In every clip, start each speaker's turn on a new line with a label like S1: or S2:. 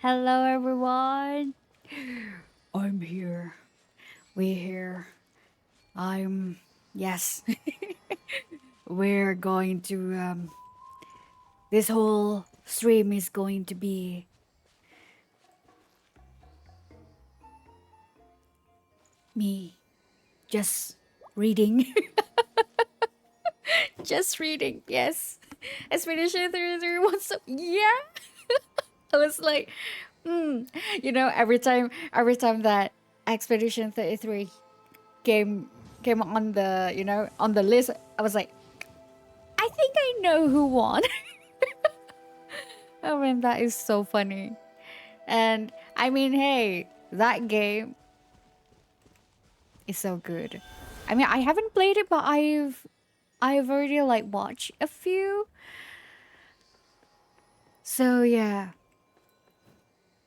S1: Hello, everyone. I'm here. We're here. Yes. We're going to, this whole stream is going to be me just reading. Just reading, yes. Expedition 331. So, yeah. I was like, every time that Expedition 33 came came on the on the list, I was like, I think I know who won. I mean, that is so funny. And I mean, hey, that game is so good. I mean, I haven't played it, but I've already like watched a few. So yeah,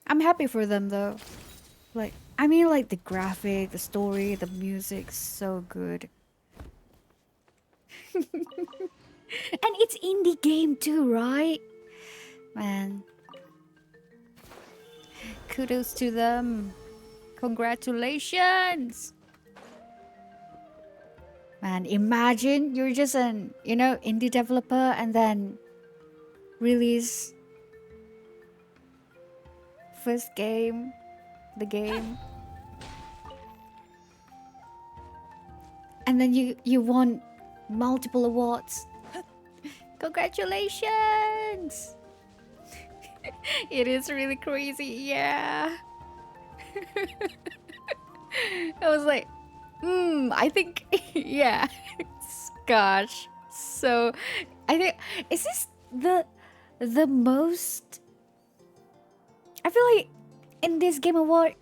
S1: I'm happy for them though. Like, I mean, like the graphic, the story, the music, so good. And it's indie game too, right? Man, kudos to them. Congratulations. Man, imagine you're just an, indie developer and then release first game, the game. And then you won multiple awards. Congratulations. It is really crazy, yeah. I was like, I think, yeah. Gosh. So, I think, is this the most, I feel like in this game award,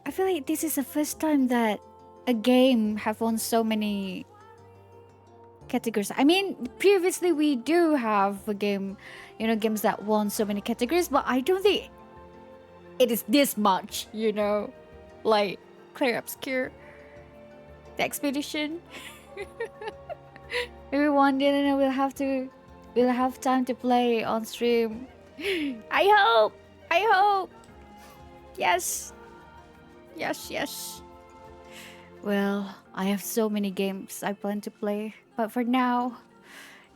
S1: I feel like this is the first time that a game have won so many categories. I mean, previously we do have a game, games that won so many categories, but I don't think it is this much, like Clear Obscure, the Expedition. Maybe one day then we'll have time to play on stream. I hope. Yes. Yes. Well, I have so many games I plan to play, but for now,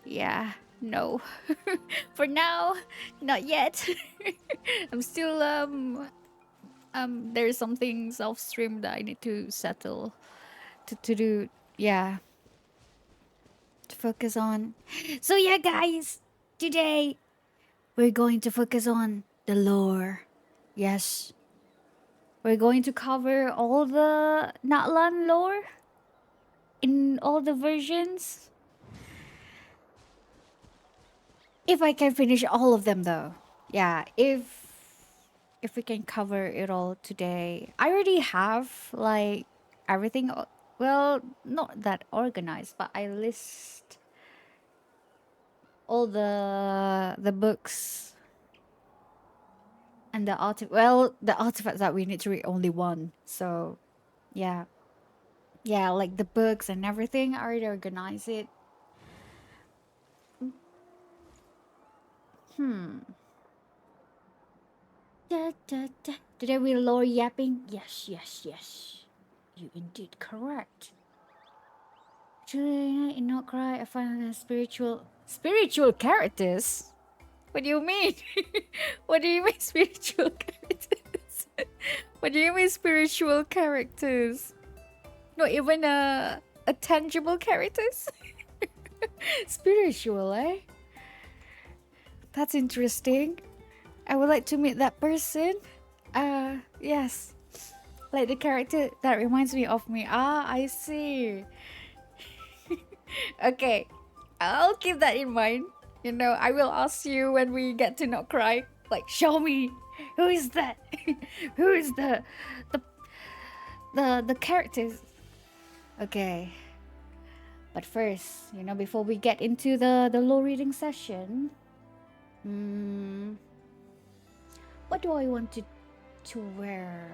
S1: yeah, no. For now, not yet. I'm still there's some things off stream that I need to settle to do, yeah, to focus on. So yeah, guys, today we're going to focus on the lore. Yes, we're going to cover all the Natlan lore in all the versions. If I can finish all of them though. Yeah, if we can cover it all today. I already have like everything well, not that organized, but I list all the books and the artifacts that we need to read only one. So, yeah. Yeah, like the books and everything, I already organize it. Da. Today we lore yapping. Yes. You indeed correct. Actually, in Nod-Krai, I find spiritual characters. What do you mean? What do you mean spiritual characters? What do you mean spiritual characters? Not even a tangible characters? Spiritual, eh? That's interesting. I would like to meet that person. Yes. Like the character that reminds me of me. Ah, I see. Okay. I'll keep that in mind. I will ask you when we get to Nod-Krai. Like, show me. Who is that? Who is the the characters? Okay. But first, before we get into the lore reading session, what do I want to wear?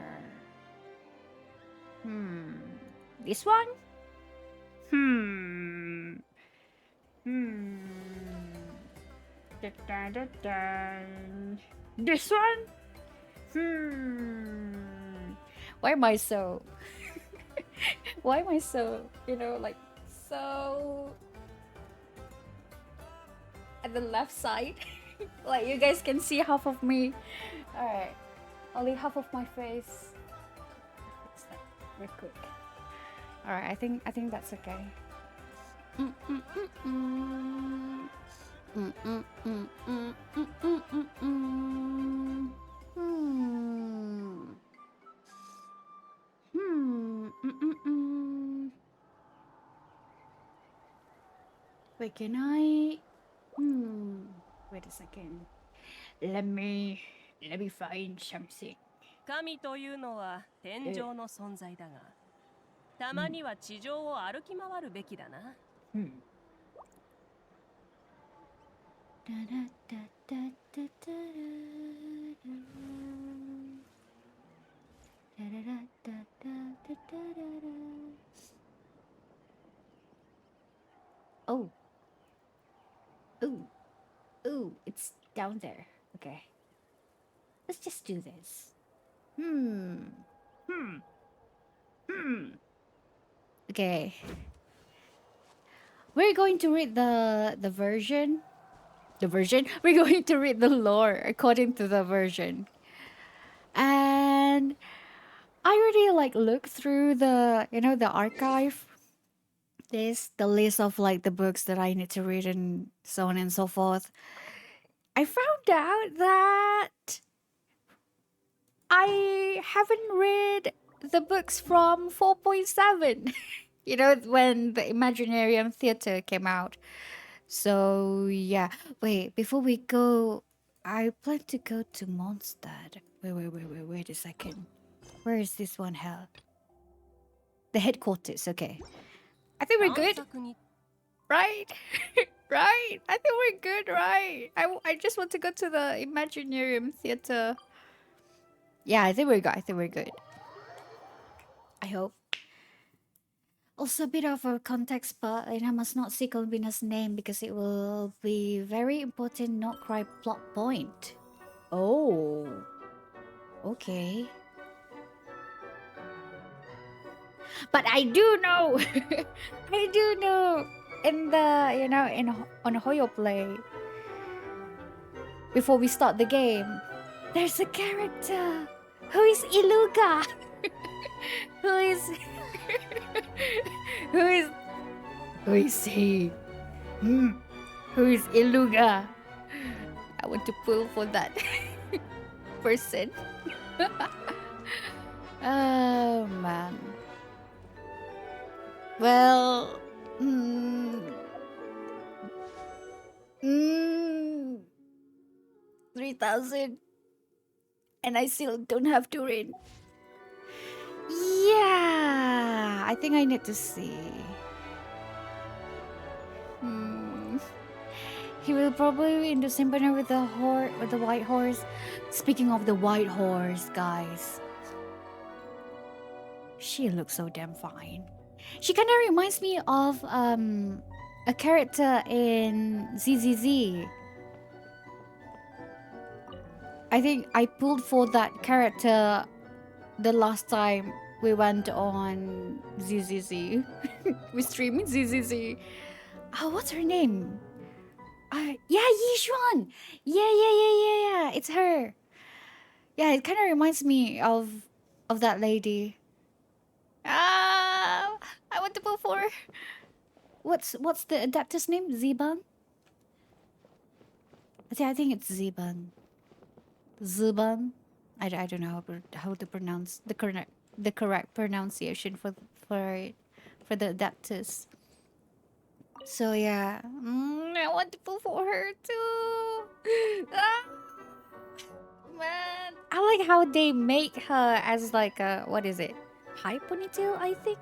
S1: This one? Hmm. This one? Why am I so? Why am I so? Like so at the left side. Like you guys can see half of me. All right, only half of my face. Fix that real quick. All right, I think that's okay. Wait, can I? Wait a second. Let me find something.
S2: 神というのは天上の存在だが、たまには地上を歩き回るべきだな。
S1: Oh. Ooh. Ooh, it's down there. Okay. Let's just do this. Okay. We're going to read the version. The version? We're going to read the lore according to the version. And I already like looked through the the archive. The list of like the books that I need to read and so on and so forth. I found out that I haven't read the books from 4.7. When the Imaginarium Theater came out. So yeah. Wait, before we go, I plan to go to Mondstadt. Wait a second. Where is this one held? The headquarters, okay. I think we're good. Right? Right? I think we're good, right? I just want to go to the Imaginarium Theater. Yeah, I think we're good. I hope. Also, a bit of a context, but I must not see Colbina's name because it will be very important Nod-Krai plot point. Oh. Okay. But I do know, I do know in the, on Hoyo Play, before we start the game, there's a character who is Iluga. who is he? Who is Iluga? I want to pull for that person. Oh man. Well, 3,000, and I still don't have to read. Yeah, I think I need to see. He will probably be in the same banner with the white horse. Speaking of the white horse, guys, she looks so damn fine. She kind of reminds me of a character in ZZZ. I think I pulled for that character the last time we went on ZZZ. We streamed ZZZ. Oh, what's her name? Yeah, Yishuan. Yeah. It's her. Yeah, it kind of reminds me of that lady. I want to pull for. What's the Adeptus name? Ziban. I think it's Ziban. Zuban. I don't know how to pronounce the correct pronunciation for the Adeptus. So yeah, I want to pull for her too. Man, I like how they make her as like a, what is it? High ponytail, I think.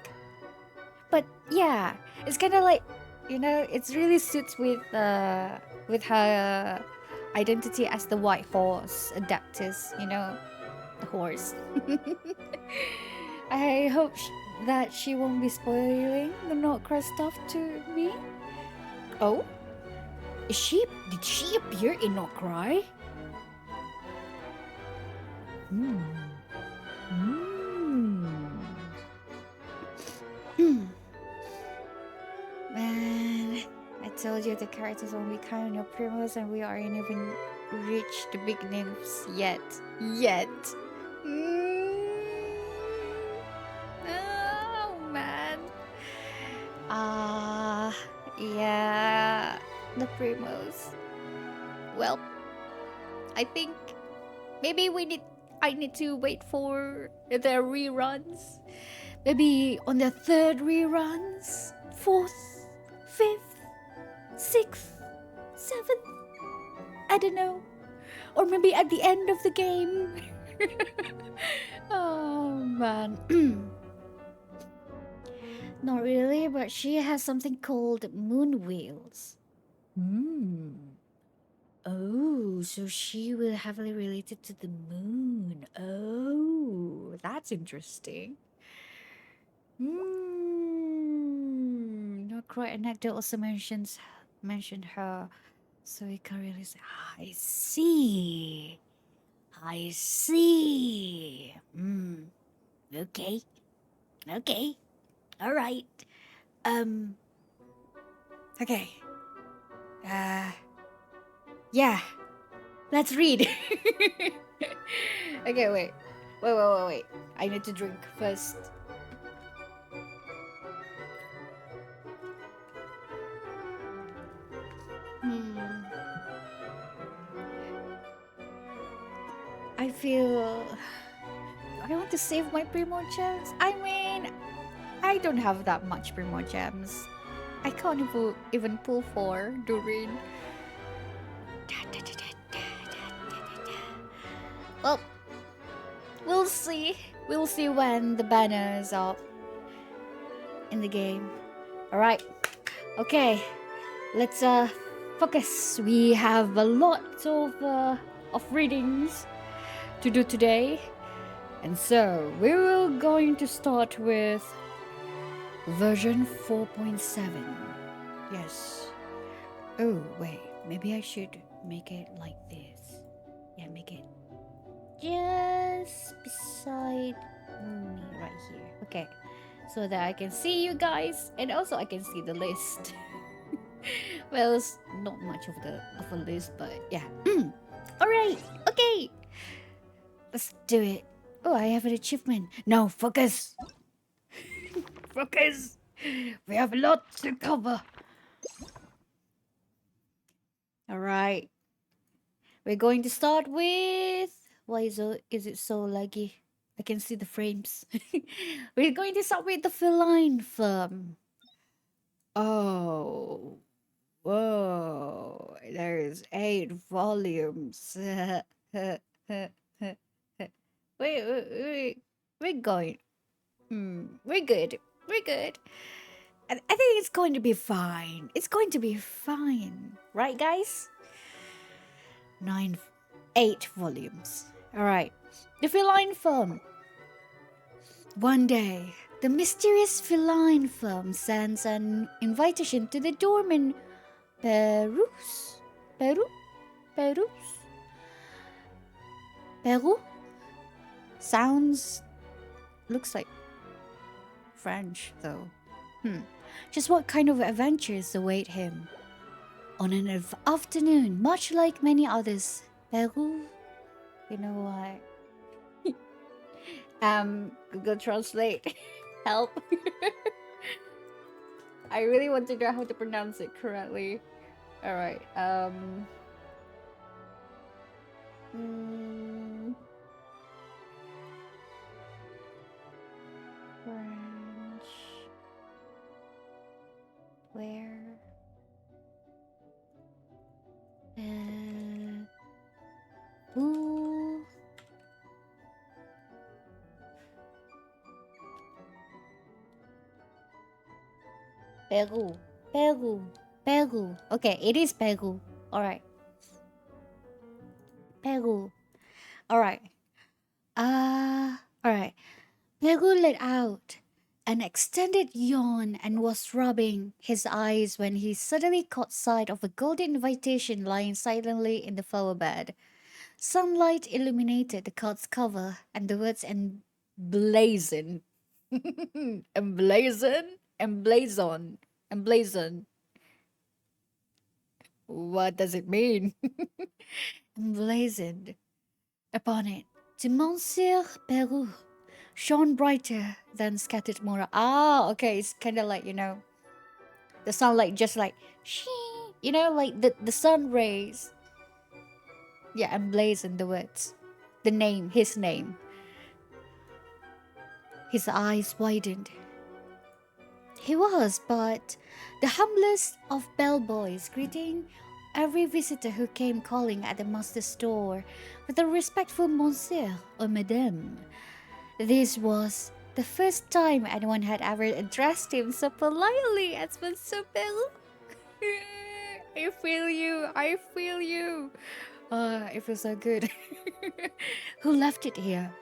S1: But yeah, it's kind of like, it's really suits with her identity as the white horse, Adeptus, the horse. I hope that she won't be spoiling the Nod-Krai stuff to me. Oh? Did she appear in Nod-Krai? Hmm. Man, I told you the characters only kind of primos and we aren't even reached the big names yet. Oh man. Yeah, the primos. Well, I think maybe I need to wait for the reruns. Maybe on the third reruns, fourth, fifth, sixth, seventh. I don't know. Or maybe at the end of the game. Oh man. Not really, but she has something called moon wheels. Oh, so she will heavily related to the moon. Oh, that's interesting. Not quite anecdote also mentioned her, so we can really say, I see. Okay. All right. Okay. Yeah. Let's read. Okay, wait. I need to drink first. I feel I want to save my Primo gems. I mean, I don't have that much Primo gems. I can't even pull 4 during. Well, we'll see. We'll see when the banner is up in the game. All right. Okay. Let's focus. We have a lot of readings to do today. And so we will going to start with version 4.7. Yes. Oh, wait. Maybe I should make it like this. Yeah, make it just beside me right here. Okay. So that I can see you guys and also I can see the list. Well, it's not much of a list, but yeah. All right. Okay. Let's do it. Oh, I have an achievement. No, focus. Focus. We have lots to cover. All right. We're going to start with. Why is it so laggy? I can see the frames. We're going to start with the Feline firm. Oh. Whoa. There's 8 volumes. Wait. We're going. We're good. I think it's going to be fine. It's going to be fine. Right, guys? 8 volumes. Alright. The Feline Firm. One day, the mysterious Feline Firm sends an invitation to the doorman Perus? Peru? Looks like French, though. Just what kind of adventures await him? On an afternoon, much like many others, Peru. You know what? Google Translate. Help. I really want to know how to pronounce it correctly. Alright, French. Where? Who? Peru. Okay, it is Peru. Alright. Peru. Alright. Alright. Peru let out an extended yawn and was rubbing his eyes when he suddenly caught sight of a golden invitation lying silently in the flower bed. Sunlight illuminated the card's cover, and the words emblazoned, emblazon, emblazon. What does it mean? Emblazoned upon it, to Monsieur Peru, shone brighter than scattered Mora. Ah, okay, it's kind of like, the sunlight just like, shee, like the sun rays. Yeah, emblazoned the words. The name, his name. His eyes widened. He was but the humblest of bellboys, greeting every visitor who came calling at the master's door with a respectful monsieur or madame. This was the first time anyone had ever addressed him so politely as Monsieur Peru. I feel you, I feel you. It feels so good. Who left it here?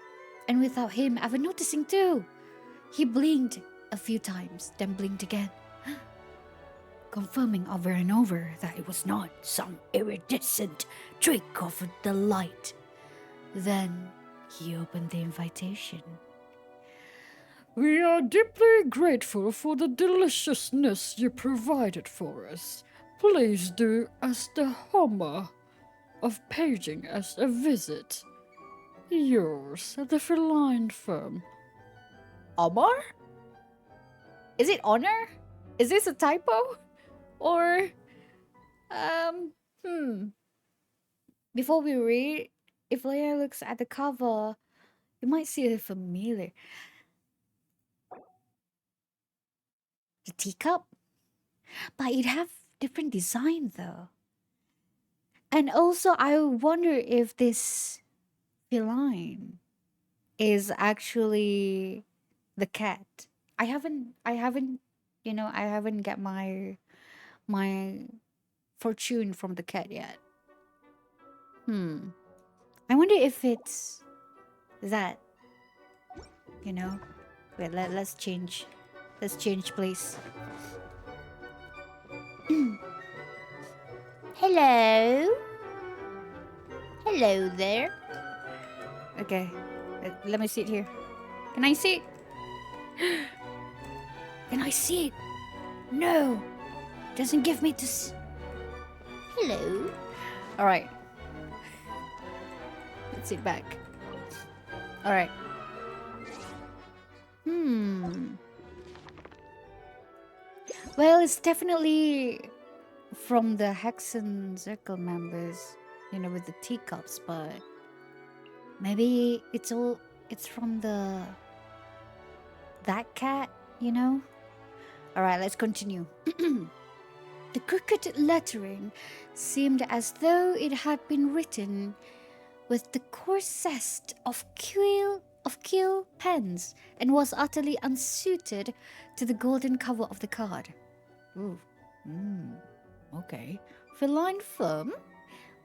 S1: And without him ever noticing too. He blinked a few times, then blinked again, confirming over and over that it was not some iridescent trick of the light. Then he opened the invitation. We are deeply grateful for the deliciousness you provided for us. Please do us the honor of paging us a visit. Yours, the Feline firm. Honor? Is it honor? Is this a typo? Or, Before we read, if Leia looks at the cover, you might see it familiar. The teacup? But it have different design though. And also, I wonder if this feline is actually the cat. I haven't, I haven't get my fortune from the cat yet. I wonder if it's that. Wait, let's change. Let's change place. Hello. Hello there. Okay, let me sit here. Can I sit? Can I sit? No. Doesn't give me to. Hello. All right. Let's sit back. All right. Well, it's definitely from the Hexen Circle members, with the teacups, but maybe it's from that cat, All right, let's continue. The crooked lettering seemed as though it had been written with the coarsest of quill pens and was utterly unsuited to the golden cover of the card. Ooh. Okay. Feline firm?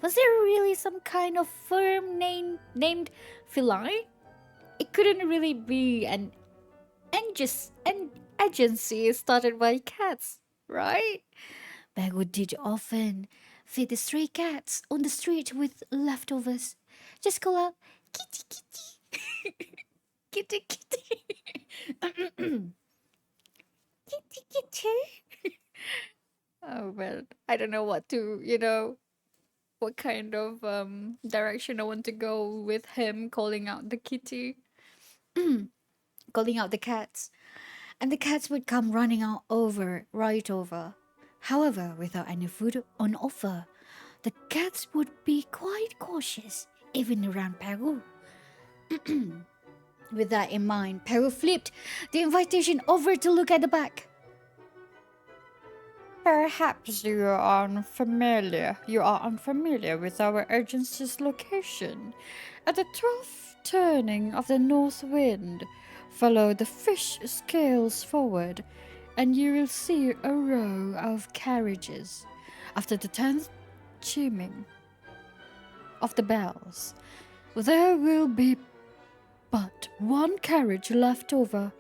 S1: Was there really some kind of firm named Feline? It couldn't really be an agency started by cats, right? Bagwood did often feed the stray cats on the street with leftovers. Just call out, kitty, kitty. Kitty, kitty. Kitty, kitty. Oh, well, I don't know what to, what kind of direction I want to go with him calling out the kitty. Calling out the cats. And the cats would come running right over. However, without any food on offer, the cats would be quite cautious, even around Peru. With that in mind, Peru flipped the invitation over to look at the back. Perhaps you are unfamiliar with our agency's location. At the 12th turning of the north wind, follow the fish scales forward, and you will see a row of carriages. After the 10th chiming of the bells, there will be but one carriage left over.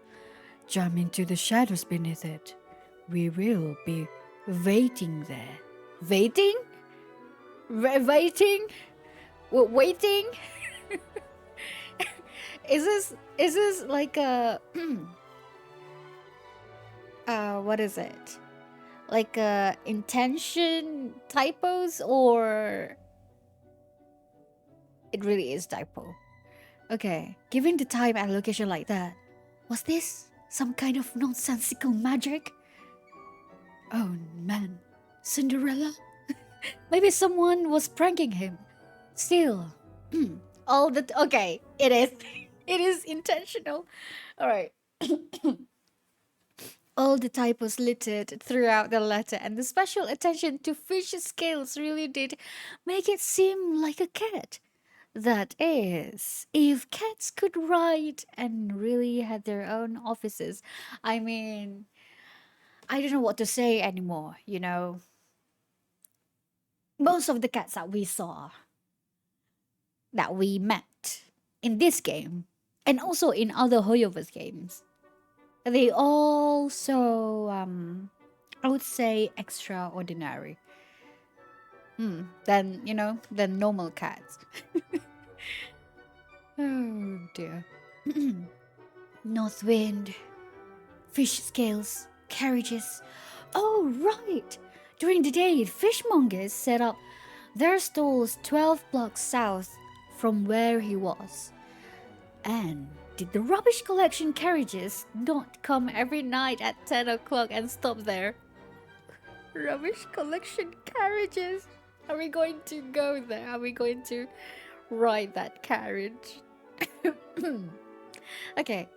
S1: jump into the shadows beneath it. We will be waiting there. Waiting? Waiting? Waiting? Is this like a what is it? Like intention typos, or it really is typo? Okay, given the time and location like that, was this some kind of nonsensical magic? Oh man, Cinderella? Maybe someone was pranking him. Still, all the okay, it is, it is intentional. All right. All the typos littered throughout the letter, and the special attention to fish scales really did make it seem like a cat. That is, if cats could write and really had their own offices. I mean, I don't know what to say anymore, you know. Most of the cats that we saw, that we met in this game, and also in other Hoyoverse games, they all so, I would say, extraordinary. Than, you know, than normal cats. Oh dear. North wind, fish scales, carriages. Oh, right! During the day, fishmongers set up their stalls 12 blocks south from where he was. And did the rubbish collection carriages not come every night at 10 o'clock and stop there? Rubbish collection carriages! Are we going to go there? Are we going to ride that carriage? Okay,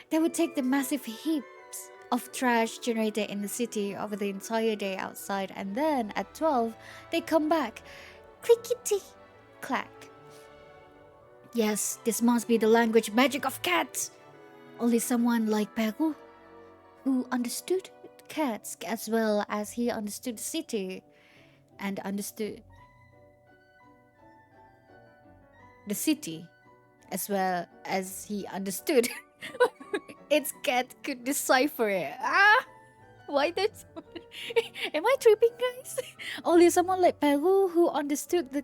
S1: they would take the massive heaps of trash generated in the city over the entire day outside, and then at 12, they come back. Clickety clack. Yes, this must be the language magic of cats. Only someone like Peru, who understood cats as well as he understood the city and understood the city as well as he understood its cat could decipher it. Ah, why there's so am I tripping, guys? Only someone like Peru who understood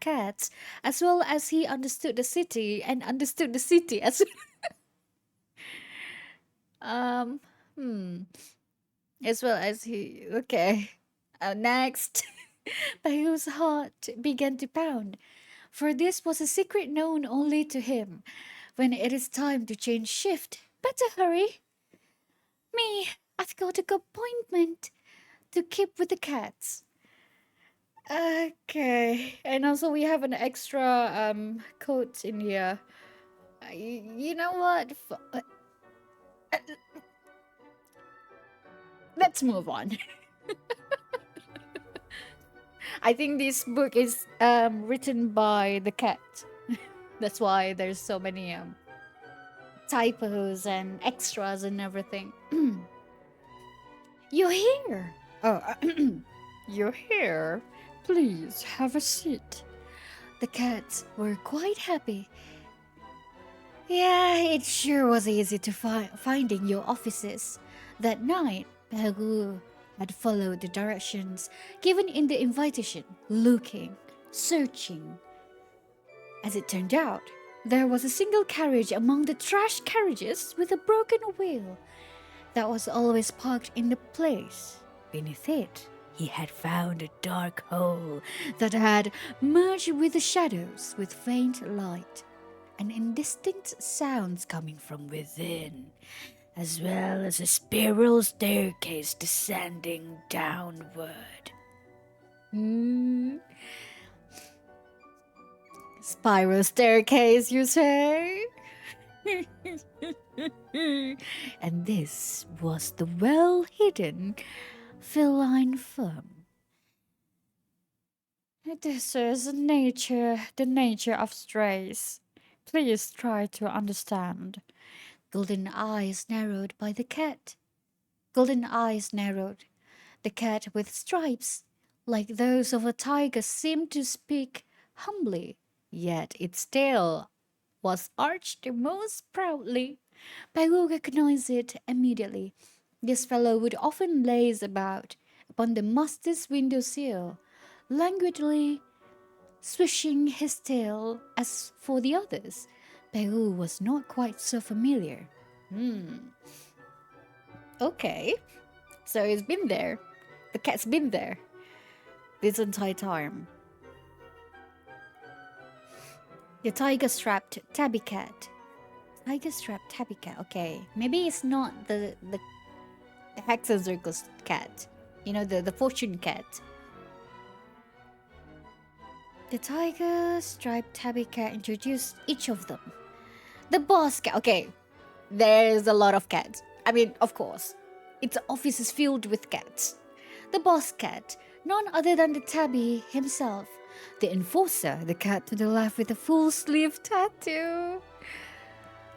S1: cats as well as he understood the city and understood the city as um as well as he, okay. Next. Peru's heart began to pound, for this was a secret known only to him. When it is time to change shift, better hurry. Me, I've got an appointment to keep with the cats. Okay, and also we have an extra quote in here. You know what? Uh, let's move on. I think this book is written by the cat. That's why there's so many typos and extras and everything. You're here. Oh, you're here. Please have a seat. The cats were quite happy. Yeah, it sure was easy to finding your offices. That night, Peru had followed the directions given in the invitation, looking, searching. As it turned out, there was a single carriage among the trash carriages with a broken wheel that was always parked in the place. Beneath it, he had found a dark hole that had merged with the shadows with faint light and indistinct sounds coming from within, as well as a spiral staircase descending downward. Spiral staircase, you say? And this was the well-hidden feline firm. This is the nature of strays. Please try to understand. Golden eyes narrowed by the cat. Golden eyes narrowed. The cat with stripes, like those of a tiger, seemed to speak humbly, yet its tail was arched most proudly. Pegu recognized it immediately. This fellow would often laze about upon the master's windowsill, languidly swishing his tail. As for the others, Pegu was not quite so familiar. Okay, so he's been there. The cat's been there this entire time. The tiger-strapped tabby cat. Tiger-strapped tabby cat. Okay, maybe it's not the Hex and Circus cat. You know, the fortune cat. The tiger-striped tabby cat introduced each of them. The boss cat. Okay, there's a lot of cats. I mean, of course. Its office is filled with cats. The boss cat, none other than the tabby himself. The enforcer, the cat to the left with a full sleeve tattoo.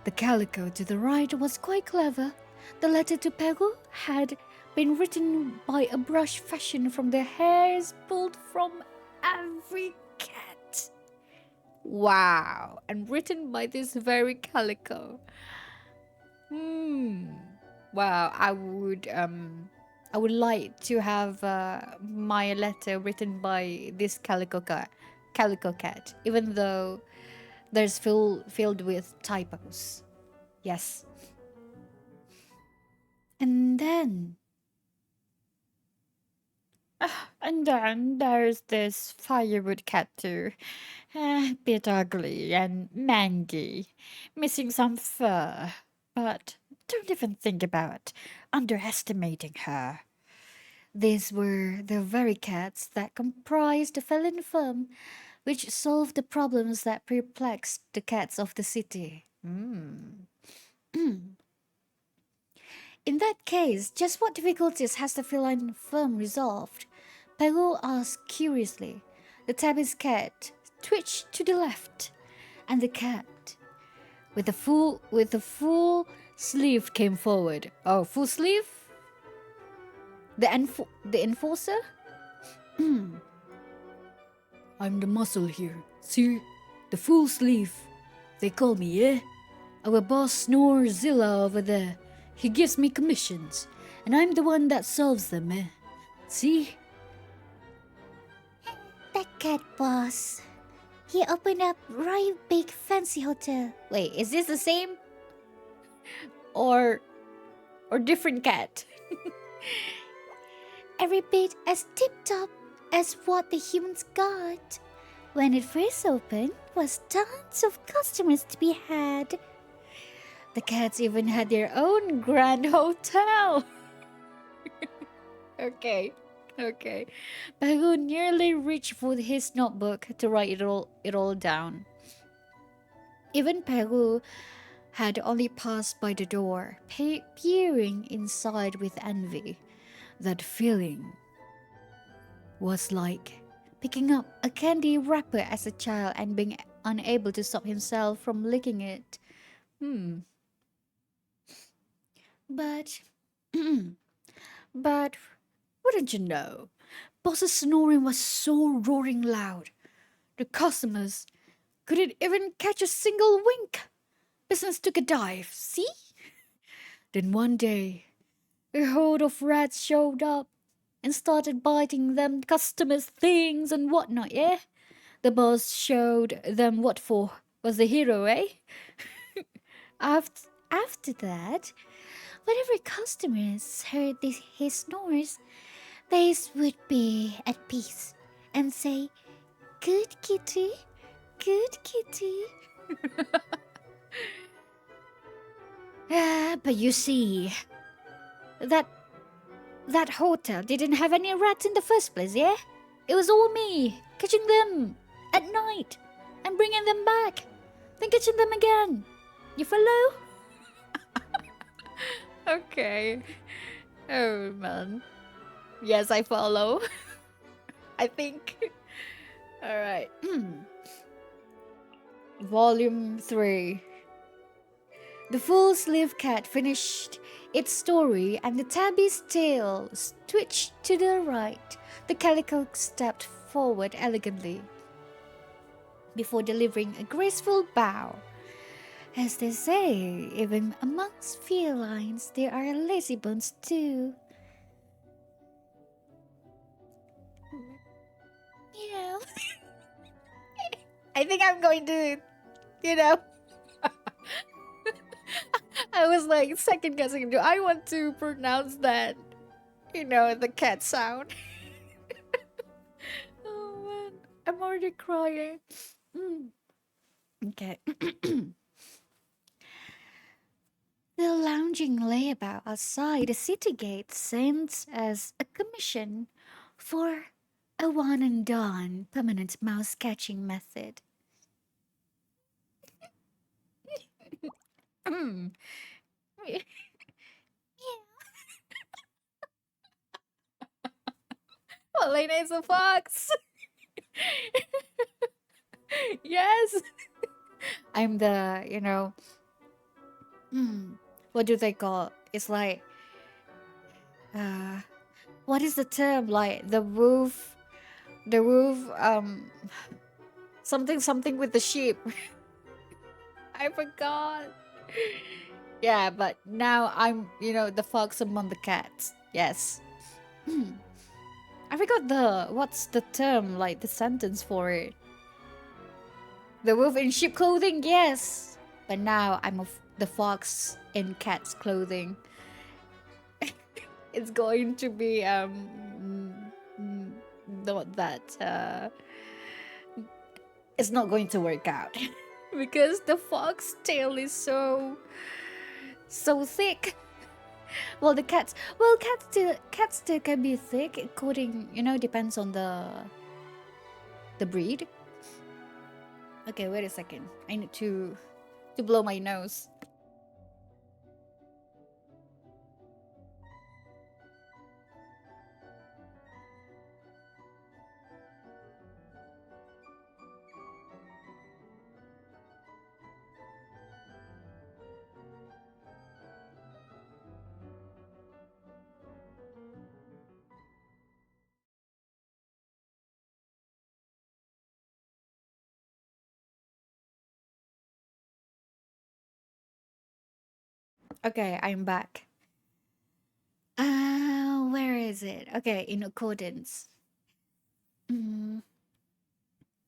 S1: The calico to the right was quite clever. The letter to Pegu had been written by a brush fashioned from the hairs pulled from every cat. Wow, and written by this very calico. Wow, I would like to have my letter written by this calico cat, even though there's filled with typos. Yes. And then there's this firewood cat too. A bit ugly and mangy, missing some fur. But don't even think about underestimating her. These were the very cats that comprised the Feline firm, which solved the problems that perplexed the cats of the city. In that case, just what difficulties has the feline firm resolved? Pegu asked curiously. The tabby's cat twitched to the left, and the cat with the full sleeve came forward. Oh, full sleeve? The enforcer? I'm the muscle here. See? The full sleeve. They call me, eh? Our boss Snorzilla over there. He gives me commissions, and I'm the one that solves them, eh? See? That cat boss. He opened up right big fancy hotel. Wait, is this the same? Or different cat? Every bit as tip-top as what the humans got. When it first opened, was tons of customers to be had. The cats even had their own grand hotel. Okay. Bagu nearly reached for his notebook to write it all down. Even Pegu had only passed by the door, peering inside with envy. That feeling was like picking up a candy wrapper as a child and being unable to stop himself from licking it. But, but, wouldn't you know, Boss's snoring was so roaring loud. The customers couldn't even catch a single wink. Business took a dive, see? Then one day, a horde of rats showed up and started biting them customers' things and whatnot, yeah? The boss showed them what for. Was the hero, eh? After that, whenever customers heard his snores, they would be at peace and say, "Good kitty, good kitty." But you see, that hotel didn't have any rats in the first place, yeah? It was all me, catching them at night and bringing them back, then catching them again. You follow? Okay. Oh, man. Yes, I follow. I think. Alright. Volume 3. The full sleeve cat finished its story, and the tabby's tail twitched to the right. The calico stepped forward elegantly before delivering a graceful bow. As they say, even amongst felines, there are lazy bones too. Yeah. I think I'm going to, you know, I was like second guessing. Do I want to pronounce that, the cat sound? Oh man, I'm already crying. Mm. Okay. The lounging layabout outside the city gate sends as a commission for a one and done permanent mouse catching method. Mm. Yeah. Well, Lena is a fox. Yes. I'm the, what do they call? It's like, uh, what is the term? Like the roof, something with the sheep. I forgot. Yeah, but now I'm, the fox among the cats. Yes. I forgot what's the term, like the sentence for it. The wolf in sheep clothing, yes. But now I'm the fox in cat's clothing. It's going to be not that it's not going to work out because the fox tail is so thick. Well, cats still can be thick according, depends on the breed. Okay, wait a second. I need to blow my nose. Okay, I'm back. Where is it? Okay, in accordance. Mm,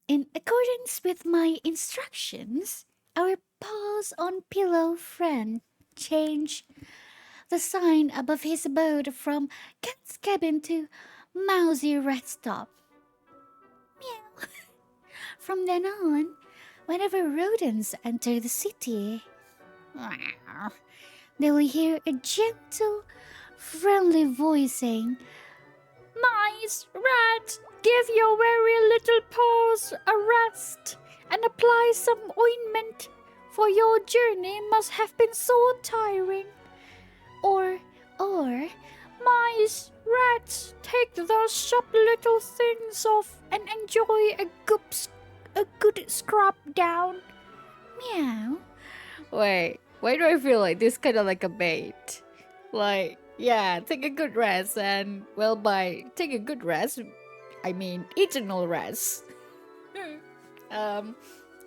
S1: in accordance with my instructions, our paws on pillow friend changed the sign above his abode from cat's cabin to mousy rat stop. Meow. From then on, whenever rodents enter the city, they will hear a gentle, friendly voice saying, "Mice, rats, give your very little paws a rest and apply some ointment, for your journey must have been so tiring." Or, "Mice, rats, take those sharp little things off and enjoy a good scrub down." Meow. Wait, why do I feel like this kind of like a bait? Like, yeah, take a good rest, and well, by take a good rest, I mean eternal rest.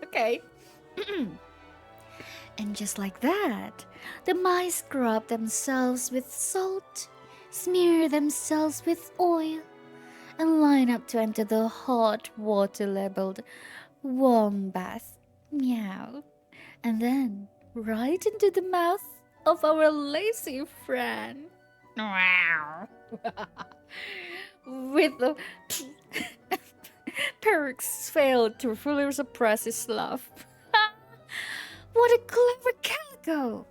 S1: Okay. And just like that, the mice scrub themselves with salt, smear themselves with oil, and line up to enter the hot water labeled warm bath. Meow. And then right into the mouth of our lazy friend. Wow. With the Perks failed to fully suppress his laugh. What a clever calico!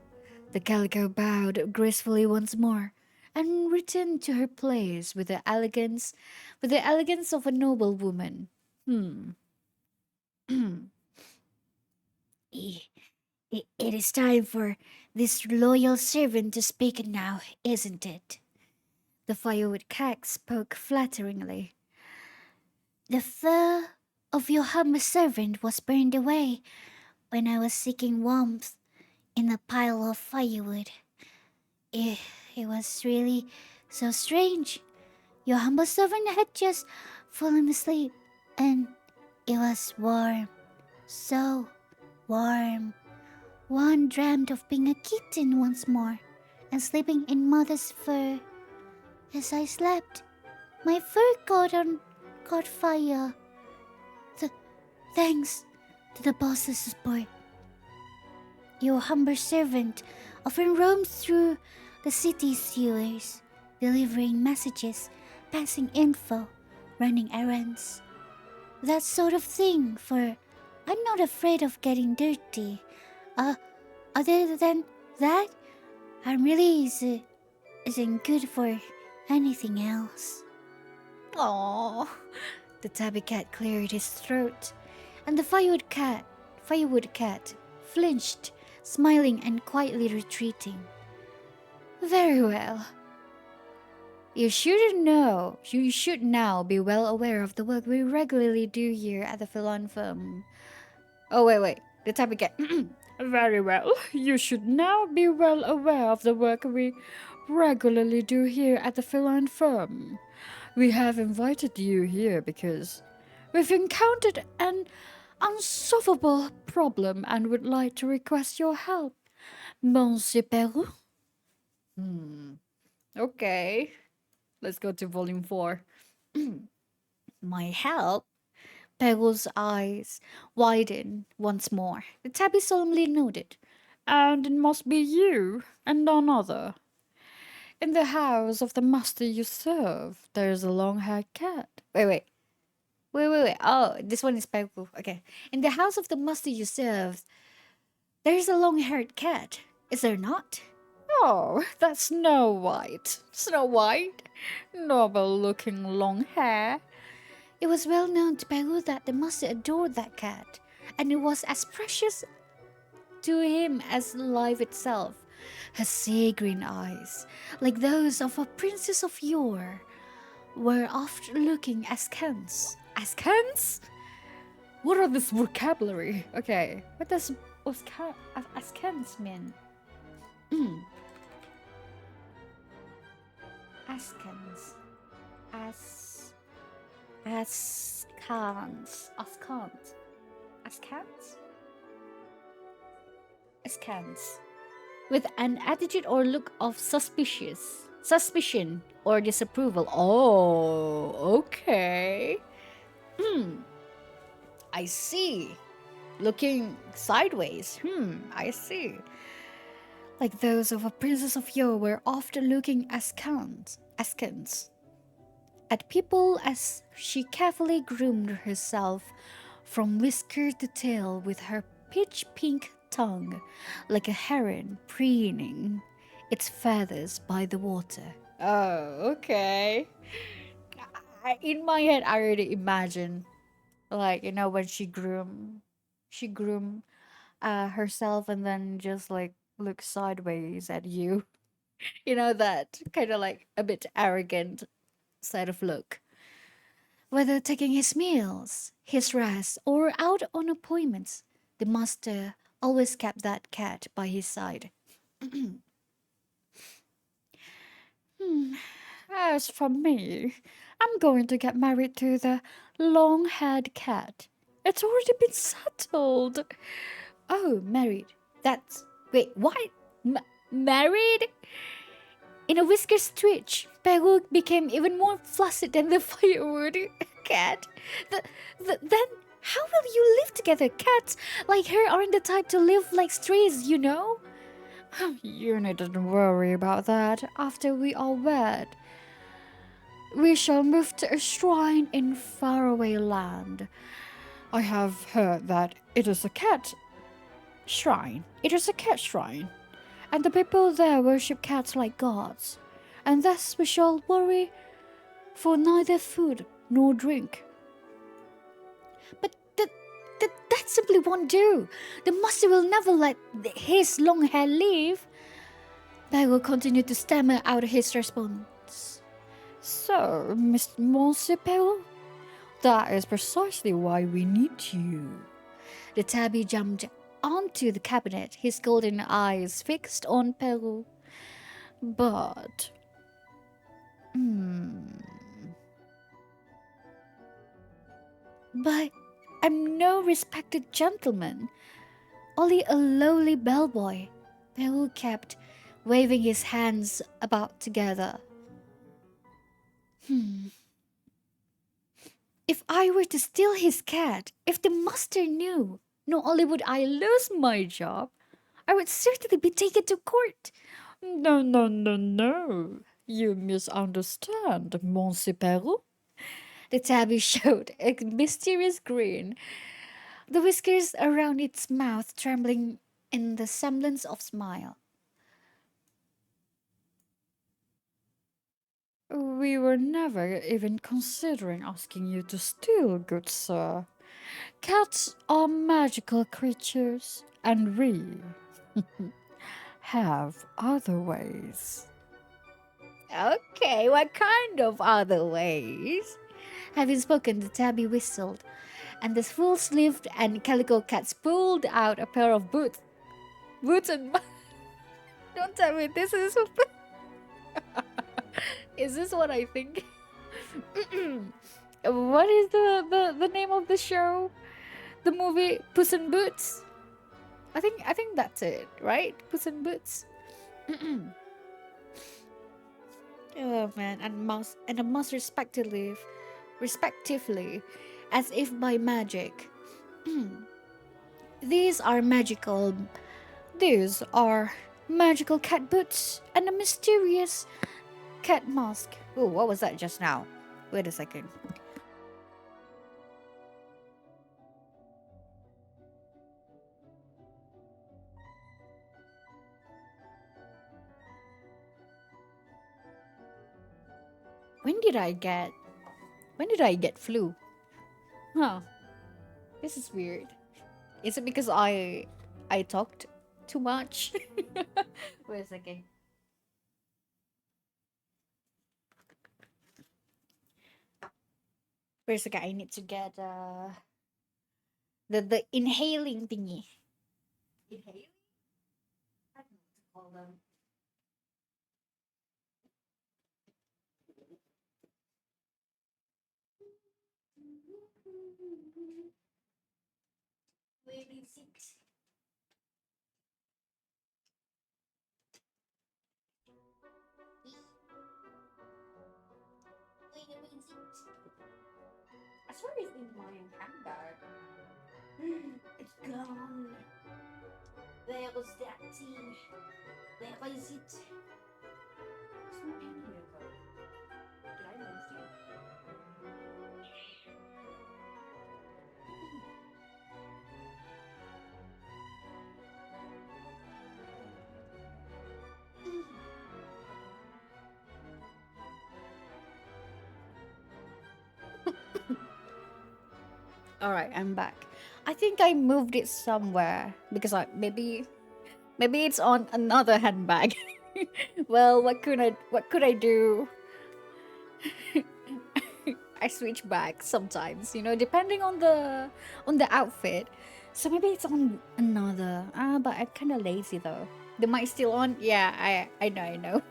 S1: The calico bowed gracefully once more and returned to her place with the elegance of a noble woman. Hmm. I- it is time for this loyal servant to speak now, isn't it? The firewood cat spoke flatteringly. The fur of your humble servant was burned away when I was seeking warmth in a pile of firewood. It, it was really so strange. Your humble servant had just fallen asleep, and it was warm, so warm. One dreamed of being a kitten once more and sleeping in mother's fur. As I slept, my fur caught fire. Thanks to the boss's support. Your humble servant often roams through the city's sewers, delivering messages, passing info, running errands. That sort of thing, for I'm not afraid of getting dirty. Other than that, I'm really isn't good for anything else. Aww. The tabby cat cleared his throat, and the firewood cat flinched, smiling and quietly retreating. Very well. You should now be well aware of the work we regularly do here at the Feline firm. Oh, wait. The tabby cat. Very well. You should now be well aware of the work we regularly do here at the Feline firm. We have invited you here because we've encountered an unsolvable problem and would like to request your help, Monsieur Perrault. Okay. Let's go to volume 4. My help? Perrault's eyes widened once more. The tabby solemnly nodded. And it must be you, and none other. In the house of the master you serve, there's a long-haired cat. Wait. Oh, this one is Perrault. Okay. In the house of the master you serve, there's a long-haired cat. Is there not? Oh, that's Snow White. Snow White? Noble-looking long hair. It was well known to Perrault that the master adored that cat, and it was as precious to him as life itself. Her sea-green eyes, like those of a princess of yore, were oft looking askance. Askance? What are this vocabulary? Okay, what does askance mean? Askance. Askance. With an attitude or look of suspicion or disapproval. Oh, okay. I see. Looking sideways. I see. Like those of a princess of yore were often looking askance at people as she carefully groomed herself from whisker to tail with her pitch pink tongue, like a heron preening its feathers by the water. Oh, okay. In my head, I already imagine, like, when she groom herself and then just like look sideways at you. That kind of like a bit arrogant side of look. Whether taking his meals, his rest, or out on appointments, the master always kept that cat by his side. As for me, I'm going to get married to the long-haired cat. It's already been settled. Oh, married. Wait, what? Married? In a whiskers twitch, Perrault became even more flustered than the firewood cat. Then, how will you live together? Cats like her aren't the type to live like strays, you know? You needn't worry about that. After we are wed, we shall move to a shrine in faraway land. I have heard that it is a cat shrine. It is a cat shrine. And the people there worship cats like gods. And thus we shall worry for neither food nor drink. But that simply won't do. The master will never let his long hair leave. They will continue to stammer out his response. So, Monsieur Perrault, that is precisely why we need you. The tabby jumped onto the cabinet, his golden eyes fixed on Perrault. But I'm no respected gentleman. only a lowly bellboy. Peru kept waving his hands about together. If I were to steal his cat, if the master knew, not only would I lose my job, I would certainly be taken to court. No, no, no, no. You misunderstand, Monsieur Perrault. The tabby showed a mysterious grin, the whiskers around its mouth trembling in the semblance of smile. We were never even considering asking you to steal, good sir. Cats are magical creatures, and we have other ways. Okay, what kind of other ways? Having spoken, the tabby whistled, and the full-sleeved and calico cats pulled out a pair of boots. Boots and... Don't tell me this is... Is this what I think? What is the name of the show? The movie Puss in Boots? I think that's it, right? Puss in Boots. Oh man, and a mouse respectively, as if by magic. These are magical. These are magical cat boots and a mysterious cat mask. Oh, what was that just now? Wait a second. When did I get flu? Huh. This is weird. Is it because I talked too much? Wait a second. Wait a second. I need to get the inhaling thingy. Inhaling? I don't know what to call them. Where is it? I swear it's in my handbag. It's gone. Where was that thing? Where is it? It's not in here though. Did I lose it? All right, I'm back. I think I moved it somewhere because maybe it's on another handbag. Well, what could I do? I switch back sometimes, depending on the outfit. So maybe it's on another. But I'm kind of lazy though. The mic still on? Yeah, I know.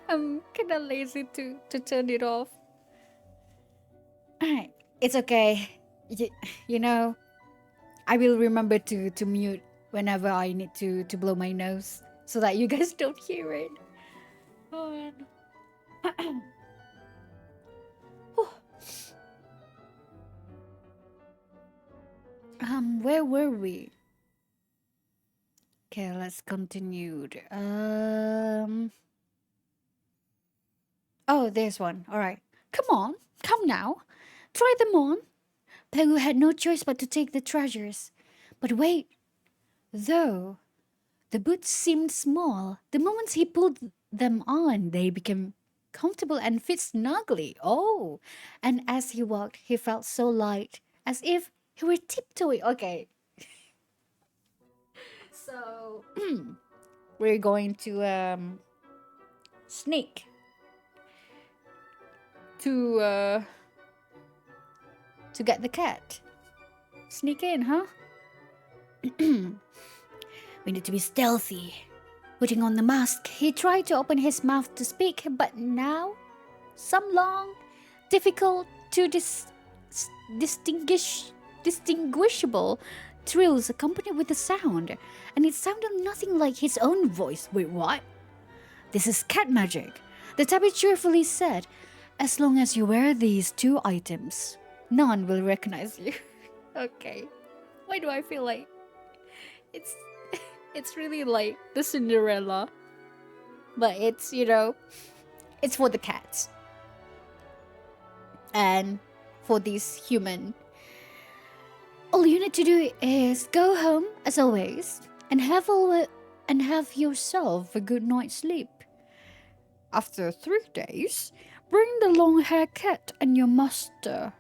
S1: I'm kind of lazy to turn it off. Alright, it's okay. I will remember to mute whenever I need to blow my nose so that you guys don't hear it. Oh man. Where were we? Okay, let's continue. Oh, there's one. All right. Come now. Try them on. Pegu had no choice but to take the treasures. But wait. Though the boots seemed small, the moment he pulled them on, they became comfortable and fit snugly. Oh, and as he walked, he felt so light, as if he were tiptoeing. Okay. So, we're going to sneak to get the cat. Sneak in, huh? We need to be stealthy. Putting on the mask, he tried to open his mouth to speak, but now, some long, difficult to distinguishable trills accompanied with a sound, and it sounded nothing like his own voice. Wait, what? This is cat magic, the tabby cheerfully said. As long as you wear these two items, none will recognize you. Okay. Why do I feel like it's it's really like the Cinderella, but it's, it's for the cats and for these human. All you need to do is go home as always and have yourself a good night's sleep. After 3 days, bring the long-haired cat and your master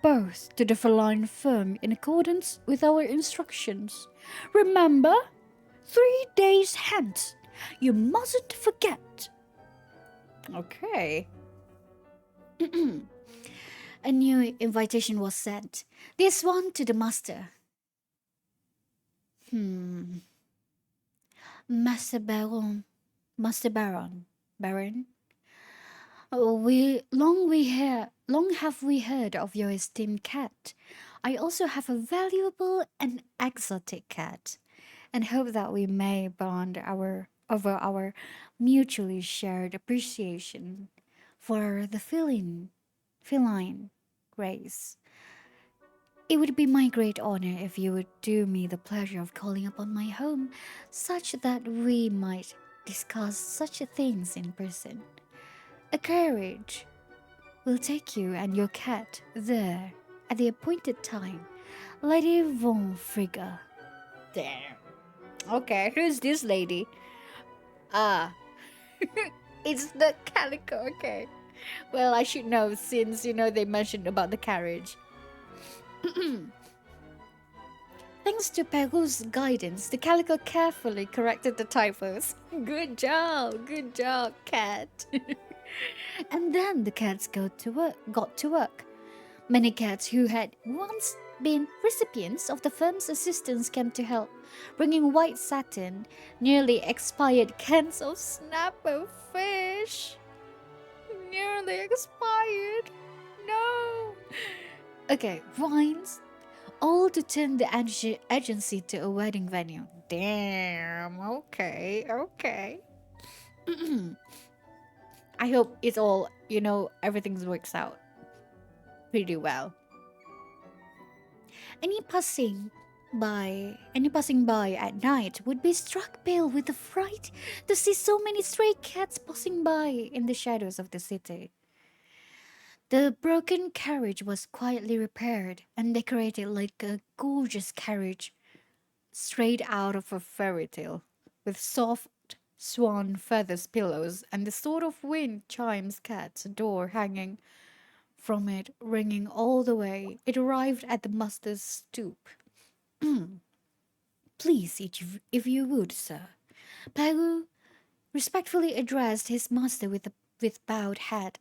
S1: both to the feline firm in accordance with our instructions. Remember, 3 days hence. You mustn't forget. Okay. A new invitation was sent. This one to the master. Master Baron. Baron? Long have we heard of your esteemed cat. I also have a valuable and exotic cat, and hope that we may bond over our mutually shared appreciation for the feline race. It would be my great honor if you would do me the pleasure of calling upon my home, such that we might discuss such things in person. A carriage will take you and your cat there at the appointed time. Lady Von Frigga. Damn. Okay, who's this lady? Ah, it's the calico. Okay. Well, I should know since, they mentioned about the carriage. Thanks to Peru's guidance, the calico carefully corrected the typos. Good job, cat. And then the cats got to work. Many cats who had once been recipients of the firm's assistance came to help, bringing white satin, nearly expired cans of snapper fish. Nearly expired. No. Okay, wines. All to turn the agency to a wedding venue. Damn. Okay. I hope it's all, everything works out pretty well. Any passing by at night would be struck pale with affright to see so many stray cats passing by in the shadows of the city. The broken carriage was quietly repaired and decorated like a gorgeous carriage straight out of a fairy tale, with soft swan feathers pillows and the sort of wind chimes cat's door hanging from it, ringing all the way. It arrived at the master's stoop. Please, if you would, sir. Pagu respectfully addressed his master with bowed head,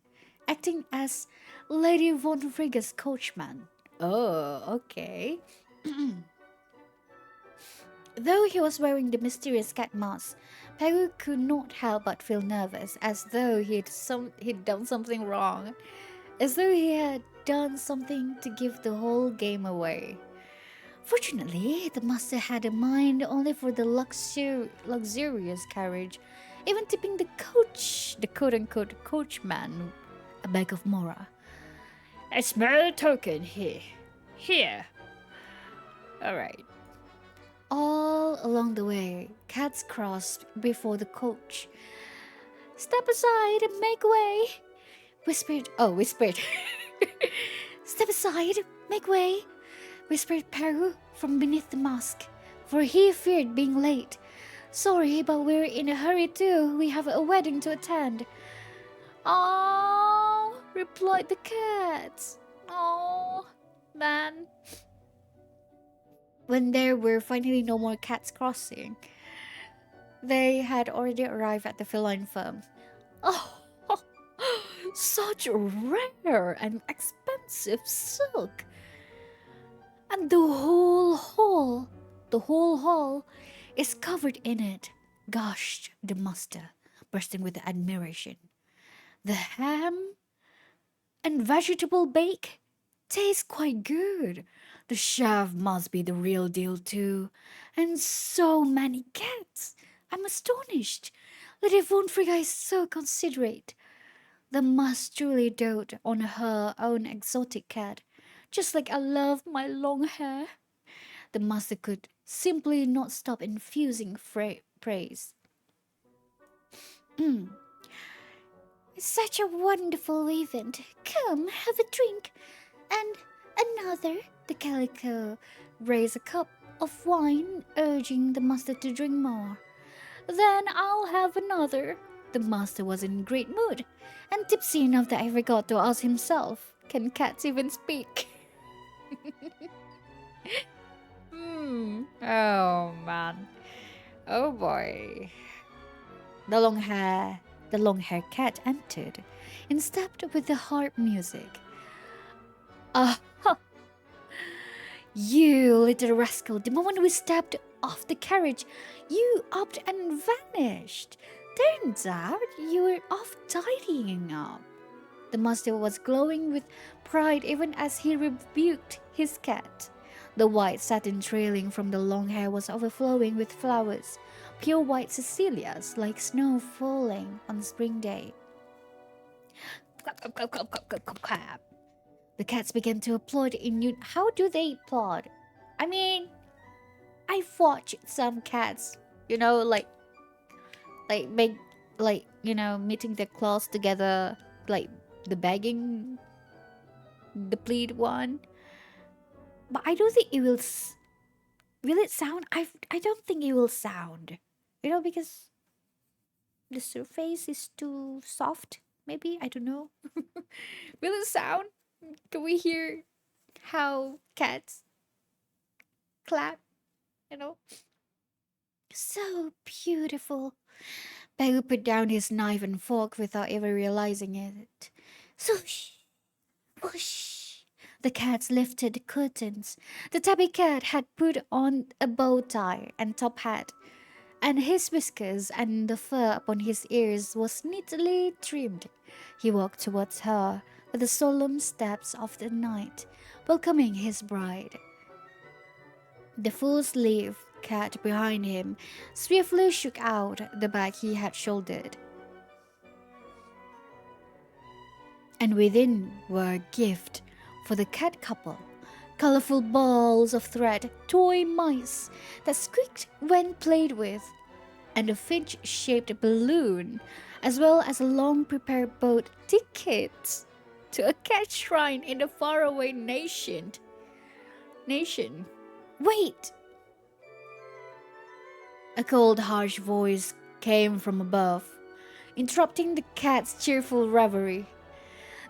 S1: acting as Lady Von Frigga's coachman. Oh, okay. Though he was wearing the mysterious cat mask, Pagu could not help but feel nervous, as though he'd done something wrong, as though he had done something to give the whole game away. Fortunately, the master had a mind only for the luxurious carriage, even tipping the quote-unquote coachman, a bag of mora. A small token here. Alright. All along the way, cats crossed before the coach. Step aside and make way, whispered. Step aside, make way, whispered Peru from beneath the mask, for he feared being late. Sorry, but we're in a hurry too. We have a wedding to attend. Oh, replied the cats. Oh, man. When there were finally no more cats crossing, they had already arrived at the feline firm. Oh, such rare and expensive silk! And the whole hall is covered in it, gushed the master, bursting with admiration. The ham and vegetable bake taste quite good. The chef must be the real deal too. And so many cats. I'm astonished. Lady Von Frigga is so considerate. The must truly dote on her own exotic cat, just like I love my long hair. The master could simply not stop infusing praise. Mm, it's such a wonderful event. Come, have a drink. And another. The calico raised a cup of wine, urging the master to drink more. Then I'll have another. The master was in great mood, and tipsy enough that I forgot to ask himself, can cats even speak? Oh man. Oh boy. The long haired cat entered and stepped with the harp music. Ah, you little rascal, the moment we stepped off the carriage, you upped and vanished. Turns out you were off tidying up. The master was glowing with pride even as he rebuked his cat. The white satin trailing from the long hair was overflowing with flowers, pure white Cecilias like snow falling on spring day. Clap, clap, clap, clap, clap, clap, clap, clap. The cats began to applaud in How do they applaud? I mean, I've watched some cats, make meeting their claws together, like the begging, the plead one. But I don't think it will. Will it sound? I don't think it will sound. Because the surface is too soft. Maybe I don't know. Will it sound? Can we hear how cats clap? You know, so beautiful. Bagu put down his knife and fork without ever realizing it. Swoosh, whoosh. The cats lifted the curtains. The tabby cat had put on a bow tie and top hat, and his whiskers and the fur upon his ears was neatly trimmed. He walked towards her with the solemn steps of the knight, welcoming his bride. The full-sleeved cat behind him swiftly shook out the bag he had shouldered. And within were gifts for the cat couple, colorful balls of thread, toy mice that squeaked when played with, and a finch-shaped balloon, as well as a long-prepared boat ticket to a cat shrine in the faraway nation. Wait! A cold, harsh voice came from above, interrupting the cat's cheerful reverie.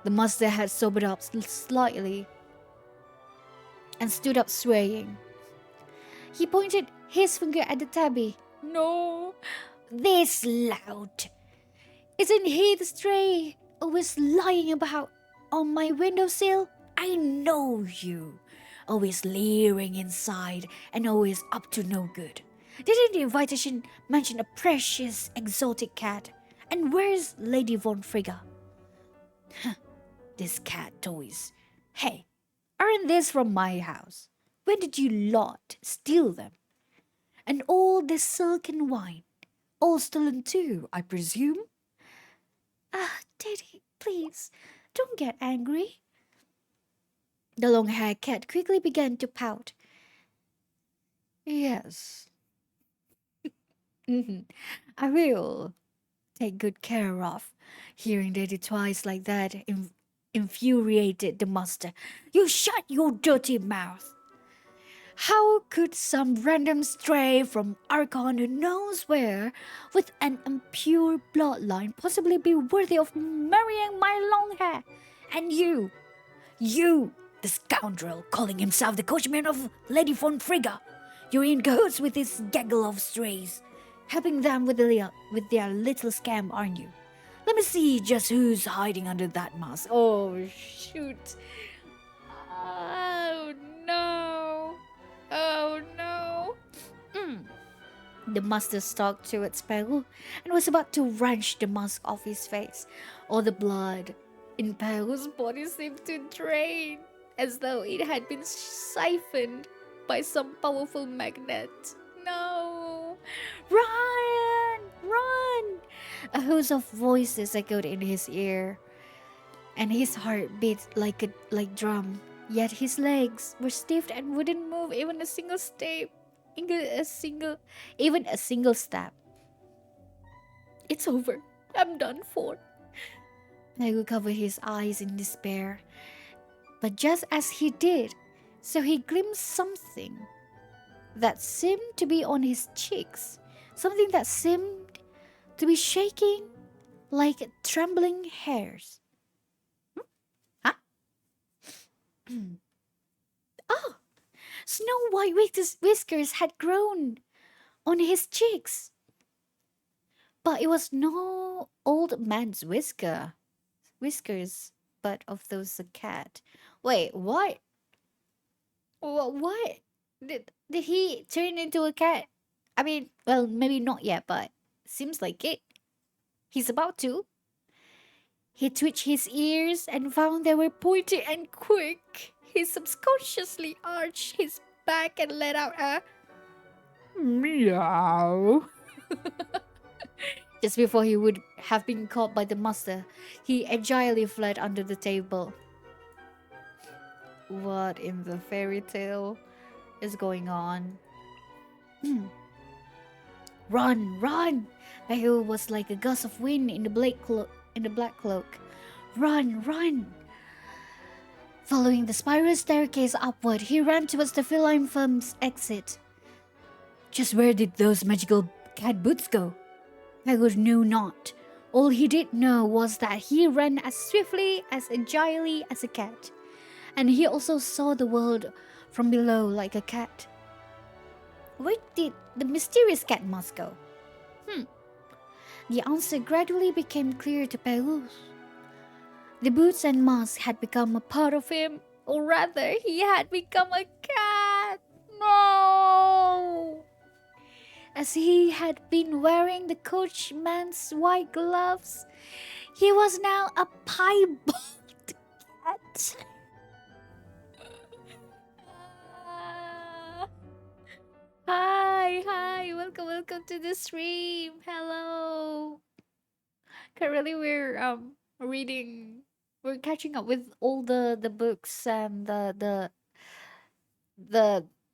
S1: The master had sobered up slightly and stood up swaying. He pointed his finger at the tabby. No, this lout. Isn't he the stray always lying about on my windowsill? I know you. Always leering inside and always up to no good. Didn't the invitation mention a precious exotic cat? And where's Lady Von Frigga? This cat toys. Hey, aren't these from my house? When did you lot steal them? And all this silken wine, all stolen too, I presume? Daddy, please, don't get angry. The long-haired cat quickly began to pout. Yes. I will take good care of. Hearing Daddy twice like that infuriated the master. You shut your dirty mouth. How could some random stray from Archon who knows where, with an impure bloodline, possibly be worthy of marrying my long hair? And you, the scoundrel calling himself the coachman of Lady Von Frigga, you're in cahoots with this gaggle of strays, helping them with their little scam, aren't you? Let me see just who's hiding under that mask. Oh, shoot. Oh, no. Oh, no. The master stalked towards Peru and was about to wrench the mask off his face. All the blood in Peru's body seemed to drain. as though it had been siphoned by some powerful magnet. No! Run! Run! A host of voices echoed in his ear, and his heart beat like drum. Yet his legs were stiff and wouldn't move even a single step. Even a single step. It's over. I'm done for. Pegu covered his eyes in despair. But just as he did, so he glimpsed something that seemed to be on his cheeks. Something that seemed to be shaking like trembling hairs. Huh? Oh! Snow White whiskers had grown on his cheeks. But it was no old man's whiskers, but of those a cat. Wait, what? What? Did he turn into a cat? I mean, well, maybe not yet, but seems like it. He's about to. He twitched his ears and found they were pointy and quick. He subconsciously arched his back and let out a meow. Just before he would have been caught by the master, he agilely fled under the table. What in the fairy tale is going on? Run, run! Bahu was like a gust of wind in the black cloak. Run, run! Following the spiral staircase upward, he ran towards the feline firm's exit. Just where did those magical cat boots go? Bahu knew not. All he did know was that he ran as swiftly, as agilely as a cat. And he also saw the world from below like a cat. Where did the mysterious cat mask go? The answer gradually became clear to Perus. The boots and mask had become a part of him, or rather, he had become a cat. No! As he had been wearing the coachman's white gloves, he was now a piebald cat. Hi, welcome to the stream. Hello. Currently, we're catching up with all the books and the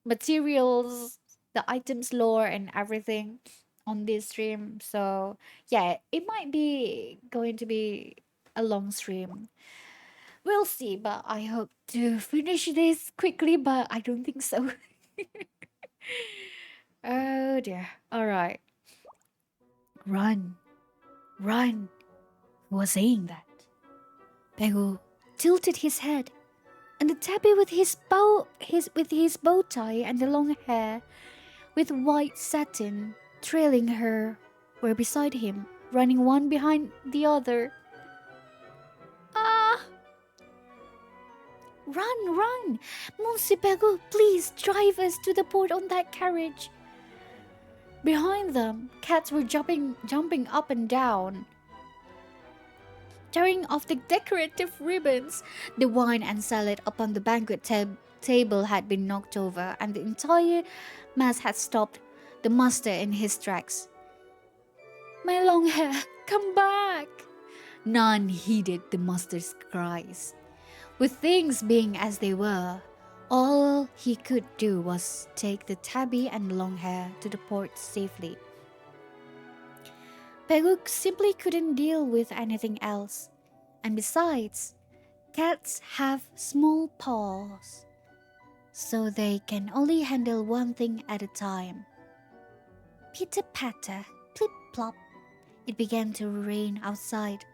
S1: materials, the items, lore, and everything on this stream. So yeah, it might be going to be a long stream. We'll see, but I hope to finish this quickly. But I don't think so. Oh dear. All right. Run, run. Who was saying that? Pegu tilted his head, and the tabby with his bow tie and the long hair, with white satin trailing her, were beside him, running one behind the other. Ah! Run, run! Monsieur Pegu, please drive us to the port on that carriage. Behind them, cats were jumping up and down, tearing off the decorative ribbons. The wine and salad upon the banquet table had been knocked over, and the entire mass had stopped the master in his tracks. My long hair, come back! None heeded the master's cries. With things being as they were, all he could do was take the tabby and long hair to the port safely. Peguk simply couldn't deal with anything else. And besides, cats have small paws, so they can only handle one thing at a time. Pitter-patter, plip-plop. It began to rain outside,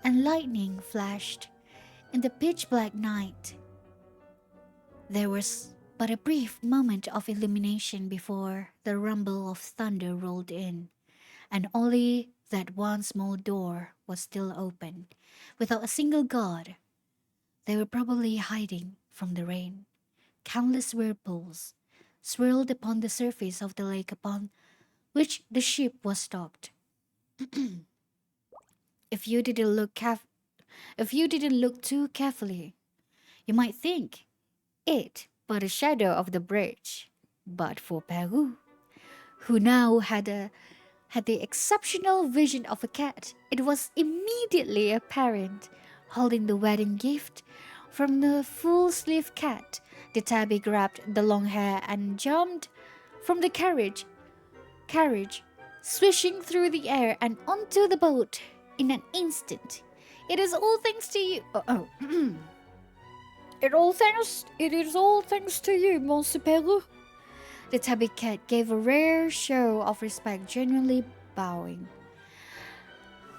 S1: and lightning flashed in the pitch-black night. There was but a brief moment of illumination before the rumble of thunder rolled in, and only that one small door was still open, without a single guard. They were probably hiding from the rain. Countless whirlpools swirled upon the surface of the lake upon which the ship was docked. If you didn't look too carefully, you might think it but a shadow of the bridge. But for Peru, who now had the exceptional vision of a cat, it was immediately apparent, holding the wedding gift from the full-sleeved cat. The tabby grabbed the long hair and jumped from the carriage, swishing through the air and onto the boat in an instant. It is all thanks to you. It is all thanks to you, Monsieur Peru. The tabby cat gave a rare show of respect, genuinely bowing.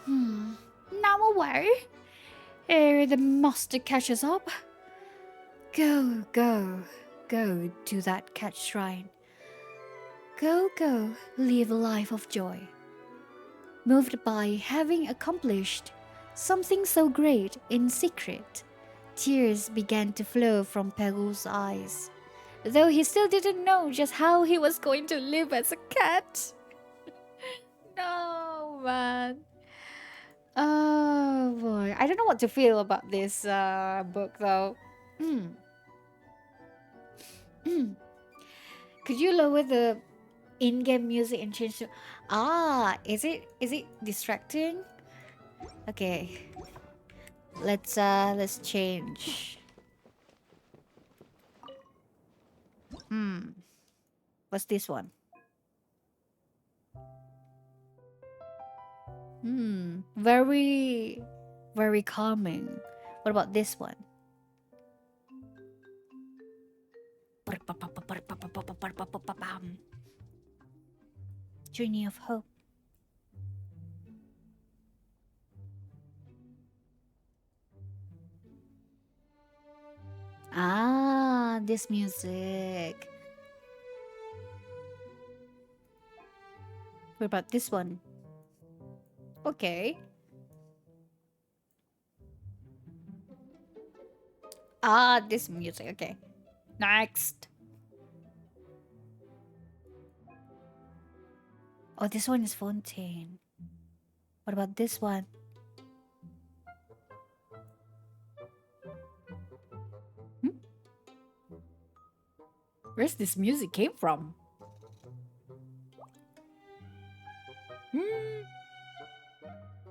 S1: Now away, ere the master catches up. Go, go, go to that cat shrine. Go, go, live a life of joy. Moved by having accomplished something so great in secret, tears began to flow from Peru's eyes, though he still didn't know just how he was going to live as a cat. No, man. Oh boy, I don't know what to feel about this book though. Could you lower the in-game music and change to... is it distracting? Okay. Let's change. What's this one? Very, very calming. What about this one? Journey of Hope. This music. What about this one? Okay. This music. Okay. Next. Oh, this one is Fontaine. What about this one? Where's this music came from?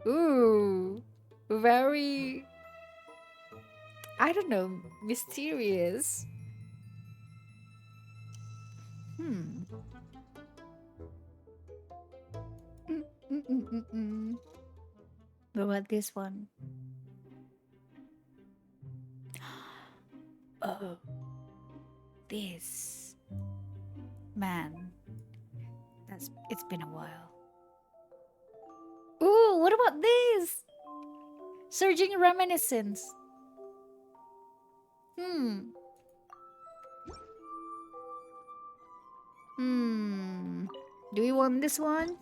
S1: Ooh, very, I don't know, mysterious. What about this one? Oh, this man. It's been a while. Ooh, what about this? Surging reminiscence. Do we want this one?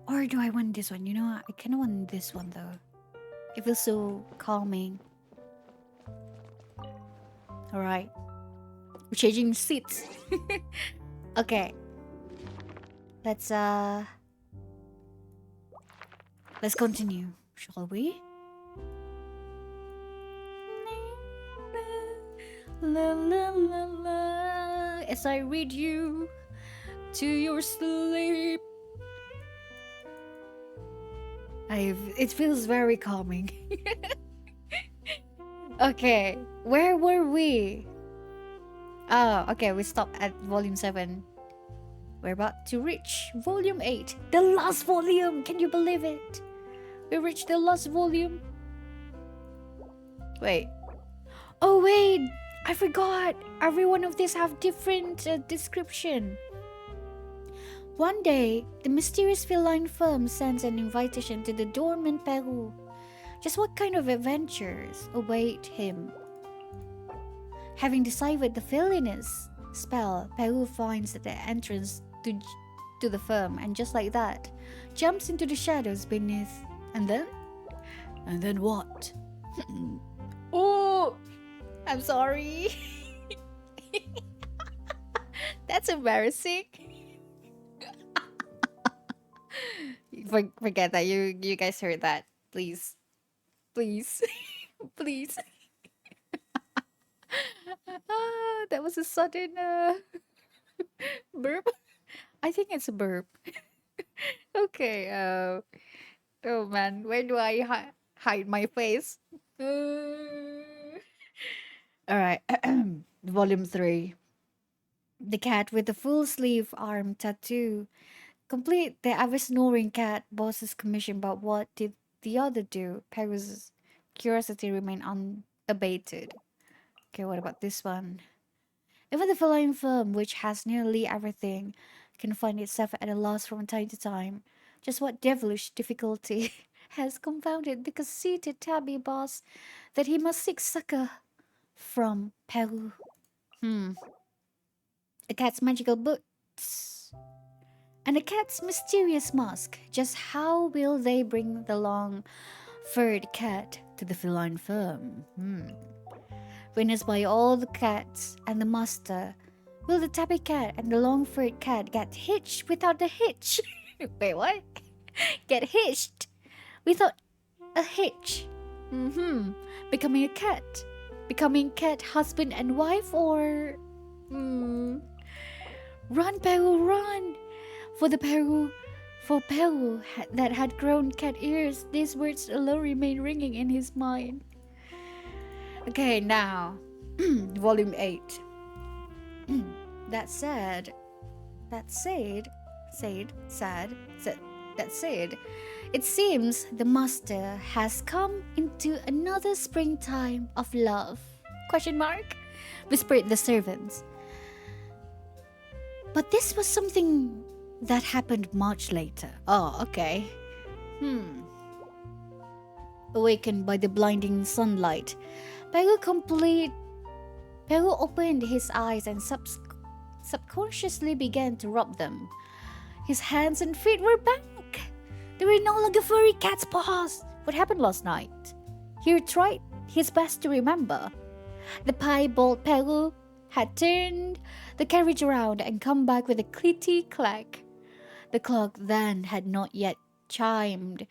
S1: Or do I want this one? You know, I kind of want this one though. It feels so calming. Alright. We're changing seats. Okay. Let's continue, shall we? La, la, la, la, as I read you to your sleep. It feels very calming. Okay, where were we? Oh, okay, we stopped at volume 7. We're about to reach volume 8. The last volume! Can you believe it? We reached the last volume. Wait. Oh wait! I forgot! Every one of these have different description. One day, the mysterious feline firm sends an invitation to the dormant Peru. Just what kind of adventures await him? Having deciphered the Feline's spell, Peru finds the entrance to the firm, and just like that, jumps into the shadows beneath. And then? And then what? Oh! I'm sorry. That's embarrassing. Forget that. You guys heard that. Please. Please. Please. That was a sudden burp. I think it's a burp. Okay. Oh man, where do I hide my face? All right. Volume 3. The cat with the full sleeve arm tattoo. Complete the ever snoring cat boss's commission, but what did the other do? Pegasus' curiosity remained unabated. Okay, what about this one? Even the feline firm, which has nearly everything, can find itself at a loss from time to time. Just what devilish difficulty has confounded the conceited tabby boss that he must seek succor from Peru? A cat's magical boots and a cat's mysterious mask. Just how will they bring the long-furred cat to the feline firm? Witnessed by all the cats and the master, will the tabby cat and the long-furred cat get hitched without the hitch? Wait, what? Get hitched without a hitch? Becoming a cat? Becoming cat husband and wife, or run, Peru, run! For Peru that had grown cat ears, these words alone remain ringing in his mind. Okay, now, volume 8. That said, it seems the master has come into another springtime of love. Question mark? Whispered the servants. But this was something that happened much later. Oh, okay. Awakened by the blinding sunlight, Peru opened his eyes and subconsciously began to rub them. His hands and feet were back. They were no longer furry cat's paws. What happened last night? He tried his best to remember. The piebald Peru had turned the carriage around and come back with a clitty clack. The clock then had not yet chimed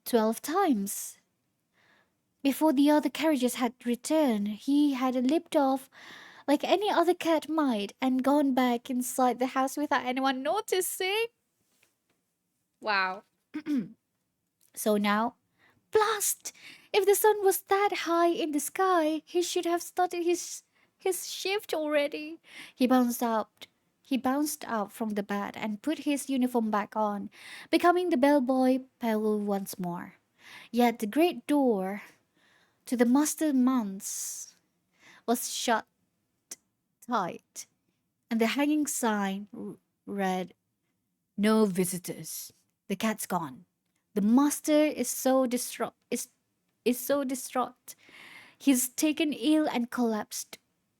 S1: 12 times. Before the other carriages had returned, he had leaped off like any other cat might and gone back inside the house without anyone noticing. Wow. So now, blast! If the sun was that high in the sky, he should have started his shift already. He bounced out from the bed and put his uniform back on, becoming the bellboy Peru once more. Yet the great door to the master manse was shut tight, and the hanging sign read, "No visitors. The cat's gone. The master is so distraught. Is so distraught. He's taken ill and collapsed.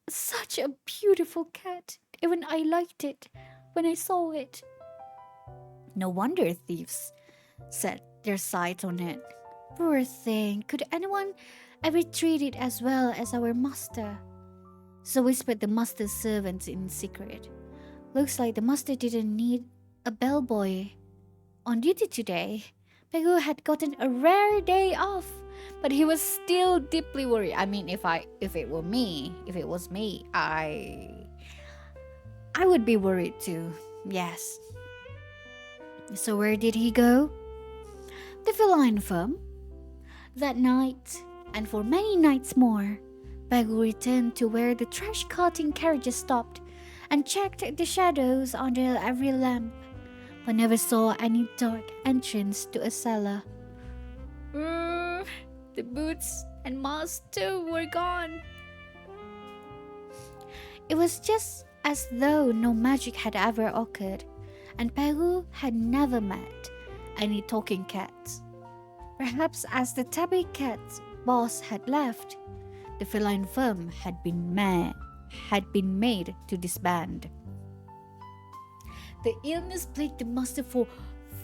S1: Such a beautiful cat. Even I liked it when I saw it." No wonder thieves set their sights on it. Poor thing. Could anyone ever treat it as well as our master? So whispered the master's servants in secret. Looks like the master didn't need a bellboy on duty today. Peru had gotten a rare day off, but he was still deeply worried. I mean, if it was me, I would be worried too. Yes. So where did he go? The feline firm. That night, and for many nights more, Peru returned to where the trash carting carriages stopped and checked the shadows under every lamp, but never saw any dark entrance to a cellar. The boots and mask too were gone. It was just as though no magic had ever occurred, and Peru had never met any talking cats. Perhaps as the tabby cat's boss had left, the feline firm had been made to disband. The illness plagued the master for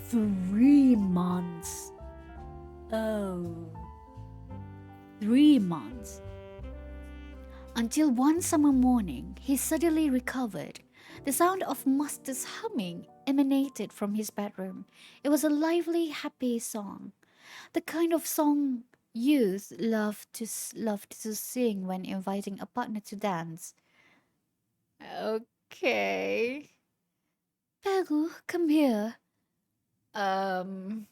S1: 3 months. Oh, 3 months. Until one summer morning, he suddenly recovered. The sound of master's humming emanated from his bedroom. It was a lively, happy song. The kind of song youth love to sing when inviting a partner to dance. Okay. Pegu, come here. Um,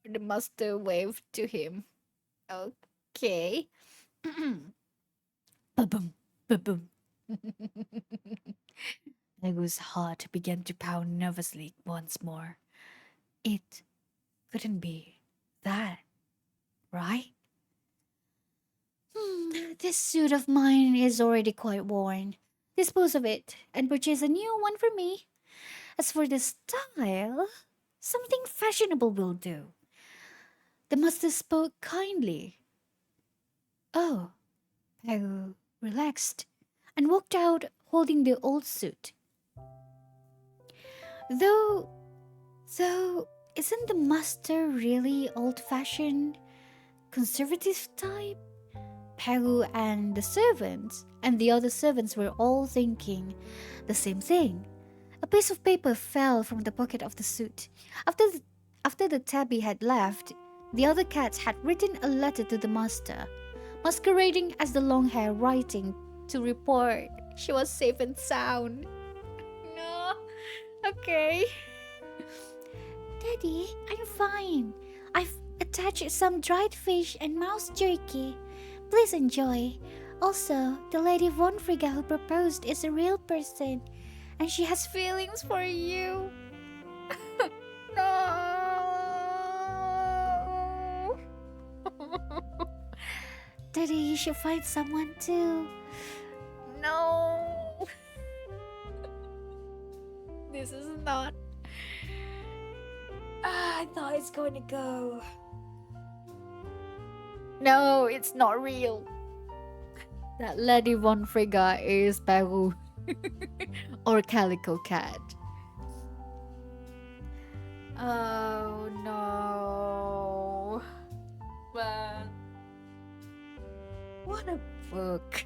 S1: the master waved to him. Okay. Ba-boom, ba-boom. Pegu's heart began to pound nervously once more. It couldn't be that, right? This suit of mine is already quite worn. Dispose of it and purchase a new one for me. As for the style, something fashionable will do. The master spoke kindly. Oh, Pegu relaxed and walked out holding the old suit. Though, though, isn't the master really old-fashioned, conservative type? Pegu and the other servants were all thinking the same thing. A piece of paper fell from the pocket of the suit. After the tabby had left, the other cats had written a letter to the master, masquerading as the long hair writing to report she was safe and sound. No, okay. Daddy, I'm fine. I've attached some dried fish and mouse jerky. Please enjoy. Also, the lady Von Frigga who proposed is a real person, and she has feelings for you. No. Daddy, you should find someone too. No. This is not. I thought it's going to go. No, it's not real. That Lady Von Frigga is Peru or Calico Cat. Oh no. Man. What a book.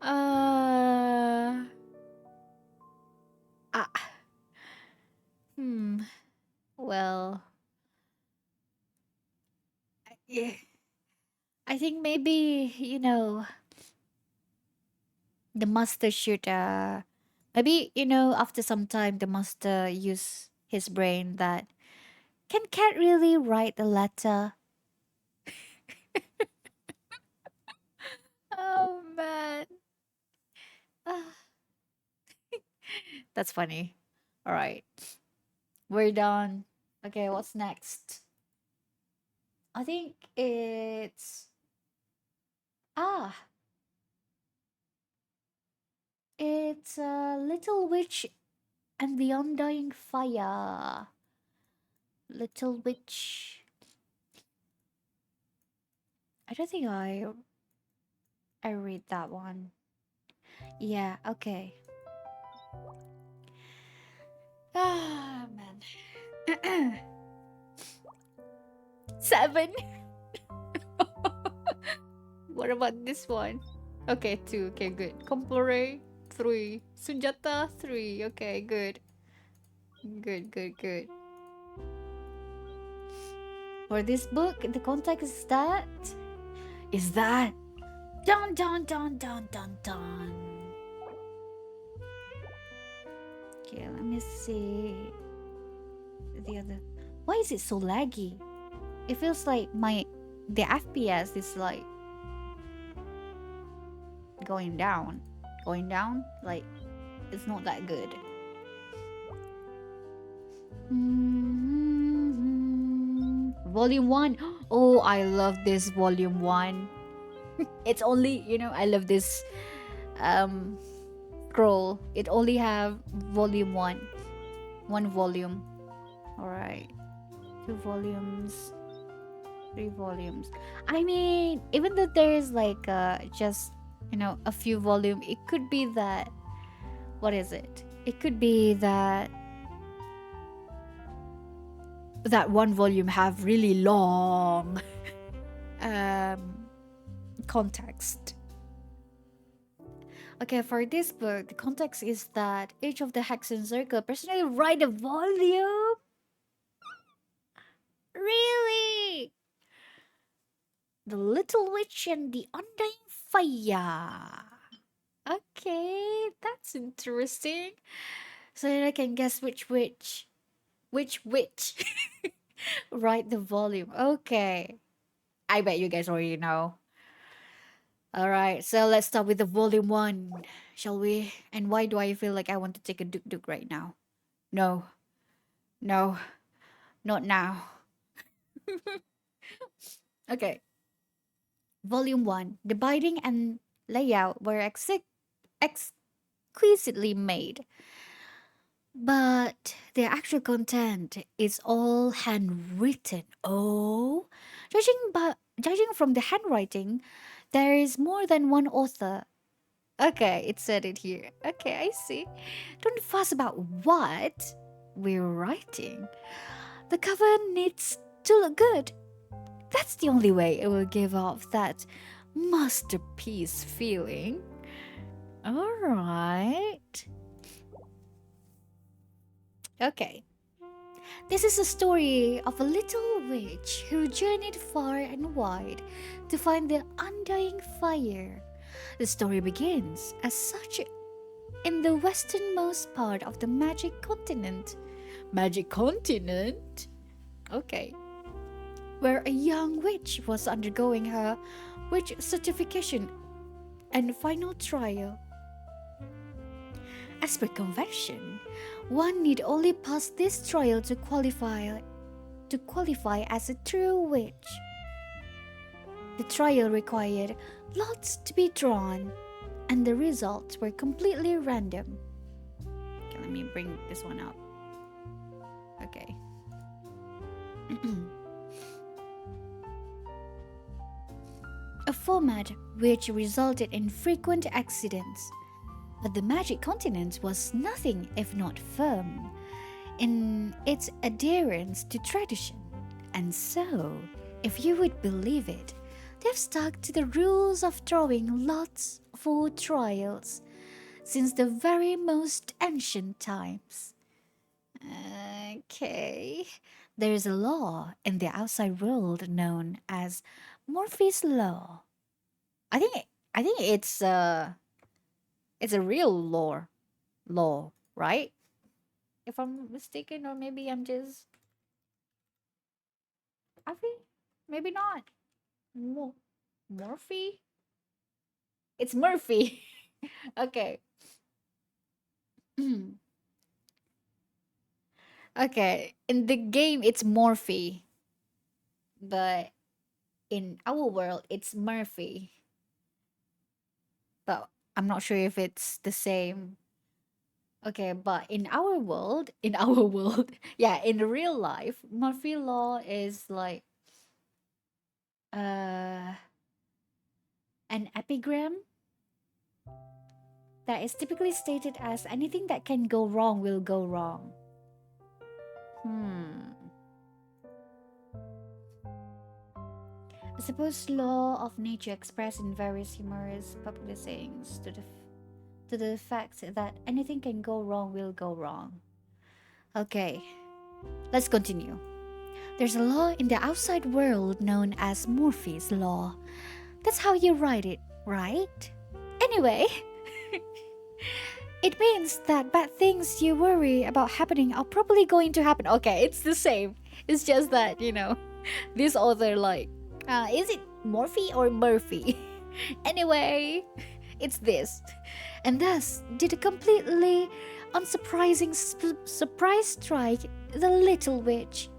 S1: uh ah. Well, yeah. I think maybe, the master should maybe, after some time the master use his brain that can cat really write a letter? Oh man. Ah, that's funny. All right. We're done. Okay, what's next? I think it's ah, it's Little Witch and the Undying Fire. Little Witch. I don't think I read that one. Yeah, okay. Ah, man. 7. What about this one? Okay, 2. Okay, good. Compore 3. Sunjata 3. Okay, good. Good, good, good. For this book, the context is that dun dun dun dun dun dun. Okay, let me see the other. Why is it so laggy? It feels like the FPS is like going down. Like it's not that good. Volume 1. Oh, I love this volume 1. It's only, I love this scroll. It only have volume 1. 1 volume. All right. 2 volumes. 3 volumes. I mean, even though there is like just, a few volume, it could be that what is it? It could be that 1 volume have really long context. Okay, for this book, the context is that each of the Hexen Circle personally write a volume. Really? The Little Witch and the Undying Fire. Okay, that's interesting. So that I can guess which witch. Which witch? Write the volume. Okay. I bet you guys already know. Alright, so let's start with the volume 1, shall we? And why do I feel like I want to take a duk right now? No, no, not now. Okay, volume 1. The binding and layout were exquisitely made, but the actual content is all handwritten. Oh, judging from the handwriting, there is more than one author. Okay, it said it here. Okay, I see. Don't fuss about what we're writing. The cover needs to look good. That's the only way it will give off that masterpiece feeling. Alright. Okay. This is a story of a little witch who journeyed far and wide to find the undying fire. The story begins, as such, in the westernmost part of the Magic Continent. Magic Continent? Okay. Where a young witch was undergoing her witch certification and final trial. As per convention, one need only pass this trial to qualify as a true witch. The trial required lots to be drawn, and the results were completely random. Okay, let me bring this one up. Okay. A format which resulted in frequent accidents. But the Magic Continent was nothing if not firm in its adherence to tradition. And so, if you would believe it, they've stuck to the rules of drawing lots for trials since the very most ancient times. Okay. There is a law in the outside world known as Morphe's Law. I think it's a real law, right? If I'm mistaken, or maybe I'm just I think maybe not. Morphe? It's Murphy. Okay. Okay. In the game it's Morphe, but in our world it's Murphy. But I'm not sure if it's the same. Okay, but in our world, yeah, in real life, Murphy law is like uh an epigram that is typically stated as anything that can go wrong will go wrong. Hmm. A supposed law of nature expressed in various humorous popular sayings to the fact that anything can go wrong will go wrong. Okay, let's continue. There's a law in the outside world known as Morphe's Law. That's how you write it, right? Anyway, it means that bad things you worry about happening are probably going to happen. Okay, it's the same. It's just that, this author is it Morphe or Murphy? Anyway, it's this. And thus did a completely unsurprising surprise strike the little witch.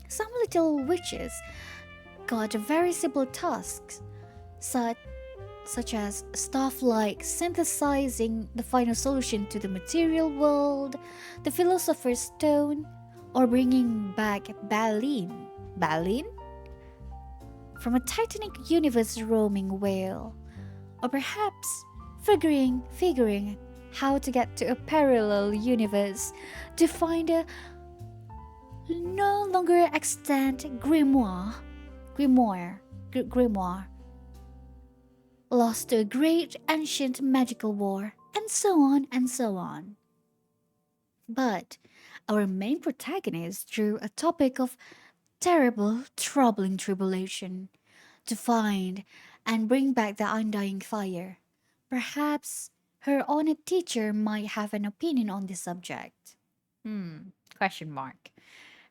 S1: Some little witches got very simple tasks, such as stuff like synthesizing the final solution to the material world, the philosopher's stone, or bringing back Balin? From a titanic universe roaming whale, or perhaps figuring how to get to a parallel universe to find a no longer extant grimoire lost to a great ancient magical war, and so on and so on. But Our main protagonist drew a topic of terrible, troubling tribulation to find and bring back the undying fire. Perhaps her honored teacher might have an opinion on this subject. Question mark.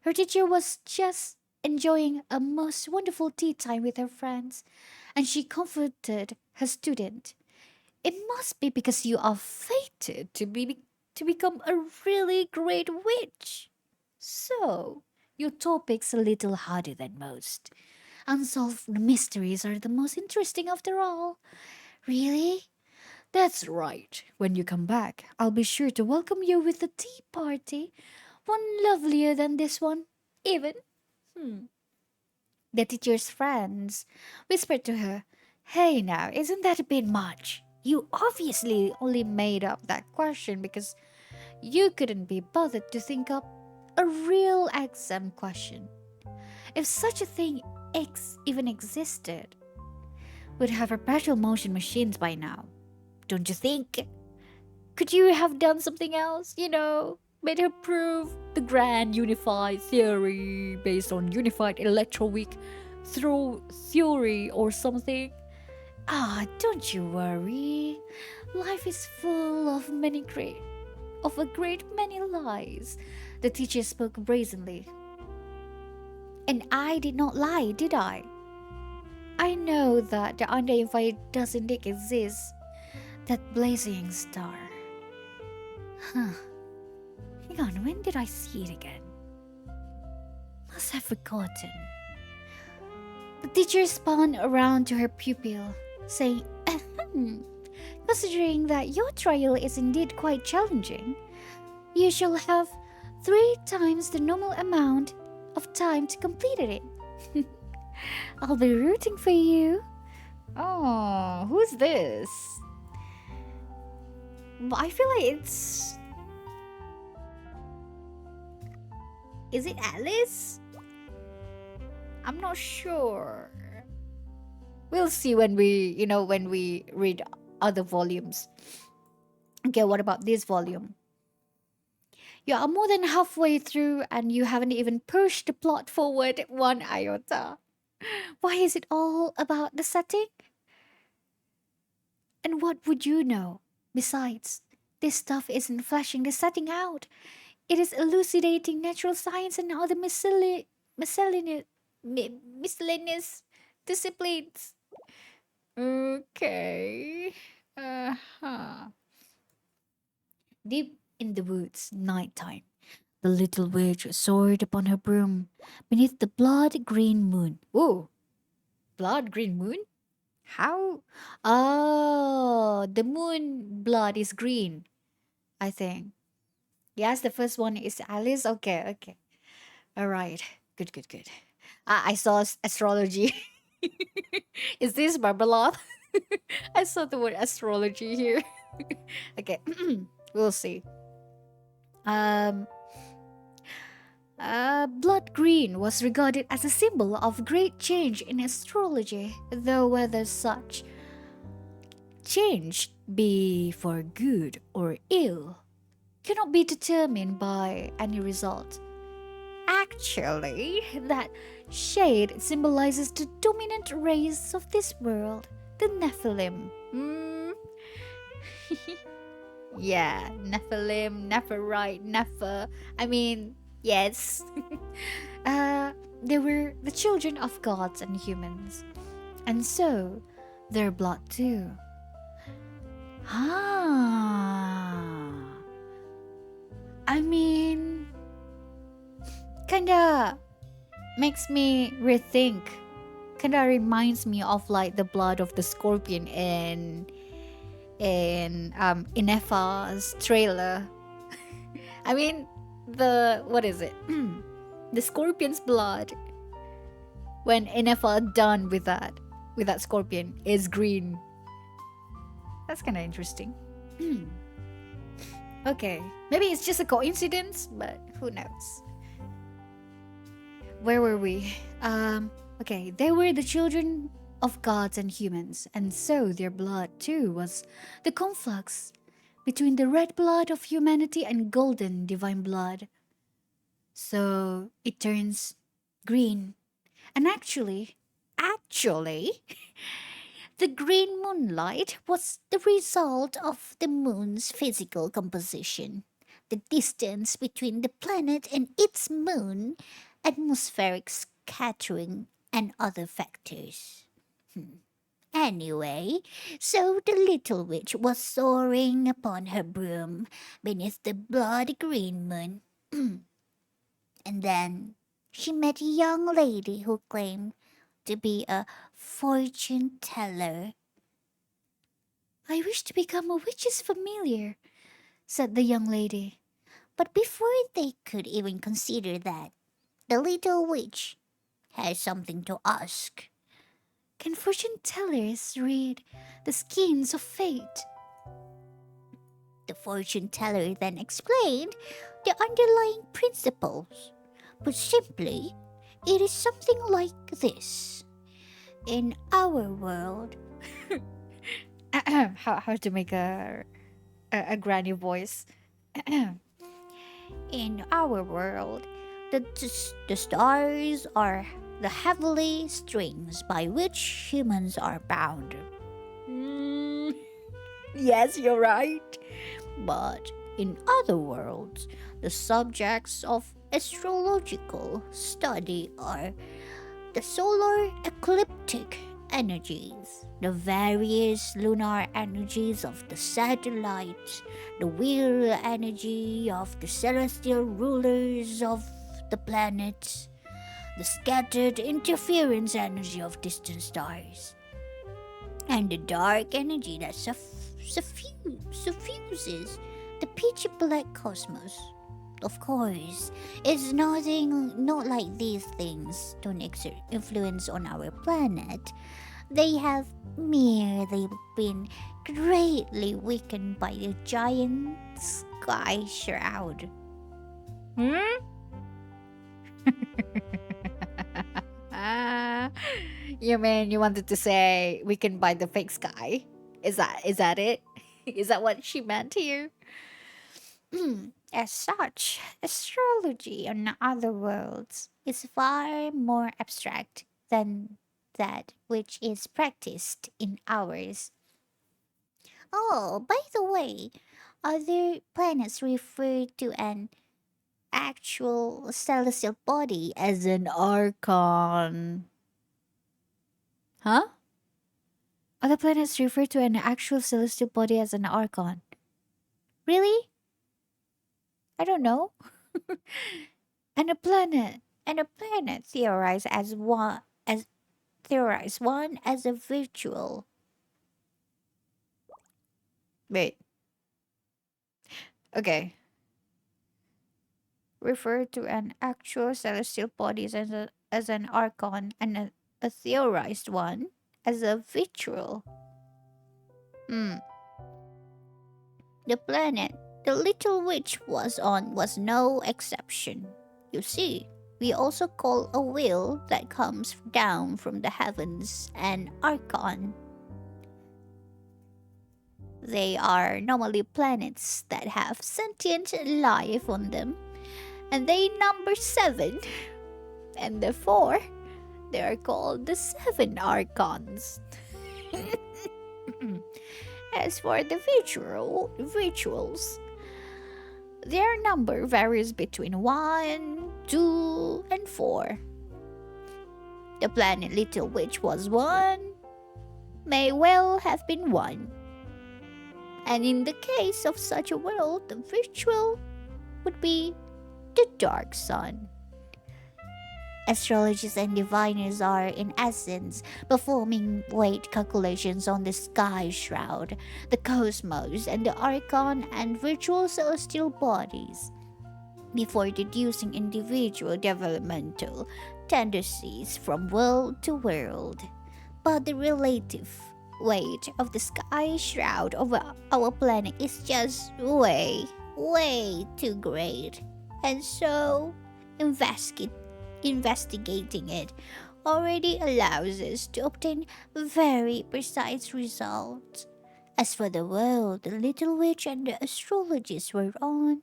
S1: Her teacher was just enjoying a most wonderful tea time with her friends, and she comforted her student. It must be because you are fated to become a really great witch. So, your topic's a little harder than most. Unsolved mysteries are the most interesting after all. Really? That's right. When you come back, I'll be sure to welcome you with a tea party. One lovelier than this one, even. The teacher's friends whispered to her, "Hey now, isn't that a bit much? You obviously only made up that question because you couldn't be bothered to think up a real exam question. If such a thing even existed, we'd have perpetual motion machines by now. Don't you think? Could you have done something else? Made her prove the grand unified theory based on unified electroweak through theory or something? Don't you worry. Life is full of a great many lies. The teacher spoke brazenly. And I did not lie, did I? I know that the undying fire doesn't exist. That blazing star. Huh. Hang on, when did I see it again? Must have forgotten. The teacher spun around to her pupil, saying, "Ahem. Considering that your trial is indeed quite challenging, you shall have 3 times the normal amount of time to complete it. I'll be rooting for you." Oh, who's this? I feel like it's... Is it Alice? I'm not sure. We'll see when we read other volumes. Okay, what about this volume? You are more than halfway through and you haven't even pushed the plot forward one iota. Why is it all about the setting? And what would you know? Besides, this stuff isn't fleshing the setting out. It is elucidating natural science and other miscellaneous disciplines. Okay. Uh-huh. Deep in the woods, nighttime, the little witch soared upon her broom beneath the blood-green moon. Ooh, blood-green moon? How? Oh, the moon blood is green, I think. Yes, the first one is Alice. Okay, okay. All right. Good, good, good. I saw astrology. Is this Barbalot? I saw the word astrology here. Okay, we'll see. Um, blood green was regarded as a symbol of great change in astrology, though whether such change be for good or ill cannot be determined by any result. Actually, that shade symbolizes the dominant race of this world, the Nephilim. Yeah, Nephilim, Nephirite, Nepher. I mean, yes. They were the children of gods and humans, and so their blood too. I mean, kinda makes me rethink. Kinda reminds me of like the blood of the scorpion in Inefa's trailer. I mean, what is it? The scorpion's blood. When Inefa done with that scorpion is green. That's kind of interesting. Okay, maybe it's just a coincidence, but who knows? Where were we? Okay, they were the children of gods and humans, and so their blood too was the conflux between the red blood of humanity and golden divine blood So it turns green. And actually, the green moonlight was the result of the moon's physical composition. The distance between the planet and its moon, atmospheric scattering, and other factors. Anyway, so the little witch was soaring upon her broom beneath the blood green moon. And then she met a young lady who claimed to be a fortune teller. I wish to become a witch's familiar, said the young lady. But before they could even consider that, the little witch had something to ask. Can fortune tellers read the skeins of fate? The fortune teller then explained the underlying principles. Put simply, it is something like this. In our world, how to make a granny voice? In our world, the stars are the heavenly strings by which humans are bound. Mm, yes, you're right. But in other worlds, the subjects of astrological study are the solar ecliptic energies, the various lunar energies of the satellites, the wheel energy of the celestial rulers of the planets, the scattered interference energy of distant stars, and the dark energy that suffuses the pitch black cosmos. Of course, it's not like these things don't exert influence on our planet. They have merely been greatly weakened by the giant sky shroud. Hmm? You mean you wanted to say weakened by the fake sky? Is that it? Is that what she meant here? As such, astrology on other worlds is far more abstract than that which is practiced in ours. Oh, by the way, other planets refer to an actual celestial body as an archon. Huh? Other planets refer to an actual celestial body as an archon. Really? I don't know. And a planet theorized one as a virtual. Wait. Okay. Refer to an actual celestial body as an archon and a theorized one as a virtual. Hmm. The planet the little witch was on was no exception. You see, we also call a wheel that comes down from the heavens an archon. They are normally planets that have sentient life on them, and they number 7, and therefore they are called the 7 archons. As for the rituals, their number varies between 1, 2, and 4. The planet Little Witch was 1, may well have been 1. And in the case of such a world, the ritual would be the dark sun. Astrologers and diviners are, in essence, performing weight calculations on the sky shroud, the cosmos, and the archon and virtual celestial bodies before deducing individual developmental tendencies from world to world. But the relative weight of the sky shroud over our planet is just way too great. And so, investigating it already allows us to obtain very precise results. As for the world the little witch and the astrologists were on,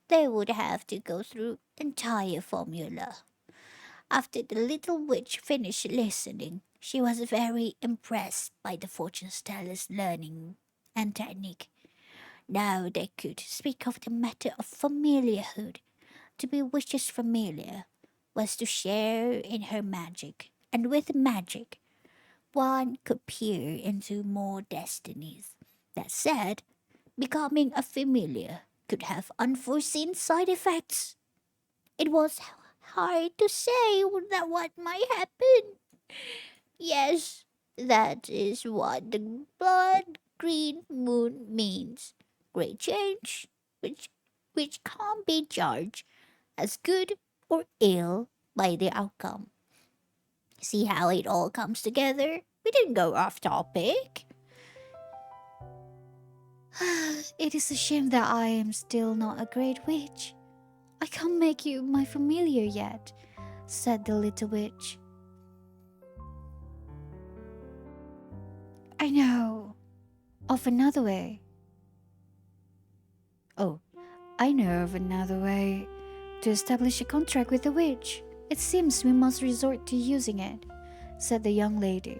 S3: they would have to go through entire formula. After the little witch finished listening, she was very impressed by the fortune teller's learning and technique. Now they could speak of the matter of familiarhood. To be witch's familiar was to share in her magic, and with magic, one could peer into more destinies. That said, becoming a familiar could have unforeseen side effects. It was hard to say that what might happen. Yes, that is what the blood green moon means. Great change, which can't be judged as good or ill by the outcome. See how it all comes together? We didn't go off topic.
S1: It is a shame that I am still not a great witch. I can't make you my familiar yet, said the little witch. I know of another way. Oh, I know of another way to establish a contract with the witch. It seems we must resort to using it, said the young lady.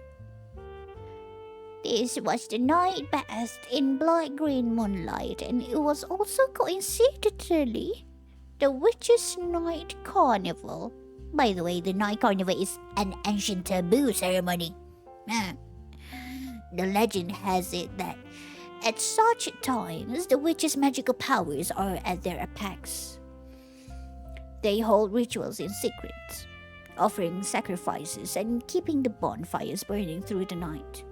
S3: This was the night bathed in blood green moonlight, and it was also coincidentally the Witches' Night Carnival. By the way, the Night Carnival is an ancient taboo ceremony. The legend has it that at such times the witches' magical powers are at their apex. They hold rituals in secret, offering sacrifices and keeping the bonfires burning through the night.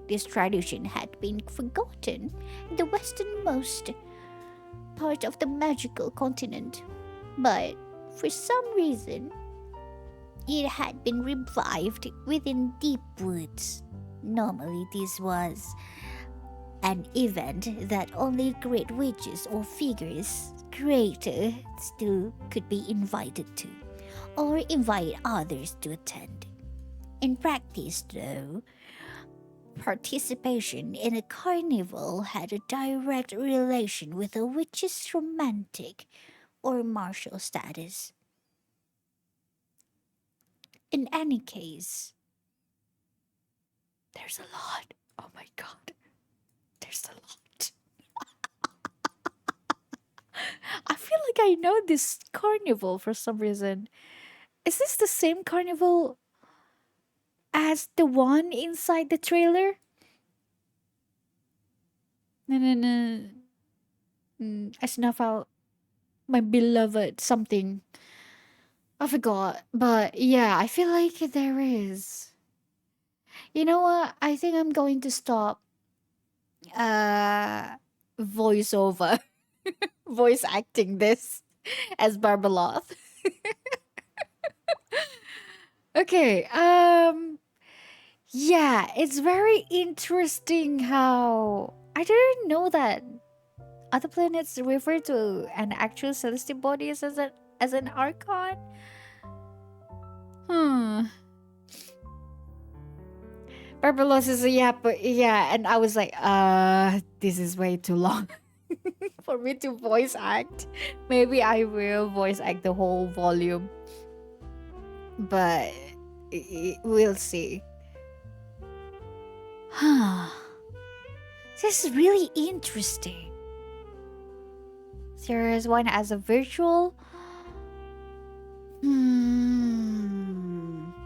S3: This tradition had been forgotten in the westernmost part of the magical continent, but for some reason, it had been revived within deep woods. Normally, this was an event that only great witches or figures greater still could be invited to, or invite others to attend. In practice, though, participation in a carnival had a direct relation with a witch's romantic or martial status. In any case,
S1: There's a lot. Oh my god. There's a lot. I feel like I know this carnival for some reason. Is this the same carnival as the one inside the trailer? No, no, no. I snuff out my beloved something. I forgot. But yeah, I feel like there is. You know what? I think I'm going to stop uh voiceover voice acting this as Barbeloth. Okay, yeah, it's very interesting how I didn't know that other planets refer to an actual celestial body as an archon. Hmm. Barbaros is a yeah, but yeah, and I was like, this is way too long for me to voice act. Maybe I will voice act the whole volume, but we'll see. Huh. This is really interesting. There is one as a virtual.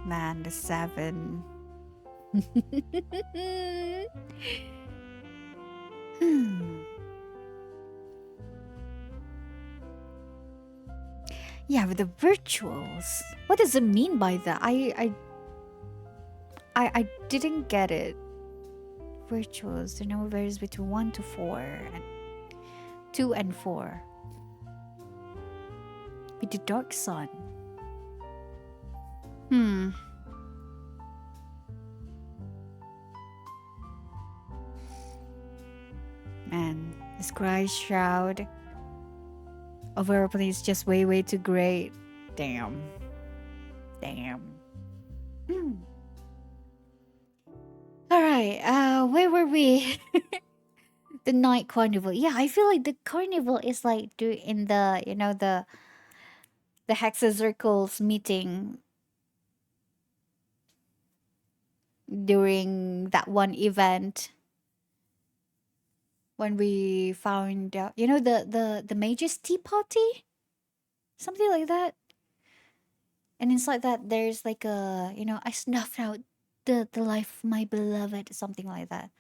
S1: Man, the 7. Yeah, with the virtuals. What does it mean by that? I didn't get it. Virtuals. The number varies between 1 to 4 and 2 and 4. With the dark sun. Man, the sky shroud of airplane is just way too great. Damn. Alright, where were we? The night carnival. Yeah, I feel like the carnival is like in the the hexa circles meeting during that one event when we found out, the mage's tea party, something like that. And inside that, there's like I snuffed out the life of my beloved, something like that.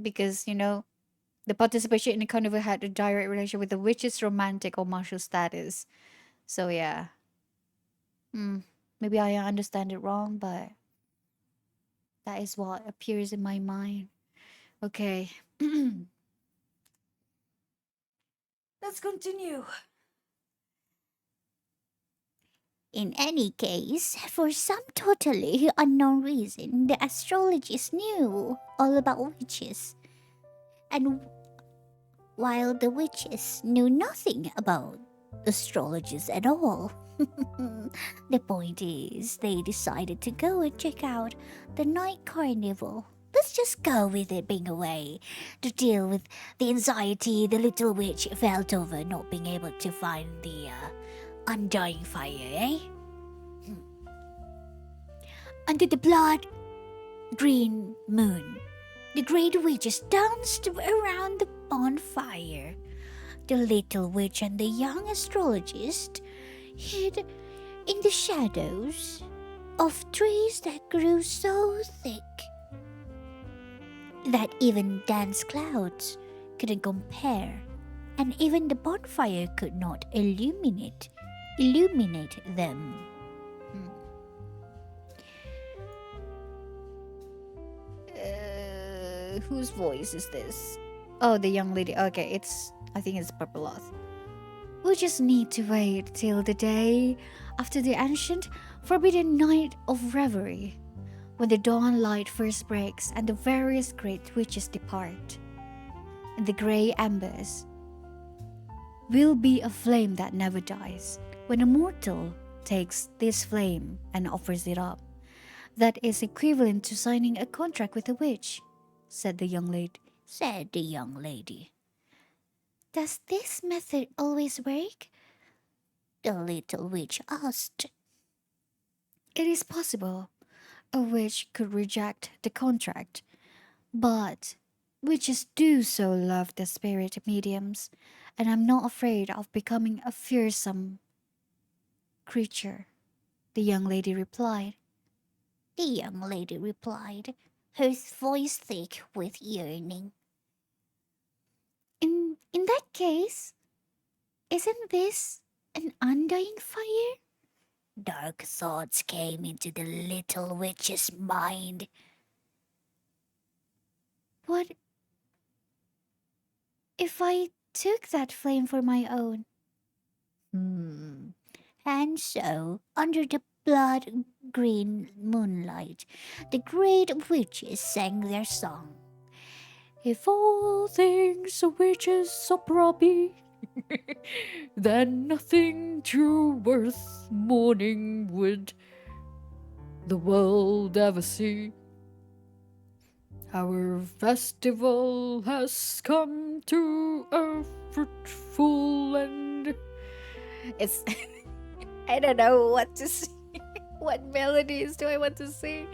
S1: Because the participation in the carnival had a direct relation with the witch's romantic or martial status. So yeah, maybe I understand it wrong, but that is what appears in my mind. Okay, let's continue.
S3: In any case, for some totally unknown reason, the astrologers knew all about witches. And while the witches knew nothing about astrologers at all, the point is, they decided to go and check out the night carnival. Let's just go with it being away to deal with the anxiety the little witch felt over not being able to find the undying fire, eh? Under the blood green moon, the great witches danced around the bonfire. The little witch and the young astrologist hid in the shadows of trees that grew so thick that even dense clouds couldn't compare, and even the bonfire could not illuminate them.
S1: Whose voice is this? Oh, the young lady. Okay, I think it's Purple Loth. We'll just need to wait till the day after the ancient, forbidden night of reverie, when the dawn light first breaks and the various great witches depart. And the grey embers will be a flame that never dies. When a mortal takes this flame and offers it up, that is equivalent to signing a contract with a witch, said the young lady. Does this method always work?
S3: The little witch asked.
S1: It is possible a witch could reject the contract, but witches do so love the spirit mediums, and I'm not afraid of becoming a fearsome creature, the young lady replied.
S3: Her voice thick with yearning.
S1: In that case, isn't this an undying fire?
S3: Dark thoughts came into the little witch's mind.
S1: What if I took that flame for my own?
S3: And so, under the blood green moonlight, the great witches sang their song.
S1: If all things are witches are proby, then nothing true worth mourning would the world ever see. Our festival has come to a fruitful end. It's I don't know what to sing. What melodies do I want to sing?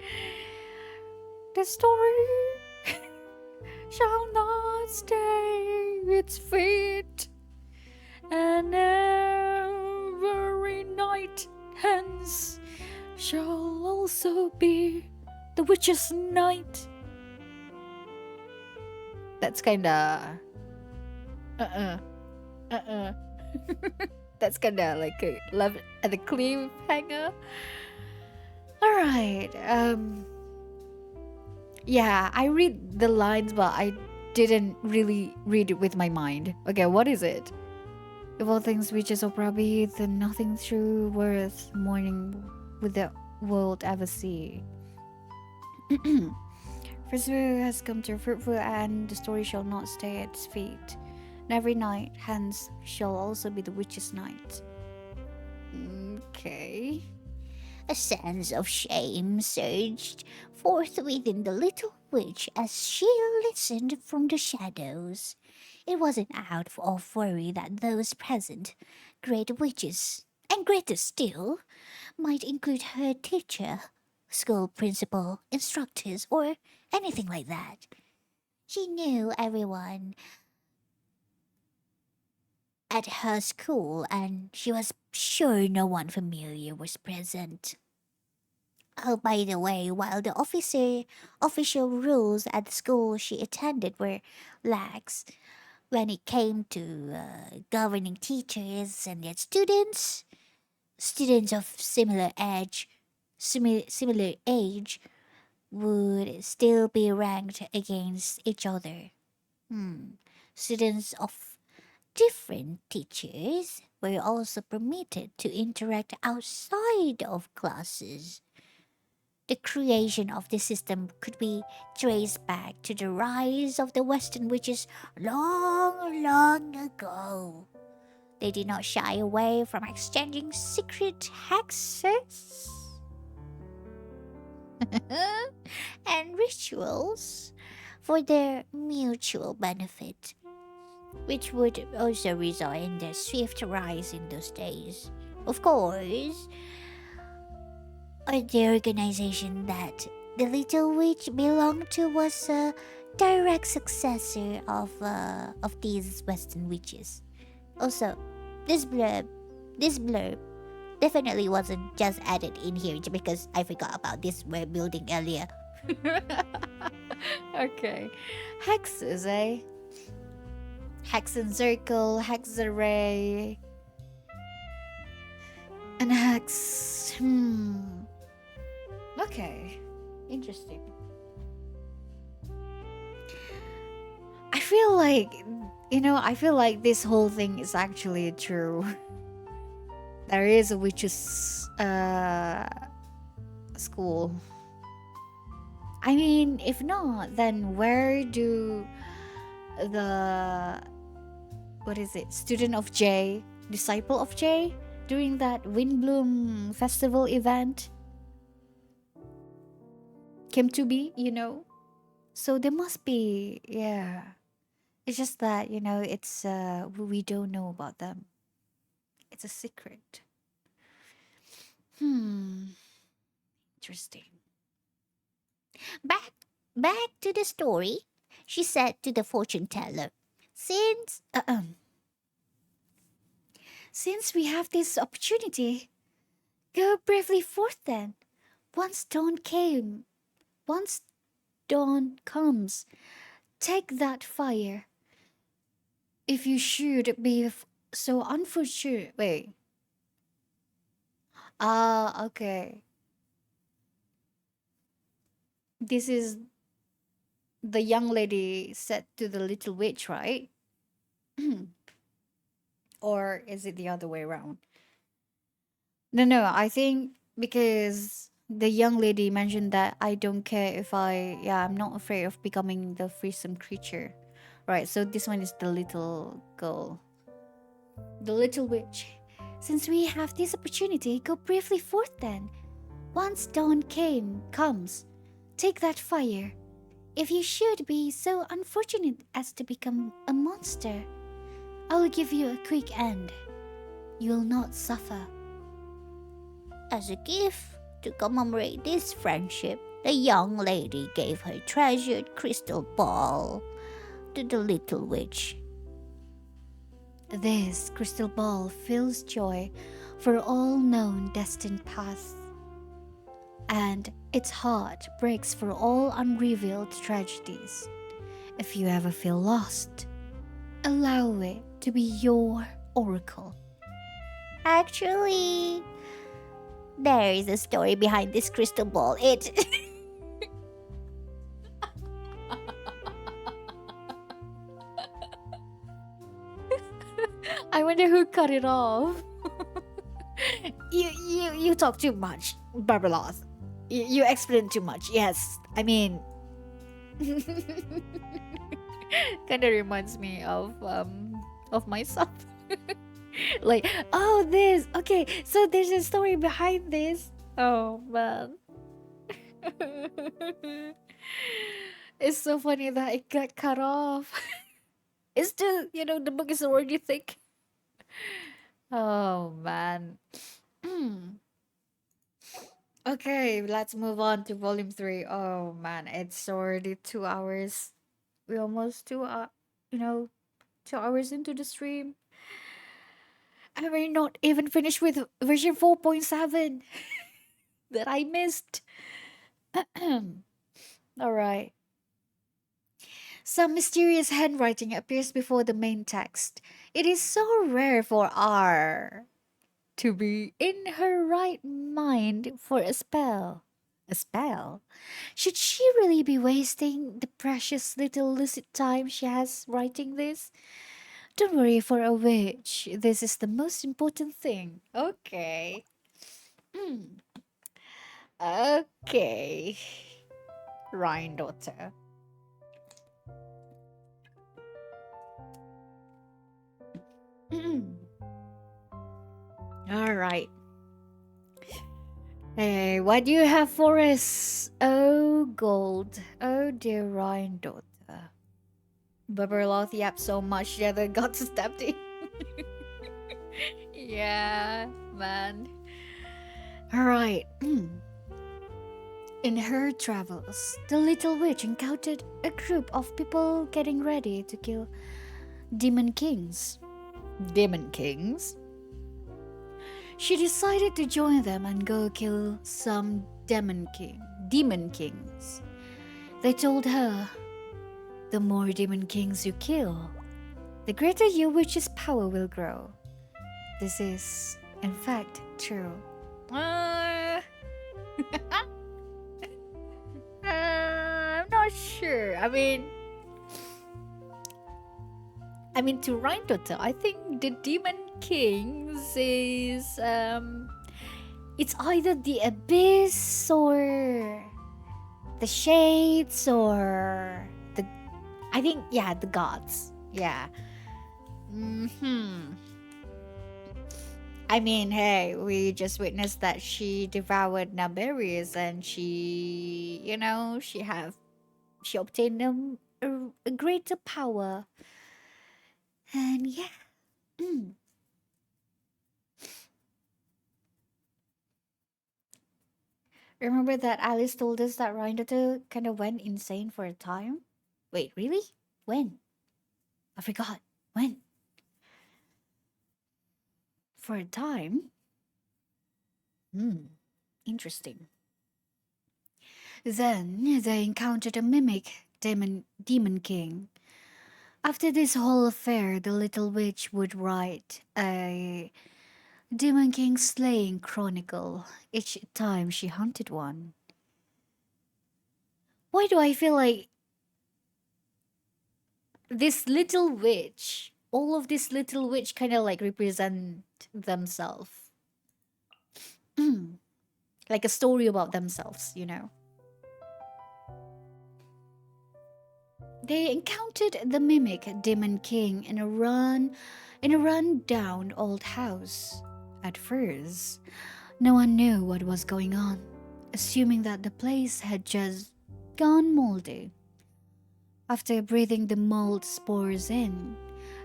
S1: The story shall not stay its fate, and every night hence shall also be the witch's night. That's kinda that's kinda like a love at the cliffhanger. Alright, yeah, I read the lines, but I didn't really read it with my mind. Okay, what is it? If all things witches are probably, then nothing true worth mourning would the world ever see. Festival has come to a fruitful end, the story shall not stay at its feet. And every night, hence, shall also be the witch's night. Okay.
S3: A sense of shame surged forth within the little witch as she listened from the shadows. It wasn't out of worry that those present, great witches, and greater still, might include her teacher, school principal, instructors, or anything like that. She knew everyone at her school, and she was sure no one familiar was present. Oh, by the way, while the official rules at the school she attended were lax when it came to governing teachers and their students, students of similar age would still be ranked against each other. Students of different teachers were also permitted to interact outside of classes. The creation of this system could be traced back to the rise of the Western witches long, long ago. They did not shy away from exchanging secret hexes and rituals for their mutual benefit, which would also result in their swift rise in those days. Of course, the organization that the Little Witch belonged to was a direct successor of these Western witches. Also, this blurb definitely wasn't just added in here because I forgot about this word building earlier.
S1: Okay. Hexes, eh? Hex and circle, hex array, and hex. Okay. Interesting. I feel like, I feel like this whole thing is actually true. There is a witches school. I mean, if not, then where do the student of J, disciple of J, during that Windbloom festival event came to be, So there must be, yeah. It's just that, it's we don't know about them. It's a secret. Interesting.
S3: Back to the story, she said to the fortune teller.
S1: Since we have this opportunity, go bravely forth then. Once dawn comes, take that fire. If you should be so unfortunate, wait. Okay. This is the young lady said to the little witch, right? Or is it the other way around? No, I think because the young lady mentioned that I don't care if I'm not afraid of becoming the fearsome creature. Right, so this one is the little girl. The little witch. Since we have this opportunity, go bravely forth then. Once dawn comes, take that fire. If you should be so unfortunate as to become a monster, I will give you a quick end. You will not suffer.
S3: As a gift to commemorate this friendship, the young lady gave her treasured crystal ball to the little witch.
S1: This crystal ball fills joy for all known destined paths, and its heart breaks for all unrevealed tragedies. If you ever feel lost, allow it to be your oracle.
S3: Actually, there is a story behind this crystal ball.
S1: I wonder who cut it off. You talk too much, Barbaroth. You explain too much. Yes, I mean, kind of reminds me of myself. Like, oh, this. Okay, so there's a story behind this. Oh man. It's so funny that it got cut off. It's still, the book is already thick. Oh man. Okay, let's move on to volume 3. Oh man, it's already 2 hours. We almost 2 hours into the stream. And we're not even finished with version 4.7 that I missed. Alright. Some mysterious handwriting appears before the main text. It is so rare for R to be in her right mind for a spell. A spell? Should she really be wasting the precious little lucid time she has writing this? Don't worry, for a witch, this is the most important thing. Okay. Okay. Rhine daughter. All right. Hey, what do you have for us? Oh, gold. Oh, dear Rhine daughter. Bubberloth yapped so much that the gods stepped in. Yeah, man. Alright. In her travels, the little witch encountered a group of people getting ready to kill demon kings. Demon kings? She decided to join them and go kill some demon kings. They told her, the more demon kings you kill, the greater your witch's power will grow. This is, in fact, true. I'm not sure. I mean, to Rheindotter, I think the demon kings is it's either the abyss or the shades or the gods. Yeah. I mean, hey, we just witnessed that she devoured Naberries and she obtained a greater power. And yeah. Remember that Alice told us that Rhindata kind of went insane for a time? Wait, really? When? I forgot. When? For a time? Interesting. Then they encountered a mimic demon king. After this whole affair, the little witch would write a Demon King slaying chronicle each time she hunted one. Why do I feel like this little witch, all of this little witch kind of like represent themselves? Like a story about themselves, They encountered the mimic Demon King in a run-down old house. At first, no one knew what was going on, assuming that the place had just gone moldy. After breathing the mold spores in,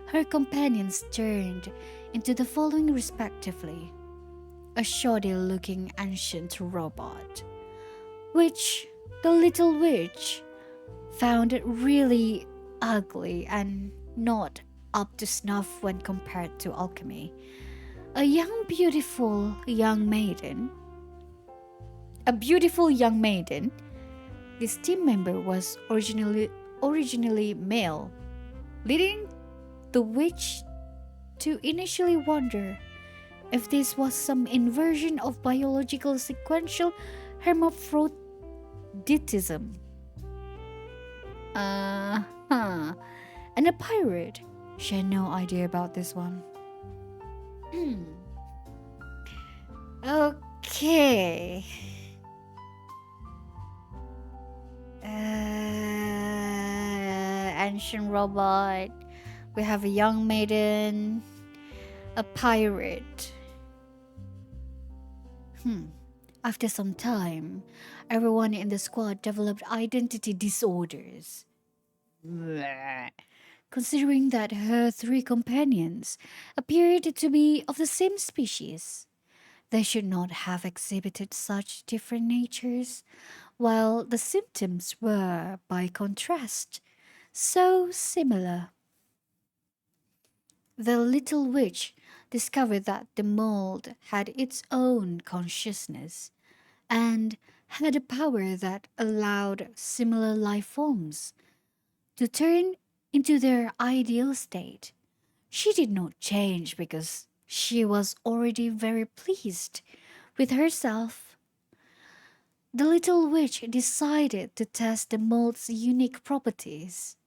S1: her companions turned into the following respectively: a shoddy-looking ancient robot, which the little witch found really ugly and not up to snuff when compared to alchemy. A beautiful young maiden. This team member was originally male, leading the witch to initially wonder if this was some inversion of biological sequential hermaphroditism. And a pirate. She had no idea about this one. Okay. Ancient robot. We have a young maiden. A pirate. After some time, everyone in the squad developed identity disorders. Bleh. Considering that her three companions appeared to be of the same species, they should not have exhibited such different natures, while the symptoms were, by contrast, so similar. The little witch discovered that the mold had its own consciousness and had a power that allowed similar life forms to turn into their ideal state. She did not change because she was already very pleased with herself. The little witch decided to test the mold's unique properties.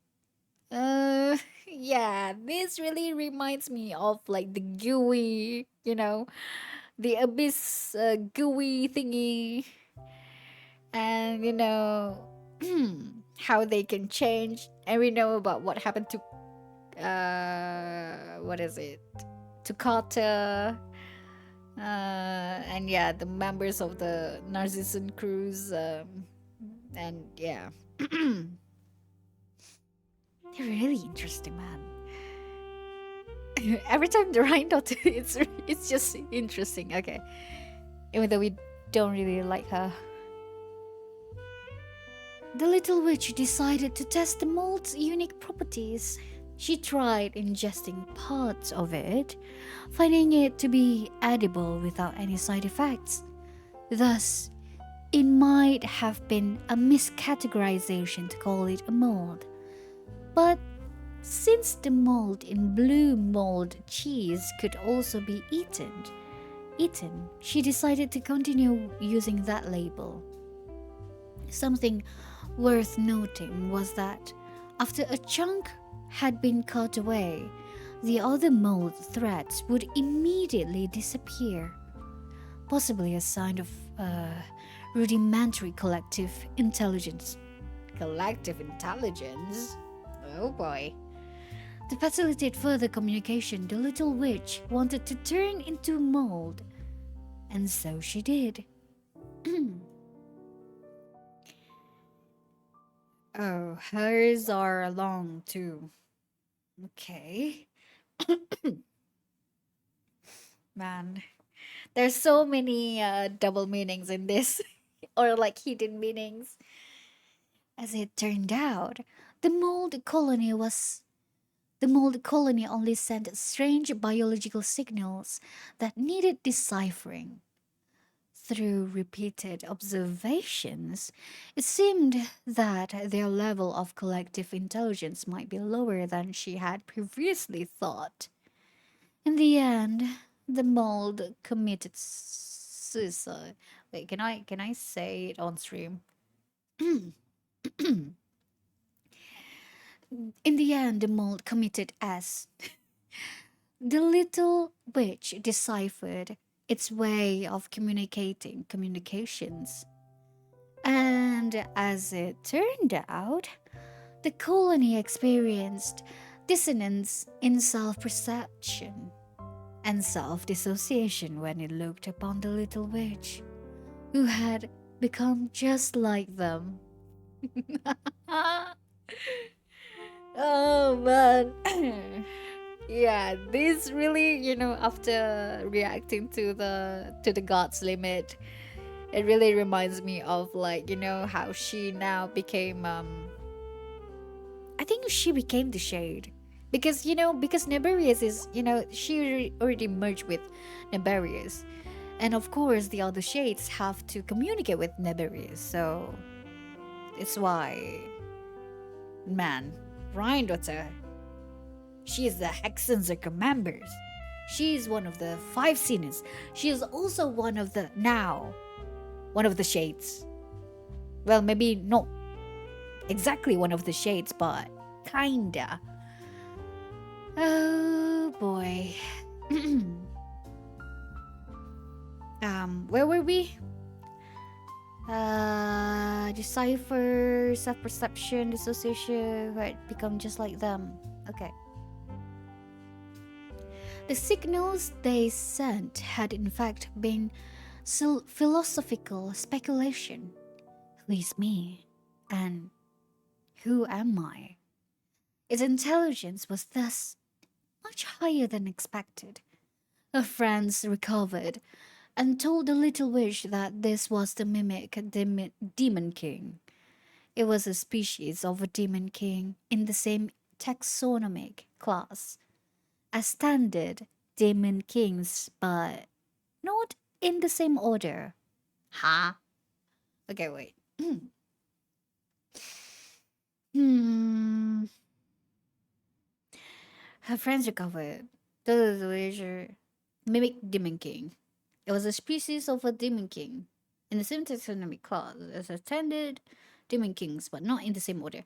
S1: Yeah, this really reminds me of like the gooey, the abyss gooey thingy, and how they can change. And we know about what happened to what is it? To Carter. And yeah, the members of the Narcissan cruise, and yeah, they're really interesting, man. Every time the Rhine Daughter, it's just interesting. Okay, even though we don't really like her. The little witch decided to test the mold's unique properties. She tried ingesting parts of it, finding it to be edible without any side effects. Thus, it might have been a miscategorization to call it a mold. But since the mold in blue mold cheese could also be eaten, she decided to continue using that label. Something worth noting was that after a chunk had been cut away, the other mold threads would immediately disappear, possibly a sign of rudimentary collective intelligence. Collective intelligence? Oh boy. To facilitate further communication, the little witch wanted to turn into mold, and so she did. Oh, hers are long too. Okay. Man, there's so many double meanings in this, or like hidden meanings. As it turned out, the mold colony only sent strange biological signals that needed deciphering. Through repeated observations, it seemed that their level of collective intelligence might be lower than she had previously thought. In the end, the mold committed suicide. Wait, can I say it on stream? In the end, the mold committed as the little witch deciphered its way of communications. And as it turned out, the colony experienced dissonance in self perception and self dissociation when it looked upon the little witch, who had become just like them. Oh man. Yeah, this really, after reacting to the god's limit, it really reminds me of like, how she now became I think she became the shade. Because Nebarius is, she already merged with Nebarius. And of course the other shades have to communicate with Nebarius. So it's why, man, Ryan daughter, she is the Hexenzer members. She is one of the 5 sinners. She is also one of the shades. Well, maybe not exactly one of the shades, but kinda. Oh boy. Where were we? Decipher, self-perception, dissociation, right? Become just like them. Okay. The signals they sent had in fact been philosophical speculation. Who is me? And who am I? Its intelligence was thus much higher than expected. Her friends recovered and told the little witch that this was the mimic demon king. It was a species of a demon king in the same taxonomic class as standard demon kings, but not in the same order. Huh? Okay, wait. Hmm. Her friends recovered. The little witch mimic demon king. It was a species of a demon king in the same taxonomic class as attended demon kings, but not in the same order.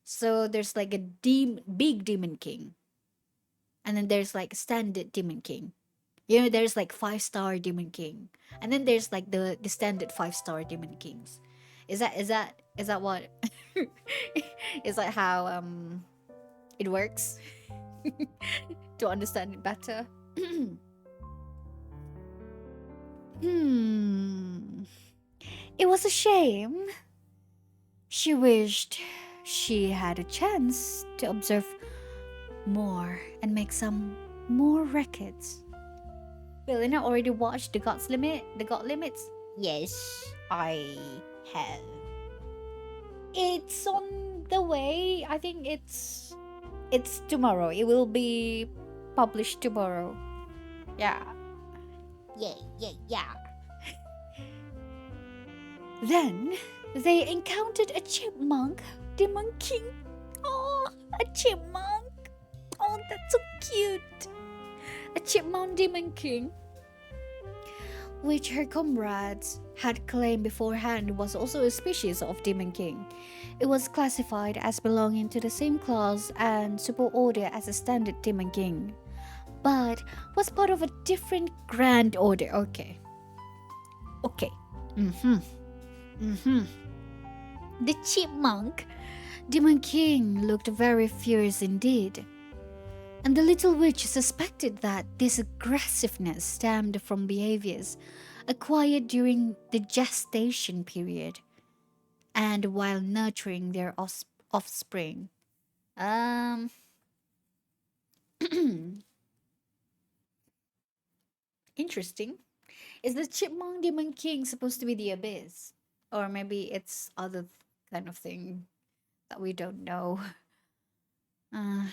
S1: So there's like a big demon king, and then there's like standard demon king. You know, there's like 5-star demon king, and then there's like the standard 5-star demon kings. Is that what? Is that how it works? To understand it better. It was a shame. She wished she had a chance to observe more and make some more records. Feline already watched the God Limits?
S3: Yes, I have.
S1: It's on the way. I think it's tomorrow. It will be published tomorrow. Yeah.
S3: Yeah.
S1: Then they encountered a chipmunk demon king. Oh, a chipmunk. Oh, that's so cute. A chipmunk demon king, which her comrades had claimed beforehand was also a species of demon king. It was classified as belonging to the same class and superorder as a standard demon king, but was part of a different grand order. Okay. The chipmunk demon king looked very fierce indeed, and the little witch suspected that this aggressiveness stemmed from behaviors acquired during the gestation period and while nurturing their offspring. Interesting. Is the chipmunk demon king supposed to be the abyss? Or maybe it's other kind of thing that we don't know. Uh-huh.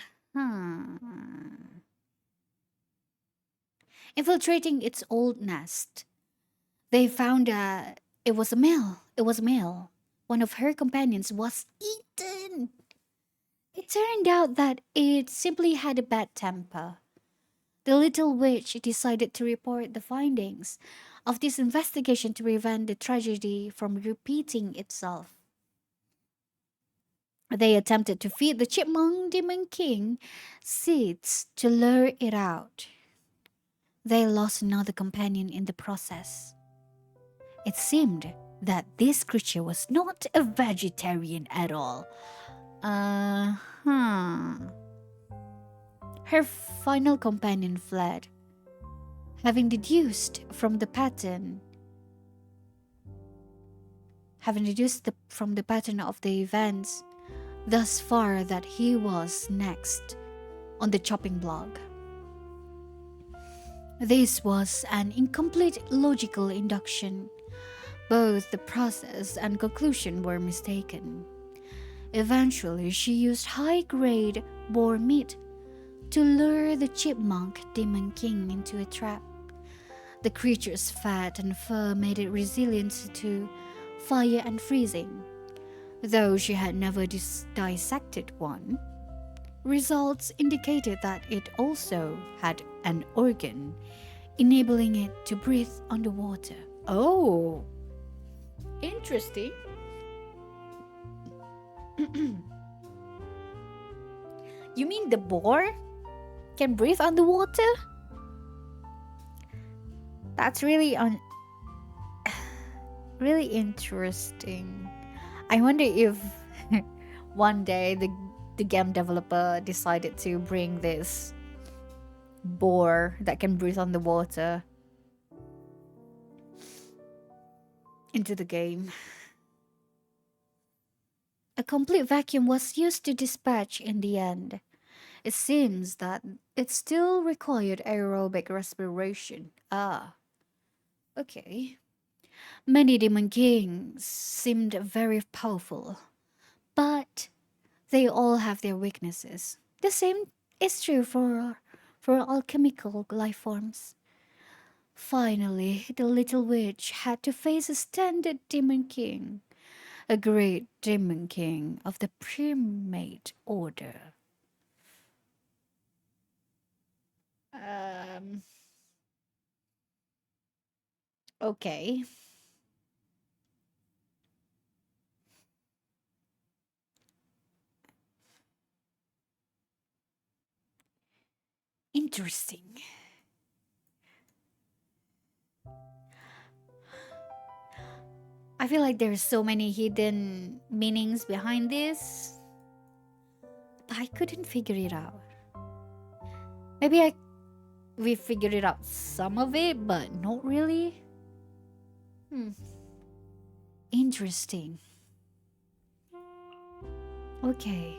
S1: Infiltrating its old nest, they found it was a male. It was male. One of her companions was eaten. It turned out that it simply had a bad temper. The little witch decided to report the findings of this investigation to prevent the tragedy from repeating itself. They attempted to feed the chipmunk demon king seeds to lure it out. They lost another companion in the process. It seemed that this creature was not a vegetarian at all. Her final companion fled, having deduced from the pattern of the events thus far that he was next on the chopping block. This was an incomplete logical induction. Both the process and conclusion were mistaken. Eventually, she used high-grade boar meat to lure the chipmunk demon king into a trap. The creature's fat and fur made it resilient to fire and freezing, though she had never dissected one. Results indicated that it also had an organ, enabling it to breathe underwater. Oh, interesting. You mean the boar can breathe underwater? That's really really interesting. I wonder if one day the game developer decided to bring this boar that can breathe underwater into the game. A complete vacuum was used to dispatch in the end. It seems that it still required aerobic respiration. Ah, okay. Many demon kings seemed very powerful, but they all have their weaknesses. The same is true for alchemical life forms. Finally, the little witch had to face a standard demon king, a great demon king of the primate order. Um. Okay. Interesting. I feel like there's so many hidden meanings behind this. I couldn't figure it out. Maybe we figured it out some of it, but not really. Interesting. Okay.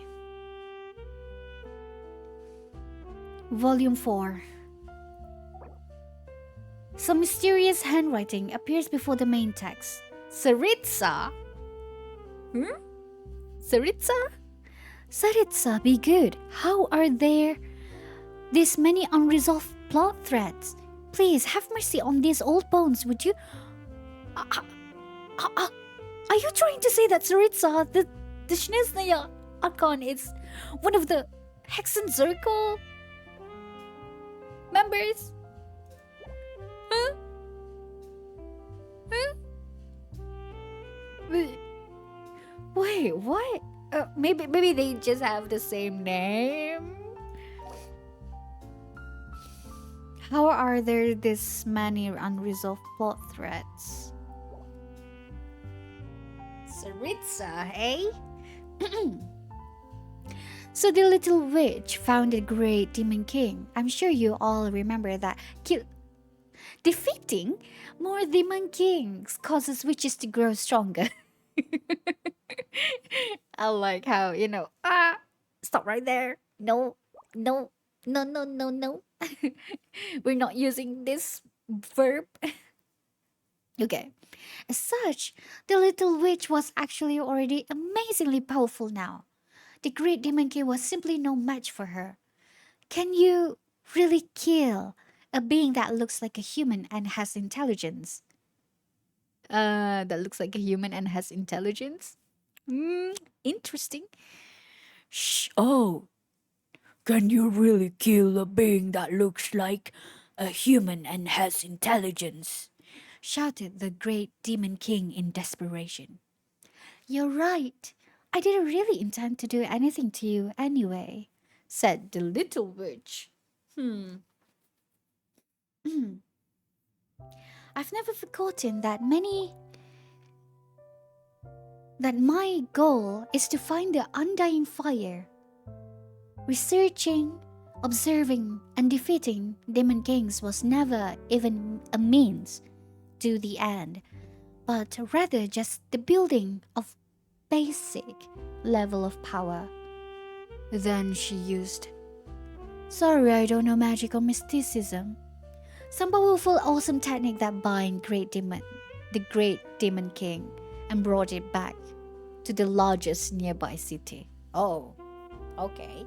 S1: Volume 4. Some mysterious handwriting appears before the main text. Saritsa? Saritsa? Saritsa, be good. How are there this many unresolved plot threads? Please have mercy on these old bones, would you? Are you trying to say that Saritsa, the Shnezhnaya Archon, is one of the Hexen Circle members? Huh? Wait, what? Maybe they just have the same name. How are there this many unresolved plot threads? Saritsa, eh? So the little witch found a great demon king. I'm sure you all remember that. Defeating more demon kings causes witches to grow stronger. I like how, stop right there. No, no, no, no, no, no. We're not using this verb. Okay. As such, the little witch was actually already amazingly powerful now. The great demon king was simply no match for her. Can you really kill a being that looks like a human and has intelligence? That looks like a human and has intelligence? Interesting. Shh, oh. Can you really kill a being that looks like a human and has intelligence? Shouted the great demon king in desperation. You're right. I didn't really intend to do anything to you anyway, said the little witch. I've never forgotten that my goal is to find the undying fire. Researching, observing, and defeating demon kings was never even a means to the end, but rather just the building of basic level of power. Then she used, sorry, I don't know magic or mysticism, some powerful awesome technique that bind the great demon king, and brought it back to the largest nearby city. Oh, okay.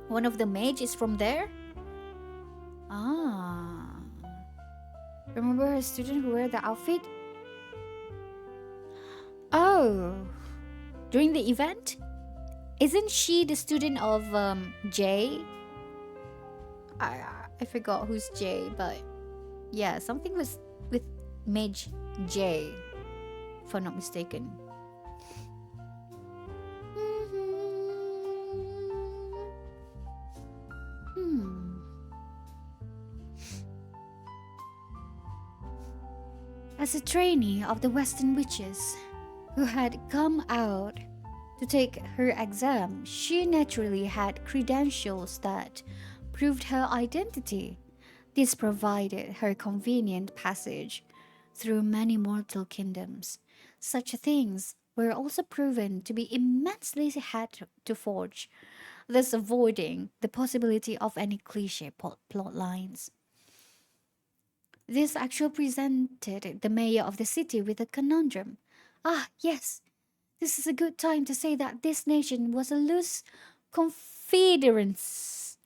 S1: One of the mages from there? Ah. Remember her student who wear the outfit? Oh. During the event? Isn't she the student of Jay? I forgot who's Jay, but yeah, something was with Mage Jay, if I'm not mistaken. As a trainee of the Western Witches, who had come out to take her exam, she naturally had credentials that proved her identity. This provided her convenient passage
S3: through many mortal kingdoms. Such things were also proven to be immensely hard to forge, thus avoiding the possibility of any cliche plot lines. This actually presented the mayor of the city with a conundrum. Ah, yes, this is a good time to say that this nation was a loose confederacy.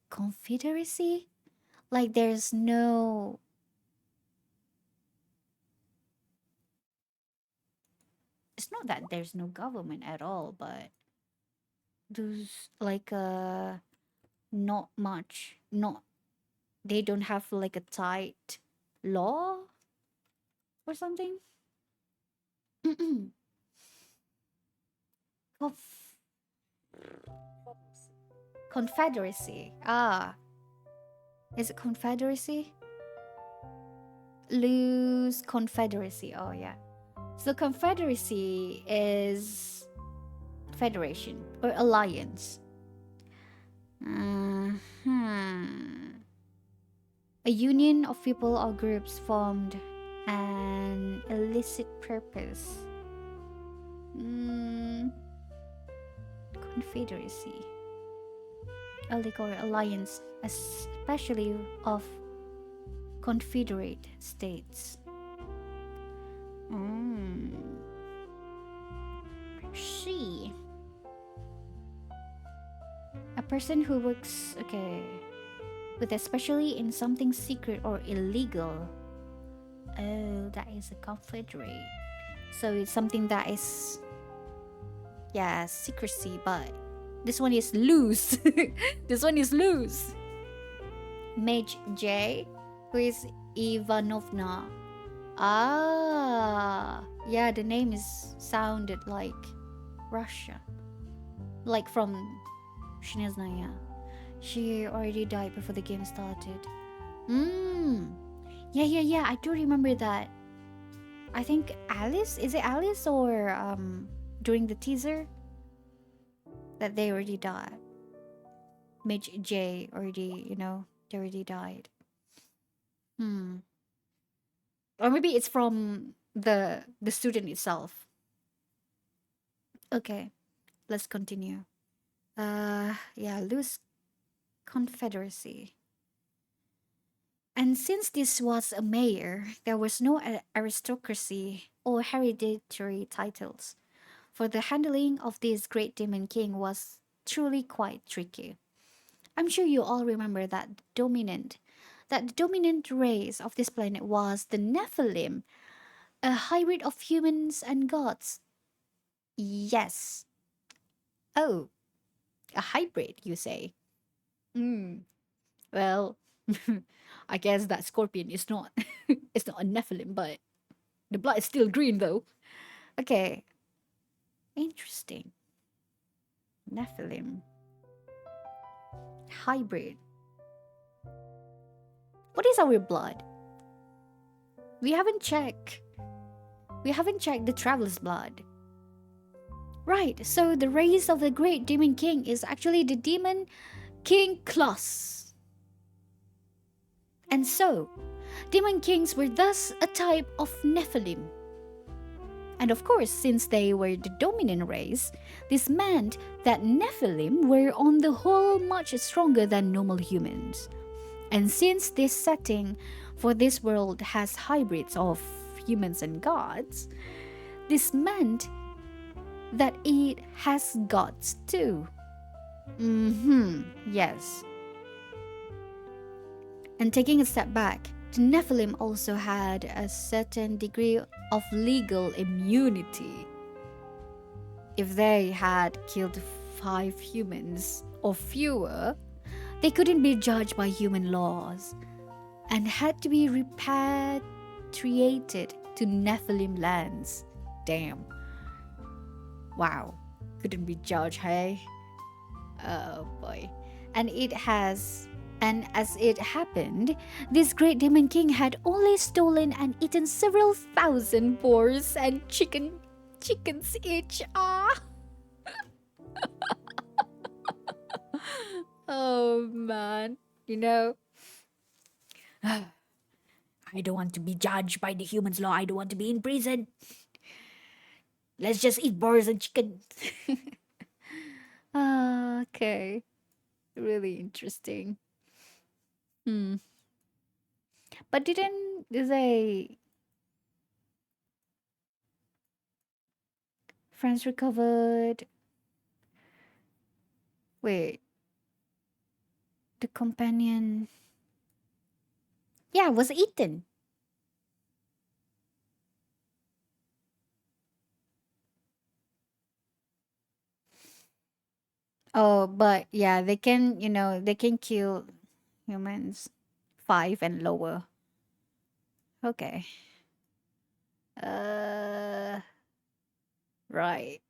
S3: Confederacy? Like there's no. It's not that there's no government at all, but there's like not much. Not they don't have like a tight law or something. Conf- Confederacy. Ah, is it Confederacy? Loose Confederacy. Oh yeah. So Confederacy is federation or alliance. Uh, A union of people or groups formed an illicit purpose. Confederacy. A league or alliance, especially of confederate states. See. A person who works, with especially in something secret or illegal. Oh, that is a confederate. So it's something that is, secrecy, but this one is loose. This one is loose. Mage J, who is Ivanovna. Ah, yeah, the name is sounded like Russia. Like from Shinezna, She already died before the game started. Yeah, I do remember that. I think Alice, is it Alice or during the teaser that they already died. Midge J already, they already died. Or maybe it's from the student itself. Okay, let's continue. Loose confederacy. And since this was a mayor, there was no aristocracy or hereditary titles. For the handling of this great demon king was truly quite tricky. I'm sure you all remember that the dominant race of this planet was the Nephilim, a hybrid of humans and gods. Yes. Oh, a hybrid, you say? Well, I guess that scorpion is not it's not a Nephilim, but the blood is still green though. Okay. Interesting. Nephilim. Hybrid. What is our blood? We haven't checked. We haven't checked the traveler's blood. Right, so the race of the great demon king is actually the demon king class. And so, demon kings were thus a type of Nephilim. And of course, since they were the dominant race, this meant that Nephilim were on the whole much stronger than normal humans. And since this setting for this world has hybrids of humans and gods, this meant that it has gods too. Yes. And taking a step back, the Nephilim also had a certain degree of legal immunity. If they had killed 5 humans or fewer, they couldn't be judged by human laws and had to be repatriated to Nephilim lands. Damn. Wow. Couldn't be judged, hey? Oh boy. And as it happened, this great demon king had only stolen and eaten several thousand boars and chickens each.
S1: Oh man, you know, I don't want to be judged by the human's law. I don't want to be in prison. Let's just eat birds and chicken. Okay, really interesting. Hmm. But didn't they friends recovered? Wait, the companion. Yeah, was eaten. Oh, but yeah, they can, they can kill humans 5 and lower. Okay. Uh, right.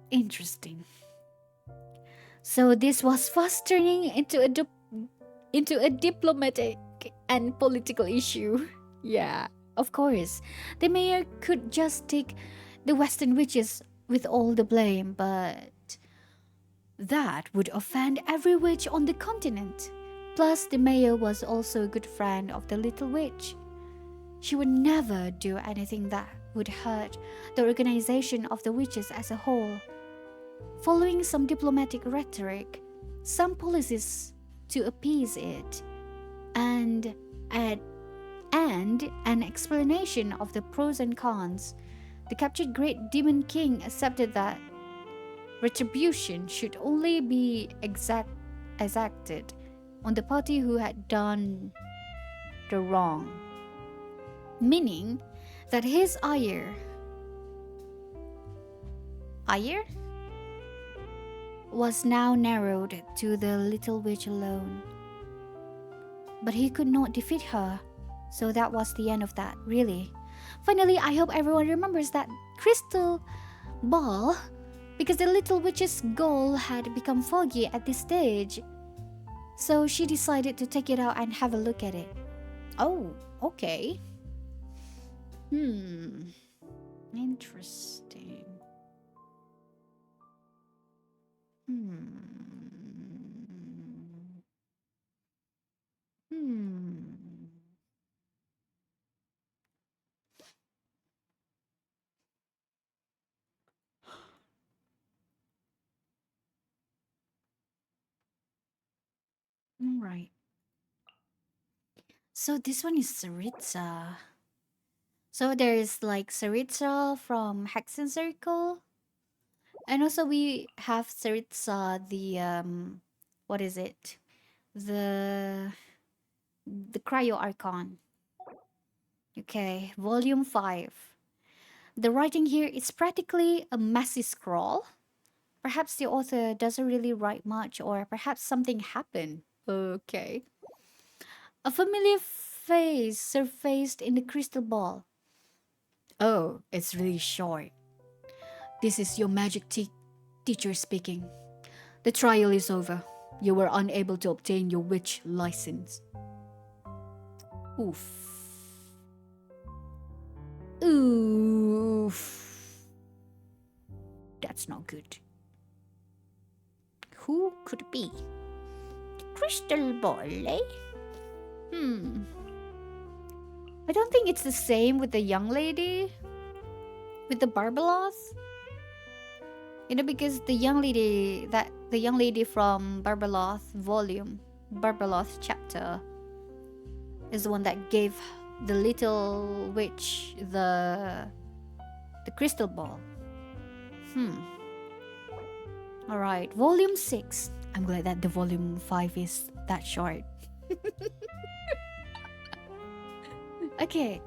S1: Interesting. So this was fast turning into a diplomatic and political issue. Yeah, of course. The mayor could just take the Western witches with all the blame, but that would offend every witch on the continent. Plus, the mayor was also a good friend of the little witch. She would never do anything that would hurt the organization of the witches as a whole. Following some diplomatic rhetoric, some policies to appease it, and at and an explanation of the pros and cons, the captured Great Demon King accepted that retribution should only be exacted on the party who had done the wrong, meaning that his ire was now narrowed to the little witch alone. But he could not defeat her, so that was the end of that, really. Finally, I hope everyone remembers that crystal ball, because the little witch's goal had become foggy at this stage. So she decided to take it out and have a look at it. Oh, okay. Interesting. Hmm. Hmm. Right. So this one is Saritsa. So there is like Saritsa from Hexen Circle. And also we have Saritsa, the what is it? The Cryo Archon. Okay, volume 5. The writing here is practically a messy scroll. Perhaps the author doesn't really write much, or perhaps something happened. Okay. A familiar face surfaced in the crystal ball. Oh, it's really short. This is your teacher speaking. The trial is over. You were unable to obtain your witch license. Oof. Oof. That's not good. Who could it be? The crystal ball, eh? I don't think it's the same with the young lady. With the Barbeloth. Because the young lady from Barbeloth chapter, is the one that gave the little witch the crystal ball. Alright, volume 6. I'm glad that the volume 5 is that short. Okay.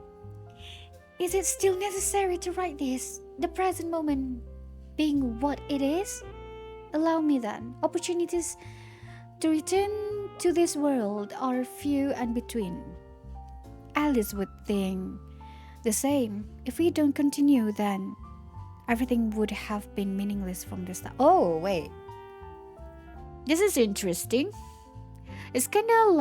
S1: Is it still necessary to write this? The present moment being what it is? Allow me then. Opportunities to return to this world are few and between. Alice would think the same. If we don't continue, then everything would have been meaningless from the start. Oh, wait. This is interesting. It's kind of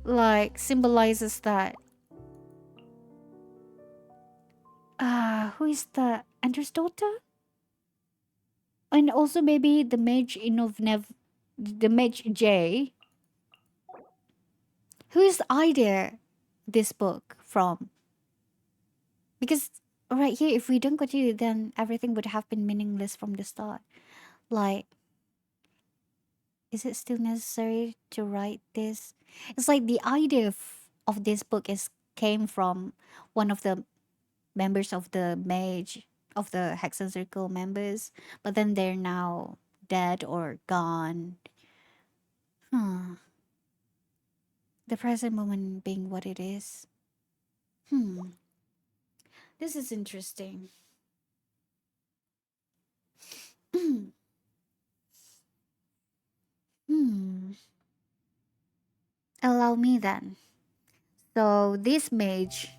S1: like symbolizes that who is the Ender's daughter? And also maybe the mage the mage J. Whose idea this book from? Because right here, if we don't continue, then everything would have been meaningless from the start. Like, is it still necessary to write this? It's like the idea of this book came from one of the members of the mage of the Hexen Circle members, but then they're now dead or gone. Hmm. The present moment being what it is. This is interesting. Allow me then. So this mage,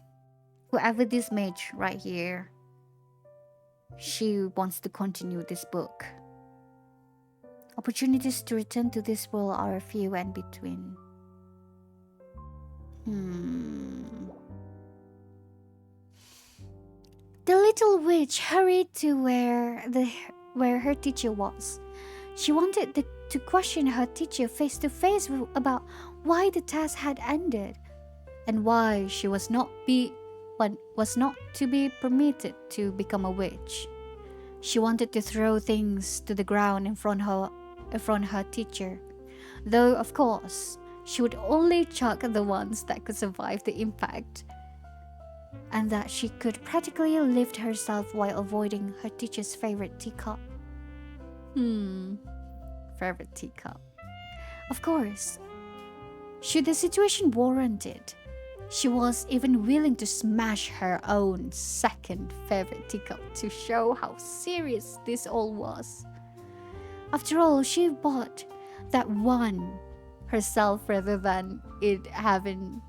S1: whoever this mage right here, she wants to continue this book. Opportunities to return to this world are few and between. The little witch hurried to where her teacher was. She wanted to question her teacher face to face about why the task had ended and why she was not to be permitted to become a witch. She wanted to throw things to the ground in front her teacher, though of course she would only chuck the ones that could survive the impact, and that she could practically lift herself while avoiding her teacher's favorite teacup. Favorite teacup. Of course, should the situation warrant it, she was even willing to smash her own second favorite teacup to show how serious this all was. After all, she bought that one herself rather than it having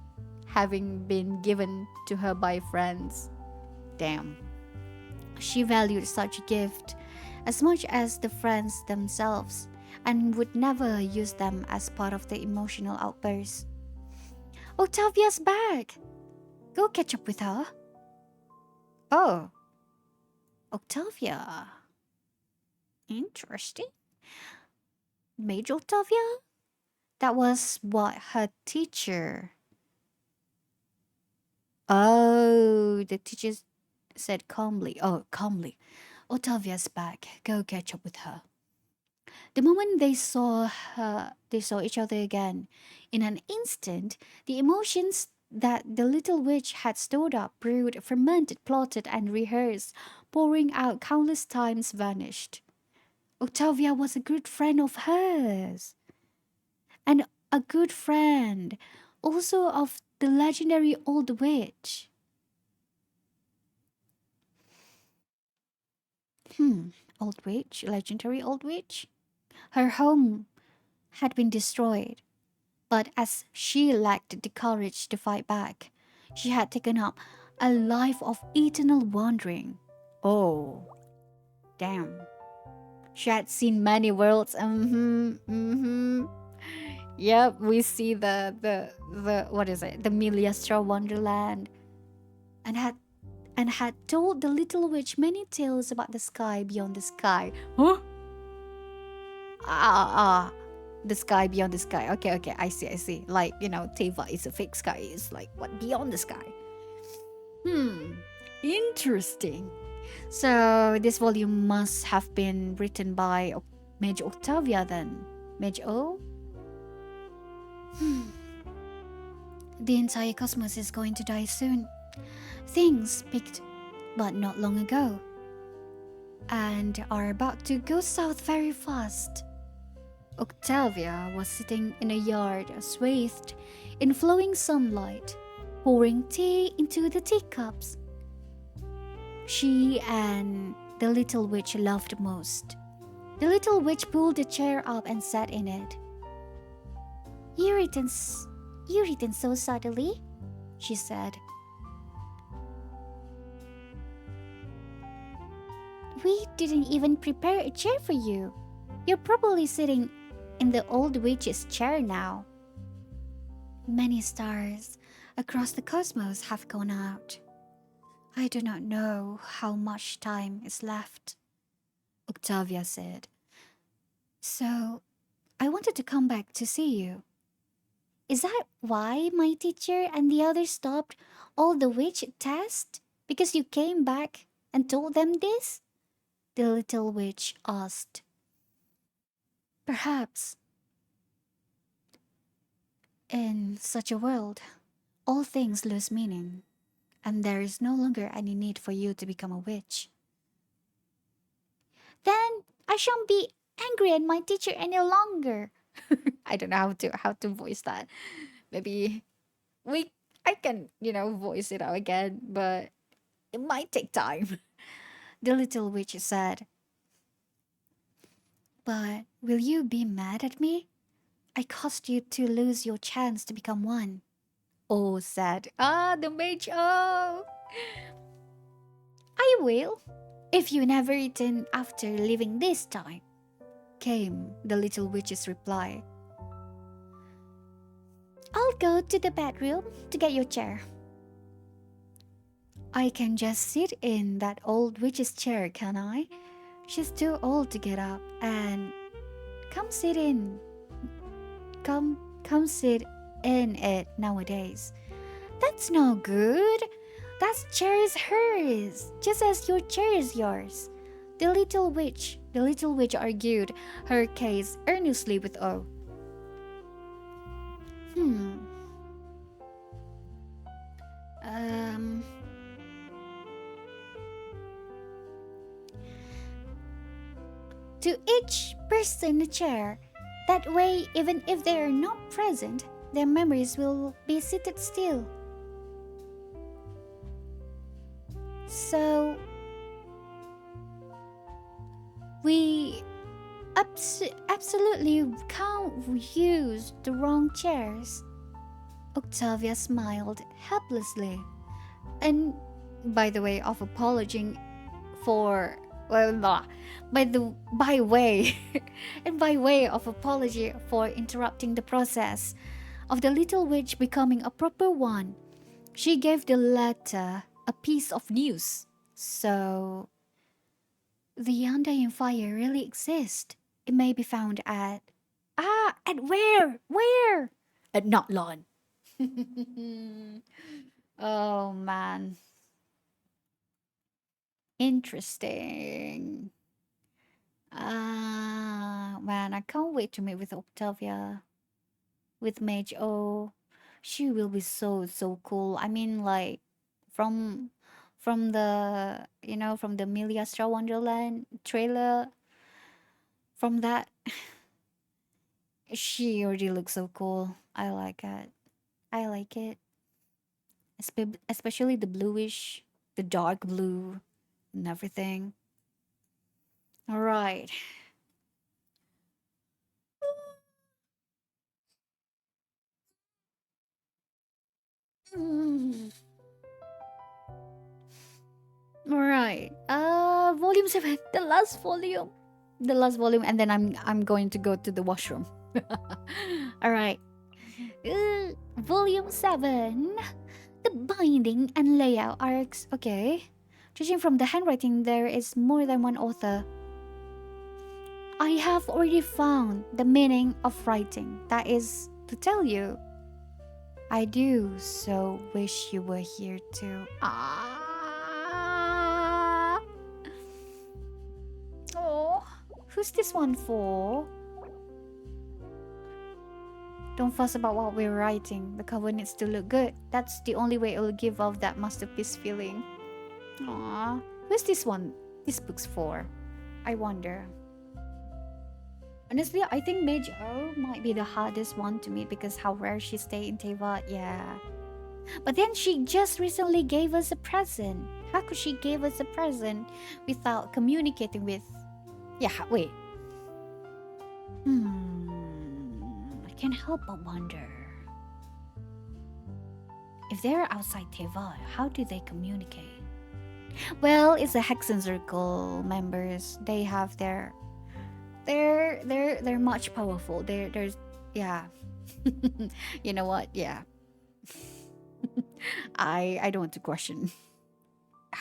S1: been given to her by friends. Damn. She valued such a gift as much as the friends themselves and would never use them as part of the emotional outburst. Octavia's back! Go catch up with her. Oh. Octavia. Interesting. Mage Octavia? That was what her teacher... Oh, the teacher said calmly. Oh, calmly. Octavia's back. Go catch up with her. The moment they saw each other again. In an instant, the emotions that the little witch had stored up, brewed, fermented, plotted, and rehearsed, pouring out countless times, vanished. Octavia was a good friend of hers. And a good friend also of the legendary old witch. Old witch? Legendary old witch? Her home had been destroyed, but as she lacked the courage to fight back, she had taken up a life of eternal wandering. Oh, damn. She had seen many worlds. Yep, we see the what is it? The Miliastra Wonderland, and had told the little witch many tales about the sky beyond the sky. Huh? The sky beyond the sky. Okay, I see. Like, Teva is a fake sky. It's like, what, beyond the sky? Interesting. So this volume must have been written by Mage Octavia then. Mage O? The entire cosmos is going to die soon. Things peaked but not long ago, and are about to go south very fast. Octavia was sitting in a yard swathed in flowing sunlight, pouring tea into the teacups she and the little witch loved most. The little witch pulled a chair up and sat in it. You written so subtly, she said. We didn't even prepare a chair for you. You're probably sitting in the old witch's chair now. Many stars across the cosmos have gone out. I do not know how much time is left, Octavia said. So, I wanted to come back to see you. Is that why my teacher and the others stopped all the witch tests? Because you came back and told them this? The little witch asked. Perhaps. In such a world, all things lose meaning, and there is no longer any need for you to become a witch. Then I shan't be angry at my teacher any longer. I don't know how to voice that. Maybe we I can, voice it out again, but it might take time. The little witch said. But will you be mad at me? I caused you to lose your chance to become one. Oh said. The mage. Oh. I will. If you never eaten after leaving this time, came the little witch's reply. I'll go to the bedroom to get your chair. I can just sit in that old witch's chair, can I? She's too old to get up and come sit in. Come sit in it nowadays. That's no good. That chair is hers, just as your chair is yours. The little witch argued her case earnestly with O. To each person a chair. That way, even if they are not present, their memories will be seated still. So, we absolutely can't use the wrong chairs. Octavia smiled helplessly. And by the way of apologizing for by way and by way of apology for interrupting the process of the little witch becoming a proper one, she gave the latter a piece of news. So the Undying fire really exists. It may be found at where? At Natlan. Oh man. Interesting. Man, I can't wait to meet with Octavia. With Mage O. She will be so cool. I mean, like from the from the Millie Astra Wonderland trailer, from that she already looks so cool. I like it. Especially the bluish, the dark blue and everything. All right. All right. Volume 7, the last volume. And then I'm going to go to the washroom. All right. Volume 7. The binding and layout arcs. Okay. Judging from the handwriting, there is more than one author. I have already found the meaning of writing. That is to tell you. I do so wish you were here too. Oh, who's this one for? Don't fuss about what we're writing. The cover needs to look good. That's the only way it will give off that masterpiece feeling. Aww. Who's this one? This book's for? I wonder. Honestly, I think Mage O might be the hardest one to meet because how rare she stay in Teyvat. Yeah. But then she just recently gave us a present. How could she give us a present without communicating with... Yeah, wait. I can't help but wonder. If they're outside Teyvat, how do they communicate? Well, it's the Hexen Circle members. They have their... They're much powerful. There's... Yeah. You know what? Yeah. I don't want to question.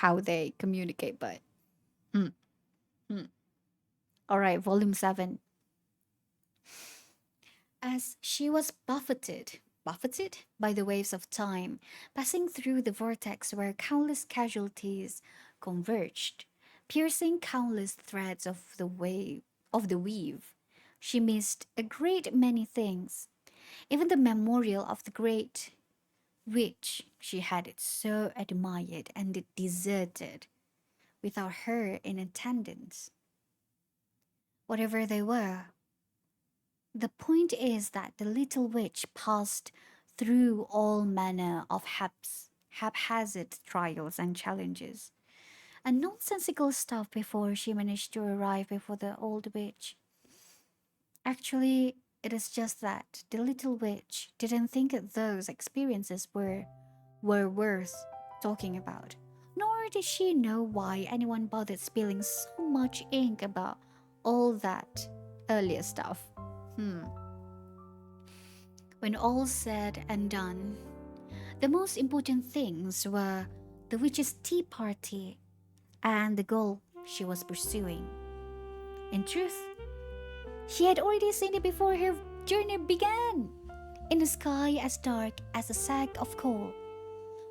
S1: how they communicate, but hmm, hmm. All right, volume 7. As she was buffeted by the waves of time, passing through the vortex where countless casualties converged, piercing countless threads of the weave, she missed a great many things, even the memorial of the great witch she had so admired and deserted without her in attendance. Whatever they were, the point is that the little witch passed through all manner of haphazard trials and challenges and nonsensical stuff before she managed to arrive before the old witch. Actually, it is just that the little witch didn't think that those experiences were worth talking about, nor did she know why anyone bothered spilling so much ink about all that earlier stuff. When all said and done, the most important things were the witch's tea party and the goal she was pursuing. In truth, she had already seen it before her journey began, in a sky as dark as a sack of coal,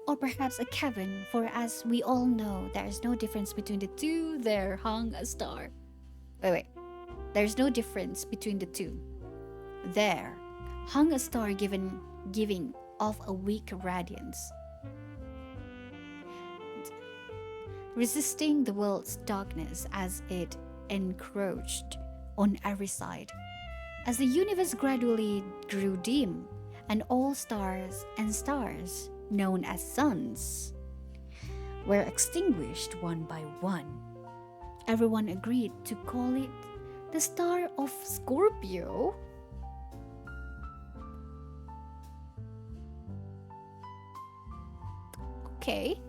S1: or perhaps a cavern, for as we all know, there is no difference between the two. There hung a star. Wait. There's no difference between the two. There hung a star giving off a weak radiance, resisting the world's darkness as it encroached on every side. As the universe gradually grew dim, and all stars and stars, known as suns, were extinguished one by one, everyone agreed to call it the Star of Scorpio. Okay.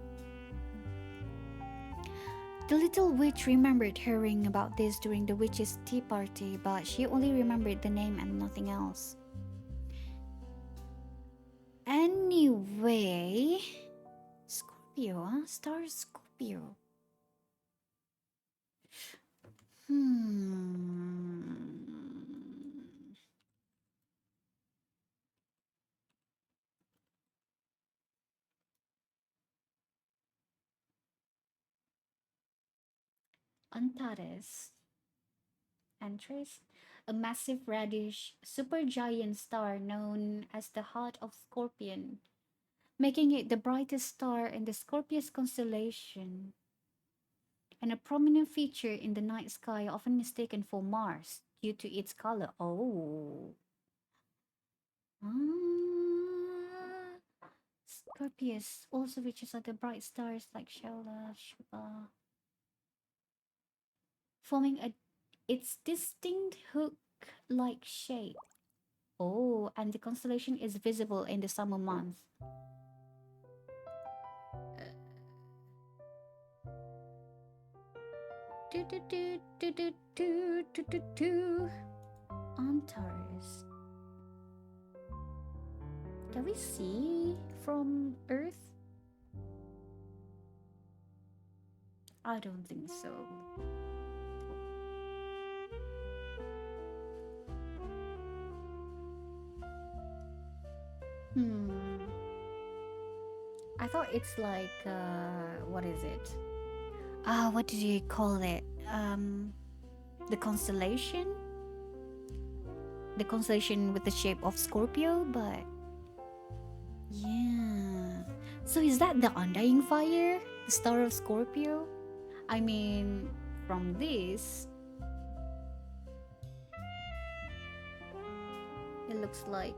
S1: The little witch remembered hearing about this during the witch's tea party, but she only remembered the name and nothing else. Anyway, Scorpio, huh? Star Scorpio. Antares. Antares, a massive reddish supergiant star known as the Heart of Scorpion, making it the brightest star in the Scorpius constellation and a prominent feature in the night sky, often mistaken for Mars due to its color. Oh. Ah. Scorpius also features other bright stars like Sheila, Shiva, forming its distinct hook-like shape. Oh, and the constellation is visible in the summer months. Antares. Can we see from Earth? I don't think so. I thought it's like what is it? What did you call it? The constellation? The constellation with the shape of Scorpio, but yeah. So is that the Undying fire? The star of Scorpio? I mean, from this, it looks like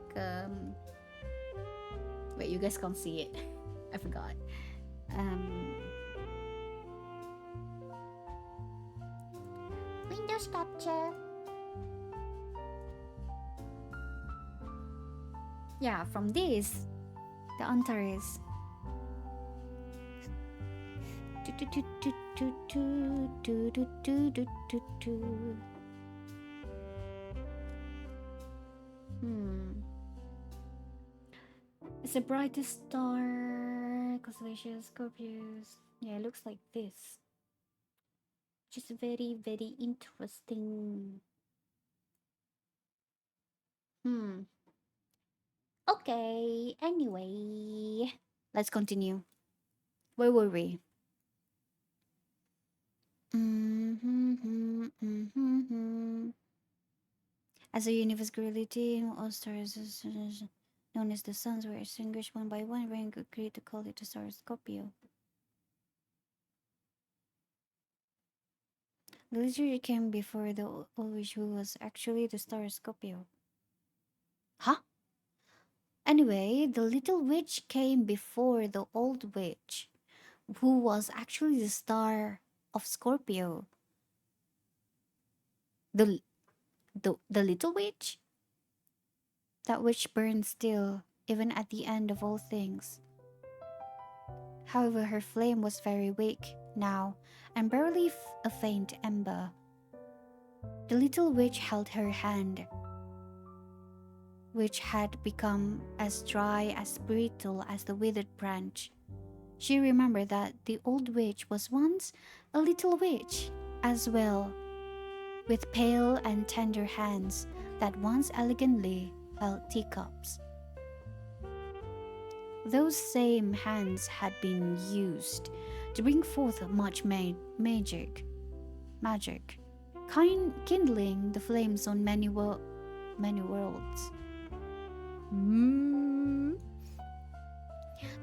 S1: wait, you guys can't see it. I forgot. Windows capture. Yeah, from this, the Antares. It's the brightest star Gemini, constellation, Scorpios. Yeah, it looks like this. Which is very, very interesting. Okay, anyway. Let's continue. Where were we? As the universe grew leading, all stars known as the suns were extinguished one by one. Rain agreed to call it the star Scorpio. The lizard came before the old witch, who was actually the star Scorpio. Huh? Anyway, the little witch came before the old witch, who was actually the star of Scorpio. The little witch? That witch burned still, even at the end of all things. However, her flame was very weak now, and barely a faint ember. The little witch held her hand, which had become as dry, as brittle as the withered branch. She remembered that the old witch was once a little witch as well, with pale and tender hands that once elegantly held teacups. Those same hands had been used to bring forth much magic, kindling the flames on many worlds.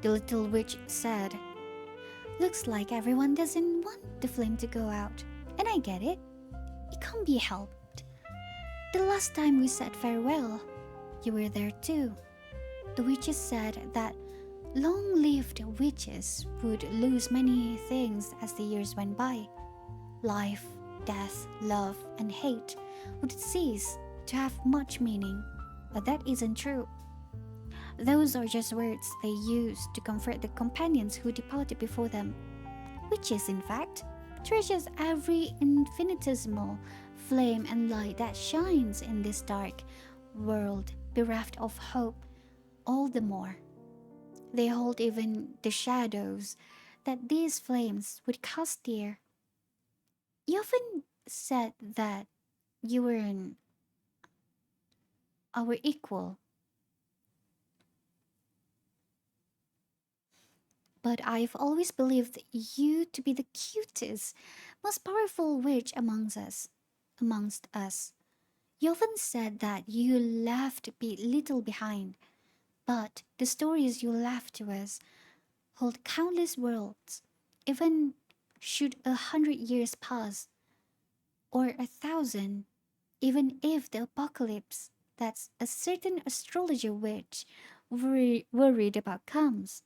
S1: The little witch said, "Looks like everyone doesn't want the flame to go out, and I get it. It can't be helped. The last time we said farewell, you were there too." The witches said that long-lived witches would lose many things as the years went by. Life, death, love, and hate would cease to have much meaning, but that isn't true. Those are just words they used to comfort the companions who departed before them. Witches, in fact, treasures every infinitesimal flame and light that shines in this dark world bereft of hope all the more. They hold even the shadows that these flames would cast there. You often said that you were our equal. But I've always believed you to be the cutest, most powerful witch amongst us. You often said that you left little behind, but the stories you left to us hold countless worlds. Even should 100 years pass, or 1,000, even if the apocalypse that a certain astrologer witch worried about comes,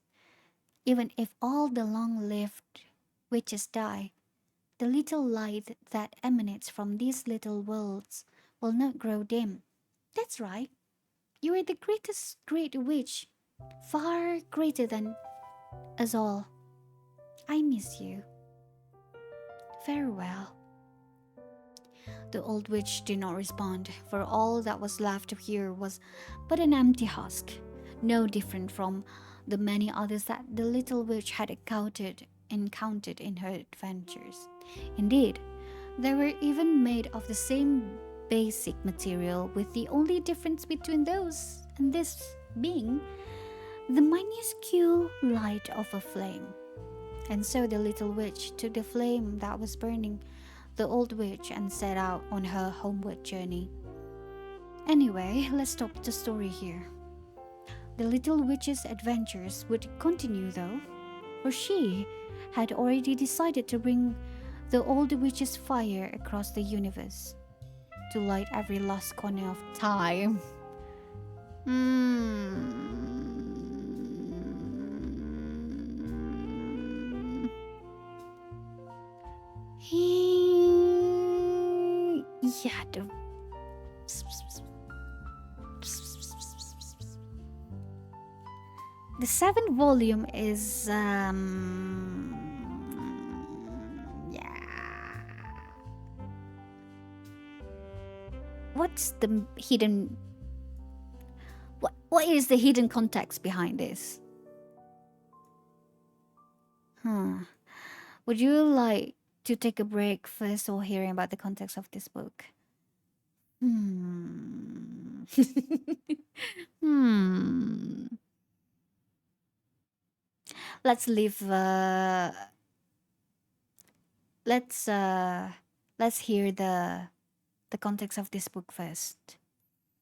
S1: even if all the long-lived witches die, the little light that emanates from these little worlds will not grow dim. That's right. You are the greatest great witch, far greater than us all. I miss you. Farewell. The old witch did not respond, for all that was left to hear was but an empty husk, no different from the many others that the little witch had encountered in her adventures. Indeed, they were even made of the same basic material, with the only difference between those and this being the minuscule light of a flame. And so the little witch took the flame that was burning the old witch and set out on her homeward journey. Anyway, let's stop the story here. The little witch's adventures would continue though, for she had already decided to bring the old witch's fire across the universe to light every last corner of time. Yeah, the seventh volume is yeah. What's the hidden? What is the hidden context behind this? Would you like to take a break first or hearing about the context of this book? Hmm. Hmm. Let's leave. Let's let's hear the context of this book first.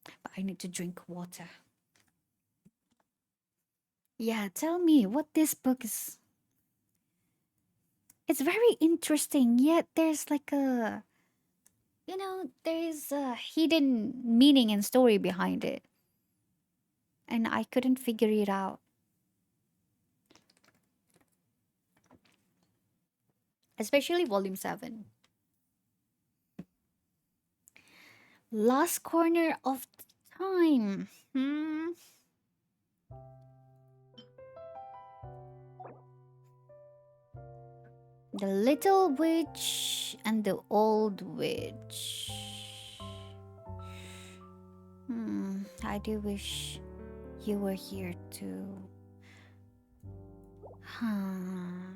S1: But I need to drink water. Yeah, tell me what this book is. It's very interesting, yet there's like a, there is a hidden meaning and story behind it. And I couldn't figure it out. Especially volume 7. Last corner of time. The little witch and the old witch. I do wish you were here too. Hmm.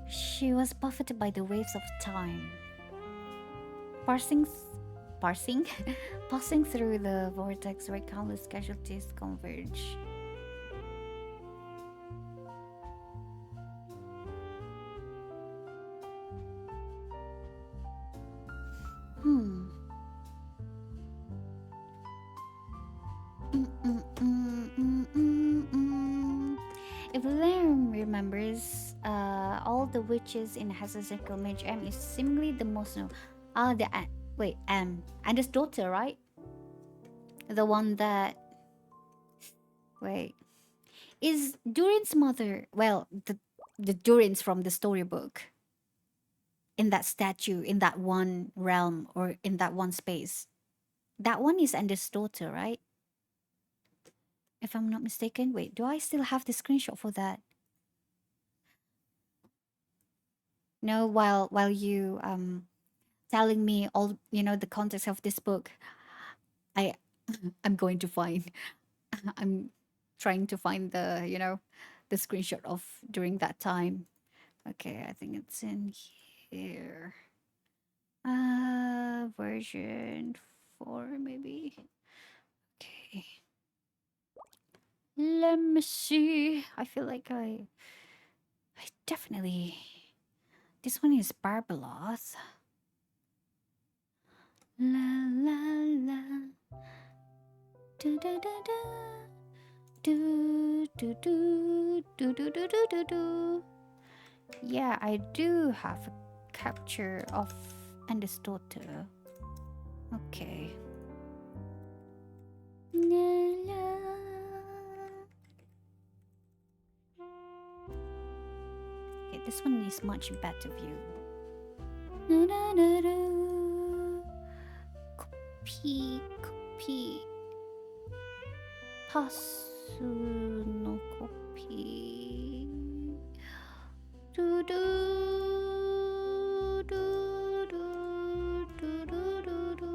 S1: She was buffeted by the waves of time, parsing, parsing, passing through the vortex where countless casualties converge. Hmm. If Lerm remembers, all the witches in Hasazenko Mage M is seemingly the most known. Wait, Anda's daughter, right? The one that, wait, is Durin's mother. Well, the Durins from the storybook. In that statue, in that one realm, or in that one space. That one is Anda's daughter, right? If I'm not mistaken. Wait, do I still have the screenshot for that? No, while you telling me all the context of this book, I I'm going to find I'm trying to find the screenshot of during that time. Okay, I think it's in here. Version 4 maybe. Okay. Let me see. I feel like I definitely, this one is Barbalos. La la la. Do do do do. Do do do do do do do do do. Yeah, I do have a capture of Anda's daughter. Okay. La, la. Okay, this one is much better view. Na, na, na, na. Copy, copy. Pasu no copy. Do do do do do do do do.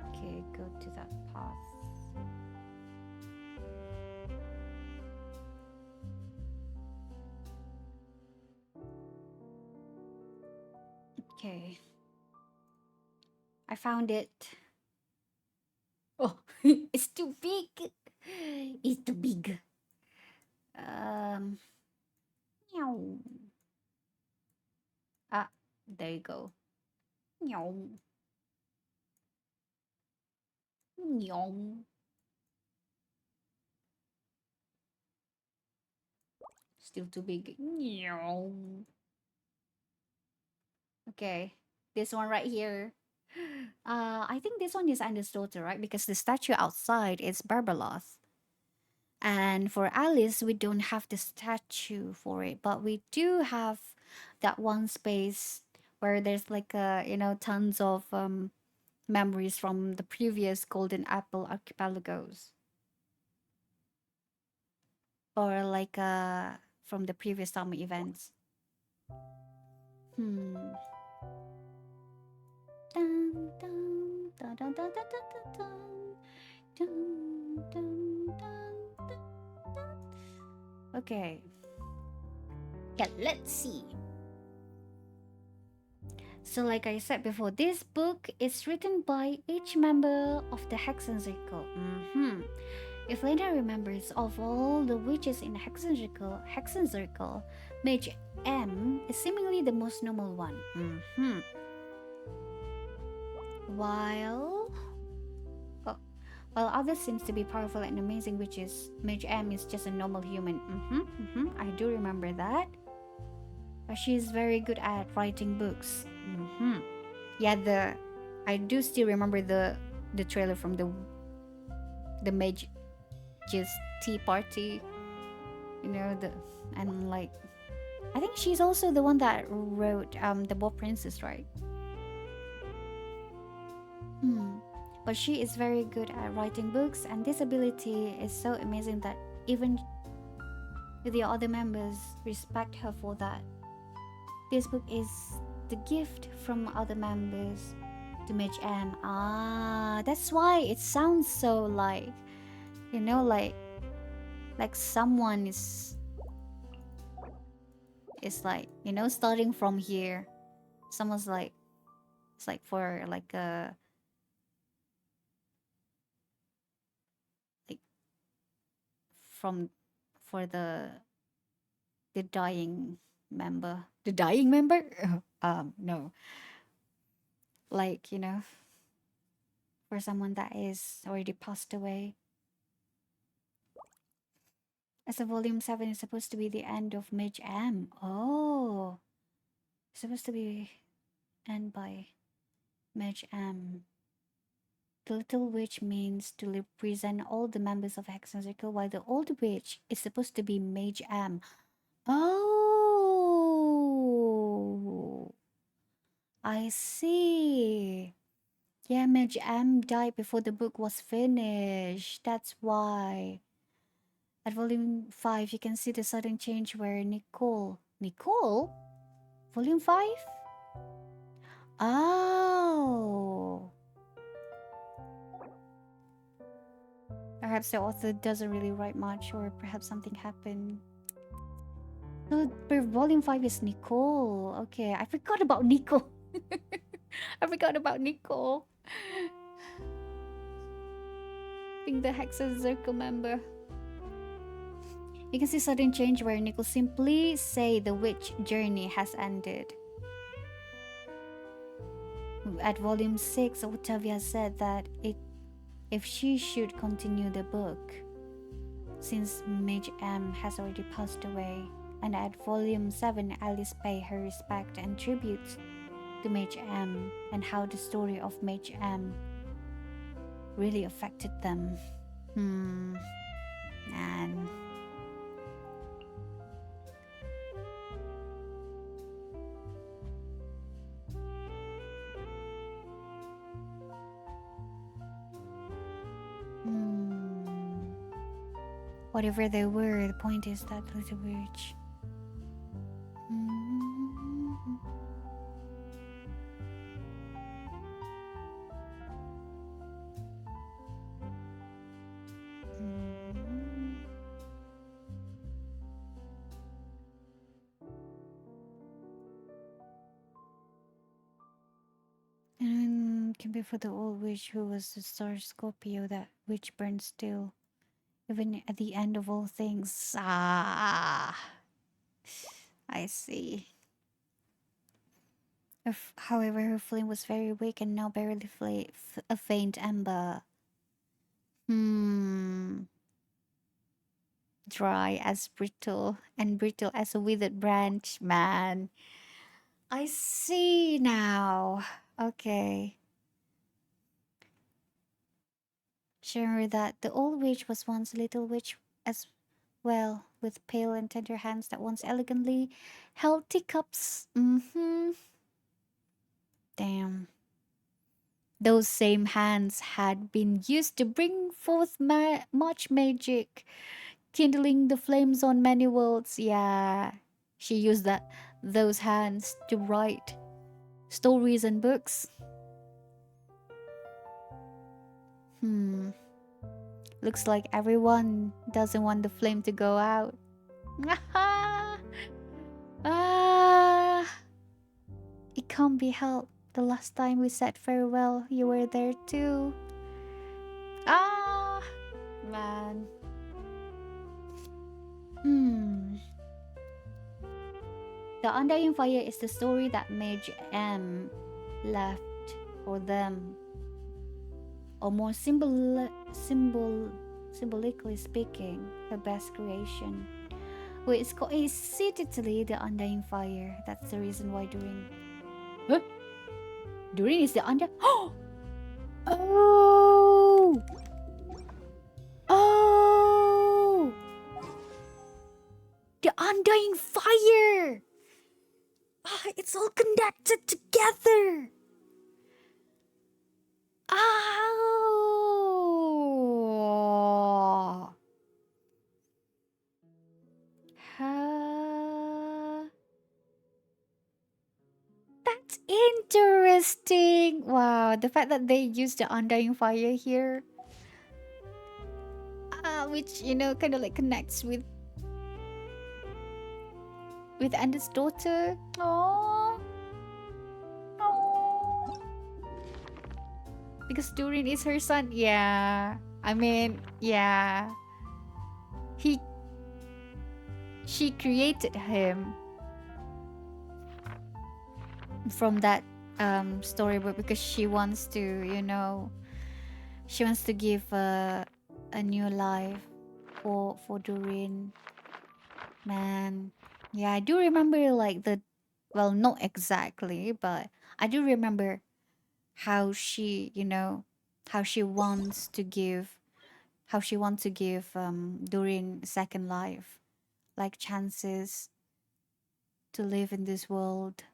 S1: Okay, go to that path. Okay. I found it. Oh, it's too big. It's too big. Um, meow. Ah, there you go. Meow. Meow. Still too big. Meow. Okay, this one right here. I think this one is Anda's daughter, right? Because the statue outside is Barbaroth. And for Alice, we don't have the statue for it, but we do have that one space where there's like tons of memories from the previous Golden Apple archipelagos, or like from the previous summer events. Hmm. Dun, dun, dun, dun, dun, dun, dun, dun, dun, dun, dun, dun, dun. Okay. Yeah, let's see. So, like I said before, this book is written by each member of the Hexen Circle. If Lena remembers, of all the witches in the Hexen Circle, Mage M is seemingly the most normal one. While while others seems to be powerful and amazing witches, Mage M is just a normal human. I do remember that. But she's very good at writing books. Yeah, I do still remember the trailer from the Mage just tea party. You know, and like I think she's also the one that wrote the Bo Princess, right? But she is very good at writing books, and this ability is so amazing that even the other members respect her for that. This book is the gift from other members to Mage M. That's why it sounds so like, like someone is like, starting from here. Someone's like, it's like for like a like from for the dying member. The dying member? No. Like, for someone that is already passed away. As a volume 7 is supposed to be the end of Mage M. Oh. It's supposed to be end by Mage M. The little witch means to represent all the members of Hexen Circle, while the old witch is supposed to be Mage M. Oh, I see. Yeah, Mage M died before the book was finished. That's why. At volume 5, you can see the sudden change where Nicole? Volume 5? Oh. Perhaps the author doesn't really write much, or perhaps something happened. So, volume 5 is Nicole. Okay, I forgot about Nicole. I forgot about Nicole. Being the Hexen Circle member. You can see sudden change where Nicole simply say the witch journey has ended. At volume 6, Octavia said that if she should continue the book, since Mage M has already passed away. And at volume 7, Alice pay her respect and tribute to Mage M and how the story of Mage M really affected them. And whatever they were, the point is that little witch. And It can be for the old witch who was the star Scorpio, that which burns still, even at the end of all things. Ah, I see. However, her flame was very weak and now barely a faint ember. Dry as brittle, and brittle as a withered branch, man. I see now. Okay. Sure that the old witch was once a little witch as well, with pale and tender hands that once elegantly held teacups. Damn. Those same hands had been used to bring forth much magic, kindling the flames on many worlds. Yeah, she used those hands to write stories and books. Looks like everyone doesn't want the flame to go out. It can't be helped. The last time we said farewell, you were there too. Man. The Undying Fire is the story that Mage M left for them. Or more symbolically speaking, her best creation. Wait, it's called Italy, the Undying Fire. That's the reason why Durin. Huh? Durin is the Oh! Oh! The Undying Fire! It's all connected together! Oh! That's interesting! Wow, the fact that they used the Undying Fire here. Which, you know, kind of like connects with Anders' daughter. Oh, because Durin is her son. Yeah, I mean, yeah. She created him from that storybook because she wants to, you know, she wants to give a new life for Durin. Man, yeah, I do remember like well, not exactly, but I do remember how she, you know, how she wants to give Durin second life, like chances to live in this world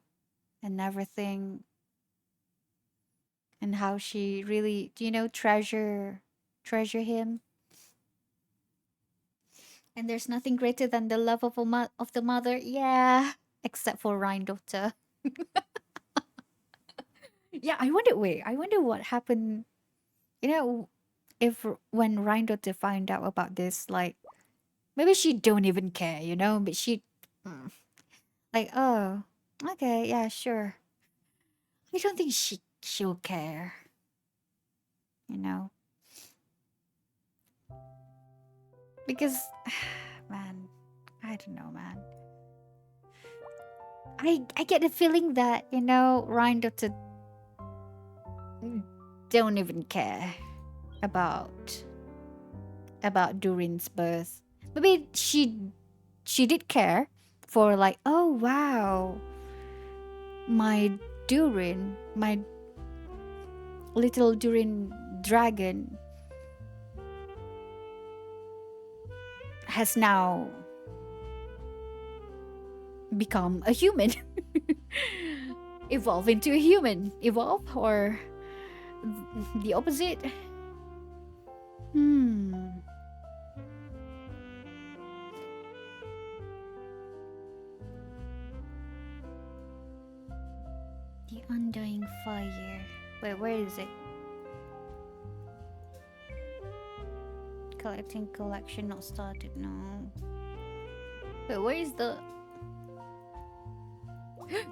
S1: and everything, and how she really, you know, treasure him. And there's nothing greater than the love of of the mother. Yeah, except for Rhine-Daughter. Yeah, I wonder. Wait, I wonder what happened. You know, if when Rhine-Daughter find out about this, like maybe she don't even care. You know, but she, like, oh, okay, yeah, sure. I don't think she'll care. You know, because, man, I don't know, man. I get the feeling that, you know, Rhine-Daughter don't even care about Durin's birth. Maybe she did care for, like, oh wow, my Durin, my little Durin dragon has now become a human. Evolve into a human. Evolve, or the opposite. The Undying Fire. Wait, where is it? Collection not started. No. Wait, where is the...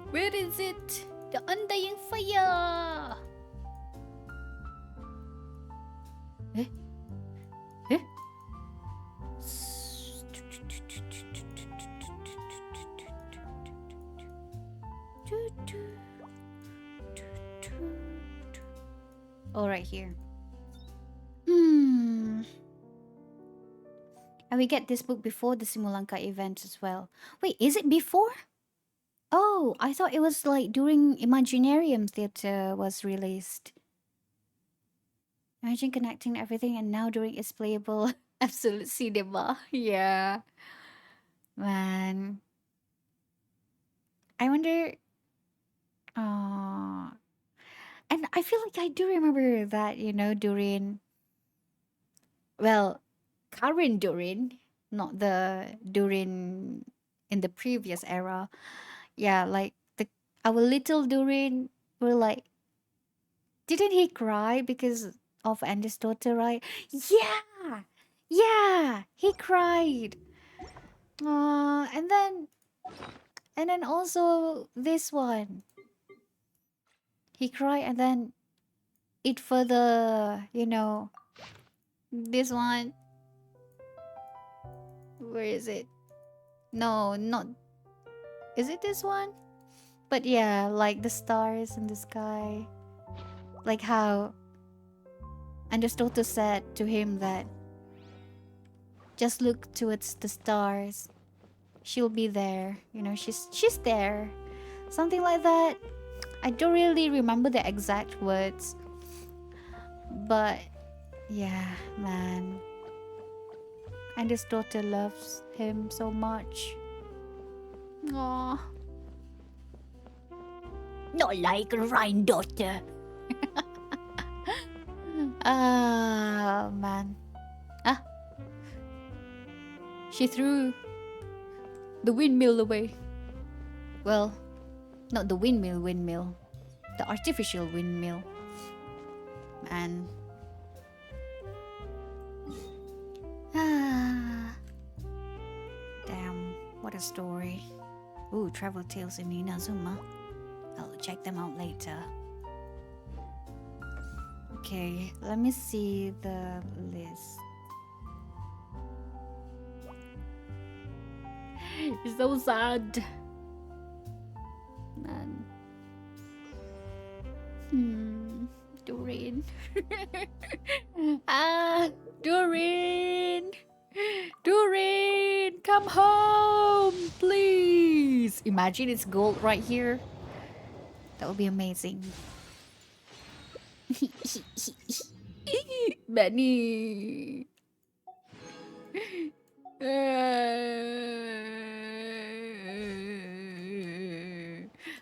S1: Where is it? The Undying Fire! Eh? Eh? All right here. And we get this book before the Simulanka event as well. Wait, is it before? Oh, I thought it was like during Imaginarium Theatre was released. Imagine connecting everything and now during its playable absolute cinema. Yeah. Man. I wonder and I feel like I do remember that, during well, current during, not the during in the previous era. Yeah, like the our little Durin were like, didn't he cry because of Andy's daughter, right? Yeah, yeah, he cried. And then also this one, he cried, and then it further, this one. Where is it? No, not. Is it this one? But yeah, like the stars in the sky, like how Andy's daughter said to him that just look towards the stars. She'll be there. She's there. Something like that. I don't really remember the exact words. But yeah, man. And his daughter loves him so much. Aww.
S3: Not like Rhine daughter.
S1: Ah, man. Ah. She threw the windmill away. Well, not the windmill. The artificial windmill. Man. Ah. Damn, what a story. Ooh, Travel Tales in Inazuma. I'll check them out later. Okay, let me see the list. It's so sad. Man. Doreen. Doreen! Doreen! Come home! Please! Imagine it's gold right here. That would be amazing. Benny!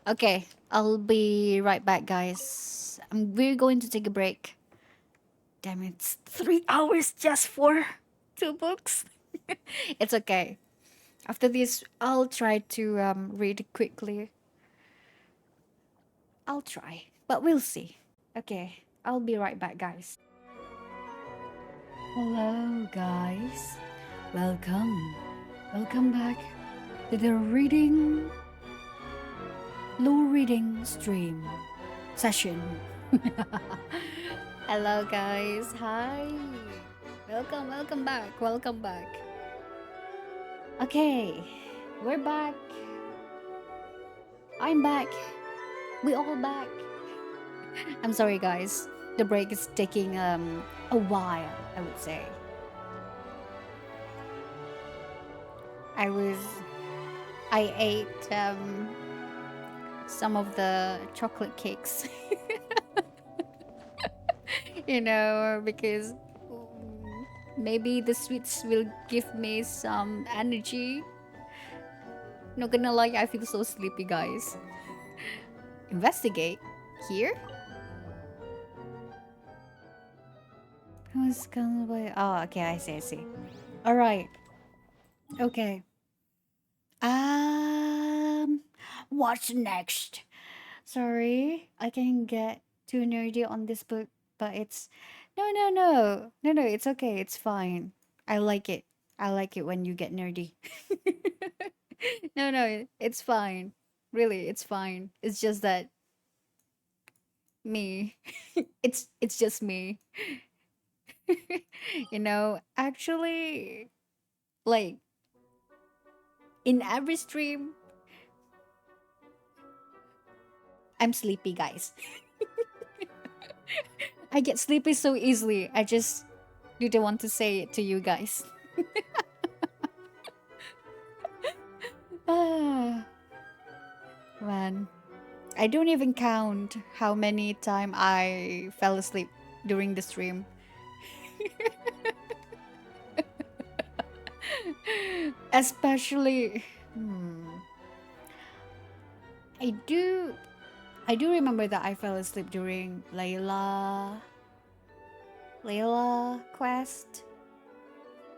S1: Okay, I'll be right back, guys. We're going to take a break. Damn it, it's 3 hours just for 2 books. It's okay. After this, I'll try to read quickly. I'll try, but we'll see. Okay, I'll be right back, guys. Hello, guys. Welcome. Welcome back to the low reading stream session. Hello, guys. Hi. Welcome back. Okay, we're back. I'm back. We all back. I'm sorry, guys. The break is taking a while, I would say. I ate some of the chocolate cakes. Because maybe the sweets will give me some energy. Not gonna lie, I feel so sleepy, guys. Investigate? Here? Who's gonna be? Oh, okay, I see. Alright. Okay. What's next? Sorry, I can get too nerdy on this book, but it's no, it's okay, it's fine. I like it. I like it when you get nerdy. No, it's fine. Really, it's fine. It's just that me. It's just me. You know, actually, like in every stream, I'm sleepy, guys. I get sleepy so easily. I just didn't want to say it to you guys. Ah, man, I don't even count how many time I fell asleep during the stream. Especially, I do, I do remember that I fell asleep during Layla quest,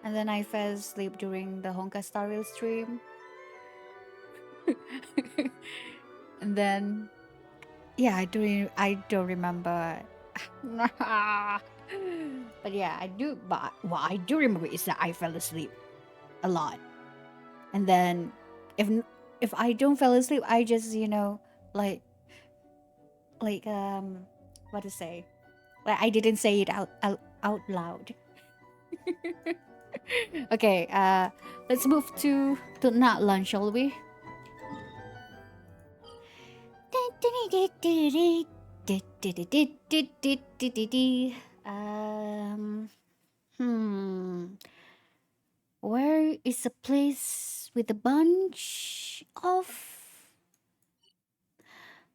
S1: and then I fell asleep during the Honka Star Rail stream, and then yeah, I don't remember. But yeah, I do. But what I do remember is that I fell asleep a lot, and then if if I don't fall asleep, I just like like what to say? Like I didn't say it out loud. Okay, let's move to Natlan, shall we? Um, hmm. Where is a place with a bunch of?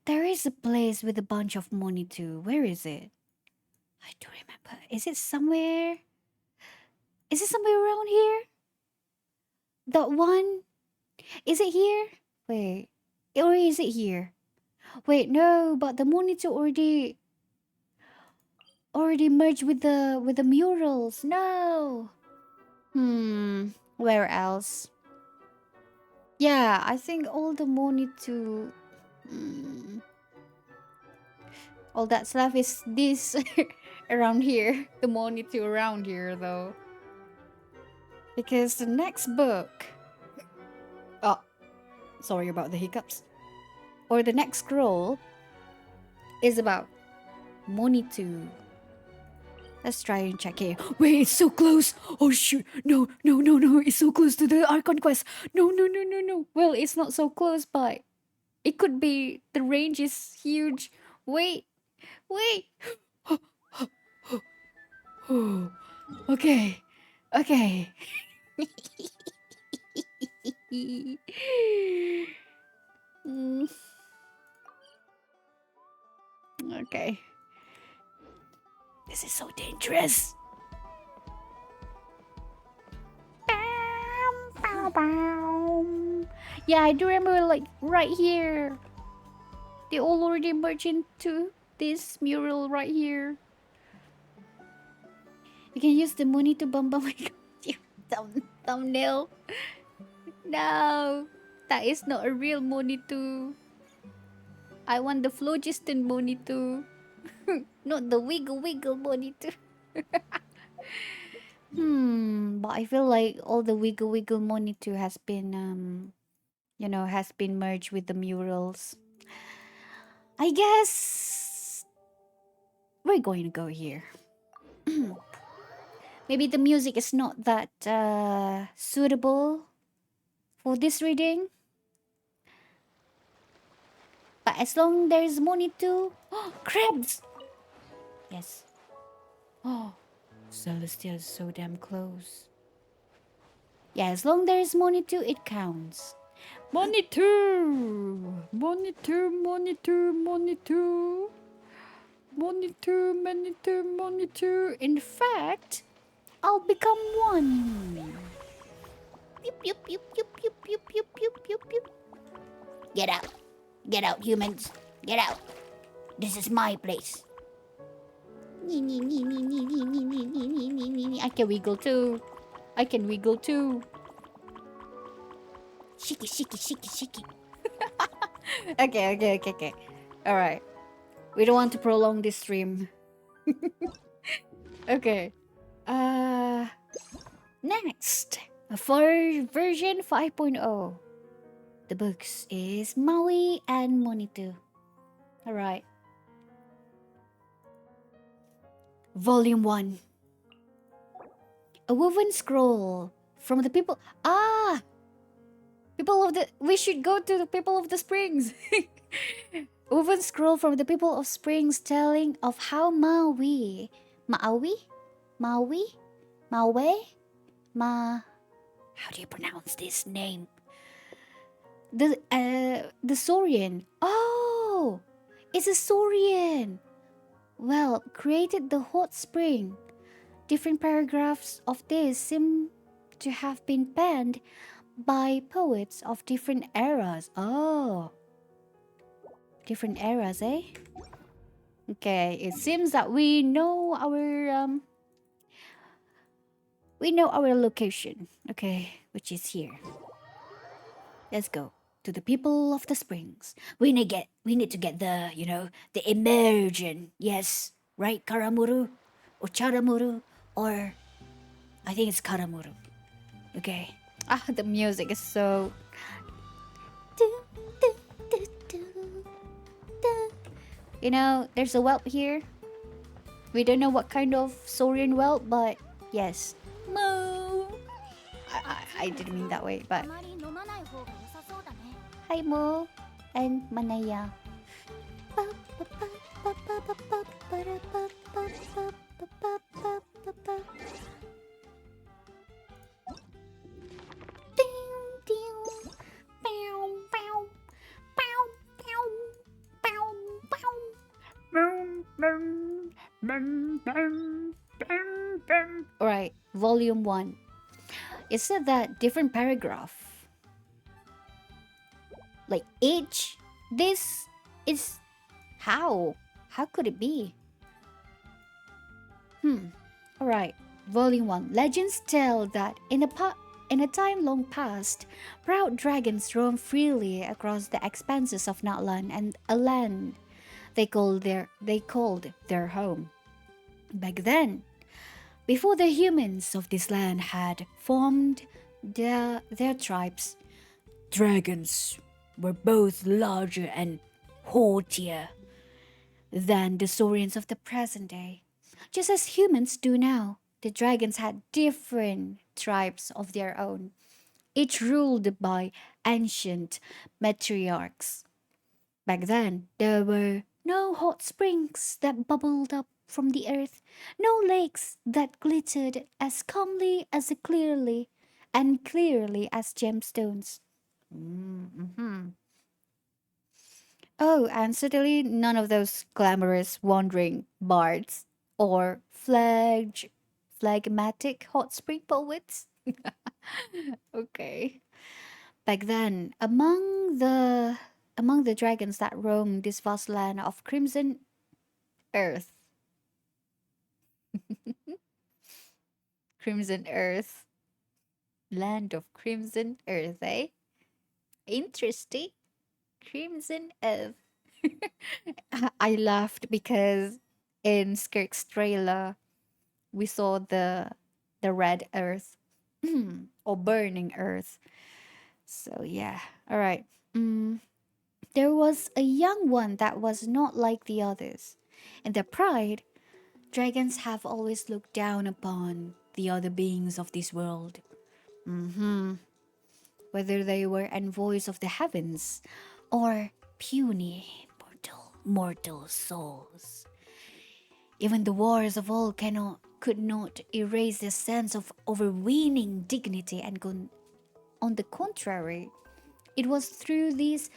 S1: There is a place with a bunch of Monetoo. Where is it? I don't remember. Is it somewhere? Is it somewhere around here? That one? Is it here? Wait. Or is it here? Wait, no, but the Monetoo already merged with the murals. No. Where else? Yeah, I think all the Monetoo. All that's left is this around here. The Monetoo around here, though. Because the next book. Oh, sorry about the hiccups. Or the next scroll is about Monetoo. Let's try and check here. Wait, it's so close. Oh shoot. No. It's so close to the Archon quest. No. Well, it's not so close, but it could be. The range is huge. Wait. Okay. Mm, okay. This is so dangerous. Yeah, I do remember, like, right here. They all already merged into this mural right here. You can use the money to bump my thumbnail. No, that is not a real Monetoo. I want the phlogiston Monetoo, not the wiggle Monetoo. But I feel like all the wiggle Monetoo has been has been merged with the murals. I guess we're going to go here. Maybe the music is not that suitable for this reading. But as long there's Monetoo. Oh, crabs! Yes. Oh, Celestia is so damn close. Yeah, as long there's Monetoo, it counts. Monetoo! In fact, I'll become one. Pew. Get out. Get out, humans. Get out. This is my place. I can wiggle too. Shiki. Okay. Alright. We don't want to prolong this stream. Okay. Next. For version 5.0. The books is Maawe and Monetoo. Alright. Volume 1. A woven scroll from the people. Ah! People of the. We should go to the people of the springs. Woven scroll from the people of springs telling of how Maawe. Maawe? Maawe? How do you pronounce this name? The Saurian. Oh! It's a Saurian! Well, created the hot spring. Different paragraphs of this seem to have been penned by poets of different eras. Oh. Different eras, eh? Okay, it seems that we know our location. Okay, which is here. Let's go to the people of the springs. We need to get the the immersion. Yes, right, Karamuru or Charamuru or I think it's Karamuru. Okay. Ah, the music is so. You know, there's a whelp here. We don't know what kind of saurian whelp, but yes. Moo. I didn't mean that way, but. Hi, Moo and Manaya. Alright, volume 1. It said that different paragraph. Like each. This is how? How could it be? Alright, volume 1. Legends tell that in a time long past, proud dragons roamed freely across the expanses of Natlan and a land they called their home. Back then, before the humans of this land had formed their tribes, dragons were both larger and haughtier than the saurians of the present day. Just as humans do now, the dragons had different tribes of their own, each ruled by ancient matriarchs. Back then, there were no hot springs that bubbled up from the earth, no lakes that glittered as calmly as clearly as gemstones. Oh, and certainly none of those glamorous wandering bards or phlegmatic hot spring poets. Okay. Back then, among the dragons that roamed this vast land of crimson earth. Crimson earth. Land of crimson earth, eh? Interesting. Crimson earth. I laughed because in Skirk's trailer we saw the red earth or burning earth. So yeah. All right. There was a young one that was not like the others. In their pride, dragons have always looked down upon the other beings of this world. Whether they were envoys of the heavens or puny mortal souls. Even the wars of all could not erase their sense of overweening dignity, and on the contrary, it was through these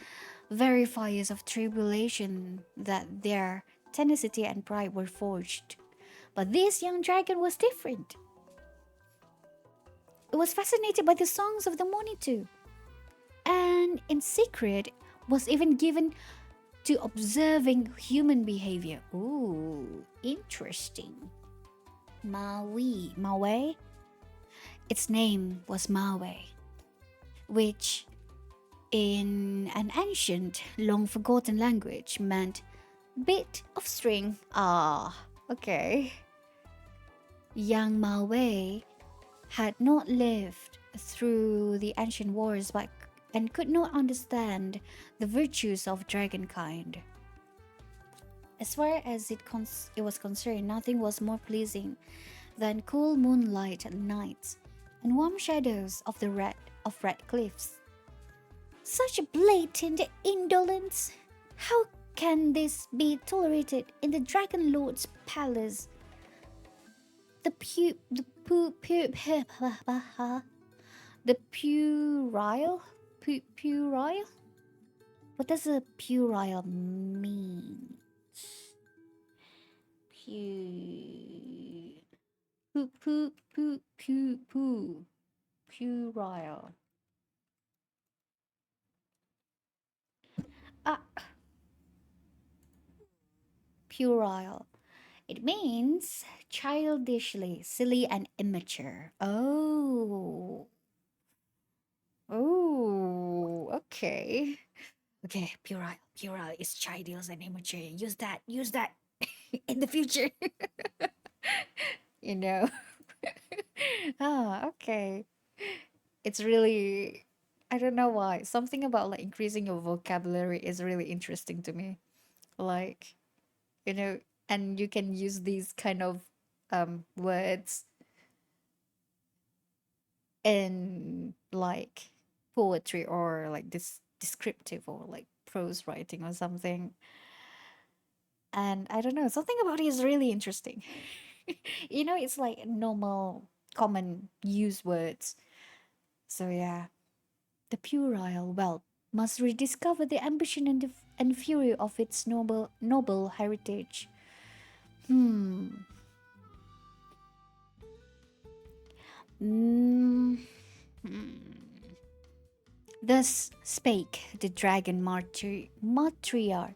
S1: very fires of tribulation that their tenacity and pride were forged. But this young dragon was different. It was fascinated by the songs of the Monetoo, and in secret was even given to observing human behavior. Ooh, interesting. Maawe? Its name was Maawe, which in an ancient, long-forgotten language meant bit of string. Ah, okay. Young Maawe had not lived through the ancient wars and could not understand the virtues of dragonkind. As far as it was concerned, nothing was more pleasing than cool moonlight at night and warm shadows of the red cliffs. Such blatant indolence! How can this be tolerated in the Dragon Lord's palace? The the puerile? Puerile? What does a puerile mean? Puerile. Ah, puerile. It means childishly, silly, and immature. Oh. Oh, okay. Okay, puerile. Puerile is childish and immature. Use that in the future. you know. Okay. It's really, I don't know why. Something about like increasing your vocabulary is really interesting to me. Like, you know, and you can use these kind of words in like poetry or like this descriptive or like prose writing or something. And I don't know, something about it is really interesting. It's like normal, common use words. So yeah, the puerile whelp must rediscover the ambition and fury of its noble heritage. Hmm. Mm. Hmm. Thus spake the dragon matriarch,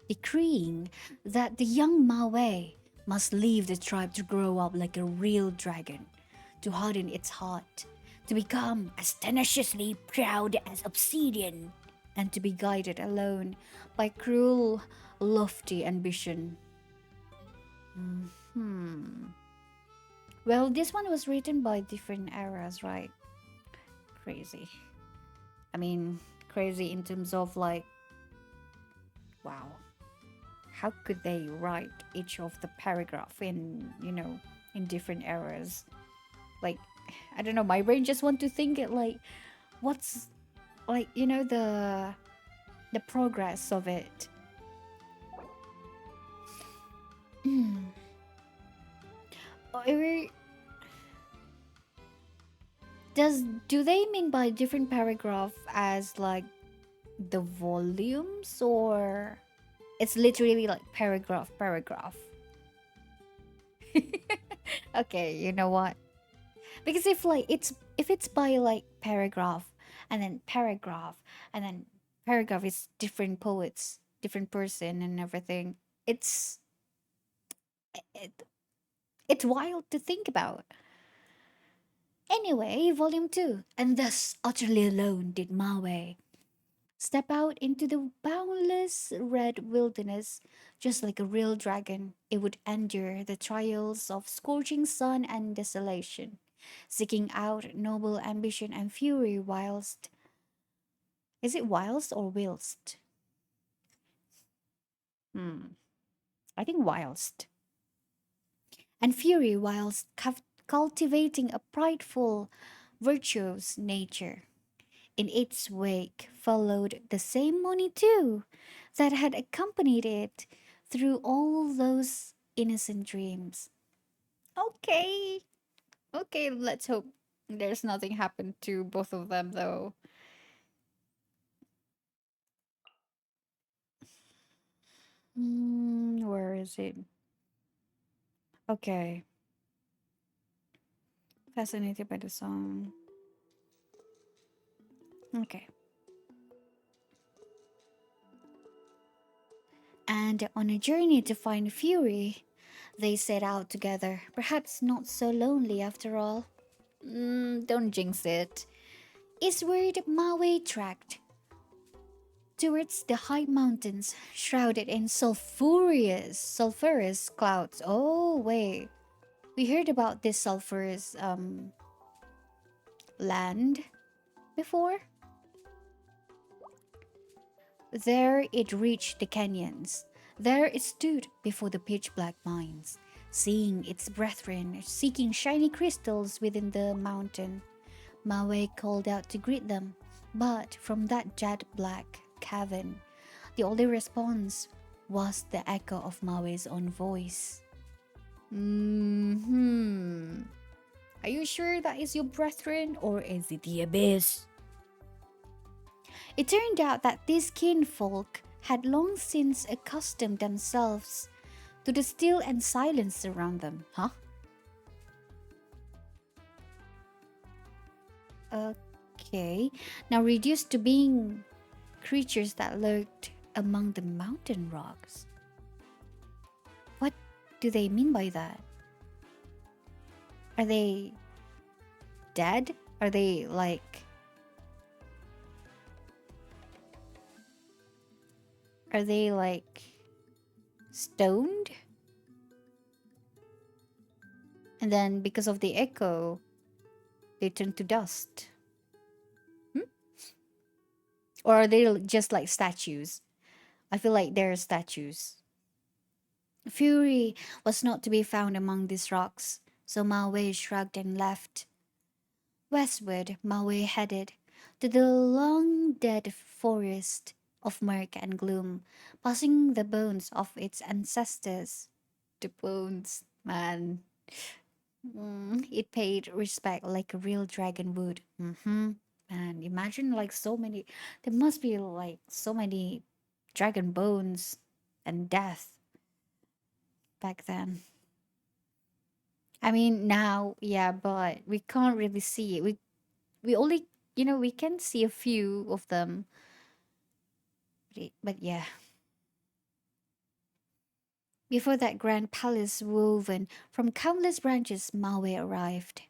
S1: decreeing that the young Maawe must leave the tribe to grow up like a real dragon, to harden its heart, to become as tenaciously proud as obsidian, and to be guided alone by cruel, lofty ambition. Hmm. Well, this one was written by different eras, right? Crazy. I mean, crazy in terms of like, wow, how could they write each of the paragraph in different eras? Like, I don't know, my brain just want to think it like, what's like, the progress of it. Or do they mean by different paragraph as like the volumes, or it's literally like paragraph? Okay, you know what? Because if it's by like paragraph and then paragraph is different poets, different person and everything. It, it's wild to think about. Anyway, volume 2. And thus utterly alone did Maawe step out into the boundless red wilderness. Just like a real dragon, it would endure the trials of scorching sun and desolation, seeking out noble ambition and fury whilst. Is it whilst or whilst? Hmm. I think whilst. And fury whilst cultivating a prideful, virtuous nature. In its wake followed the same Monetoo that had accompanied it through all those innocent dreams. Okay, okay, let's hope there's nothing happened to both of them though. Where is it? Okay, fascinated by the song. Okay. And on a journey to find Fury, they set out together, perhaps not so lonely after all. Don't jinx it. Eastward, Maawe tracked towards the high mountains, shrouded in sulfurous clouds. Oh, wait. We heard about this sulfurous land before. There it reached the canyons. There it stood before the pitch black mines.
S3: Seeing its brethren seeking shiny crystals within the mountain, Maawe called out to greet them, but from that jet black cavern, the only response was the echo of Maawe's own voice. Hmm. Are you sure that is your brethren, or is it the abyss? It turned out that these kinfolk had long since accustomed themselves to the still and silence around them. Huh? Okay. Now reduced to being creatures that lurked among the mountain rocks. What do they mean by that? Are they dead? Are they like... Are they like stoned? And then because of the echo, they turn to dust. Or are they just like statues? I feel like they're statues. Fury was not to be found among these rocks, so Maawe shrugged and left. Westward, Maawe headed to the long dead forest of murk and gloom, passing the bones of its ancestors. The bones, man. It paid respect like a real dragon would. And imagine like so many, there must be like so many dragon bones and death back then. I mean now, yeah, but we can't really see it. We only, we can see a few of them. But yeah. Before that grand palace woven from countless branches, Maawe arrived.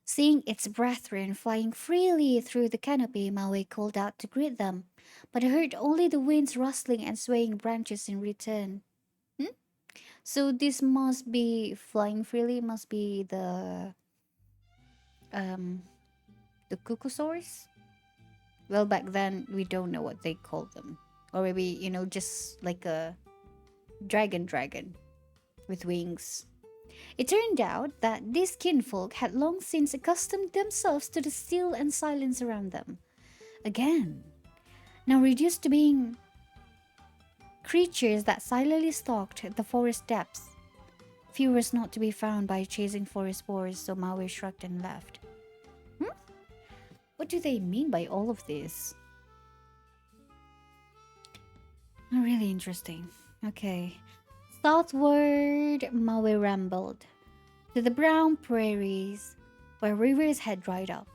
S3: Seeing its brethren flying freely through the canopy, Maawe called out to greet them, but heard only the winds rustling and swaying branches in return. So this must be flying freely, must be um the cuckosaurs? Well, back then we don't know what they called them. Or maybe, just like a dragon with wings. It turned out that these kinfolk had long since accustomed themselves to the still and silence around them. Again, now reduced to being creatures that silently stalked the forest depths. Few was not to be found by chasing forest boars, so Maawe shrugged and left. What do they mean by all of this? Really interesting. Okay. Southward, Maawe rambled to the brown prairies where rivers had dried up,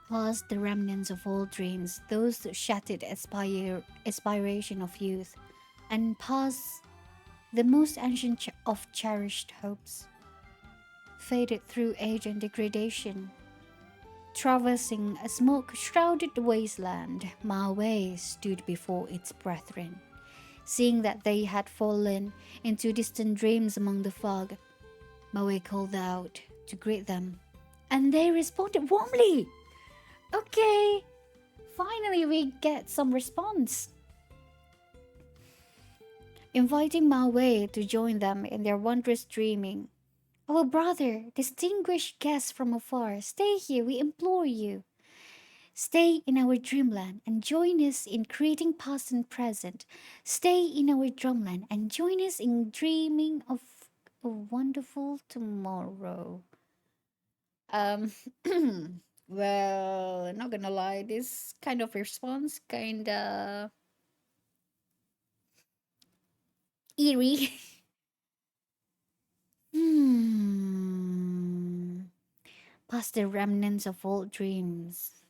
S3: past the remnants of old dreams, those shattered aspiration of youth, and past the most ancient of cherished hopes, faded through age and degradation. Traversing a smoke-shrouded wasteland, Maawe stood before its brethren. Seeing that they had fallen into distant dreams among the fog, Maawe called out to greet them, and they responded warmly. Okay, finally we get some response. Inviting Maawe to join them in their wondrous dreaming. Our brother, distinguished guest from afar, stay here, we implore you. Stay in our dreamland and join us in creating past and present. Stay in our dreamland and join us in dreaming of a wonderful tomorrow. Well, not gonna lie, this kind of response kinda eerie. Past the remnants of old dreams,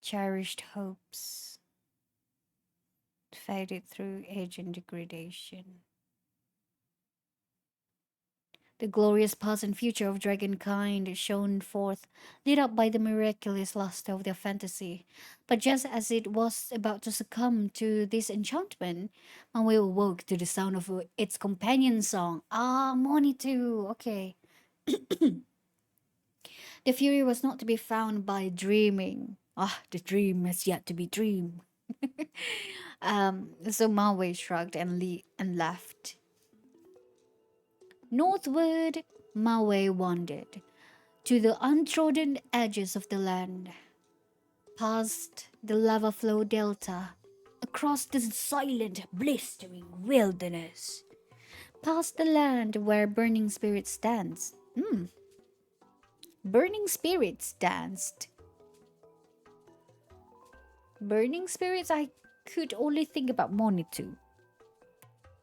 S3: cherished hopes, faded through age and degradation. The glorious past and future of dragonkind shone forth, lit up by the miraculous luster of their fantasy. But just as it was about to succumb to this enchantment, Maawe awoke to the sound of its companion song. Ah, Monetoo! Okay. The fury was not to be found by dreaming. Ah, the dream has yet to be dreamed. So Maawe shrugged and left.
S1: Northward, Maawe wandered to the untrodden edges of the land, past the lava flow delta, across the silent, blistering wilderness, past the land where burning spirits danced. Burning spirits danced. Burning spirits, I could only think about Monetoo.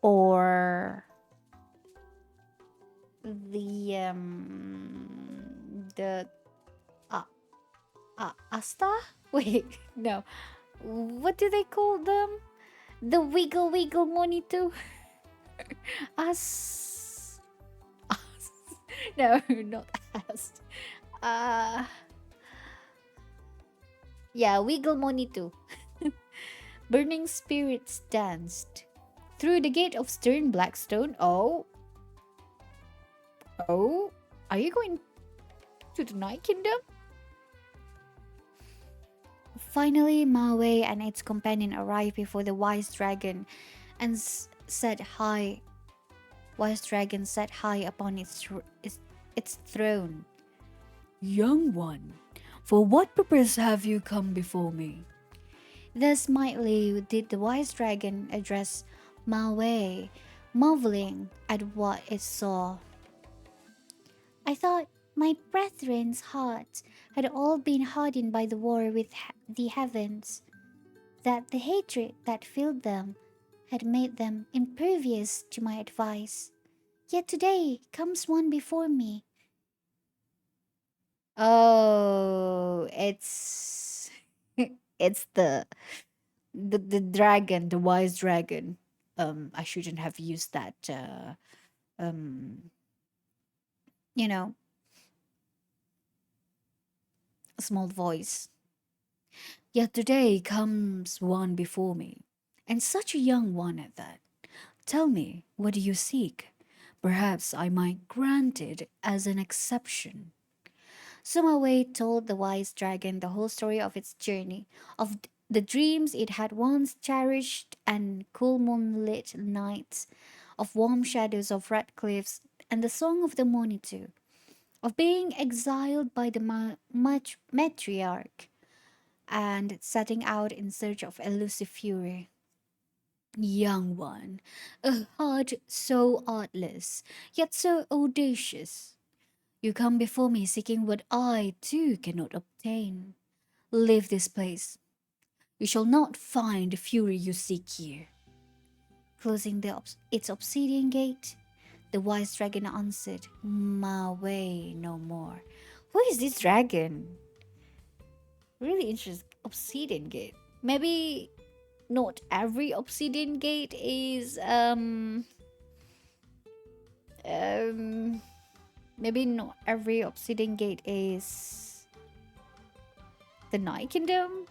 S1: Or the Asta? Wait, no. What do they call them? The wiggle wiggle Monetoo? Us. Us. No, not us. Uh yeah, wiggle Monetoo. Burning spirits danced through the gate of stern Blackstone. Oh, oh, are you going to the Night Kingdom? Finally, Maawe and its companion arrived before the wise dragon and sat high. Wise dragon sat high upon its throne. Young one, for what purpose have you come before me? Thus mightily did the wise dragon address Maawe, marveling at what it saw. I thought my brethren's hearts had all been hardened by the war with the heavens, that the hatred that filled them had made them impervious to my advice. Yet today comes one before me. Oh, it's it's the dragon, the wise dragon. I shouldn't have used that um you know, small voice. Yet today comes one before me, and such a young one at that. Tell me, what do you seek? Perhaps I might grant it as an exception. Sumawe told the wise dragon the whole story of its journey, of the dreams it had once cherished, and cool moonlit nights, of warm shadows of red cliffs, and the song of the Monetoo, of being exiled by the matriarch and setting out in search of elusive fury. Young one, a heart so artless, yet so audacious. You come before me seeking what I too cannot obtain. Leave this place. You shall not find the fury you seek here. Closing its obsidian gate, the wise dragon answered, My way no more. Who is this dragon? Really interesting. Obsidian gate. Maybe not every obsidian gate is maybe not every obsidian gate is the Night Kingdom.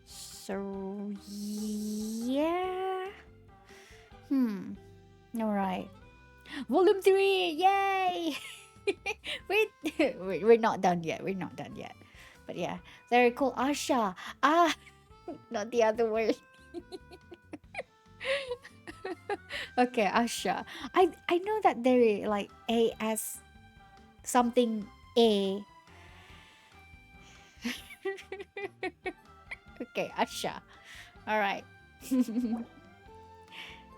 S1: So yeah. Alright. Volume 3! Yay! Wait, we're not done yet. We're not done yet. But yeah, very cool. Asha. Ah, not the other word. Okay, Asha. I know that there is like A S something A. Okay, Asha. All right.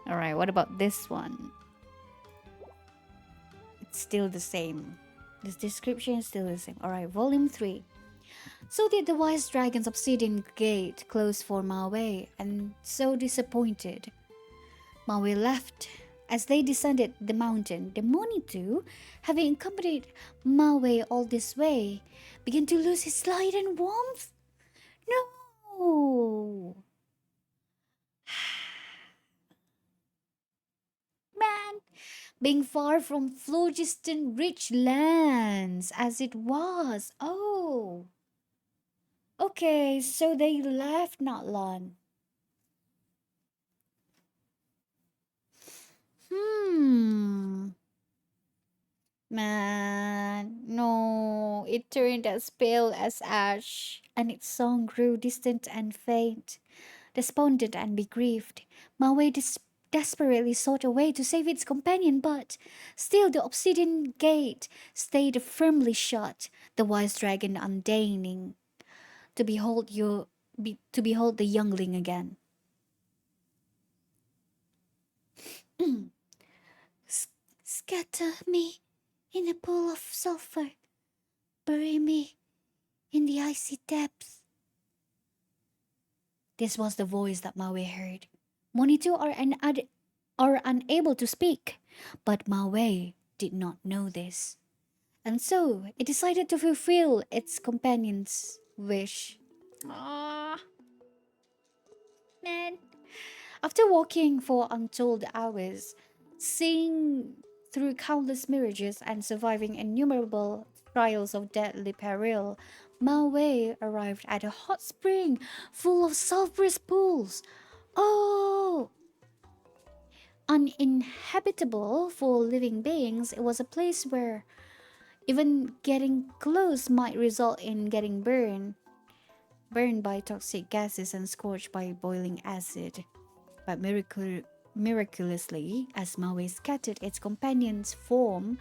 S1: All right. What about this one? It's still the same. This description is still the same. All right, volume 3. So did the wise dragon's obsidian gate close for Maawe, and so disappointed, Maawe left. As they descended the mountain, the Monetoo, having accompanied Maawe all this way, began to lose his light and warmth. No! Man, being far from phlogiston rich lands as it was. Oh! Okay, so they left Natlan. Man, no, it turned as pale as ash, and its song grew distant and faint. Despondent and begrieved, Maawe desperately sought a way to save its companion, but still the obsidian gate stayed firmly shut, the wise dragon undeigning to to behold the youngling again. Scatter me in a pool of sulfur. Bury me in the icy depths. This was the voice that Maawe heard. Monetoo are unable to speak, but Maawe did not know this. And so it decided to fulfill its companion's wish. Ah, man. After walking for untold hours, seeing through countless mirages and surviving innumerable trials of deadly peril, Maawe arrived at a hot spring full of sulphurous pools. Oh! Uninhabitable for living beings, it was a place where even getting close might result in getting burned by toxic gases and scorched by boiling acid. But miraculously, as Maawe scattered its companion's form...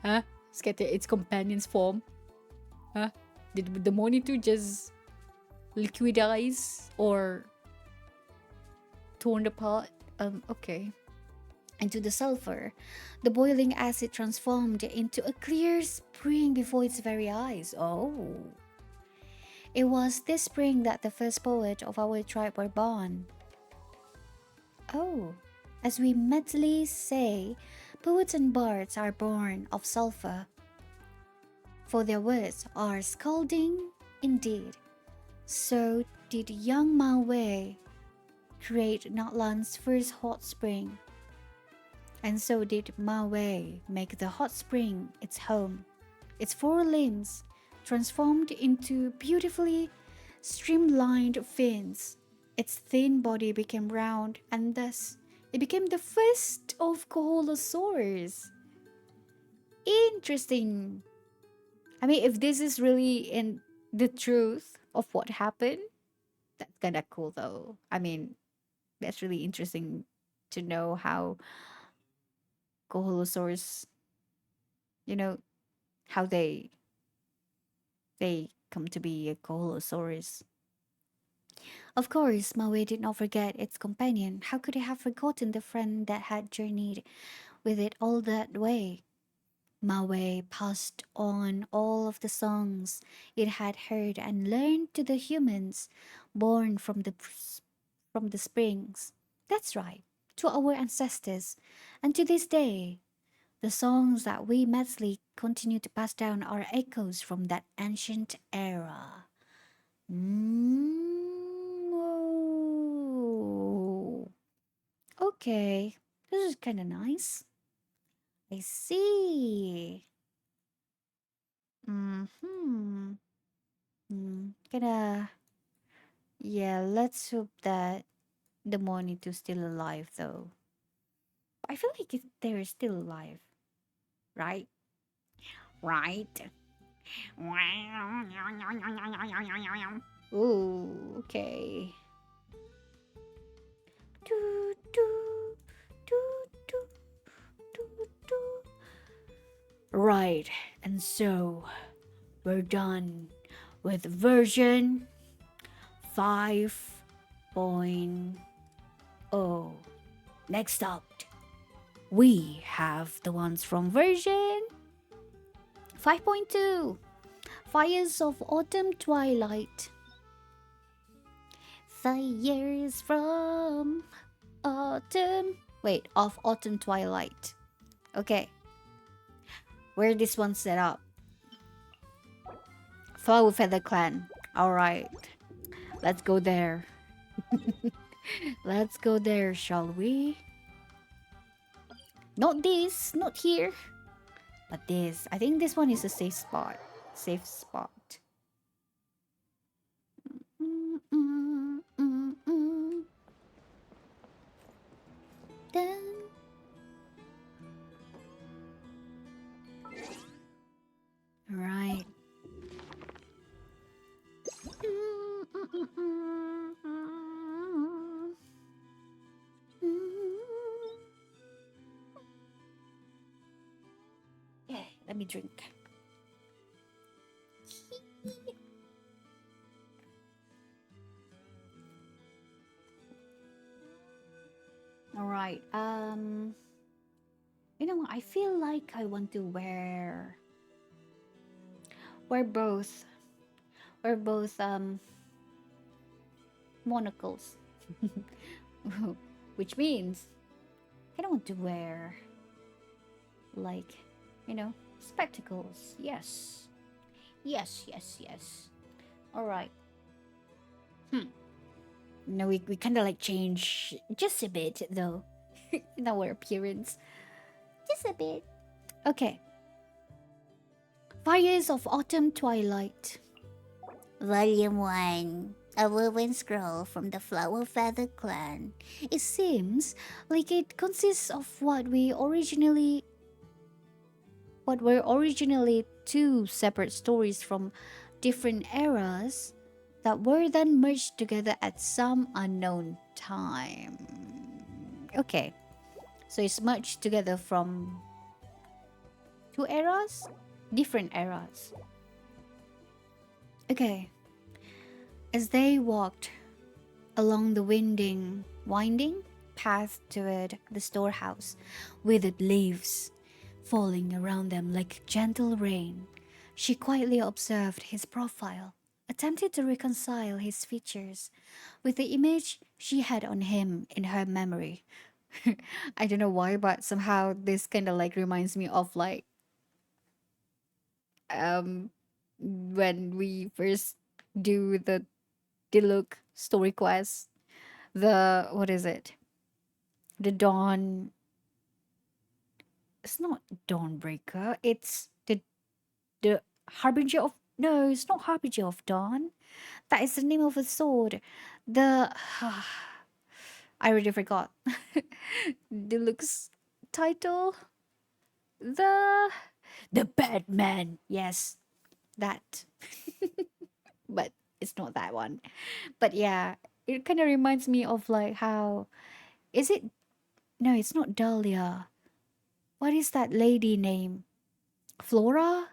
S1: Huh? Scattered its companion's form? Huh? Did the Monetoo just liquidize or torn apart? Okay. Into the sulfur, the boiling acid transformed into a clear spring before its very eyes. Oh. It was this spring that the first poet of our tribe were born. Oh, as we mentally say, poets and bards are born of sulfur. For their words are scalding indeed. So did young Maawe create Natlan's first hot spring. And so did Maawe make the hot spring its home. Its four limbs transformed into beautifully streamlined fins. Its thin body became round, and thus it became the first of Koholosaurs. Interesting. I mean, if this is really in the truth of what happened, that's kind of cool though. I mean, that's really interesting to know how Koholosaurs, you know, how they come to be a Koholosaurus. Of course, Maawe did not forget its companion. How could he have forgotten the friend that had journeyed with it all that way? Maawe passed on all of the songs it had heard and learned to the humans born from the springs. That's right, to our ancestors. And to this day, the songs that we Metzli continue to pass down are echoes from that ancient era. Oh. Okay, this is kind of nice. I see. Mm-hmm. Gonna... Yeah, let's hope that the Monetoo's still alive, though. I feel like they're still alive, right? Right? Ooh, okay. Do, do, do, do, do, do. Right, and so we're done with version 5.0. Next up, we have the ones from version 5.2. Fires of Autumn Twilight. Fires from Autumn. Wait, of Autumn Twilight. Okay. Where this one set up? Flower Feather Clan. Alright. Let's go there. Let's go there, shall we? Not this, not here. But this. I think this one is a safe spot. Safe spot. Dun. Right. Let me drink. All right. You know what? I feel like I want to wear both monocles, which means I don't want to wear like, spectacles. Yes, yes, yes, yes. All right. No, we kind of like change just a bit though in our appearance, just a bit. Okay. Fires of Autumn Twilight.
S3: Volume 1. A woven scroll from the Flower Feather clan.
S1: It seems like it consists of what were originally two separate stories from different eras that were then merged together at some unknown time. Okay, so it's merged together from two eras, different eras. Okay, as they walked along the winding path toward the storehouse, withered leaves falling around them like gentle rain, she quietly observed his profile, attempted to reconcile his features with the image she had on him in her memory. I don't know why, but somehow this kind of like reminds me of like um when we first do the Diluc story quest, the what is it? The Dawn. It's not Dawnbreaker. It's the Harbinger of. No, it's not Harbinger of Dawn. That is the name of a sword. The I already forgot. Deluxe title. The the Batman. Yes, that. But it's not that one. But yeah, it kind of reminds me of like how is it? No, it's not Dahlia. What is that lady name? Flora?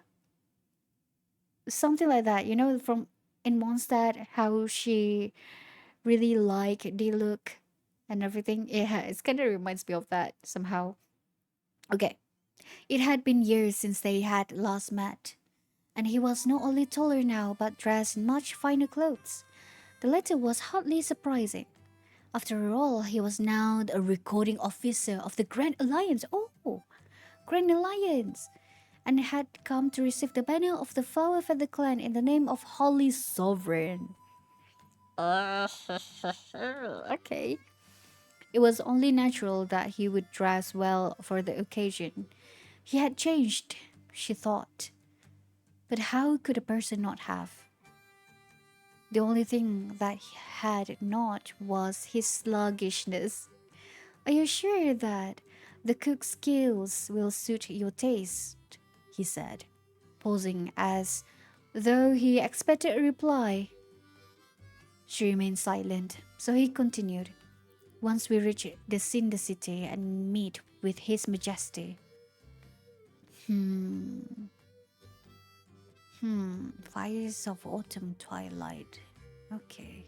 S1: Something like that. You know, from in Mondstadt, how she really like the look and everything. Yeah, it kind of reminds me of that somehow. Okay. It had been years since they had last met, and he was not only taller now but dressed in much finer clothes. The latter was hardly surprising. After all, he was now a recording officer of the Grand Alliance. Oh, Grand Alliance! And had come to receive the banner of the Flower Feather clan in the name of Holy Sovereign. Okay. It was only natural that he would dress well for the occasion. He had changed, she thought. But how could a person not have? The only thing that he had not was his sluggishness. Are you sure that the cook's skills will suit your taste? He said, pausing as though he expected a reply. She remained silent, so he continued. Once we reach the Cinder City and meet with His Majesty. Fires of Autumn Twilight. Okay.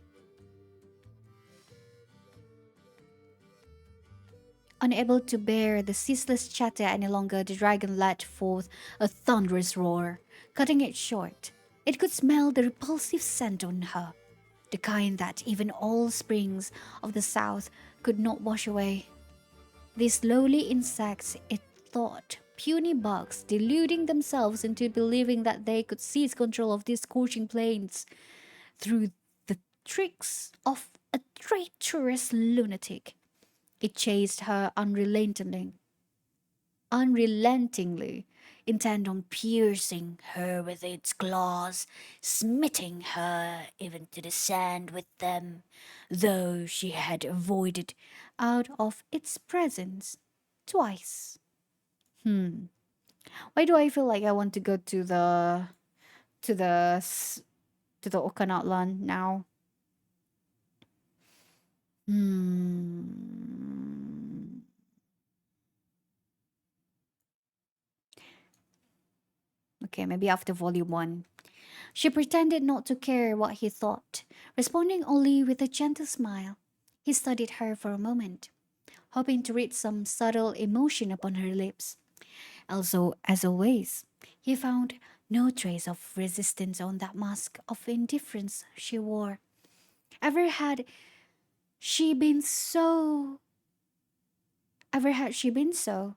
S1: Unable to bear the ceaseless chatter any longer, the dragon let forth a thunderous roar, cutting it short. It could smell the repulsive scent on her, the kind that even all springs of the south could not wash away. These lowly insects, it thought, puny bugs, deluding themselves into believing that they could seize control of these scorching plains through the tricks of a traitorous lunatic. It chased her unrelentingly, intent on piercing her with its claws, smiting her even to the sand with them, though she had avoided out of its presence twice. Why do I feel like I want to go to to the s- the Okanagan now? Hmm. Okay, maybe after volume 1. She pretended not to care what he thought, responding only with a gentle smile. He studied her for a moment, hoping to read some subtle emotion upon her lips. Also, as always, he found no trace of resistance on that mask of indifference she wore. Ever had she been so? Ever had she been so?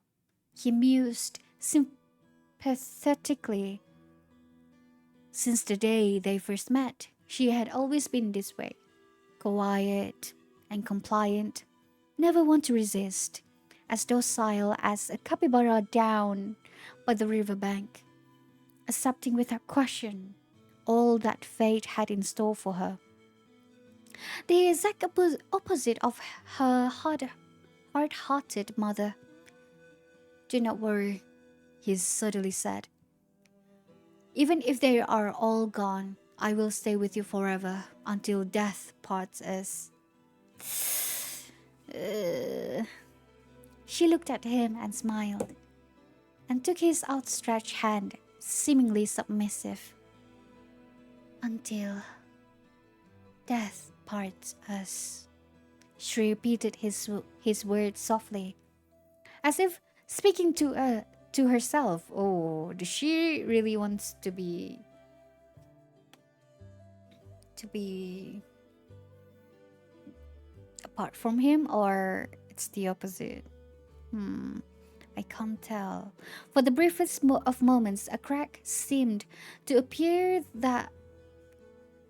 S1: He mused sympathetically. Since the day they first met, she had always been this way, quiet and compliant, never one to resist, as docile as a capybara down by the river bank, accepting without question all that fate had in store for her. The exact opposite of her hard-hearted mother. Do not worry, he suddenly said. Even if they are all gone, I will stay with you forever until death parts us. She looked at him and smiled, and took his outstretched hand, seemingly submissive. Until death parts us. She repeated his words softly, as if speaking to herself. Oh, does she really wants to be apart from him, or it's the opposite? I can't tell. For the briefest of moments, a crack seemed to appear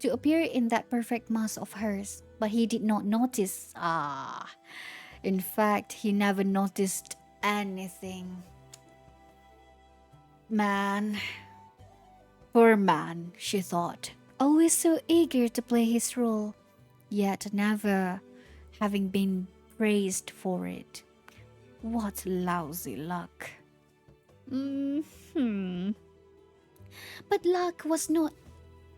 S1: in that perfect mask of hers, but he did not notice. In fact, he never noticed anything. Man, poor man, she thought, always so eager to play his role, yet never having been praised for it. What lousy luck. But luck was not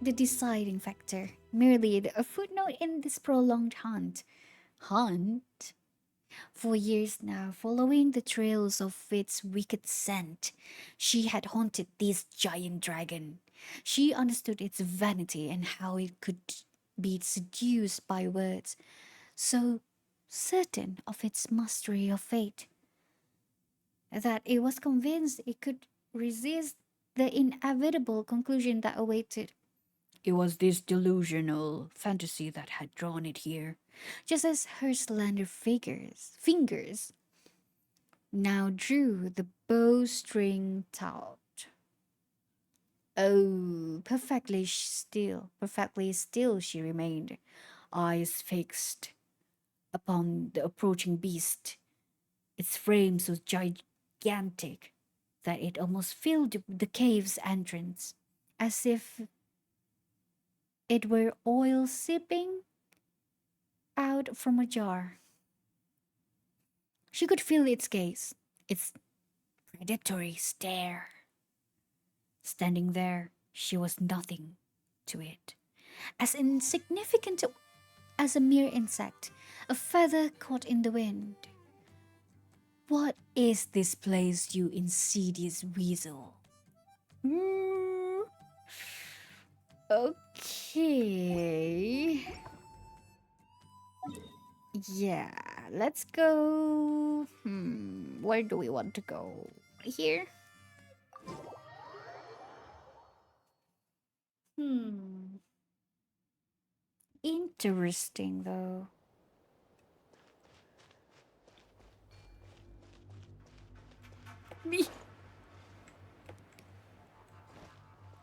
S1: the deciding factor, merely a footnote in this prolonged hunt. Hunt? For years now, following the trails of its wicked scent, she had haunted this giant dragon. She understood its vanity and how it could be seduced by words, so certain of its mastery of fate that it was convinced it could resist the inevitable conclusion that awaited. It was this delusional fantasy that had drawn it here, just as her slender fingers now drew the bowstring taut. Oh, perfectly still she remained, eyes fixed upon the approaching beast. Its frame so gigantic that it almost filled the cave's entrance, as if it were oil seeping out from a jar. She could feel its gaze, its predatory stare. Standing there, she was nothing to it, as insignificant as a mere insect, a feather caught in the wind. What is this place, you insidious weasel? Okay. Yeah, let's go. Where do we want to go? Here? Interesting, though. Me.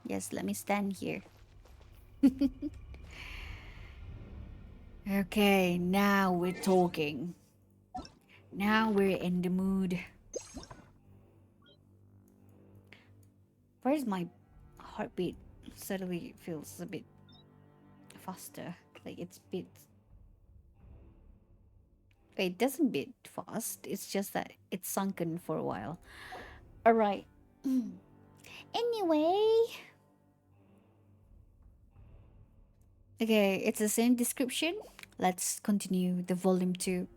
S1: Yes, let me stand here. Okay, now we're talking. Now we're in the mood. Where's my heartbeat? Suddenly feels a bit faster. Like it's beat. It doesn't beat fast. It's just that it's sunken for a while. All right. Anyway. Okay, it's the same description. Let's continue the volume 2.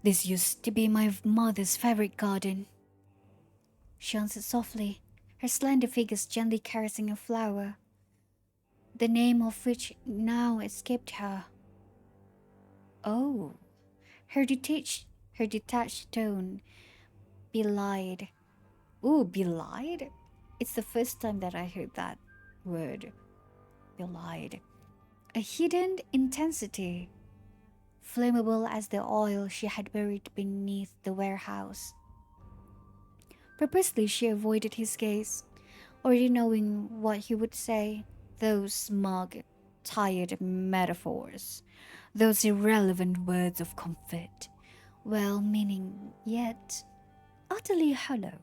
S1: This used to be my mother's favorite garden, she answered softly, her slender figure gently caressing a flower, the name of which now escaped her. Oh, her detached tone belied. Ooh, belied? It's the first time that I heard that word. Belied. A hidden intensity, flammable as the oil she had buried beneath the warehouse. Purposely, she avoided his gaze, already knowing what he would say. Those smug, tired metaphors, those irrelevant words of comfort, well meaning yet utterly hollow.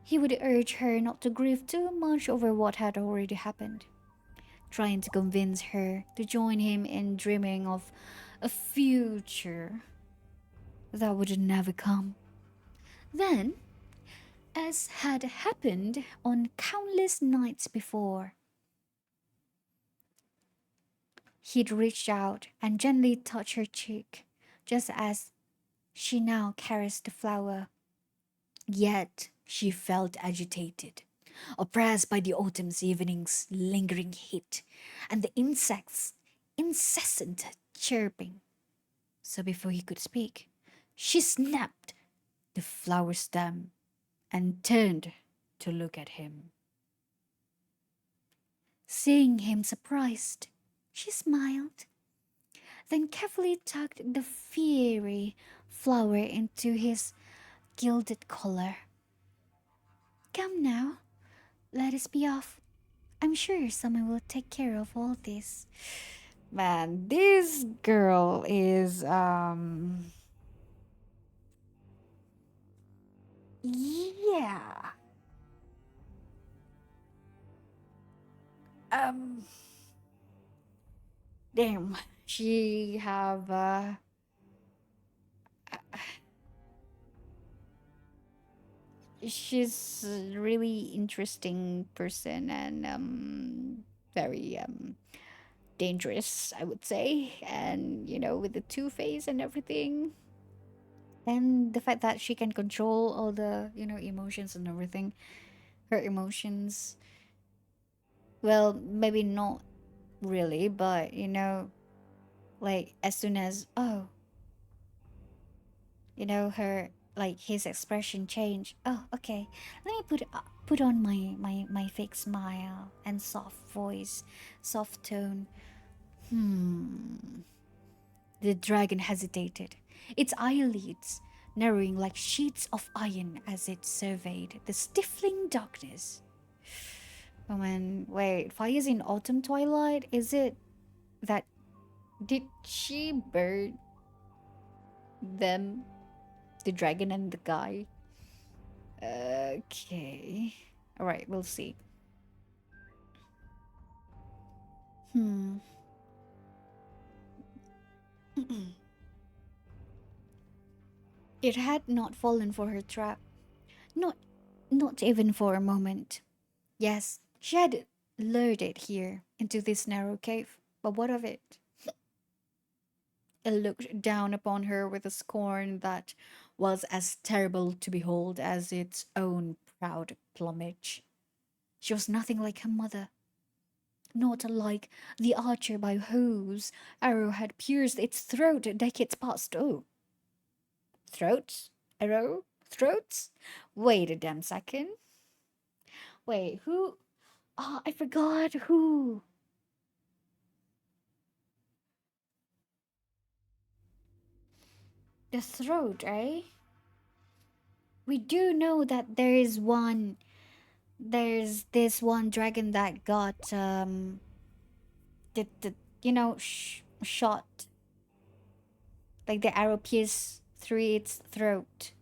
S1: He would urge her not to grieve too much over what had already happened, trying to convince her to join him in dreaming of a future that would never come. Then, as had happened on countless nights before, he'd reach out and gently touch her cheek, just as she now caressed the flower. Yet she felt agitated, oppressed by the autumn's evening's lingering heat and the insects' incessant chirping. So before he could speak, she snapped the flower stem and turned to look at him. Seeing him surprised, she smiled, then carefully tucked the fiery flower into his gilded collar. Come now, let us be off. I'm sure someone will take care of all this. Man, this girl is yeah. Um damn. She have she's a really interesting person and very dangerous, I would say. And with the two-face and everything. And the fact that she can control all the, emotions and everything. Her emotions. Well, maybe not really, but like as soon as her like his expression changed. Oh, okay. Let me put on my fake smile and soft voice, soft tone. The dragon hesitated, its eyelids narrowing like sheets of iron as it surveyed the stifling darkness. Oh man, wait, fires in autumn twilight? Is it that did she burn them? The dragon and the guy? Okay. Alright, we'll see. Hmm. It had not fallen for her trap. Not not even for a moment. Yes, she had lured it here into this narrow cave. But what of it? It looked down upon her with a scorn that was as terrible to behold as its own proud plumage. She was nothing like her mother, not like the archer by whose arrow had pierced its throat decades past. Oh, throats? Arrow? Throats? Wait a damn second. Wait, who? Oh, I forgot who. The throat, eh? We do know that there's this one dragon that got the shot, like the arrow pierced through its throat.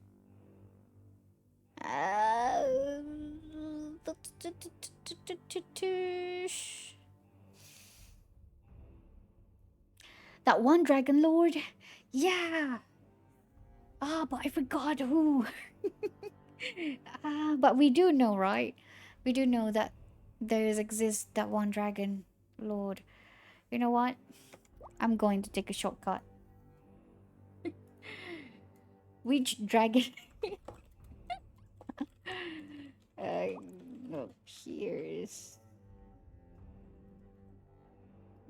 S1: That one dragon lord? Yeah. But I forgot who. But we do know, right? We do know that exists that one dragon lord. You know what? I'm going to take a shortcut. Which dragon? Here's.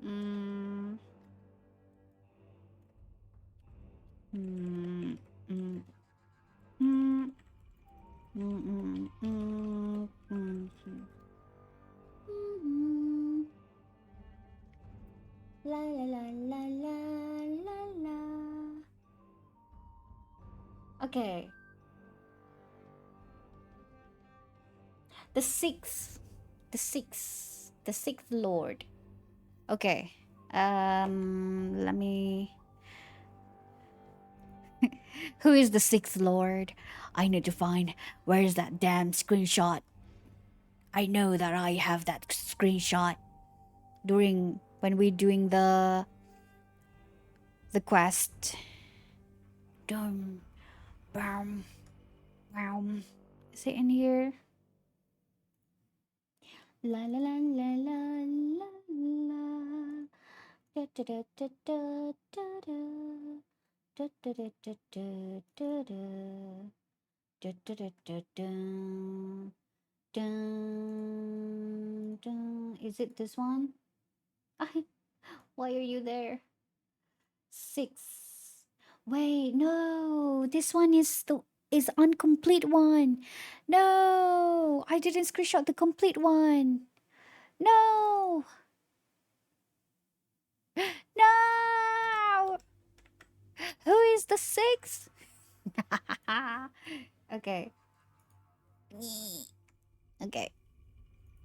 S1: Mm. Mm. Mm. Mm. Mm. Mm. Mm. Mm. Mm. La la la la la la la. Okay. The sixth. The sixth lord. Okay. Let me. Who is the sixth lord? I need to find where's that damn screenshot. I know that I have that screenshot during when we're doing the quest. Dum, bam, bam. Is it in here? La la la la la la la. Da da da da da da da. Da da da da da da da. Da da da da da. Dun, dun. Is it this one? Why are you there? 6. Wait, no. This one is the incomplete one. No, I didn't screenshot the complete one. No. No. Who is the 6th? Okay. Okay.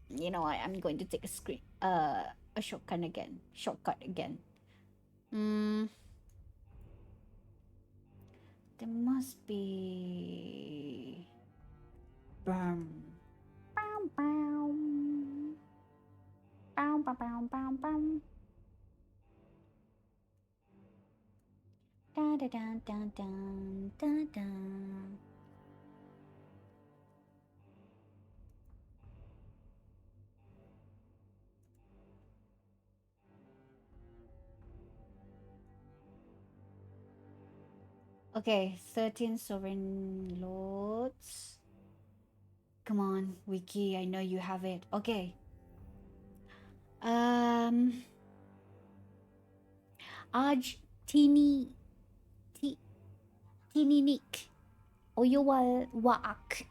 S1: You know what? I'm going to take a shortcut again. There must be. Bam. Bam bam. Bam bam bam bam bam. Da da da da da da da. Okay, 13 sovereign lords. Come on, Wiki, I know you have it. Okay. Aj Tininik Oyowal Waak.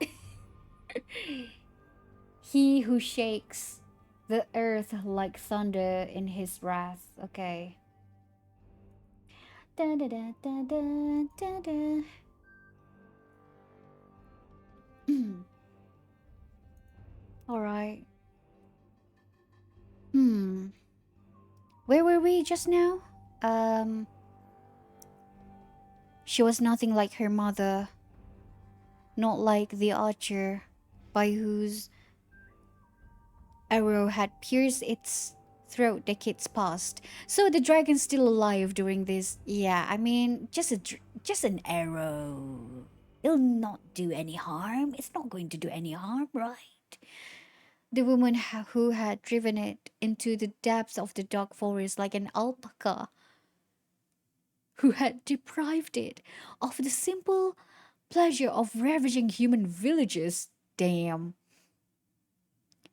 S1: He who shakes the earth like thunder in his wrath. Okay. Da da da da da da da. All right. Where were we just now? She was nothing like her mother, not like the archer by whose arrow had pierced its throat decades past. So the dragon's still alive during this. Yeah, I mean, just an arrow. It'll not do any harm. It's not going to do any harm, right? The woman who had driven it into the depths of the dark forest like an alpaca, who had deprived it of the simple pleasure of ravaging human villages. Damn.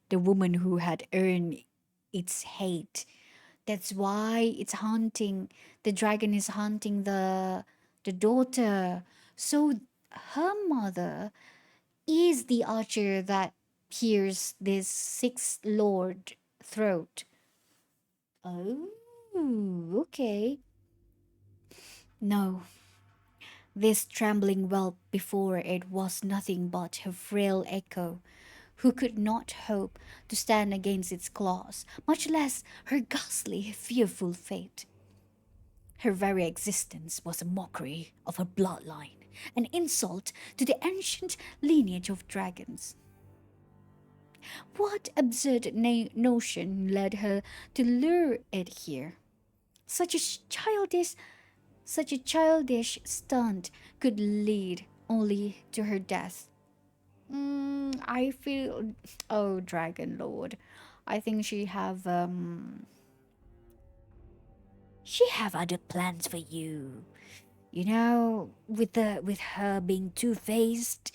S1: The woman who had earned its hate. That's why it's hunting. The dragon is hunting the daughter. So her mother is the archer that pierced this sixth lord throat. Oh, okay. No, this trembling whelp before it was nothing but her frail echo, who could not hope to stand against its claws, much less her ghastly, fearful fate. Her very existence was a mockery of her bloodline, an insult to the ancient lineage of dragons. What absurd notion led her to lure it here? Such a childish stunt could lead only to her death. I feel, oh, Dragon Lord, I think she have other plans for you. You know, with her being two-faced.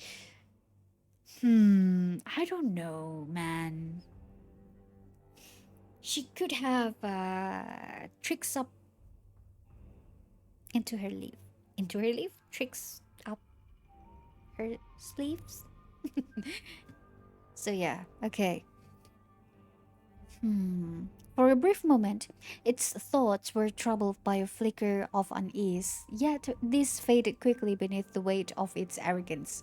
S1: I don't know, man. She could have tricks up into her leaf. Into her leaf? Tricks up her sleeves? So yeah, okay. For a brief moment, its thoughts were troubled by a flicker of unease, yet this faded quickly beneath the weight of its arrogance.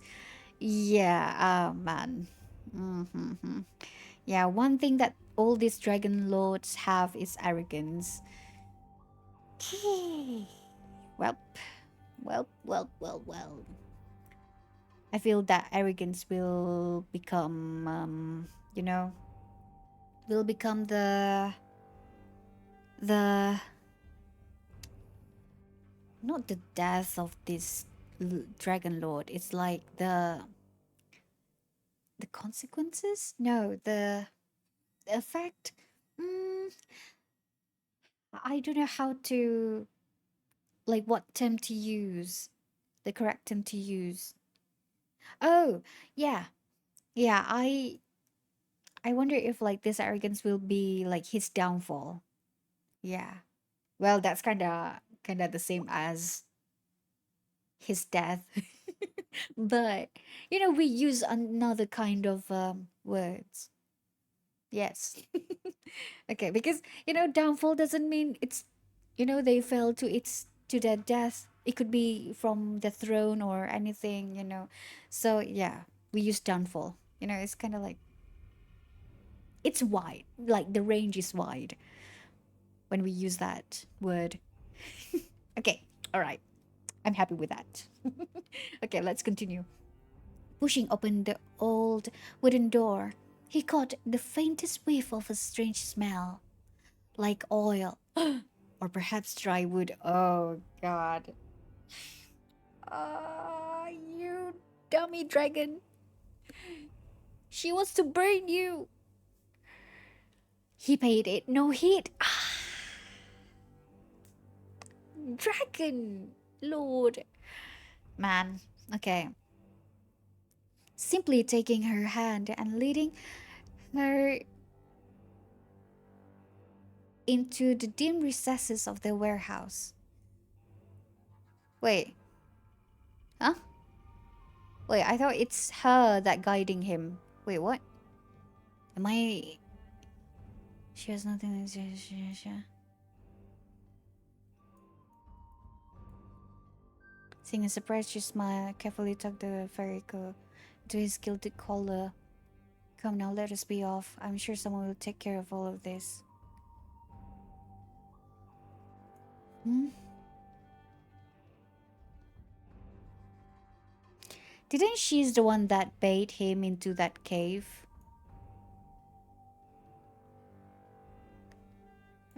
S1: Yeah, man. Mm-hmm. Yeah, one thing that all these dragon lords have is arrogance. Well, well. I feel that arrogance will become, you know, will become the not the death of this dragon lord. It's like the consequences. No, the effect. Mm, I don't know how to like what term to use. The correct term to use. Oh, yeah, yeah. I wonder if like this arrogance will be like his downfall. Yeah. Well, that's kind of the same as his death. But we use another kind of words. Yes. Okay, because downfall doesn't mean it's they fell to their death. It could be from the throne or anything. So yeah, we use downfall. It's kind of like it's wide. Like the range is wide when we use that word. Okay, all right. I'm happy with that. Okay, let's continue. Pushing open the old wooden door, he caught the faintest whiff of a strange smell, like oil, or perhaps dry wood. Oh, God. Ah, you dummy dragon. She wants to burn you. He paid it no heed. Dragon Lord. Man, okay. Simply taking her hand and leading her into the dim recesses of the warehouse. Wait, huh? Wait, I thought it's her that guiding him. Wait, what? Am I? She has nothing. Seeing a surprise, she smiled, carefully tucked the fairy coat to his gilded collar. Come now, let us be off. I'm sure someone will take care of all of this. Hmm? Didn't she's the one that bait him into that cave?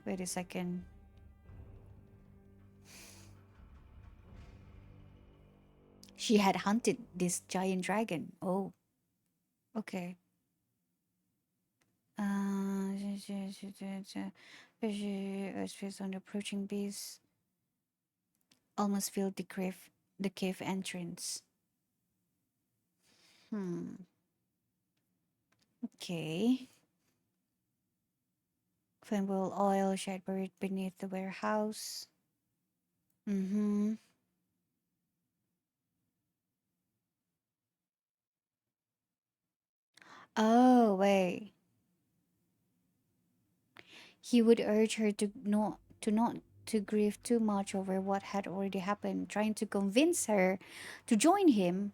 S1: Wait a second. She had hunted this giant dragon. Oh, okay. Earth's on the approaching beast almost filled the cave entrance. Okay. Flammable oil shed buried beneath the warehouse. Oh, wait. He would urge her to grieve too much over what had already happened, trying to convince her to join him.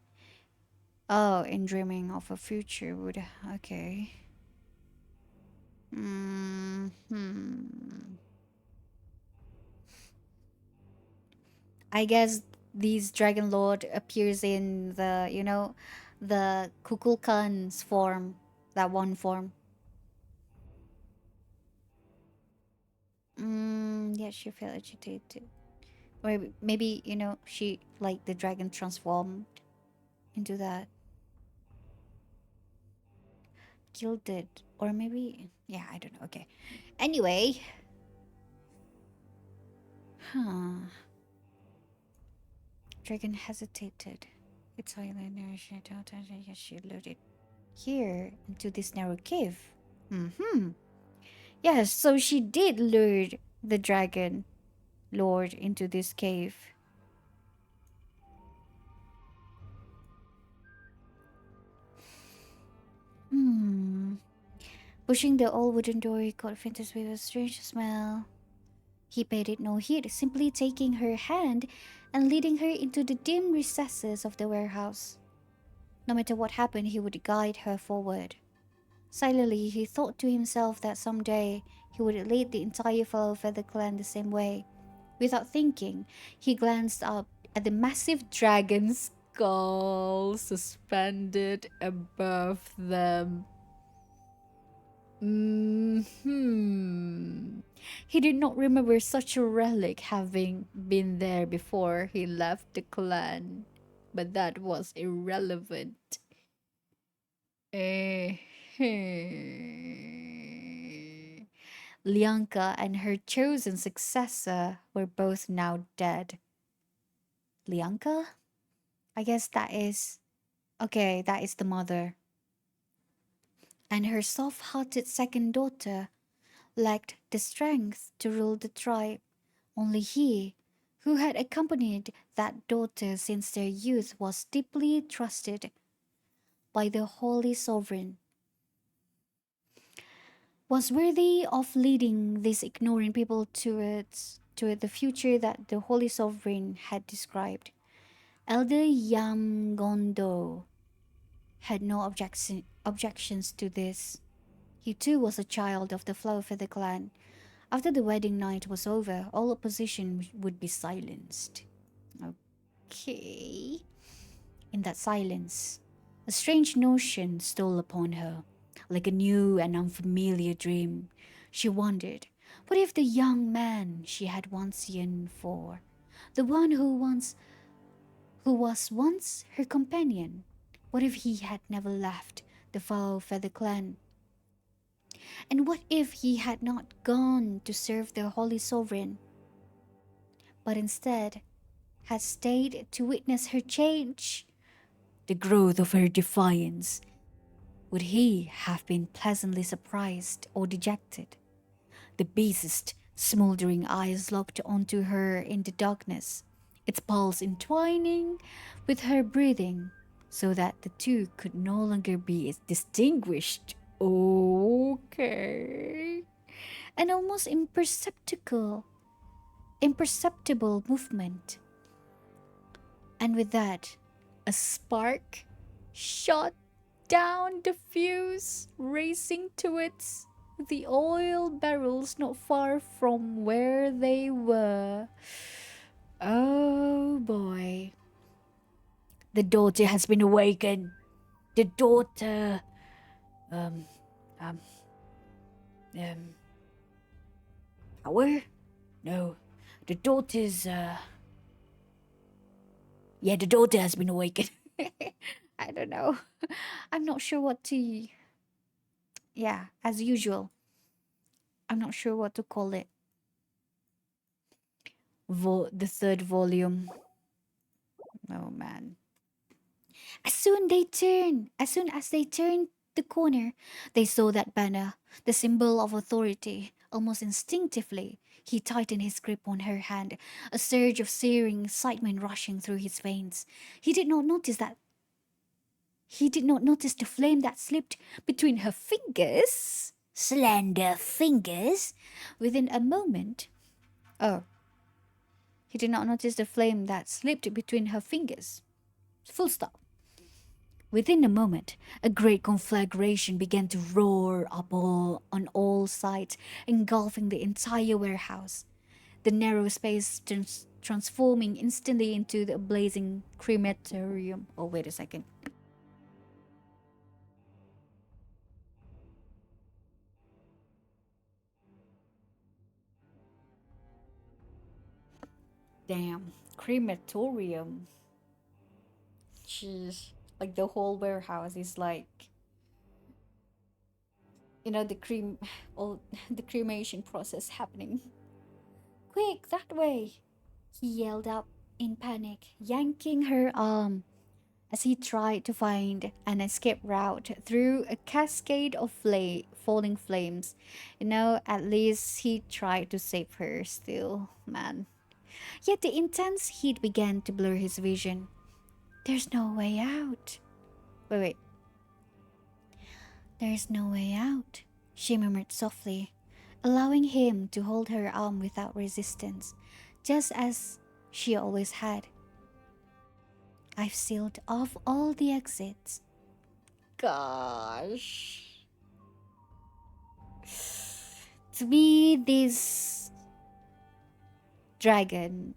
S1: Oh, in dreaming of a future would okay. Hmm. I guess this dragon lord appears in the Kukulkan's form, that one form. Yeah, she felt agitated. Or maybe, she, like, the dragon transformed into that. Gilded. Or maybe, yeah, I don't know. Okay. Anyway. Huh. Dragon hesitated. Its eyeliner, yes, she loaded. here into this narrow cave. Mm-hmm. Yes, so she did lure the dragon lord into this cave. Hmm. Pushing the old wooden door, he caught Fintus with a strange smell. He paid it no heed, simply taking her hand and leading her into the dim recesses of the warehouse. No matter what happened, he would guide her forward. Silently, he thought to himself that someday he would lead the entire Fellow Feather clan the same way. Without thinking, he glanced up at the massive dragon skull suspended above them. He did not remember such a relic having been there before he left the clan, but that was irrelevant. Eh, Lianka and her chosen successor were both now dead. Lianka? I guess that is. Okay, that is the mother. And her soft hearted second daughter lacked the strength to rule the tribe. Only he, who had accompanied that daughter since their youth, was deeply trusted by the Holy Sovereign, was worthy of leading these ignoring people toward the future that the Holy Sovereign had described. Elder Yamgondo had no objections to this. He too was a child of the Flower Feather clan. After the wedding night was over, all opposition would be silenced. Okay. In that silence, a strange notion stole upon her, like a new and unfamiliar dream. She wondered, what if the young man she had once yearned for, the one who was once her companion, what if he had never left the Foul Feather clan? And what if he had not gone to serve the Holy Sovereign, but instead had stayed to witness her change, the growth of her defiance? Would he have been pleasantly surprised or dejected? The beast's smoldering eyes locked onto her in the darkness, its pulse entwining with her breathing, so that the two could no longer be distinguished. Okay. An almost imperceptible movement. And with that, a spark shot down the fuse, racing towards the oil barrels not far from where they were. Oh boy. The daughter has been awakened. The daughter. Um. Um. Um. Power? No. The daughter's. Yeah, the daughter has been awakened. I don't know. I'm not sure what to. Yeah, as usual. I'm not sure what to call it. The third volume. Oh man. As soon as they turned the corner, they saw that banner, the symbol of authority. Almost instinctively, he tightened his grip on her hand, a surge of searing excitement rushing through his veins. He did not notice the flame that slipped between her fingers, slender fingers, within a moment. Oh, he did not notice the flame that slipped between her fingers. Full stop. Within a moment, a great conflagration began to roar up on all sides, engulfing the entire warehouse. The narrow space transforming instantly into the blazing crematorium. Oh, wait a second. Damn, crematorium. Jeez. Like the whole warehouse is like, the all the cremation process happening. Quick, that way! He yelled up in panic, yanking her arm as he tried to find an escape route through a cascade of falling flames. At least he tried to save her still, man. Yet the intense heat began to blur his vision. There's no way out. Wait. There's no way out, she murmured softly, allowing him to hold her arm without resistance, just as she always had. I've sealed off all the exits. Gosh. To me, this dragon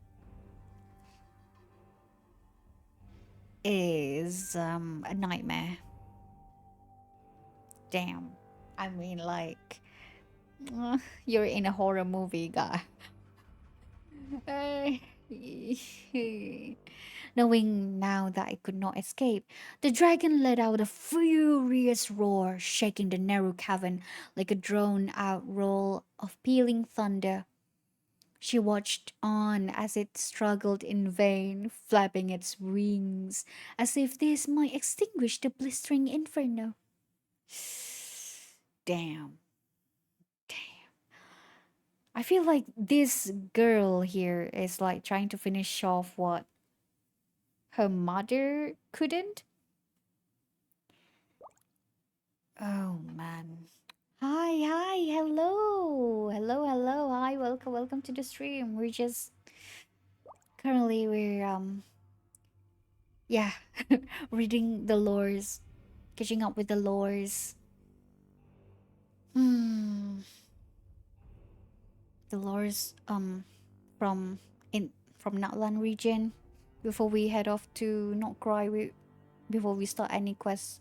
S1: is a nightmare. Damn. I mean, like, you're in a horror movie, guy. Knowing now that I could not escape, the dragon let out a furious roar, shaking the narrow cavern like a drawn out roll of pealing thunder. She watched on as it struggled in vain, flapping its wings as if this might extinguish the blistering inferno. Damn. Damn. I feel like this girl here is like trying to finish off what her mother couldn't. Oh man. Hi, hello. Hi, welcome to the stream. We're yeah, reading the lores, catching up with the lores. Hmm. The lores from in from Natlan region before we head off to Nod-Krai, before we start any quests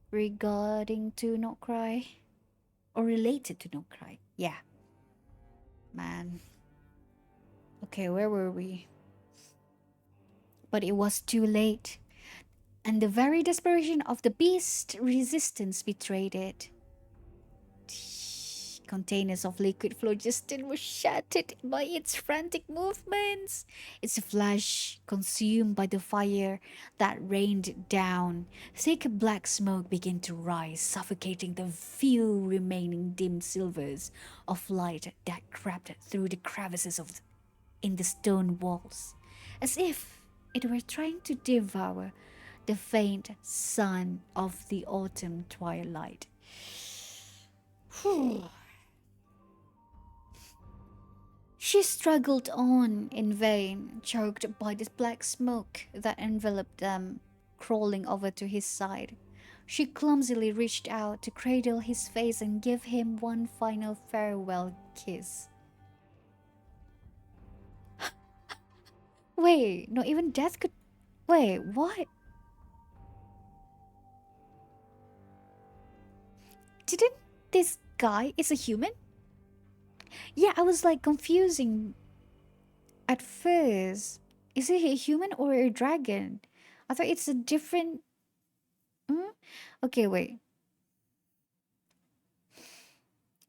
S1: regarding to Nod-Krai or related to Nod-Krai. Yeah. Man. Okay, where were we? But it was too late, and the very desperation of the beast resistance betrayed it. Containers of liquid phlogiston were shattered by its frantic movements, its flesh consumed by the fire that rained down. Thick black smoke began to rise, suffocating the few remaining dim silvers of light that crept through the crevices in the stone walls, as if it were trying to devour the faint sun of the autumn twilight. She struggled on in vain, choked by the black smoke that enveloped them, crawling over to his side. She clumsily reached out to cradle his face and give him one final farewell kiss. Wait, not even death could. Wait, what? Didn't this guy is a human? Yeah, I was like confusing at first. Is he a human or a dragon? I thought it's a different. Hmm? Okay, wait.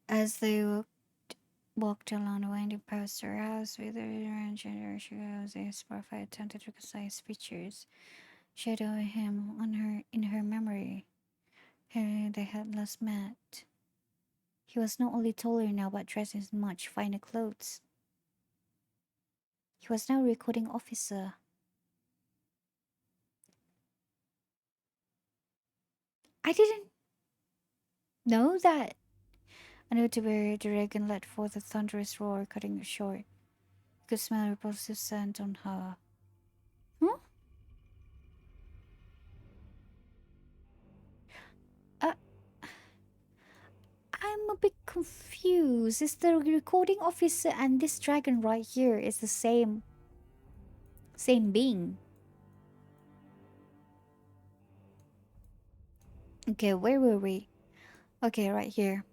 S1: As they walked along the winding past her house with her ranch and she was his profile attempted to reconcile his features, shadowing him on her in her memory. They had last met. He was not only taller now but dressed in much finer clothes. He was now a recording officer. I didn't know that. Unable to bear it, the dragon let forth a thunderous roar, cutting it short. You could smell a repulsive scent on her. Huh? Uh, I'm a bit confused. Is the recording officer and this dragon right here is the same being? Okay, where were we? Okay, right here.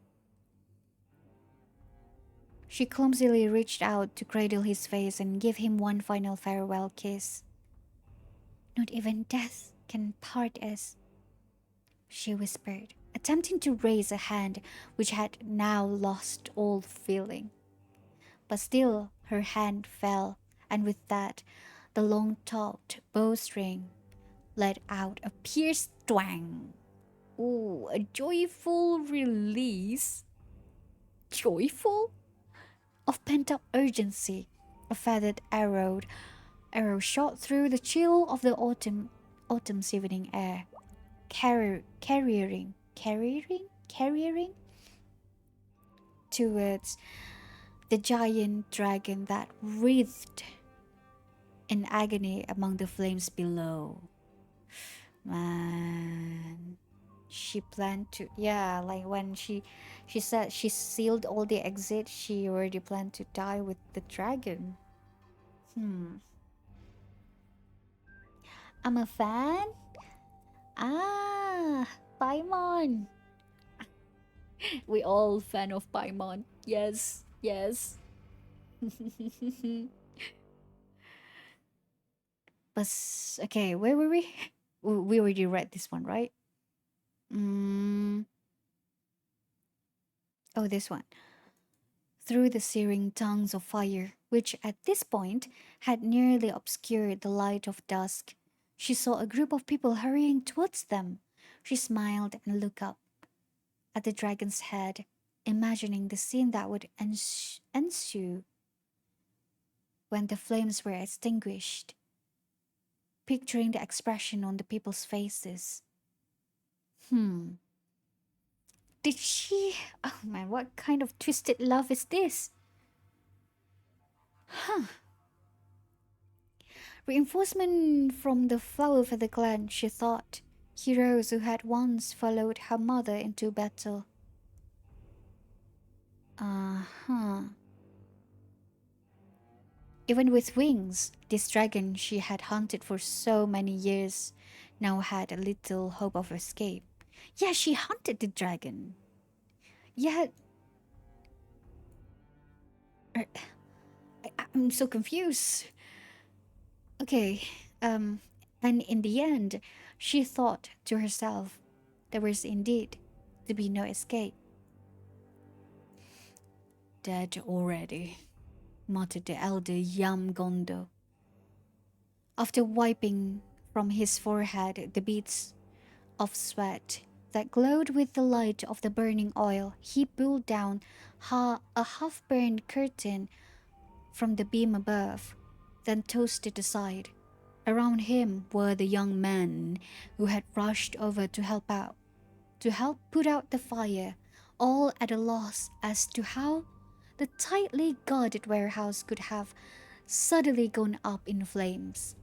S1: She clumsily reached out to cradle his face and give him one final farewell kiss. Not even death can part us, she whispered, attempting to raise a hand which had now lost all feeling. But still her hand fell, and with that, the long-topped bowstring let out a pierced twang. Ooh, a joyful release. Joyful? Of pent up urgency. A feathered arrow shot through the chill of the autumn's evening air, carrying towards the giant dragon that writhed in agony among the flames below. Man, she planned to, yeah, like when she said she sealed all the exits, she already planned to die with the dragon. I'm a fan. Ah, Paimon. We all fan of Paimon. Yes, yes. But okay, where were we? We already read this one, right? Mm, oh, this one. Through the searing tongues of fire, which at this point had nearly obscured the light of dusk, she saw a group of people hurrying towards them. She smiled and looked up at the dragon's head, imagining the scene that would ensue when the flames were extinguished, picturing the expression on the people's faces. Did she? Oh man, what kind of twisted love is this? Reinforcement from the Flower Feather clan, she thought. Heroes who had once followed her mother into battle. Uh-huh. Even with wings, this dragon she had hunted for so many years now had a little hope of escape. Yeah, she hunted the dragon. Yet, I'm so confused. Okay, and in the end, she thought to herself, there was indeed to be no escape. Dead already, muttered the elder Yam Gondo. After wiping from his forehead the beads of sweat that glowed with the light of the burning oil, he pulled down a half-burned curtain from the beam above, then tossed it aside. Around him were the young men who had rushed over to help put out the fire, all at a loss as to how the tightly guarded warehouse could have suddenly gone up in flames.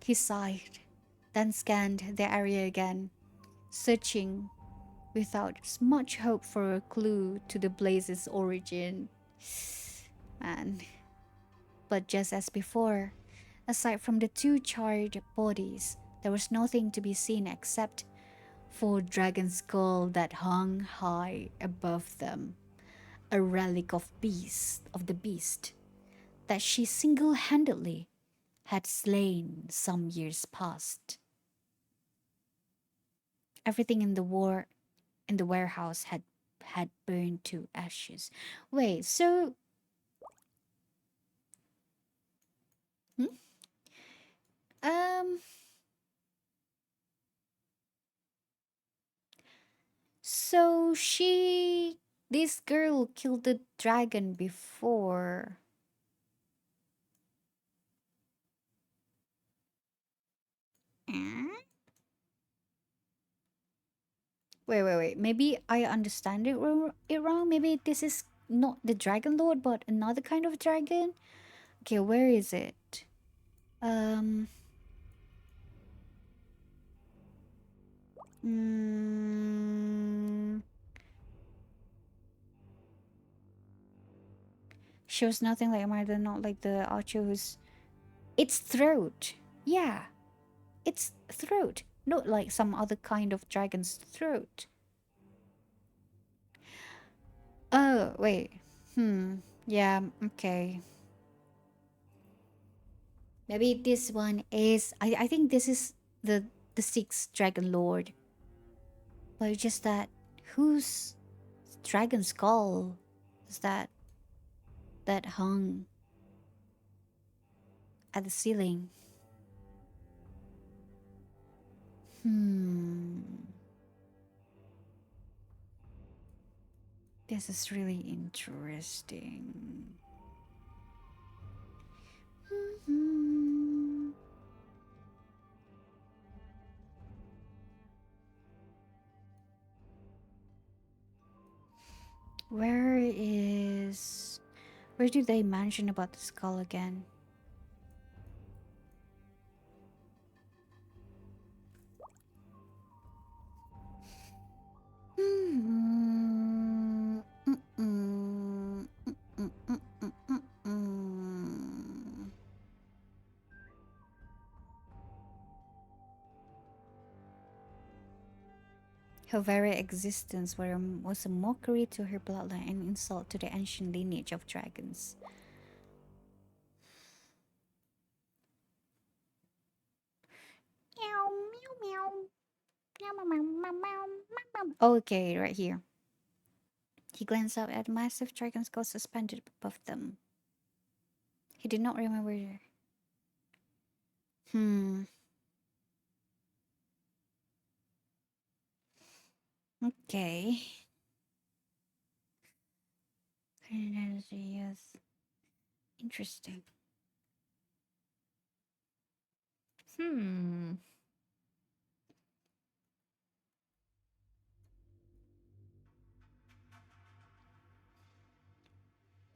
S1: He sighed, then scanned the area again, searching without much hope for a clue to the blaze's origin. Man. But just as before, aside from the two charred bodies, there was nothing to be seen except for dragon's skull that hung high above them, a relic of the beast that she single-handedly had slain some years past. Everything in the warehouse had burned to ashes. Wait, so hmm? um so this girl killed the dragon before. Eh? Wait. Maybe I understand it wrong. Maybe this is not the Dragon Lord, but another kind of dragon. Okay, where is it? Um. Mm, shows nothing like Amanda, not like the archer who's. It's throat. Yeah, it's throat. Not like some other kind of dragon's throat. Oh, wait. Yeah, okay. Maybe this one is. I think this is the sixth Dragon Lord. But it's just that whose dragon skull is that hung at the ceiling? This is really interesting. Where do they mention about the skull again? Her very existence was a mockery to her bloodline and insult to the ancient lineage of dragons. Okay, right here. He glanced up at the massive dragon skull suspended above them. He did not remember. Okay. Yes. Interesting.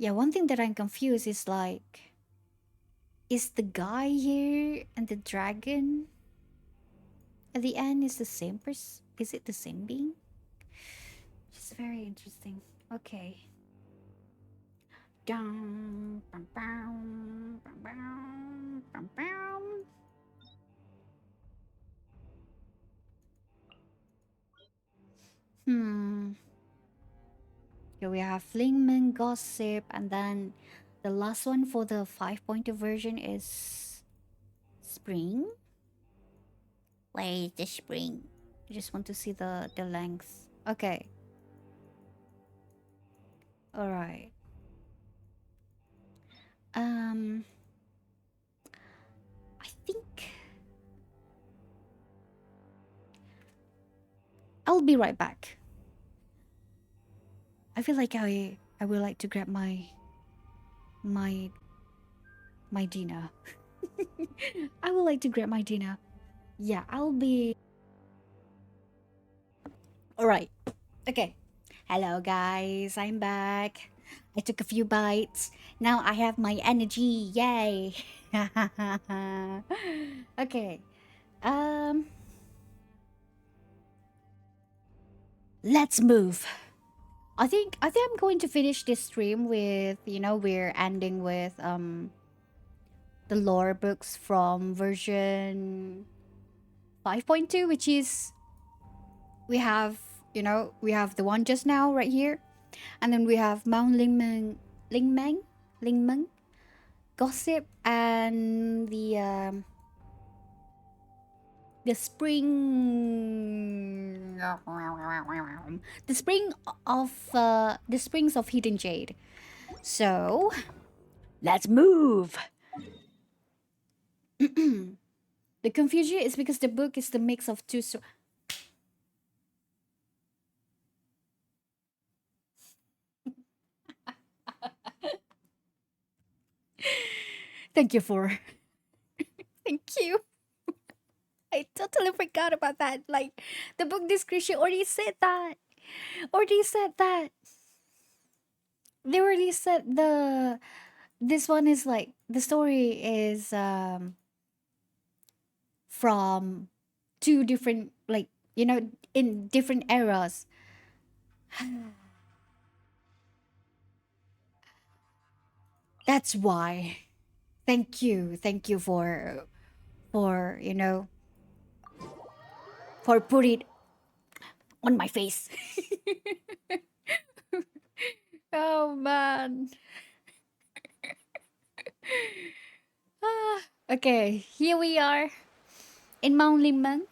S1: Yeah, one thing that I'm confused is like, is the guy here and the dragon at the end is the same person? Is it the same being? It's very interesting. Okay. Dum, bum, bum, bum, bum, bum, bum. Here we have Lingmeng, Gossip, and then the last one for the 5.2 version is Spring. Where is the spring? I just want to see the length. Okay. All right. I think I'll be right back. I feel like I would like to grab my dinner. I would like to grab my dinner. Yeah, I'll be. All right. Okay. Hello, guys. I'm back. I took a few bites. Now I have my energy. Yay. Okay. Let's move. I think I'm going to finish this stream with, we're ending with the lore books from version 5.2, which is we have, we have the one just now right here. And then we have Mount Lingmeng, Gossip, and the spring, the springs of hidden jade. So let's move. The confusion is because the book is the mix of two. Thank you for. Thank you. I totally forgot about that. Like, the book description already said that. Already said that. They already said this one is like the story is from two different, like, in different eras. That's why. Thank you for for put it on my face. Oh man. Okay, here we are in Mount Lingmeng.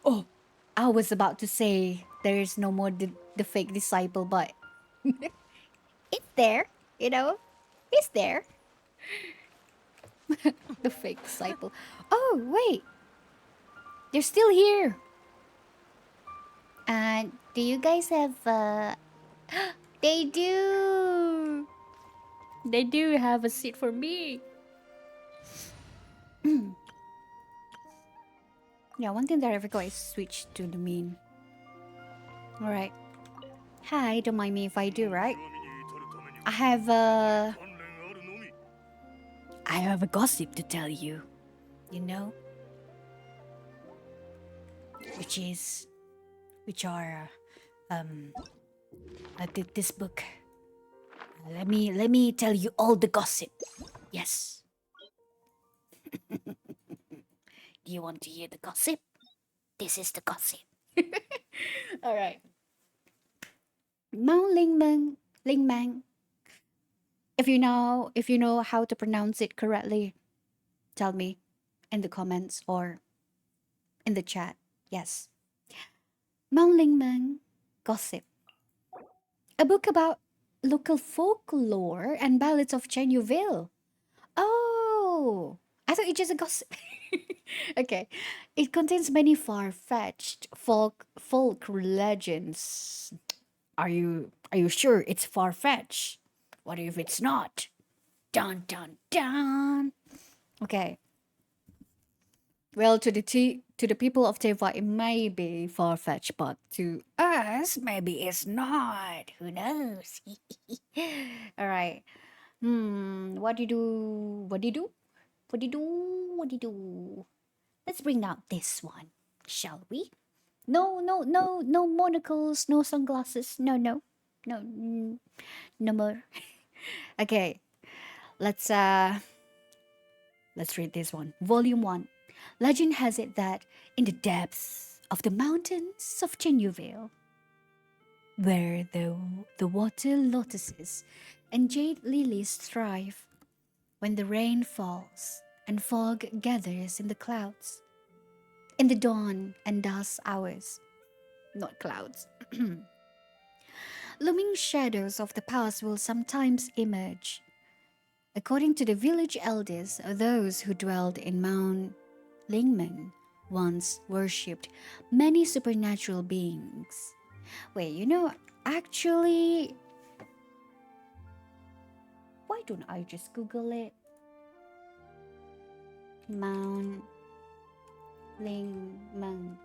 S1: Oh, I was about to say there is no more the fake disciple, but it's there, He's there. The fake disciple. Oh, wait. They're still here. And do you guys have they do. They do have a seat for me. Yeah, one thing that I forgot is switch to the main. Alright. Hi, don't mind me if I do, right? I have a gossip to tell you. You know? Which are this book. Let me tell you all the gossip. Yes. Do you want to hear the gossip? This is the gossip. All right. Mao Lingmeng. If you know how to pronounce it correctly, tell me in the comments or in the chat. Yes. Mao Lingmeng Gossip. A book about local folklore and ballads of Chenyuville. Oh, I thought it just a gossip. Okay, it contains many far-fetched folk legends. Are you sure it's far-fetched? What if it's not? Dun dun dun. Okay. Well, to the people of Teva, it may be far-fetched, but to us, maybe it's not. Who knows? All right. What do you do? What do you do? What do you do? What do you do? Let's bring out this one, shall we? No monocles, no sunglasses. No, no more. Okay, let's read this one. Volume 1. Legend has it that in the depths of the mountains of Chenyuville, where the water lotuses and jade lilies thrive, when the rain falls and fog gathers in the clouds, in the dawn and dusk hours, not clouds, looming shadows of the past will sometimes emerge. According to the village elders, those who dwelled in Mount Lingmeng once worshipped many supernatural beings. Wait, actually, why don't I just Google it? Mount Lingmeng.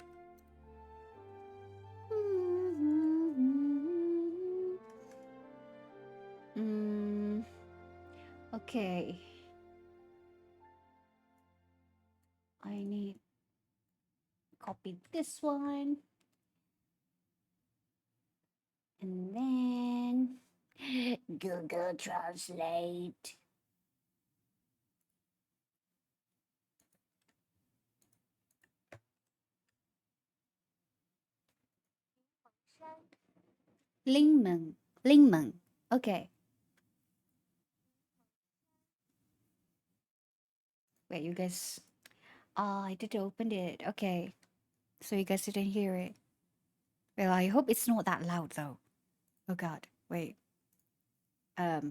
S1: Okay. I need copy this one. And then Google Translate. Lingmeng. Okay. Wait, you guys. I did open it. Okay. So you guys didn't hear it. Well, I hope it's not that loud though. Oh god. Wait. I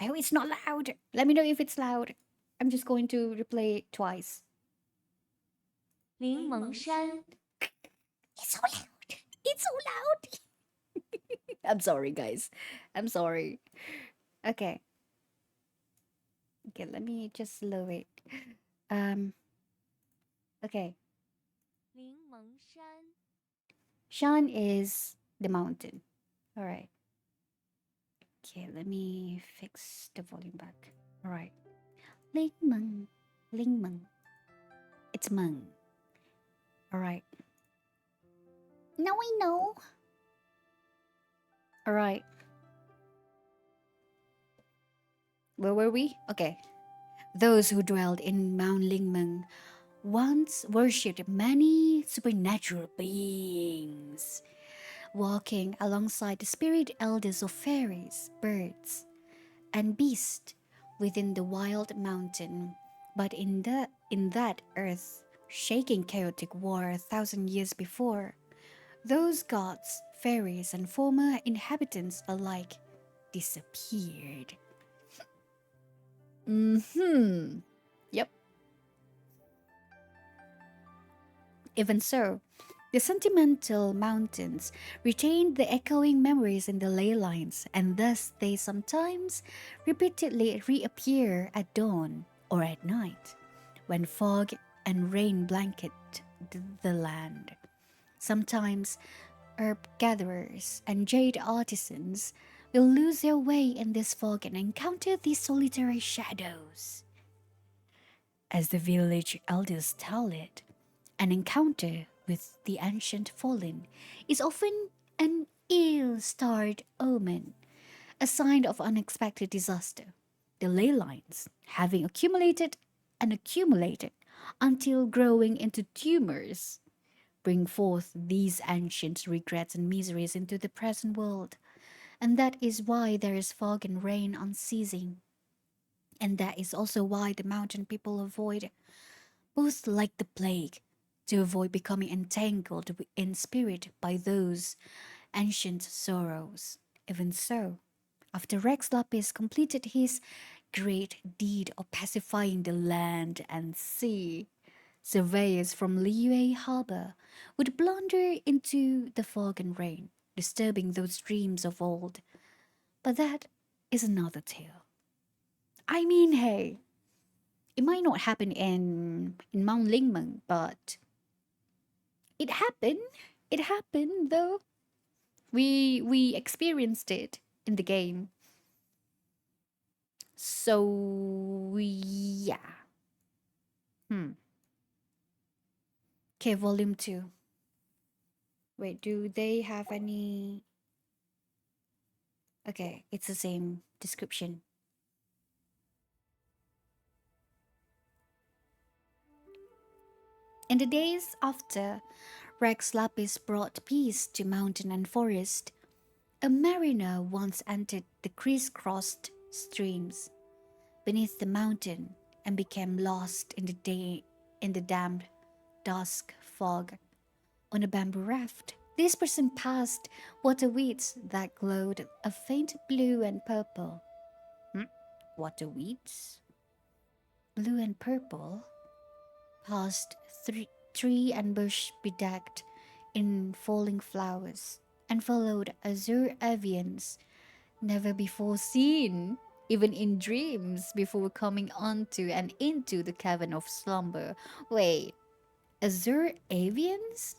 S1: hope it's not loud. Let me know if it's loud. I'm just going to replay it twice.
S4: 柠檬山
S1: It's so loud. It's so loud. I'm sorry, guys. I'm sorry. Okay. Okay, let me just slow it. Okay.
S4: 柠檬山
S1: Shan is the mountain. All right. Okay, let me fix the volume back. All right. Lingmeng. It's Meng. All right. Now I know. All right. Where were we? Okay. Those who dwelled in Mount Lingmeng once worshipped many supernatural beings, walking alongside the spirit elders of fairies, birds, and beasts within the wild mountain. But in that earth-shaking chaotic war 1,000 years before, those gods, fairies, and former inhabitants alike disappeared. Yep. Even so, the sentimental mountains retain the echoing memories in the ley lines, and thus they sometimes repeatedly reappear at dawn or at night, when fog and rain blanket the land. Sometimes herb gatherers and jade artisans will lose their way in this fog and encounter these solitary shadows. As the village elders tell it, an encounter with the ancient fallen is often an ill-starred omen, a sign of unexpected disaster. The ley lines, having accumulated and accumulated until growing into tumors, bring forth these ancient regrets and miseries into the present world. And that is why there is fog and rain unceasing. And that is also why the mountain people avoid, both like the plague, to avoid becoming entangled in spirit by those ancient sorrows. Even so, after Rex Lapis completed his great deed of pacifying the land and sea, surveyors from Liyue Harbor would blunder into the fog and rain, disturbing those dreams of old. But that is another tale. I mean, hey, it might not happen in Mount Lingmeng, but it happened. It happened though. We experienced it in the game. So yeah. Okay, volume 2. Wait, do they have any? Okay, it's the same description. In the days after Rex Lapis brought peace to mountain and forest, a mariner once entered the crisscrossed streams beneath the mountain and became lost in the damp dusk fog on a bamboo raft. This person passed water weeds that glowed a faint blue and purple. Water weeds? Blue and purple? Past tree and bush bedecked in falling flowers, and followed azure avians never before seen, even in dreams, before coming onto and into the cavern of slumber. Wait, azure avians?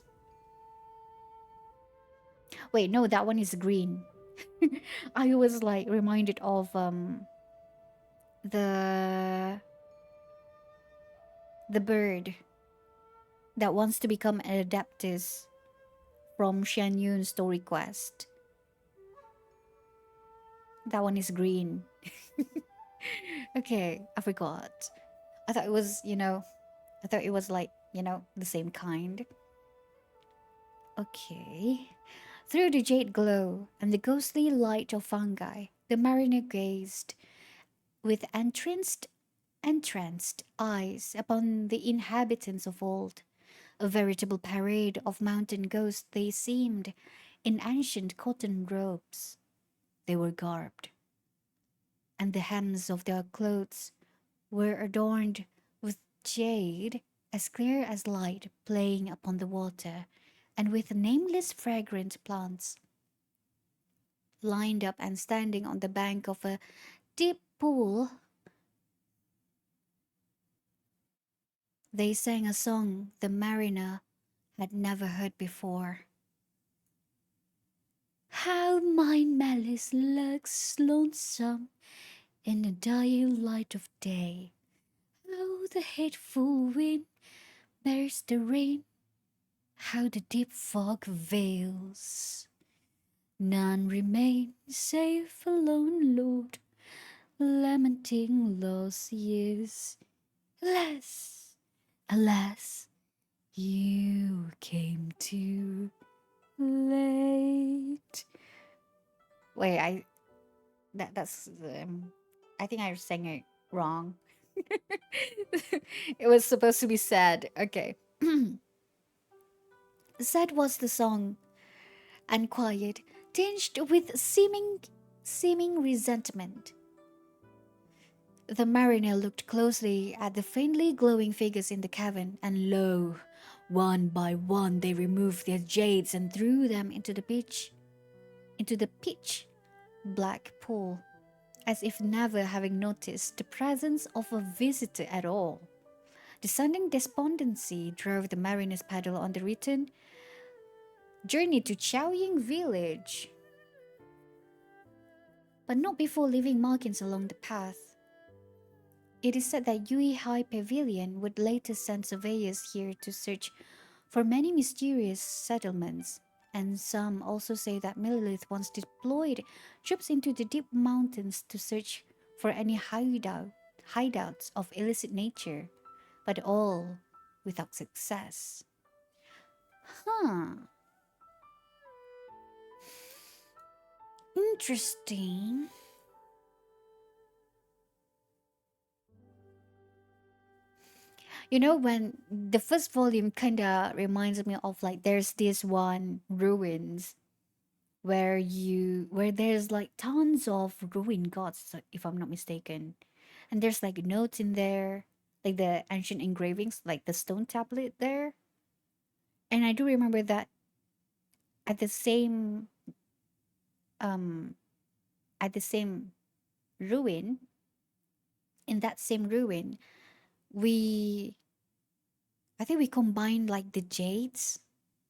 S1: Wait, no, that one is green. I was like reminded of the the bird that wants to become an Adeptus from Shen Yun's story quest. That one is green. Okay, I forgot. I thought it was, I thought it was like, the same kind. Okay. Through the jade glow and the ghostly light of fungi, the mariner gazed with entranced eyes upon the inhabitants of old. A veritable parade of mountain ghosts they seemed, in ancient cotton robes. They were garbed, and the hems of their clothes were adorned with jade as clear as light playing upon the water, and with nameless fragrant plants lined up and standing on the bank of a deep pool. They sang a song the mariner had never heard before. How my malice lurks lonesome in the dying light of day. How the hateful wind bears the rain. How the deep fog veils. None remain save a lone lord, lamenting lost years. Alas, alas, you came too late. Wait, that's I think I sang it wrong. It was supposed to be sad. Okay. Sad was the song, and quiet, tinged with seeming resentment. The mariner looked closely at the faintly glowing figures in the cavern, and lo, one by one they removed their jades and threw them into the pitch black pool, as if never having noticed the presence of a visitor at all. Descending despondency drove the mariner's paddle on the return journey to Chaoying village, but not before leaving markings along the path. It is said that Yui High Pavilion would later send surveyors here to search for many mysterious settlements, and some also say that Millilith once deployed troops into the deep mountains to search for any hideouts of illicit nature, but all without success. Huh. Interesting. You know, when the first volume kinda reminds me of like there's this one ruins where there's like tons of ruined gods, if I'm not mistaken. And there's like notes in there, like the ancient engravings, like the stone tablet there. And I do remember that at the same um at the same ruin, in that same ruin, we I think we combined like the jades,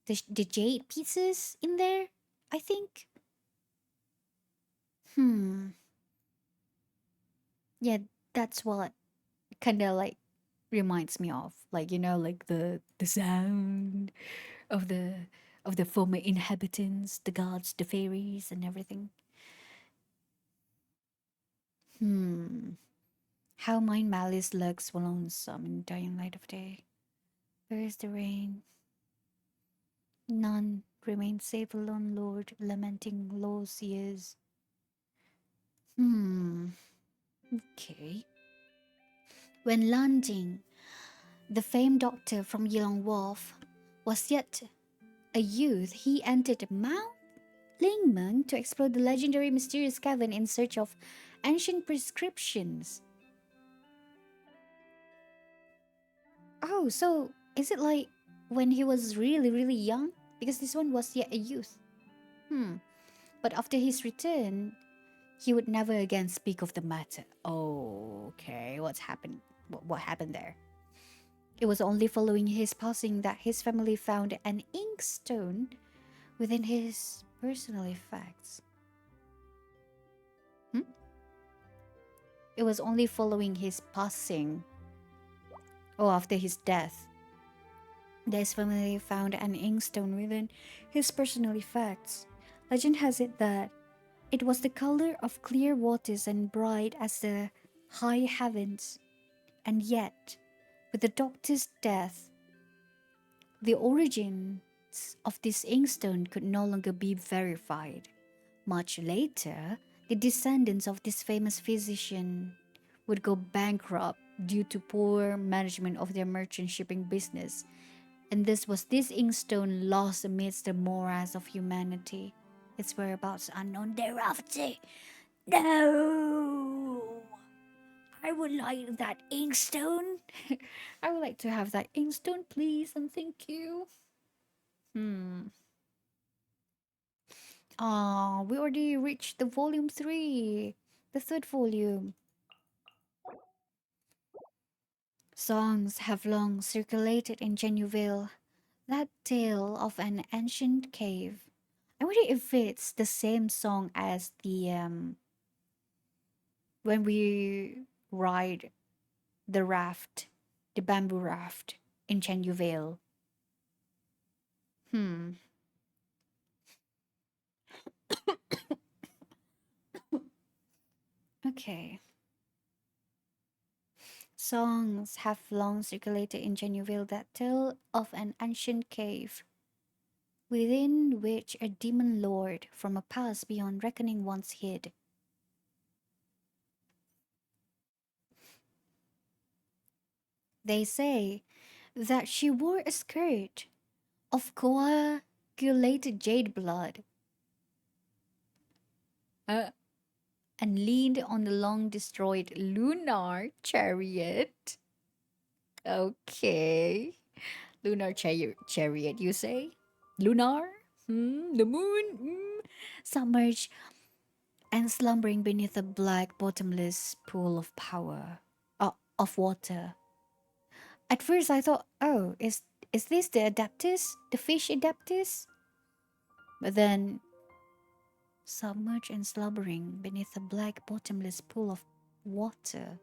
S1: the jade pieces in there. I think. Hmm. Yeah, that's what kind of like reminds me of, like like the sound of the former inhabitants, the gods, the fairies, and everything. Hmm. How mind malice lurks lonesome in dying light of day. Where is the rain? None remain save a lone lord, lamenting lost years. Hmm. Okay. When landing, the famed doctor from Yilong Wharf was yet a youth. He entered Mount Lingmeng to explore the legendary mysterious cavern in search of ancient prescriptions. Oh, so is it like when he was really, really young? Because this one was yet a youth. Hmm. But after his return, he would never again speak of the matter. Oh, okay. What's happened? What happened there? It was only following his passing that his family found an inkstone within his personal effects. Hmm? It was only following his passing, or after his death, that his family found an inkstone within his personal effects. Legend has it that it was the color of clear waters and bright as the high heavens. And yet, with the doctor's death, the origins of this inkstone could no longer be verified. Much later, the descendants of this famous physician would go bankrupt due to poor management of their merchant shipping business, and this inkstone lost amidst the morass of humanity. Its whereabouts unknown thereafter. No! I would like that inkstone. I would like to have that inkstone, please, and thank you. Hmm. Ah, we already reached the volume 3, the third volume. Songs have long circulated in Genueville, that tale of an ancient cave. I wonder if it's the same song as the when we ride the raft, the bamboo raft in Genueville. Hmm. Okay. Songs have long circulated in Genueville that tell of an ancient cave within which a demon lord from a past beyond reckoning once hid. They say that she wore a skirt of coagulated jade blood. Uh, and leaned on the long destroyed lunar chariot. Okay. Lunar chariot, you say? Lunar? The moon? Submerged and slumbering beneath a black, bottomless pool of power, of water. At first, I thought, oh, is this the Adeptus, the fish Adeptus? But then, submerged and slumbering beneath a black, bottomless pool of water.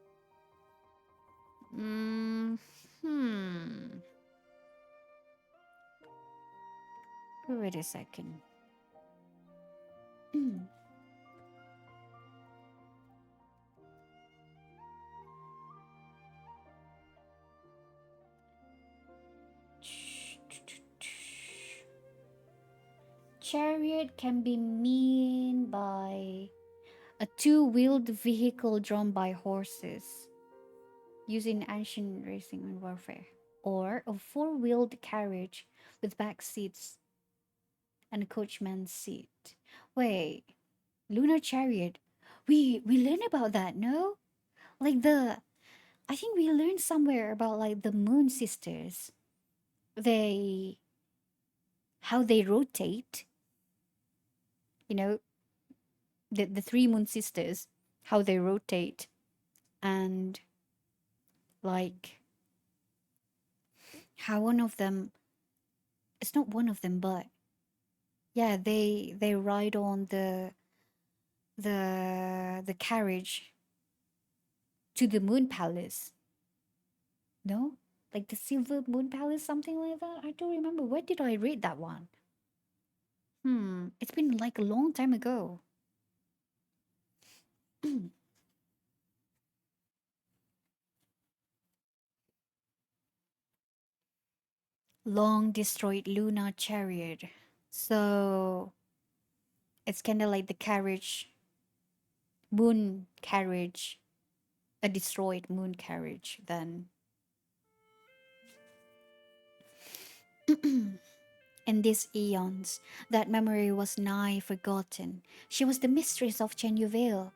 S1: Hmm. Wait a second. Chariot can be mean by a two-wheeled vehicle drawn by horses, used in ancient racing and warfare, or a four-wheeled carriage with back seats and a coachman's seat. Wait, lunar chariot. We learned about that, no? Like I think we learned somewhere about like the moon sisters. They how they rotate. You know, the three moon sisters, how they rotate, and like how one of them, it's not one of them, but yeah, they ride on the carriage to the moon palace. No, like the silver moon palace, something like that. I don't remember. Where did I read that one? It's been like a long time ago. Long destroyed lunar chariot. So it's kind of like the carriage, moon carriage, a destroyed moon carriage. Then in these eons, that memory was nigh forgotten. She was the mistress of Chenyuvale,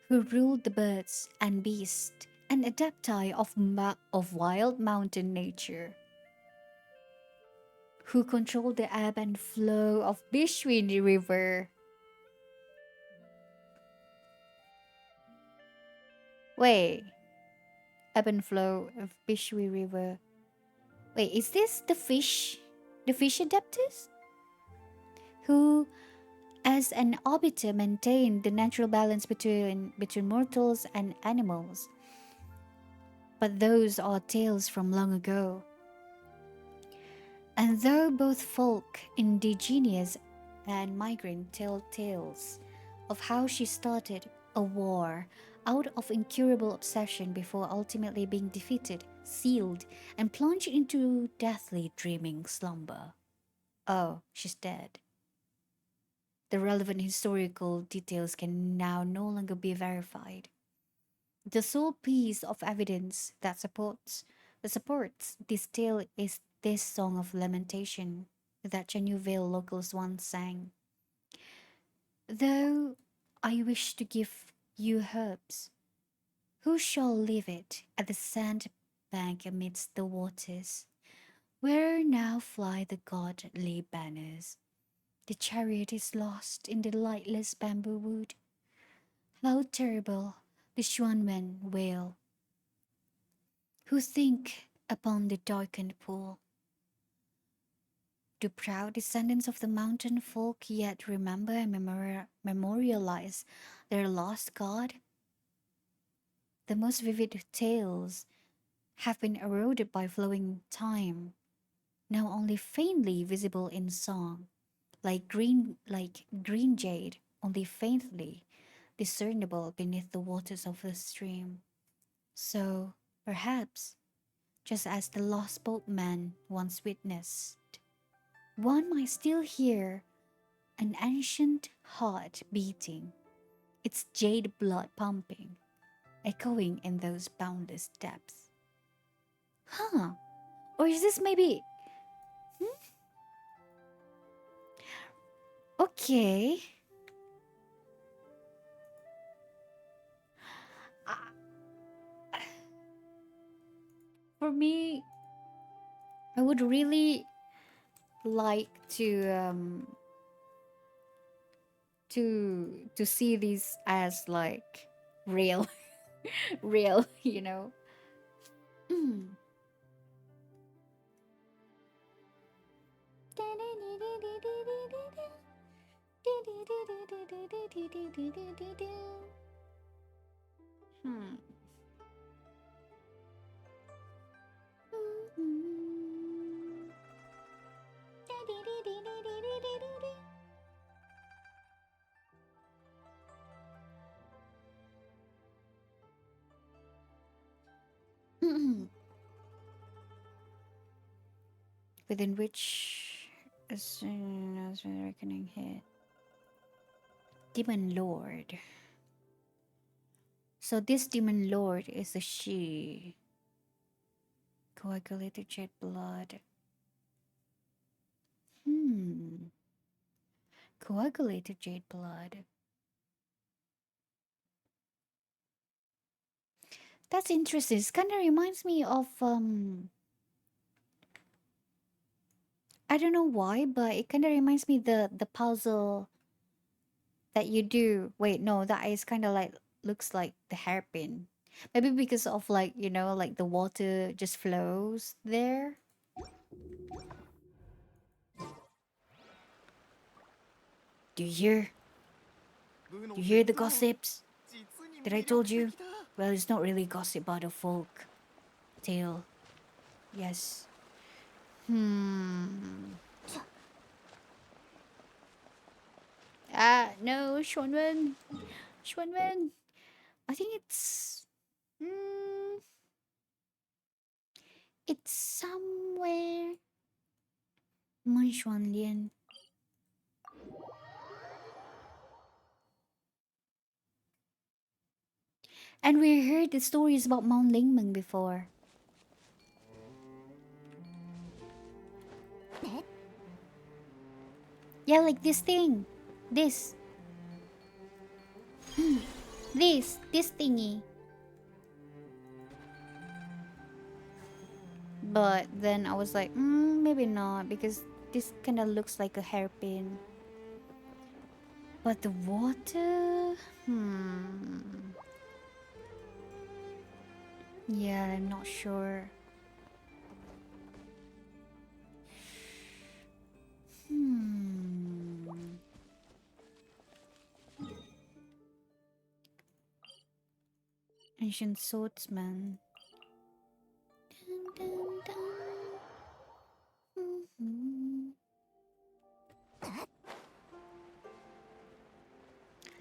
S1: who ruled the birds and beasts, an adepti of wild mountain nature, who controlled the ebb and flow of Bishwini River. Wait, ebb and flow of Bishwi River. Wait, is this the fish? The fish Adeptus? Who, as an arbiter, maintained the natural balance between mortals and animals. But those are tales from long ago. And though both folk, indigenous and migrant, tell tales of how she started a war out of incurable obsession before ultimately being defeated, sealed, and plunged into deathly dreaming slumber. Oh, she's dead. The relevant historical details can now no longer be verified. The sole piece of evidence that supports this tale is this song of lamentation that Chenyuvale locals once sang. Though I wish to give you herbs, who shall leave it at the sand bank amidst the waters, where now fly the godly banners? The chariot is lost in the lightless bamboo wood. How terrible the Xuanwen wail, who think upon the darkened pool. Do proud descendants of the mountain folk yet remember and memorialize their lost god? The most vivid tales have been eroded by flowing time, now only faintly visible in song, like green jade, only faintly discernible beneath the waters of the stream. So, perhaps, just as the lost boatman once witnessed, one might still hear an ancient heart beating, its jade blood pumping, echoing in those boundless depths. Huh? Or is this maybe. Okay. for me, I would really like to see these as like real, real, you know. Mm. Hmm. Within which, as soon as the reckoning hit, Demon Lord. So this Demon Lord is a she. Coagulated Jade blood. Coagulated Jade blood. That's interesting. This kind of reminds me of I don't know why, but it kind of reminds me the puzzle that you do. Wait, no, that is kind of like looks like the hairpin. Maybe because of like, you know, like the water just flows there. Do you hear? Do you hear the gossips that I told you? Well, it's not really gossip about a folk tale. Yes. No, Shunwen. Shunwen. I think mm, it's somewhere. Mun Xuanlian. And we heard the stories about Mount Lingmeng before. Yeah, like this thing. This. This thingy. But then I was like, maybe not, because this kind of looks like a hairpin. But the water? Yeah, I'm not sure. Ancient swordsman. Dun, dun, dun.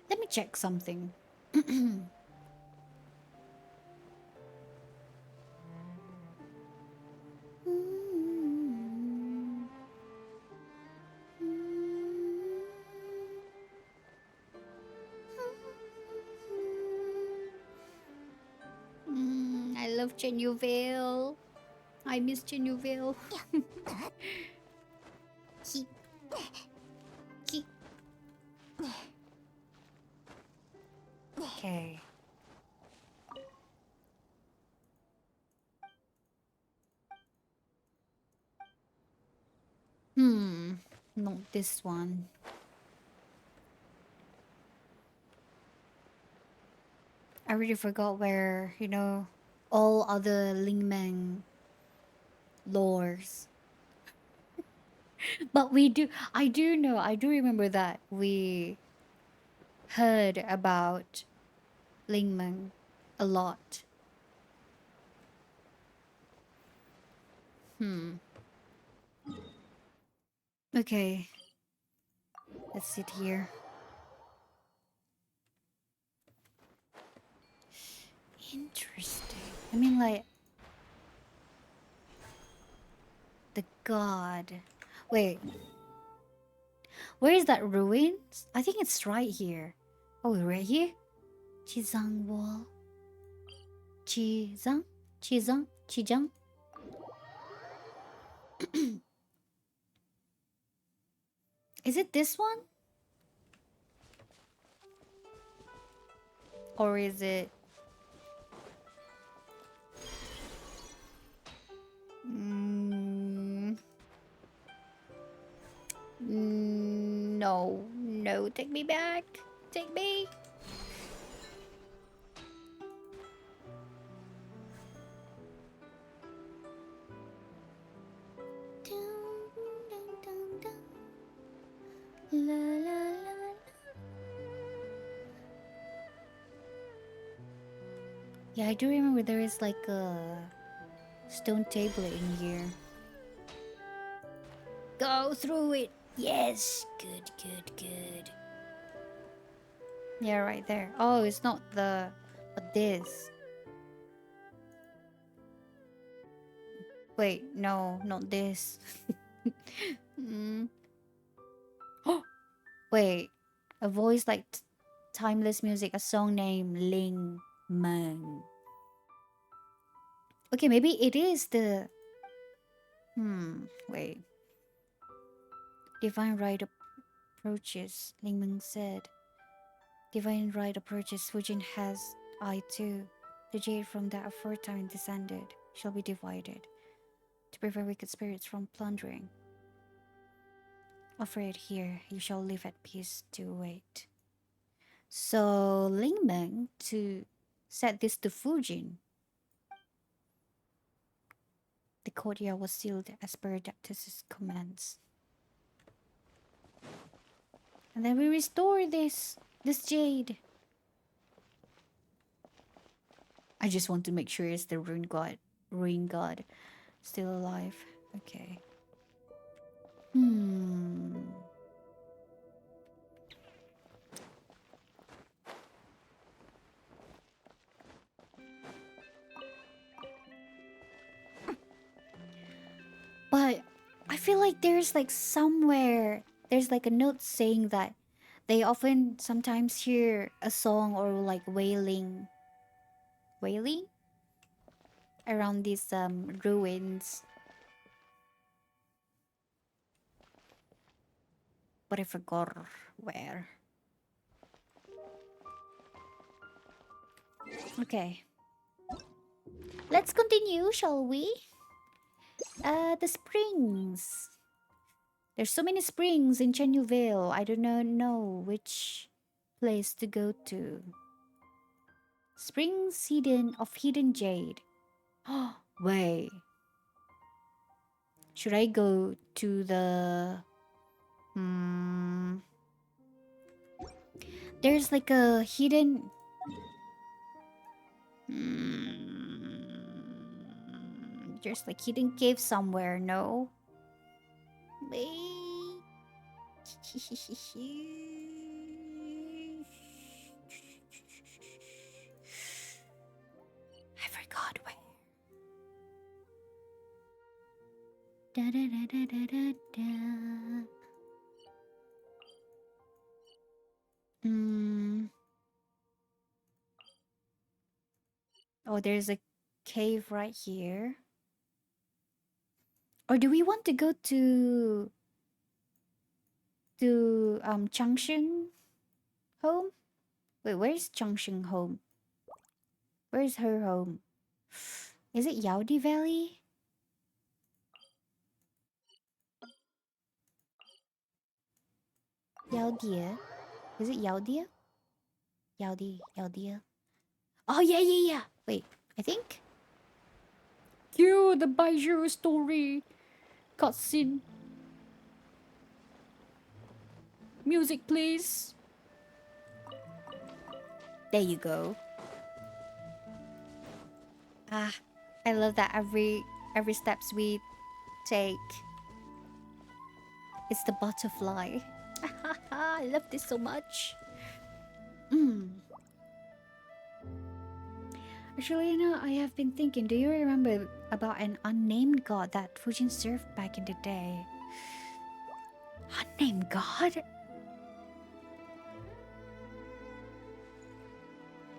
S1: Let me check something. I love Genueville. I miss Genueville. Okay. Not this one. I really forgot where, you know, all other Lingmeng lores. But I do know, I do remember that we heard about Lingmeng a lot. Okay. Let's sit here. Interesting. I mean, like, the god. Wait. Where is that ruins? I think it's right here. Oh, right here? Chizang wall. Chizang? Chizang? Chizang? Is it this one? Or is it... No, no, take me back. Take me.
S3: La, la, la.
S1: Yeah, I do remember there is like a stone table in here.
S3: Go through it. Yes. Good, good, good.
S1: Yeah, right there. Oh, it's not the... But this. Wait, no, not this. Mm. Oh, wait. A voice like timeless music, a song named Lingmeng. Okay, maybe it is the... wait. Divine right approaches, Lingmeng said. Divine right approaches, Fujin has eye too. The jade from that aforetime descended shall be divided, to prevent wicked spirits from plundering. Offer it here, you shall live at peace to wait. So Lingmeng to set this to Fujin. The courtyard was sealed as per Adeptus' commands. And then we restore this jade. I just want to make sure it's the ruin god still alive. Okay. But I feel like there's like somewhere there's like a note saying that they often sometimes hear a song or like wailing around these ruins. But I forgot where. Okay. Let's continue, shall we? The springs. There's so many springs in Chenyuville. I do not know which place to go to. Springs hidden jade. Oh, wait. Should I go to the... There's like a hidden... There's like hidden cave somewhere, no? Wait. I forgot where. Da da da da da da da. Oh, there's a cave right here. Or do we want to go to Changsheng home? Wait, where's Changsheng home? Where's her home? Is it Yaodi Valley? Yaodia? Is it Yaodia? Yaodia. Oh yeah. Wait, I think. Cue the Baiju story cutscene. Music, please. There you go. Ah, I love that every steps we take, it's the butterfly. I love this so much. Actually, you know, I have been thinking, do you remember about an unnamed god that Fujin served back in the day? Unnamed god?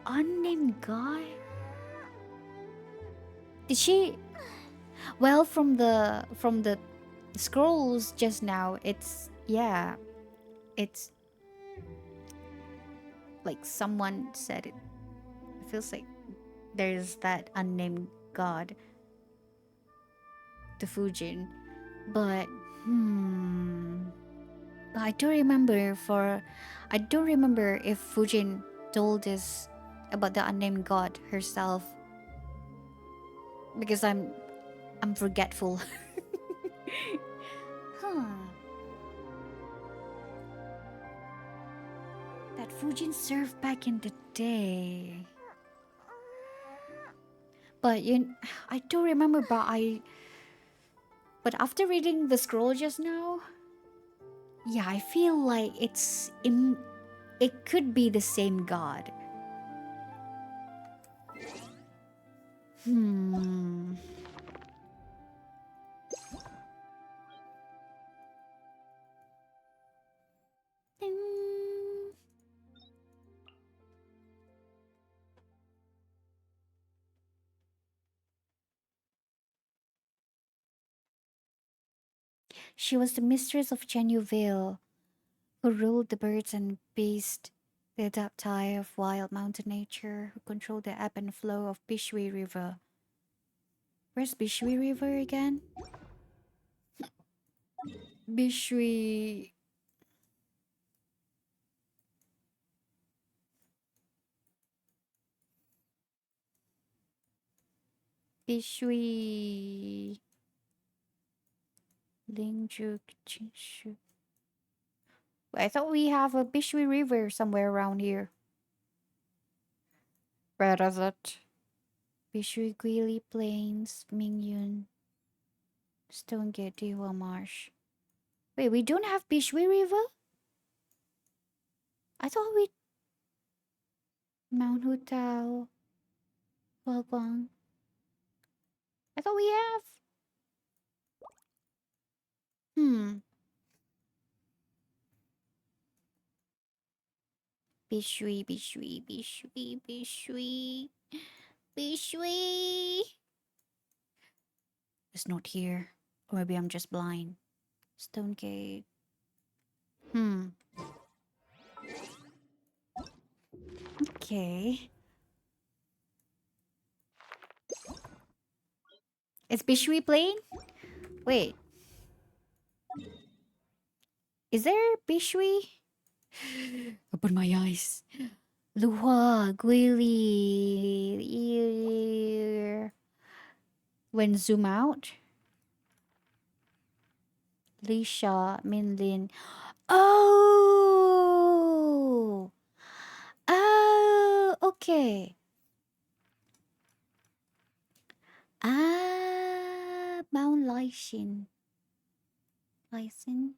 S1: Unnamed god? Did she... Well, from the scrolls just now, it's... Yeah. It's... Like someone said it. It feels like there's that unnamed god to Fujin. But... But I do remember if Fujin told us about the unnamed god herself because I'm forgetful. Huh. That Fujin served back in the day. But I do remember, but after reading the scroll just now, yeah, I feel like it could be the same god. Hmm. Ding. She was the mistress of Chenyu Vale, who ruled the birds and beasts, the adaptai of wild mountain nature, who controlled the ebb and flow of Bishui River. Where's Bishui River again? Bishui. Bishui. Lingju. Jinshu. I thought we have a Bishui River somewhere around here. Where is it? Bishui Guili Plains, Mingyun, Stonegate, Dewa Marsh. Wait, we don't have Bishui River? I thought we... Mount Hutao, Huaguang. I thought we have... Bishui, Bishui, Bishui, Bishui, Bishui. It's not here. Or maybe I'm just blind. Stonegate. Okay. It's Bishui Plain? Wait. Is there Bishui? Open my eyes. Luhua, Guili. When zoom out. Lisha, Minlin. Oh! Oh, okay. Mount Lyshin. Lysin.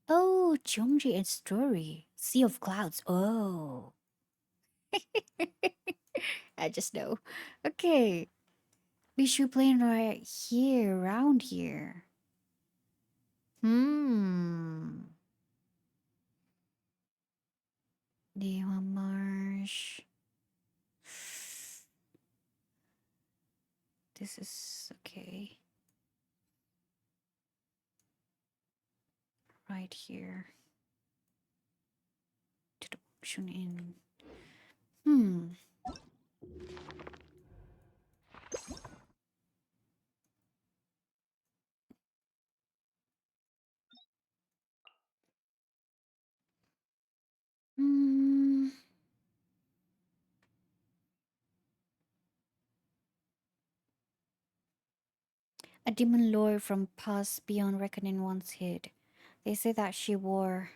S1: Oh, Chomji and Story. Sea of Clouds. Oh. I just know. Okay. Bishu Plain right here, around here. Dewa Marsh. This is okay. Right here. To the option in. A demon lore from past beyond reckoning once hid. They say that she wore,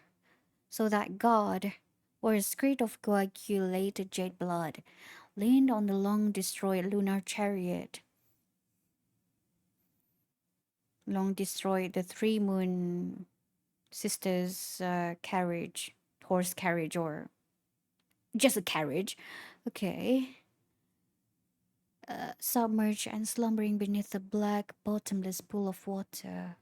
S1: so that God, or a skirt of coagulated jade blood, leaned on the long destroyed lunar chariot. Long destroyed the three moon sisters' carriage, horse carriage, or just a carriage. Okay. Submerged and slumbering beneath a black, bottomless pool of water.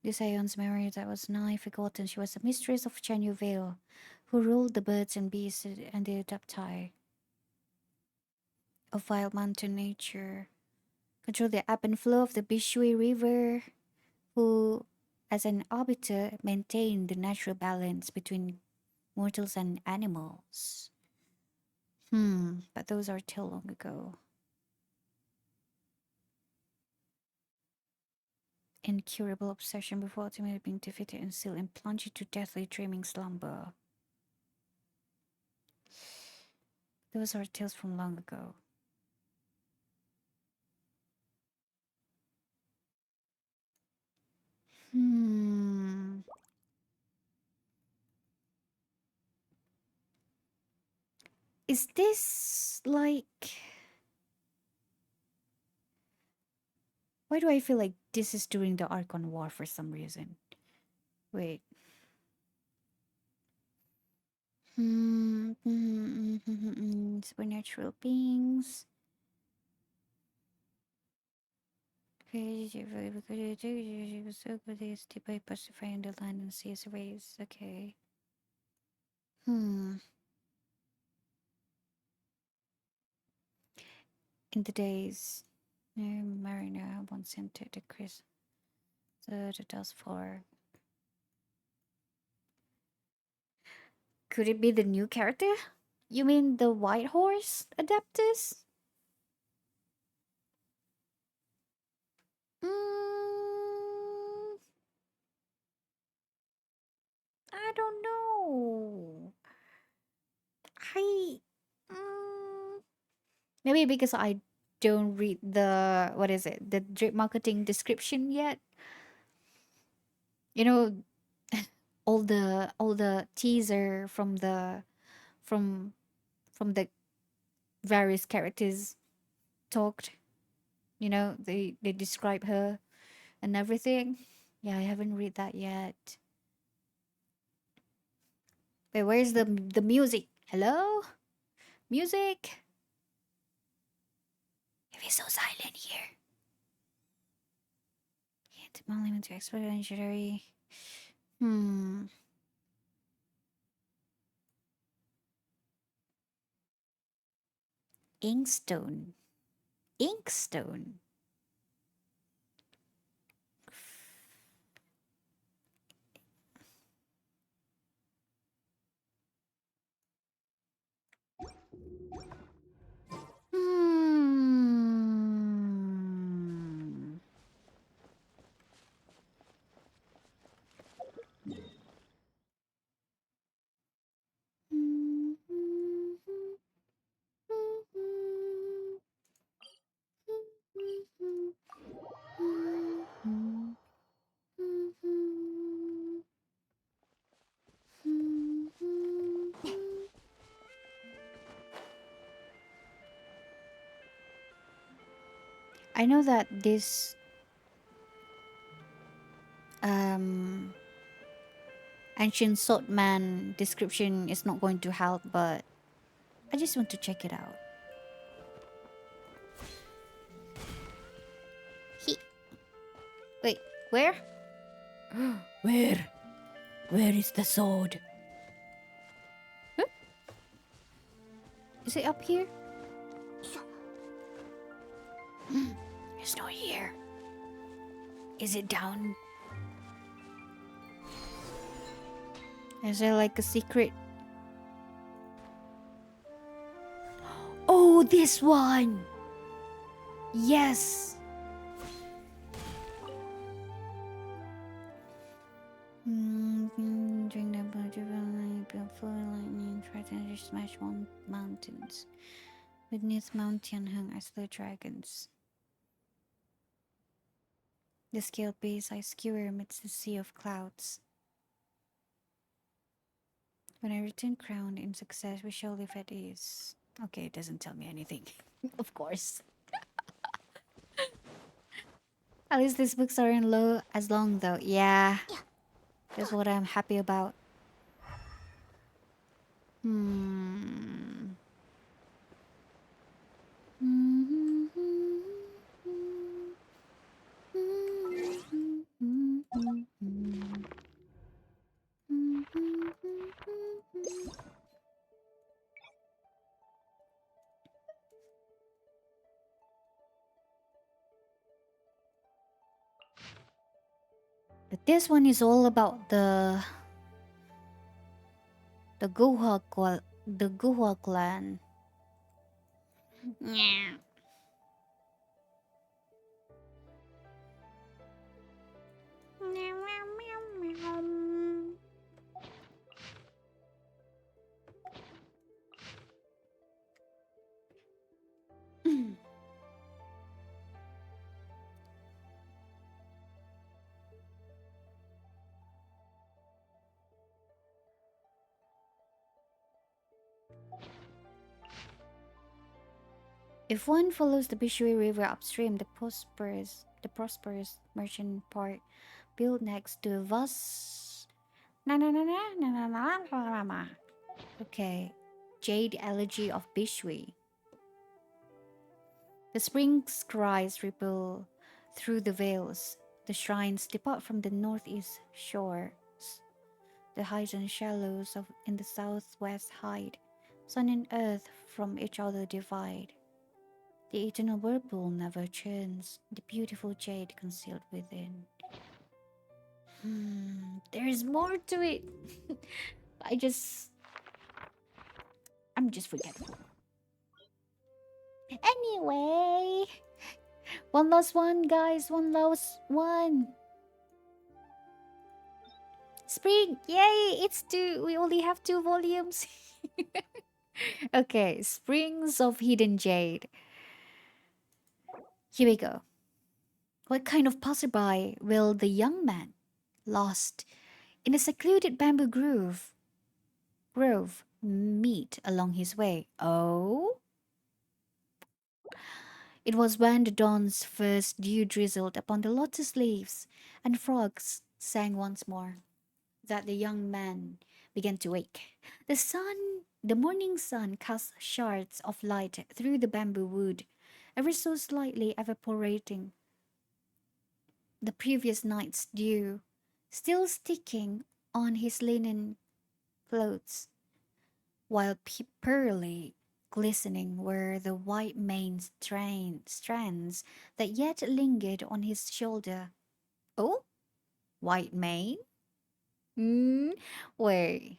S1: This Aeon's memory that was nigh forgotten. She was the mistress of Chenyu Vale, who ruled the birds and beasts and the adaptai of wild mountain nature, controlled the ebb and flow of the Bishui River, who, as an arbiter, maintained the natural balance between mortals and animals. But those are too long ago. incurable obsession before ultimately being defeated and sealed and plunged into deathly dreaming slumber. Those are tales from long ago. Hmm. Is this like... Why do I feel like this is during the Archon War for some reason? Wait. Supernatural beings. By pacifying the land and seas rays. Okay. In the days, Marina once entered the Chris. The dust for. Could it be the new character? You mean the white horse, Adeptus? I don't know. I maybe because I don't read the what is it, the drip marketing description yet. You know, all the teaser from from the various characters talked. You know, they describe her and everything. Yeah, I haven't read that yet. Wait, where's the music? Hello? Music? If it's so silent here. Yeah, it's only meant to exponentially. Inkstone. Inkstone. Hmm. I know that this ancient swordman description is not going to help, but I just want to check it out. Wait, where? Where? Where is the sword? Huh? Is it up here? It's not here. Is it down? Is there like a secret? Oh, this one! Yes! During the lightning, threatened to smash mountains. Beneath mountain hung as-slow dragons. The scaled base I skewer amidst the sea of clouds. When I return crowned in success, we shall live at ease. Okay, it doesn't tell me anything. Of course. At least these books aren't as long though. Yeah. That's what I'm happy about. But this one is all about the Guhua clan. Yeah. If one follows the Bishui River upstream, the prosperous merchant port built next to Vas. Na na na na na na na na na. Okay, Jade Elegy of Bishui. The spring's cries ripple through the vales. The shrines depart from the northeast shores. The heights and shallows of in the southwest hide. Sun and earth from each other divide. The eternal whirlpool never churns, the beautiful jade concealed within. There's more to it. I'm just forgetful. Anyway, one last one, guys. One last one. Spring, yay! It's two. We only have 2 volumes. Okay, Springs of Hidden Jade. Here we go. What kind of passerby will the young man, lost in a secluded bamboo grove, meet along his way? Oh? It was when the dawn's first dew drizzled upon the lotus leaves and frogs sang once more that the young man began to wake. The morning sun cast shards of light through the bamboo wood, ever so slightly evaporating the previous night's dew, still sticking on his linen clothes, while pearly glistening were the white mane strands that yet lingered on his shoulder. Oh, white mane? Wait.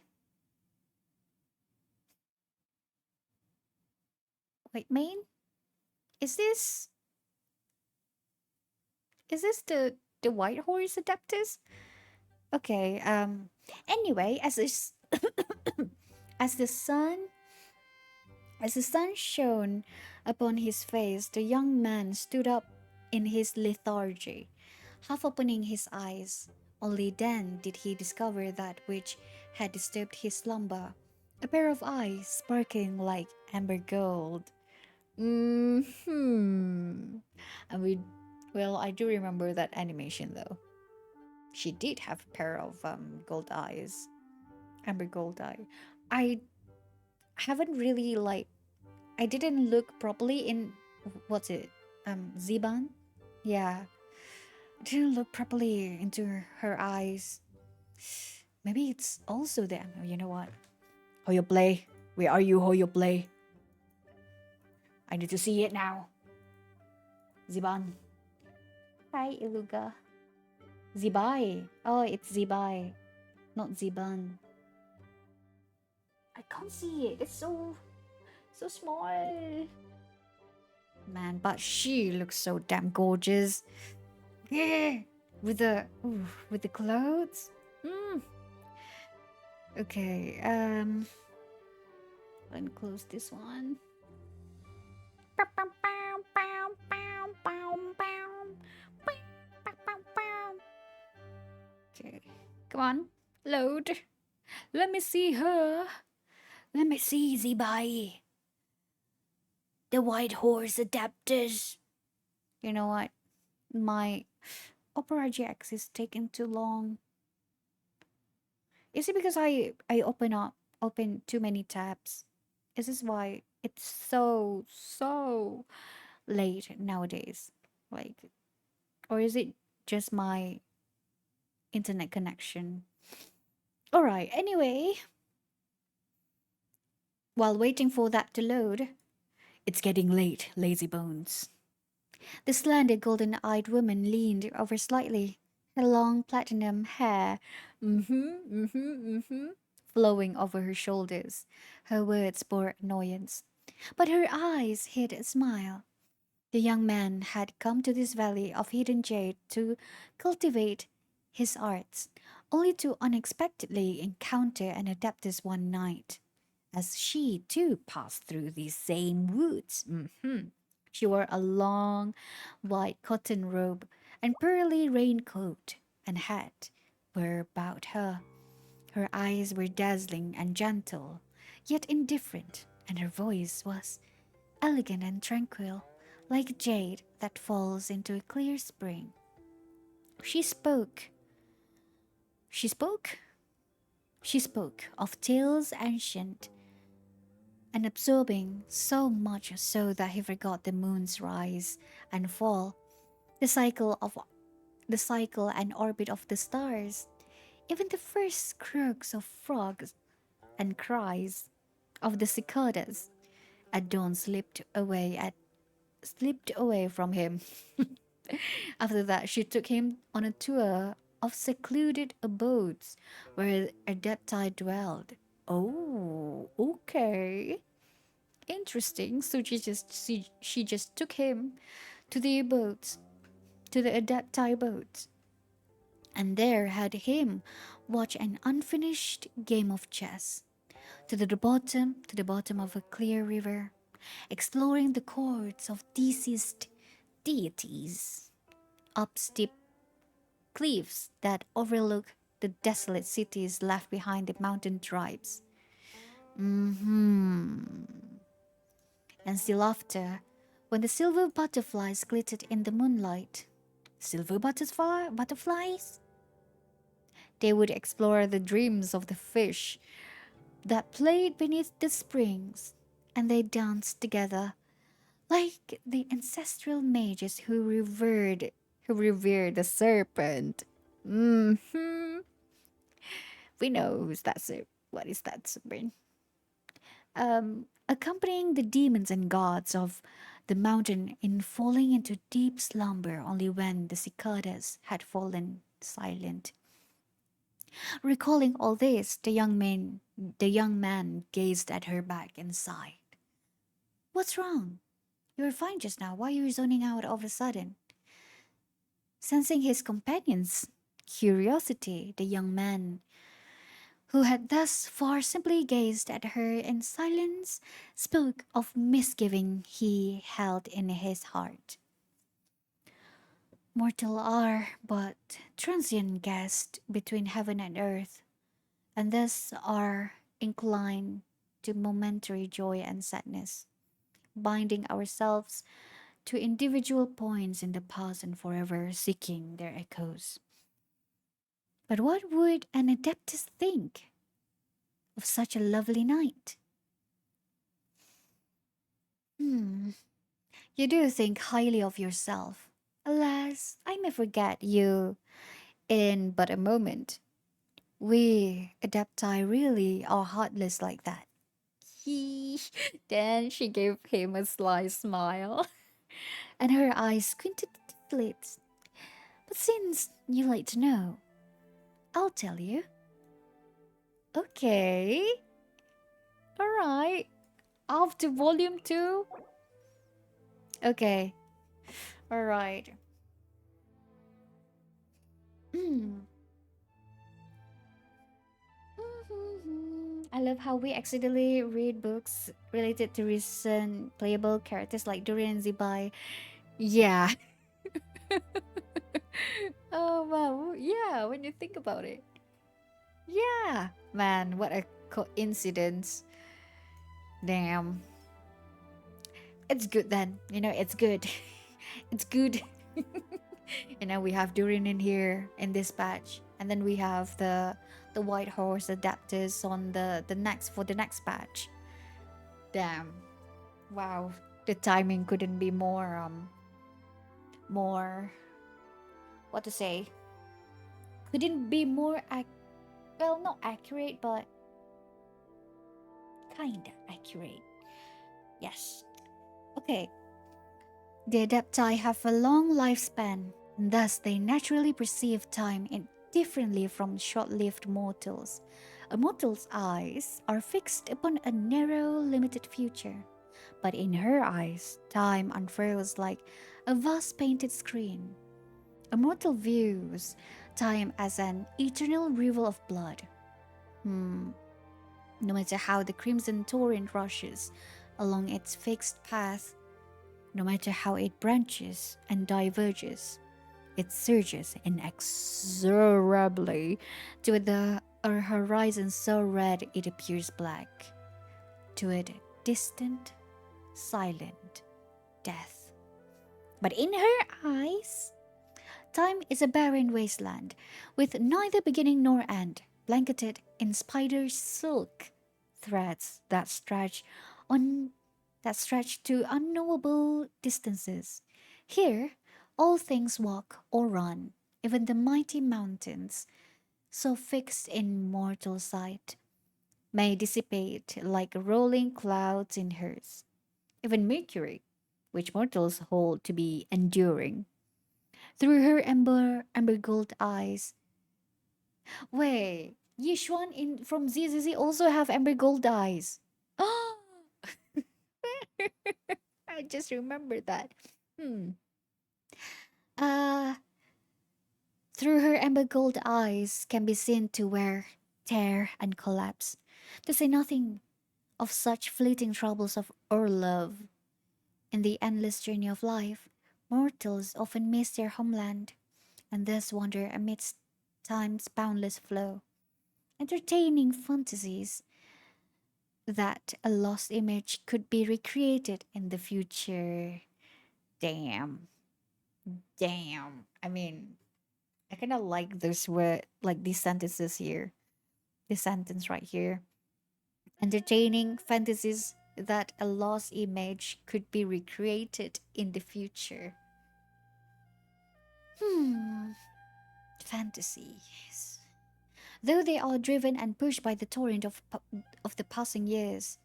S1: White mane? Is this the white horse Adeptus? Okay, anyway, as the sun as the sun shone upon his face, the young man stood up in his lethargy, half opening his eyes. Only then did he discover that which had disturbed his slumber, a pair of eyes sparkling like amber gold. Hmm. And I do remember that animation though. She did have a pair of gold eyes, amber gold eye. I haven't really I didn't look properly in what's it, Ziban. Yeah, I didn't look properly into her eyes. Maybe it's also them. Oh, you know what? Hoyo play. Where are you, Hoyo play? I need to see it now. Ziban. Hi, Iluga. Zibai. Oh, it's Zibai, not Ziban. I can't see it. It's so small. Man, but she looks so damn gorgeous. Yeah, with the clothes. Okay. Let me close this one. Okay, come on, load. Let me see her. Let me see Zibai. The white horse Adeptus. You know what? My Opera GX is taking too long. Is it because I open too many tabs? Is this why it's so late nowadays? Like, or is it just my internet connection? All right. Anyway, while waiting for that to load, it's getting late, lazy bones. The slender golden-eyed woman leaned over slightly, her long platinum hair flowing over her shoulders. Her words bore annoyance, but her eyes hid a smile. The young man had come to this valley of hidden jade to cultivate his arts, only to unexpectedly encounter an Adeptus one night, as she too passed through these same woods. She wore a long white cotton robe and pearly raincoat and hat were about her. Her eyes were dazzling and gentle, yet indifferent, and her voice was elegant and tranquil, like jade that falls into a clear spring. She spoke. She spoke? She spoke of tales ancient and absorbing, so much so that he forgot the moon's rise and fall, the cycle and orbit of the stars, even the first croaks of frogs and cries of the cicadas. At dawn slipped away from him. After that, she took him on a tour of secluded abodes where Adepti dwelled. Oh, okay. Interesting. So she just took him to the abodes, to the Adepti abodes, and there had him watch an unfinished game of chess. To the bottom of a clear river, exploring the courts of deceased deities, up steep cliffs that overlook the desolate cities left behind the mountain tribes. And still after, when the silver butterflies glittered in the moonlight. Silver butterflies? They would explore the dreams of the fish that played beneath the springs, and they danced together like the ancestral mages who revered the serpent. Hmm. We know what is that serpent? Accompanying the demons and gods of the mountain in falling into deep slumber only when the cicadas had fallen silent. Recalling all this, the young man gazed at her back and sighed. What's wrong? You were fine just now. Why are you zoning out all of a sudden? Sensing his companion's curiosity, the young man, who had thus far simply gazed at her in silence, spoke of misgiving he held in his heart. Mortal are but transient guests between heaven and earth, and thus are inclined to momentary joy and sadness, binding ourselves to individual points in the past and forever seeking their echoes. But what would an Adeptus think of such a lovely night? You do think highly of yourself. Alas, I may forget you in but a moment. We Adepti really are heartless like that. Then she gave him a sly smile, and her eyes squinted at the slits. But since you like to know, I'll tell you. Okay. Alright. Off to volume 2. Okay. Alright. I love how we accidentally read books related to recent playable characters like Dorian and Zibai. Yeah. Oh wow. Yeah, when you think about it. Yeah. Man, what a coincidence. Damn. It's good then. It's good. It's good. We have Dorian in here in this batch. And then we have the white horse adapters on the next batch. Damn. Wow. The timing couldn't be more what to say. Couldn't be more well, not accurate, but kinda accurate. Yes. Okay. The Adepti have a long lifespan, and thus they naturally perceive time differently from short-lived mortals. A mortal's eyes are fixed upon a narrow, limited future, but in her eyes, time unfurls like a vast painted screen. A mortal views Time as an eternal river of blood. Hmm. No matter how the crimson torrent rushes along its fixed path, no matter how it branches and diverges, it surges inexorably toward a horizon so red it appears black, toward distant, silent death. But in her eyes, time is a barren wasteland, with neither beginning nor end, blanketed in spider silk threads on that stretch to unknowable distances. Here, all things walk or run, even the mighty mountains, so fixed in mortal sight, may dissipate like rolling clouds in hers. Even Mercury, which mortals hold to be enduring, through her amber gold eyes. Wait, Yishuan in from ZZZ also have amber gold eyes. Oh, I just remember that. Hmm. Uh, Through her amber gold eyes can be seen to wear, tear, and collapse. To say nothing of such fleeting troubles of or love. In the endless journey of life, mortals often miss their homeland and thus wander amidst time's boundless flow, entertaining fantasies that a lost image could be recreated in the future. Damn. Damn. I mean, I kind of like this word, like these sentences here. This sentence right here. Entertaining fantasies that a lost image could be recreated in the future. Hmm. Fantasies. Though they are driven and pushed by the torrent of the passing years,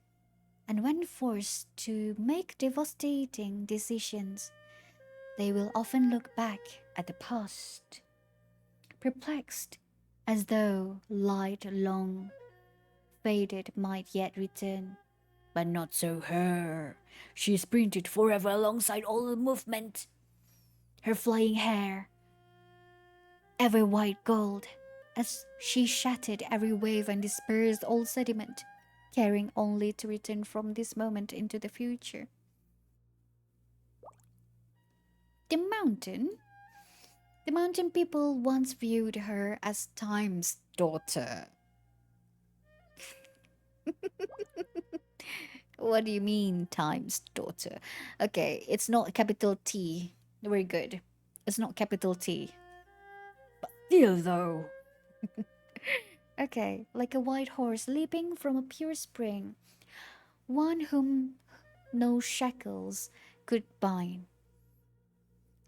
S1: and when forced to make devastating decisions, they will often look back at the past, perplexed, as though light long faded might yet return. But not so her. She sprinted forever alongside all the movement. Her flying hair, ever white gold, as she shattered every wave and dispersed all sediment, caring only to return from this moment into the future. The mountain? The mountain people once viewed her as Time's daughter. What do you mean, Time's daughter? Okay, it's not capital T. We're good. It's not capital T. But still, though. Okay, like a white horse leaping from a pure spring, one whom no shackles could bind,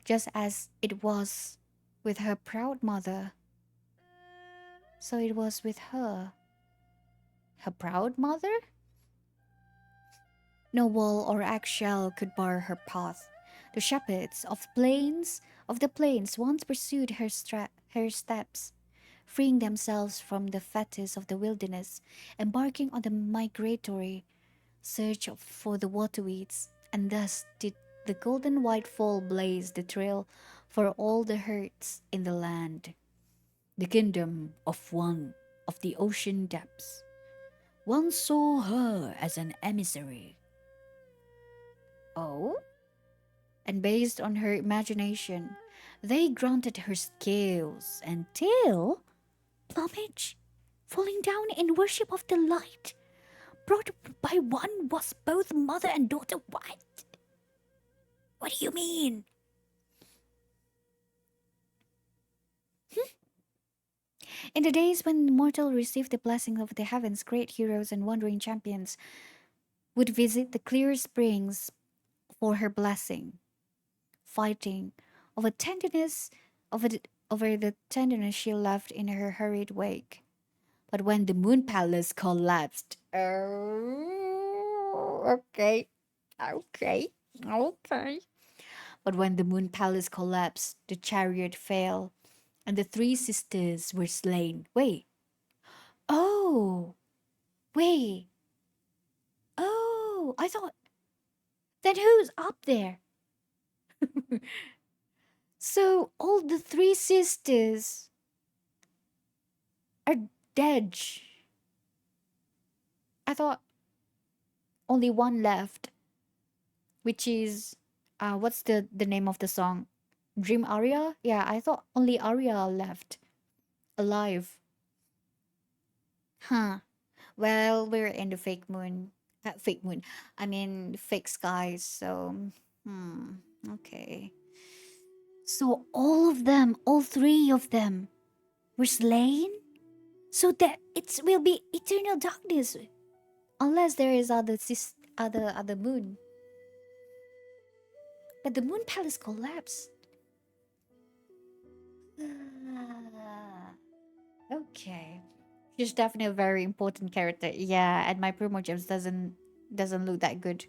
S1: just as it was with her proud mother, so it was with her. Her proud mother? No wall or eggshell could bar her path. The shepherds of the plains once pursued her steps, freeing themselves from the fetters of the wilderness, embarking on the migratory search for the waterweeds, and thus did the golden white fall blaze the trail for all the herds in the land. The kingdom of one of the ocean depths. One saw her as an emissary. Oh? And based on her imagination, they granted her scales and tail, plumage, falling down in worship of the light, brought by one was both mother and daughter white. What do you mean? In the days when mortal received the blessing of the heavens, great heroes and wandering champions would visit the clear springs for her blessing, fighting over over the tenderness she left in her hurried wake. But when the moon palace collapsed, oh, okay, okay, okay. But when the moon palace collapsed, the chariot fell, and the three sisters were slain. Oh, wait, oh, I thought, then who's up there? So all the three sisters are dead. I thought only one left, which is what's the name of the song? Dream Aria? Yeah, I thought only Aria left alive. Huh. Well, we're in the fake moon. Fake moon. I mean, fake skies. So, okay. So all of them, all three of them, were slain. So that it will be eternal darkness, unless there is other moon. But the moon palace collapsed. Okay. She's definitely a very important character. Yeah, and my promo gems doesn't look that good.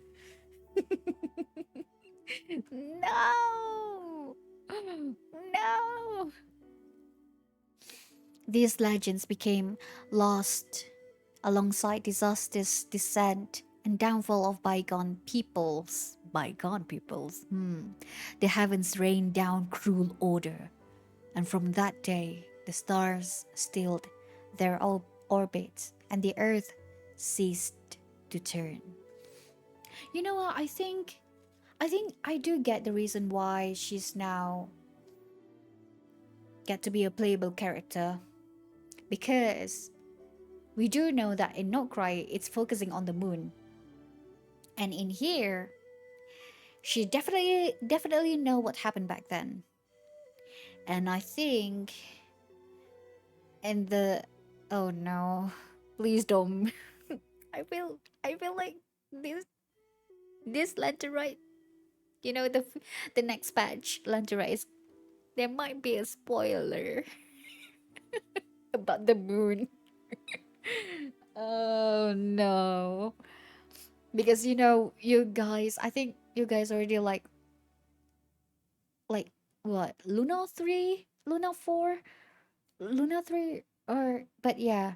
S1: No! No! These legends became lost alongside disaster's descent and downfall of bygone peoples. Bygone peoples. The heavens rained down cruel order, and from that day the stars stilled their orbits and the earth ceased to turn. You know what? I think I do get the reason why she's now get to be a playable character, because we do know that in Nod-Krai it's focusing on the moon, and in here she definitely know what happened back then. And I think in the oh no, please don't. I feel like this Lanterite, the next patch Lanterite is, there might be a spoiler about the moon. Oh no. Because you guys, I think you guys already like what? Luna 3, Luna 4, Luna 3, or but yeah,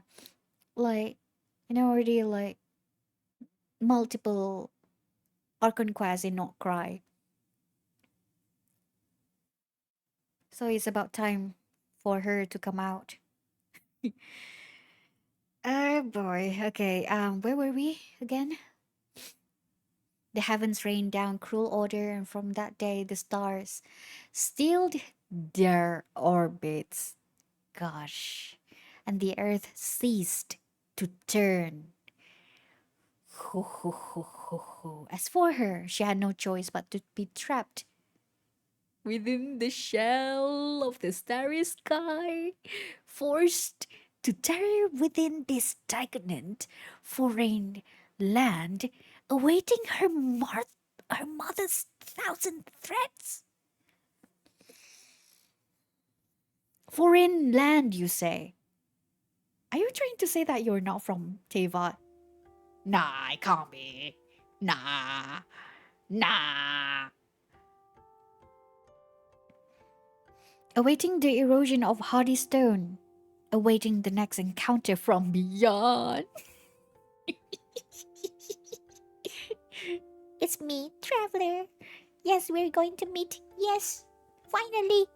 S1: like already like multiple Archon quests in Nod-Krai. So it's about time for her to come out. Oh boy. Okay, where were we again? The heavens rained down cruel order, and from that day the stars stilled their orbits. Gosh. And the earth ceased to turn. Ho, ho, ho, ho, ho. As for her, she had no choice but to be trapped within the shell of the starry sky, forced to tarry within this stagnant foreign land, awaiting her mother's thousand threats. Foreign land, you say? Are you trying to say that you're not from Teyvat? Nah, I can't be. Nah, nah. Awaiting the erosion of hardy stone, awaiting the next encounter from beyond.
S3: It's me, Traveler. Yes, we're going to meet. Yes, finally.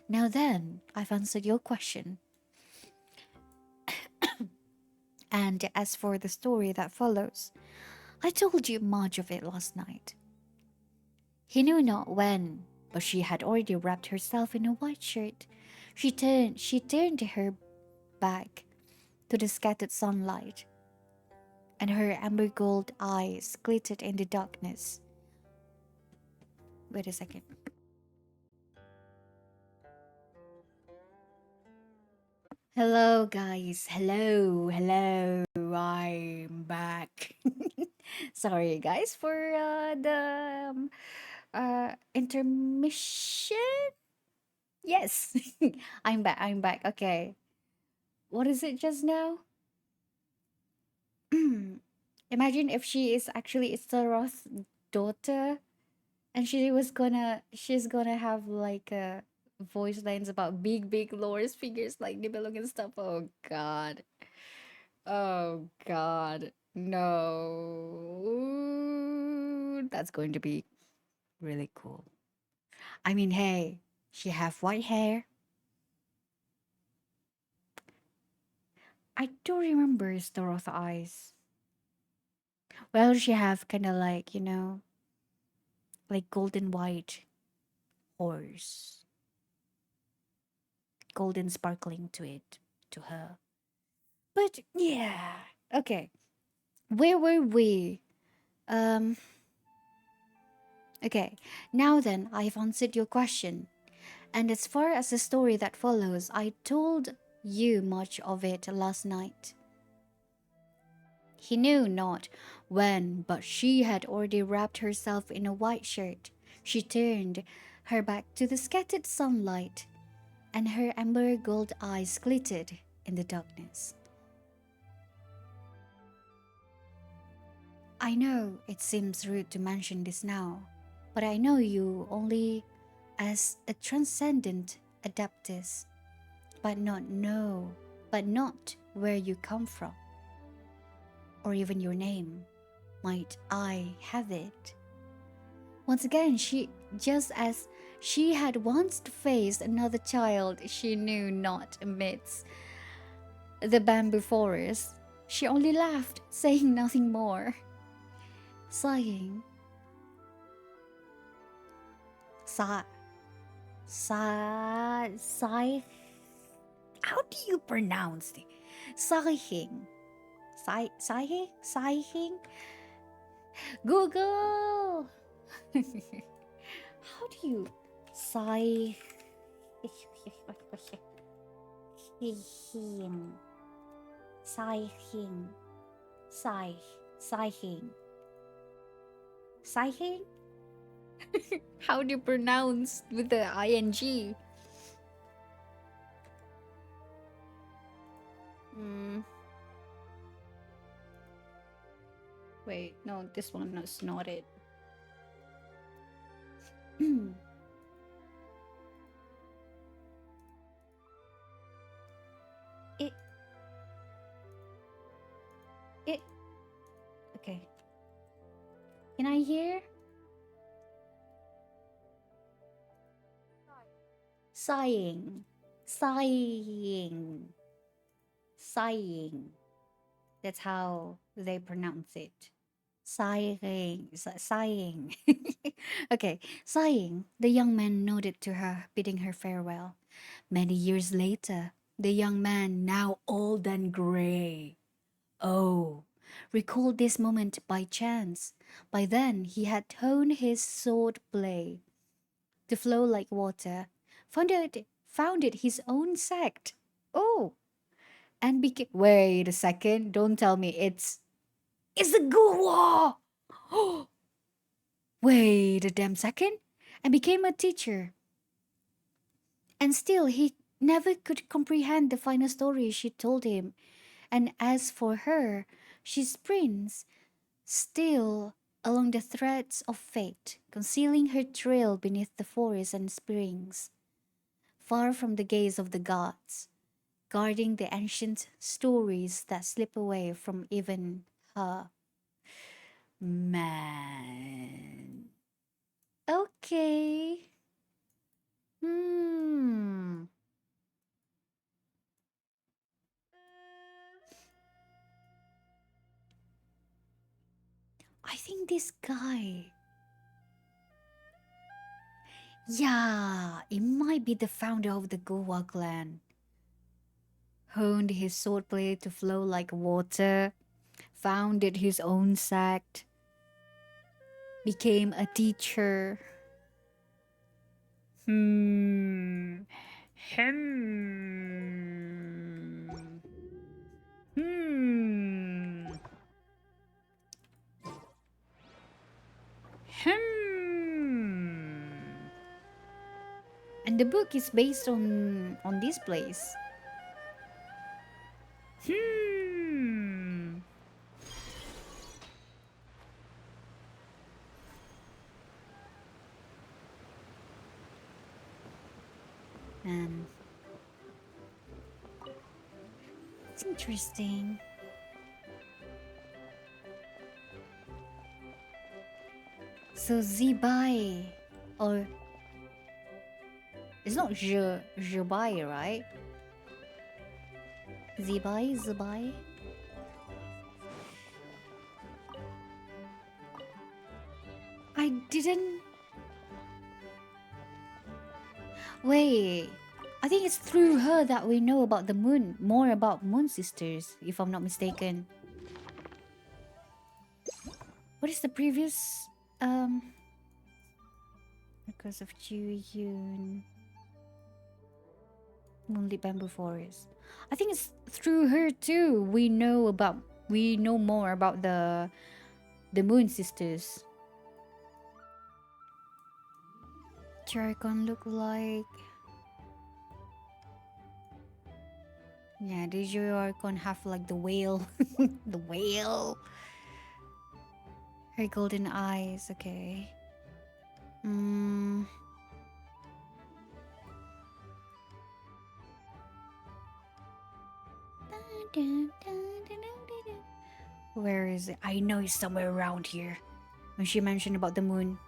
S1: Now then, I've answered your question. And as for the story that follows, I told you much of it last night. He knew not when, but she had already wrapped herself in a white shirt. She turned her back to the scattered sunlight, and her amber gold eyes glittered in the darkness. Wait a second. Hello, guys. Hello. I'm back. Sorry, guys, for the intermission. Yes, I'm back. I'm back. Okay. What is it just now? Imagine if she is actually Istaroth's daughter, and she's gonna have like a voice lines about big lores figures like Nibelung and stuff. Oh god. Oh god. No. That's going to be really cool. I mean, hey, she have white hair. I do remember Store of Eyes. Well, she have kind of like, like golden white horse, golden sparkling to it, to her. But yeah, okay. Where were we? Um, okay. Now then, I've answered your question. And as far as the story that follows, I told you much of it last night. He knew not when, but she had already wrapped herself in a white shirt. She turned her back to the scattered sunlight, and her amber gold eyes glittered in the darkness. I know it seems rude to mention this now, but I know you only as a transcendent Adeptus, but not where you come from, or even your name. Might I have it? Once again, just as she had once faced another child she knew not amidst the bamboo forest, she only laughed, saying nothing more. Sighing, sigh, sigh. How do you pronounce it? Sighing, sighing. Google. How do you sigh? Sighing, sighing. How do you pronounce with the ing? Wait, no, this one is not it. It. Okay. Can I hear? Sighing. Sighing. Sighing. That's how they pronounce it. Sighing. Sighing. Okay. Sighing. The young man nodded to her, bidding her farewell. Many years later, the young man, now old and grey, recalled this moment by chance. By then, he had honed his sword blade to flow like water, founded his own sect. Oh, and became. Wait a second! Don't tell me it's a Gua. Wait a damn second! And became a teacher. And still, he never could comprehend the final story she told him. And as for her, she sprints still along the threads of fate, concealing her trail beneath the forests and springs, far from the gaze of the gods, guarding the ancient stories that slip away from even her. Man. Okay. I think this guy. Yeah, it might be the founder of the Goa clan. Honed his swordplay to flow like water, founded his own sect, became a teacher. Hmm. And the book is based on this place. It's interesting. So Zibai, or it's not Zibai, right? Zibai. I didn't. Wait. I think it's through her that we know about the moon, more about Moon Sisters, if I'm not mistaken. What is the previous because of Ju Yun Moonlit Bamboo Forest? I think it's through her too. We know more about the Moon Sisters. Charicon look like. Yeah, the Joy-Con have like the whale. The whale. Her golden eyes, okay. Where is it? I know it's somewhere around here. When she mentioned about the moon.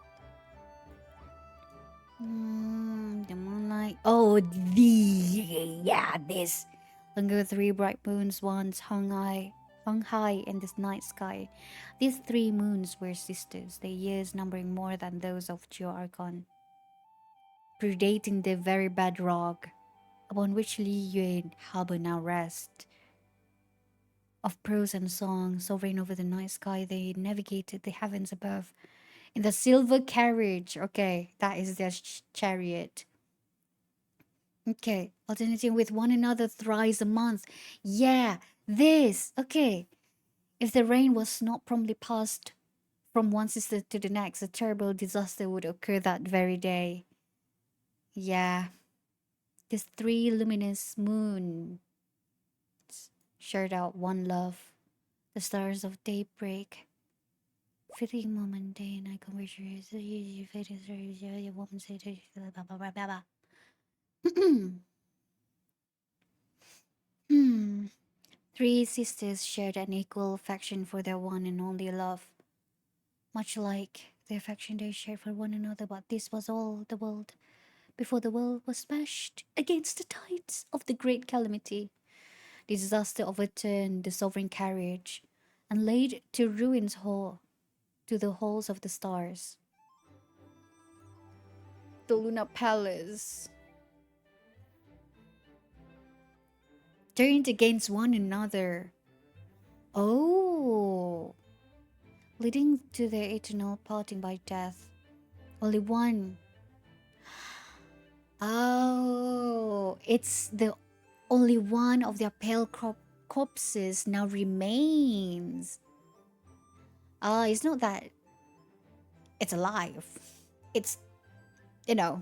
S1: The moonlight. Oh, this. Longer 3 bright moons once hung high in this night sky. These 3 moons were sisters, their years numbering more than those of Geo-Archon, predating the very bedrock upon which Li Yun harbor now rest. Of prose and song, sovereign over the night sky, they navigated the heavens above in the silver carriage. Okay, that is their chariot. Okay, alternating with one another thrice a month. Yeah, this. Okay. If the rain was not promptly passed from one sister to the next, a terrible disaster would occur that very day. Yeah. These 3 luminous moons shared out one love. The stars of daybreak. Fitting moment, day and night conversion. Woman say blah blah blah blah blah. 3 sisters shared an equal affection for their one and only love, much like the affection they shared for one another. But this was all the world before the world was smashed against the tides of the great calamity. The disaster overturned the sovereign carriage and laid to ruins to the halls of the stars. The Lunar Palace turned against one another. Oh, leading to their eternal parting by death. Only one. Oh, it's the only one of their pale corpses now remains. It's not that it's alive. It's, the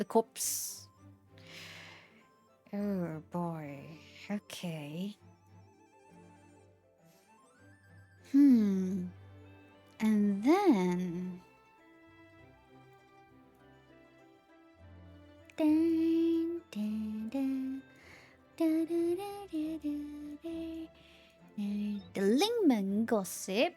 S1: corpse. Oh boy. Okay. And then the Lingmeng gossip.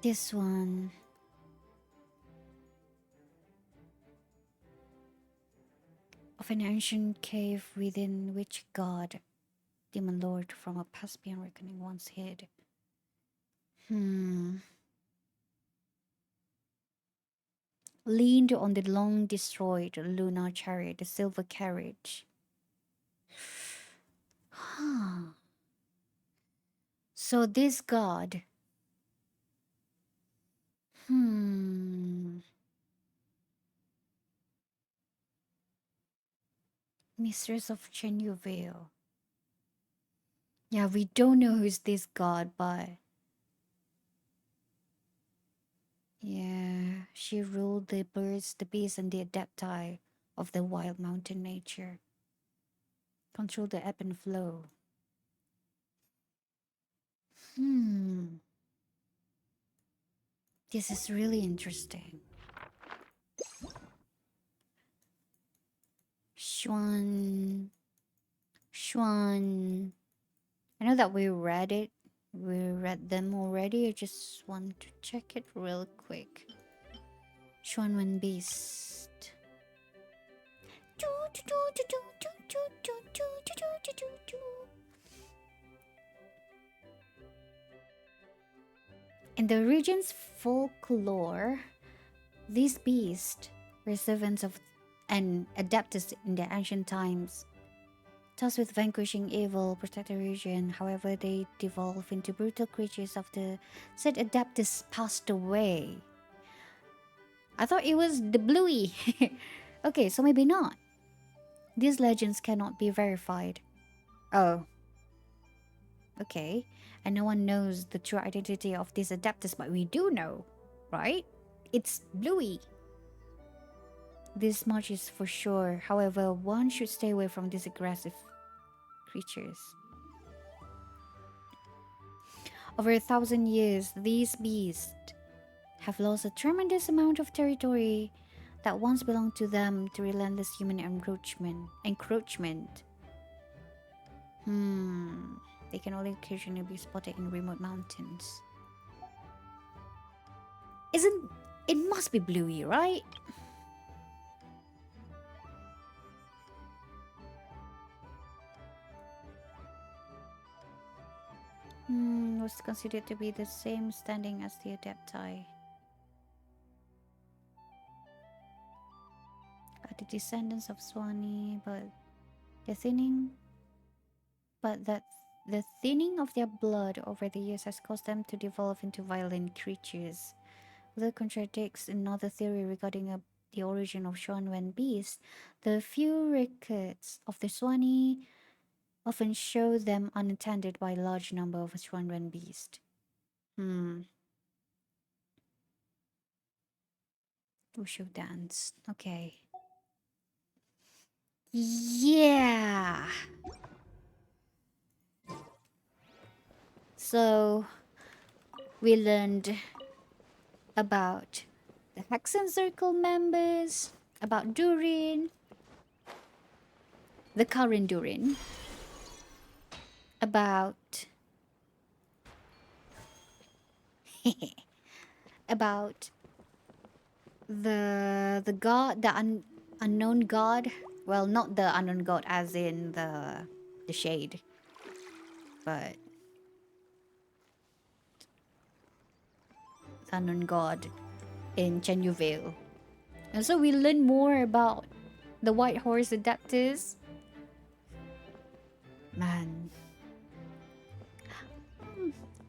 S1: This one. Of an ancient cave within which God, demon lord from a past beyond reckoning, once hid. Leaned on the long destroyed lunar chariot, the silver carriage. So this god. Mistress of Chenyu Vale. Yeah, we don't know who's this god, but yeah, she ruled the birds, the beasts, and the adepti of the wild mountain nature. Control the ebb and flow. This is really interesting.
S3: Schwan. Schwan. I know that we read it. We read them already. I just want to check it real quick. Schwanwen Beast. In the region's folklore, these beasts were servants of an Adeptus in the ancient times. Tasked with vanquishing evil, protect the region. However, they devolve into brutal creatures after said Adeptus passed away. I thought it was the Bluey. Okay, so maybe not. These legends cannot be verified. Oh. Okay. And no one knows the true identity of this Adeptus, but we do know, right? It's Bluey. This much is for sure. However, one should stay away from these aggressive creatures. Over 1,000 years, these beasts have lost a tremendous amount of territory that once belonged to them to relentless human encroachment. They can only occasionally be spotted in remote mountains. It must be Bluey, right? Was considered to be the same standing as the Adepti. Are the descendants of Swanee, but the thinning of their blood over the years has caused them to devolve into violent creatures. That contradicts another theory regarding the origin of Shuanwen beasts. The few records of the Swanee often show them unattended by a large number of Shuanwen beasts. Wushu dance. Okay. Yeah. So we learned about the Hexen Circle members, about Durin, the current Durin, about about the god, the unknown god. Well, not the unknown god as in the shade, but the unknown god in Chenyu Vale. And so we learn more about the White Horse Adeptus. Man,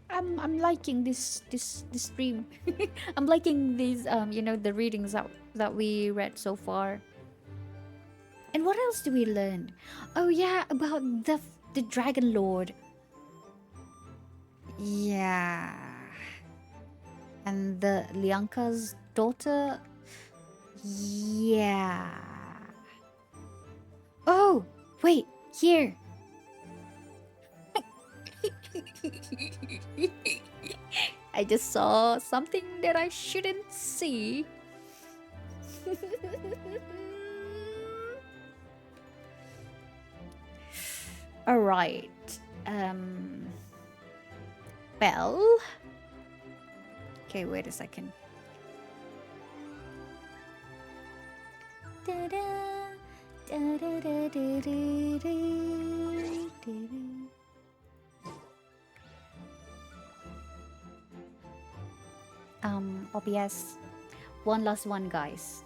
S3: I'm liking this stream. I'm liking these the readings that we read so far. And what else do we learn? Oh yeah, about the Dragon Lord. Yeah. And the Lianka's daughter. Yeah. Oh, wait, here. I just saw something that I shouldn't see. All right. Well. Okay, wait a second. OBS. One last one, guys.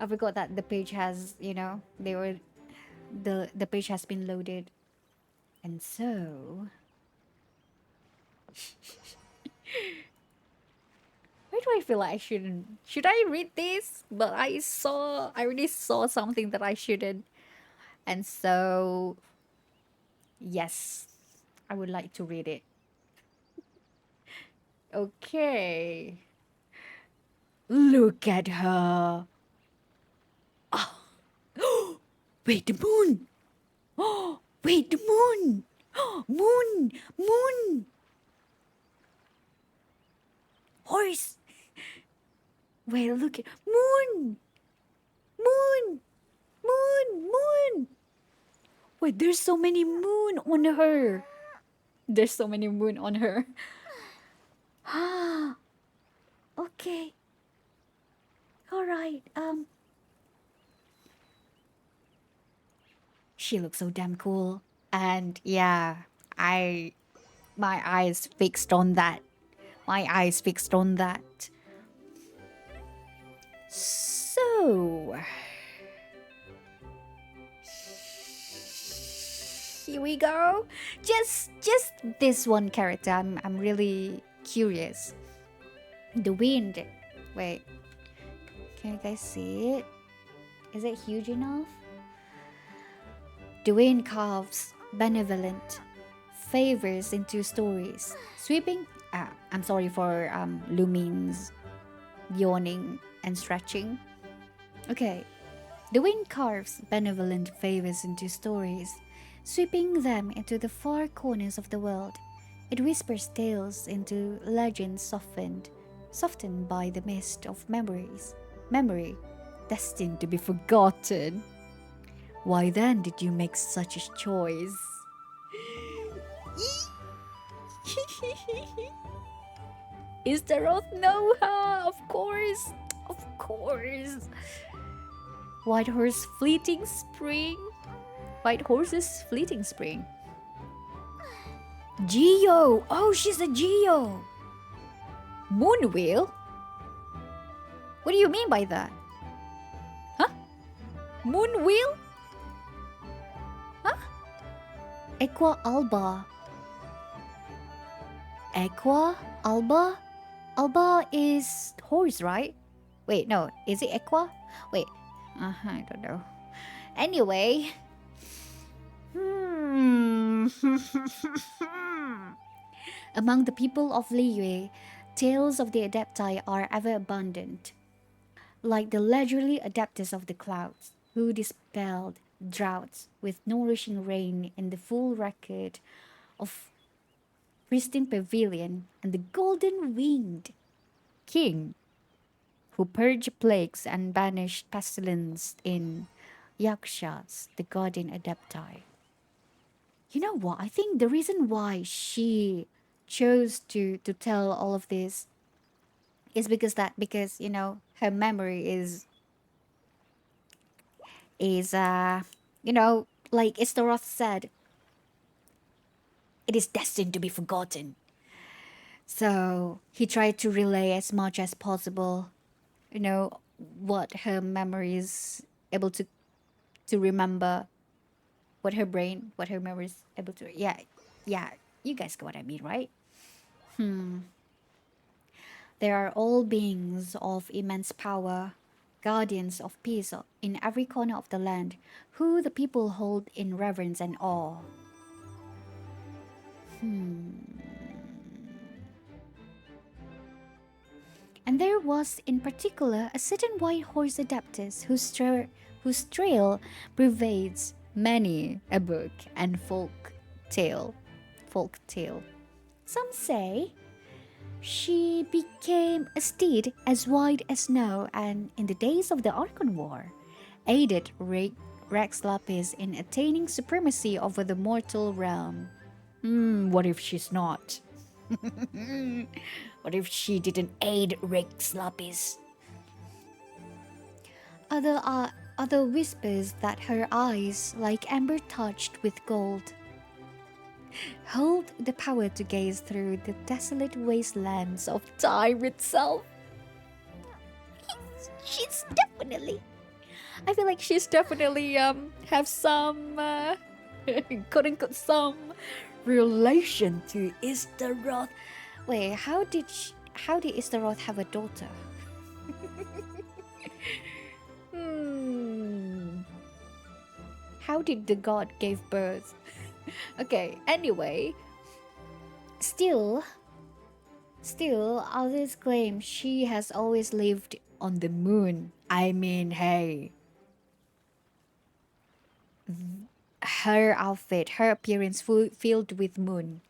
S3: I forgot that the page has, the page has been loaded. And so why do I feel like I shouldn't? Should I read this? But I already saw something that I shouldn't. And so yes, I would like to read it. Okay. Look at her. Oh. Wait, the moon. Oh, wait, the moon. Moon. Horse. Wait, look at moon.
S1: Moon! Moon! Wait, there's so many moon on her. There's so many moon on her. Ah, okay. All right. She looks so damn cool. And yeah, my eyes fixed on that. My eyes fixed on that. So here we go. Just this one character. I'm really curious. The wind. Wait. Can you guys see it? Is it huge enough? The wind carves benevolent favors into stories, sweeping. I'm sorry for Lumin's yawning and stretching. Okay, the wind carves benevolent favors into stories, sweeping them into the far corners of the world. It whispers tales into legends softened by the mist of memory, destined to be forgotten. Why then did you make such a choice? Is the Roth know her? Of course. White horse fleeting spring. White horse's fleeting spring. Geo. Oh, she's a Geo. Moonwheel? What do you mean by that? Huh? Moonwheel? Huh? Equa alba. Equa alba? Alba is horse, right? Wait, no. Is it Equa? Wait. I don't know. Anyway. Among the people of Liyue, tales of the Adepti are ever abundant. Like the leisurely Adeptus of the clouds, who dispelled droughts with nourishing rain in the full record of pristine pavilion, and the golden-winged king, who purged plagues and banished pestilence in Yakshas, the guardian Adepti. You know what? I think the reason why she chose to tell all of this is because her memory is like Istaroth said, it is destined to be forgotten. So he tried to relay as much as possible, what her memory is able to remember, what her memory is able to. Yeah, you guys get what I mean, right? There are all beings of immense power, guardians of peace in every corner of the land, who the people hold in reverence and awe. And there was in particular a certain white horse Adeptus whose trail pervades many a book and folk tale. Some say she became a steed as white as snow, and in the days of the Archon War, aided Rex Lapis in attaining supremacy over the mortal realm. What if she's not? What if she didn't aid Rex Lapis? Other whispers that her eyes, like amber touched with gold, hold the power to gaze through the desolate wastelands of time itself. She's definitely... I feel like she's definitely have some quote-unquote some relation to Istaroth. Wait, how did Istaroth have a daughter? How did the god give birth? Okay, anyway. Still, others claim she has always lived on the moon. I mean, hey. Her outfit, her appearance filled with moon.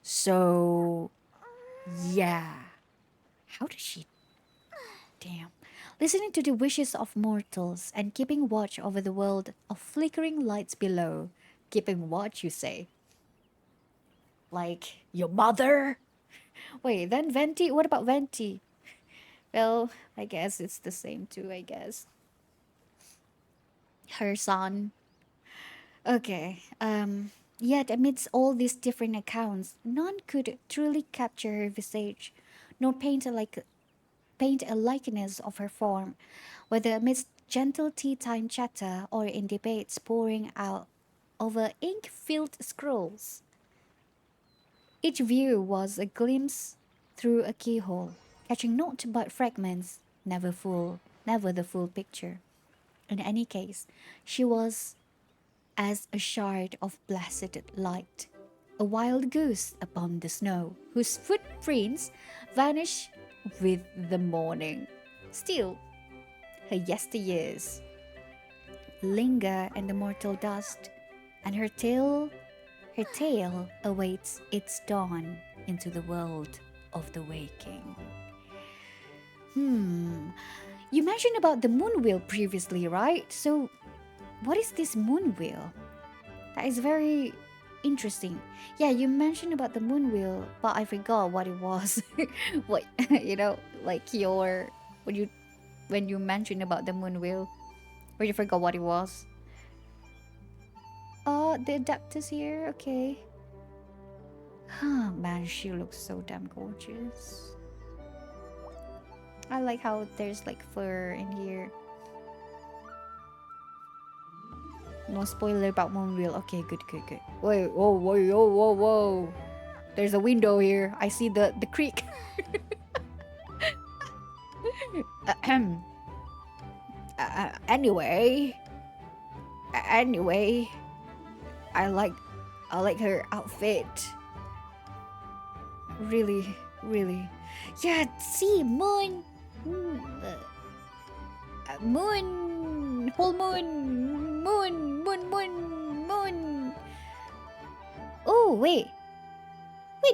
S1: So, yeah. How does she... Damn. listening to the wishes of mortals and keeping watch over the world of flickering lights below. Keeping watch, you say? Like your mother? Wait, then Venti? What about Venti? Well, I guess it's the same too, I guess. Her son. Okay. Yet amidst all these different accounts, none could truly capture her visage, nor paint a likeness of her form, whether amidst gentle tea-time chatter or in debates pouring out over ink-filled scrolls. Each view was a glimpse through a keyhole, catching not but fragments, never the full picture. In any case, she was as a shard of blasted light, a wild goose upon the snow, whose footprints vanish with the morning. Still, her yesteryears linger in the mortal dust, and her tale awaits its dawn into the world of the waking. You mentioned about the moon wheel previously, right? So, what is this moon wheel? That is very interesting. Yeah, you mentioned about the moon wheel, but I forgot what it was. What like your when you mentioned about the moon wheel, but you forgot what it was. Oh, the Adeptus here. Okay. Huh, man, she looks so damn gorgeous. I like how there's like fur in here. No spoiler about Moonwheel. Okay, good. Wait, whoa. There's a window here. I see the creek. Ahem. Anyway, I like her outfit. Really. Yeah, see, moon, whole moon. Oh, wait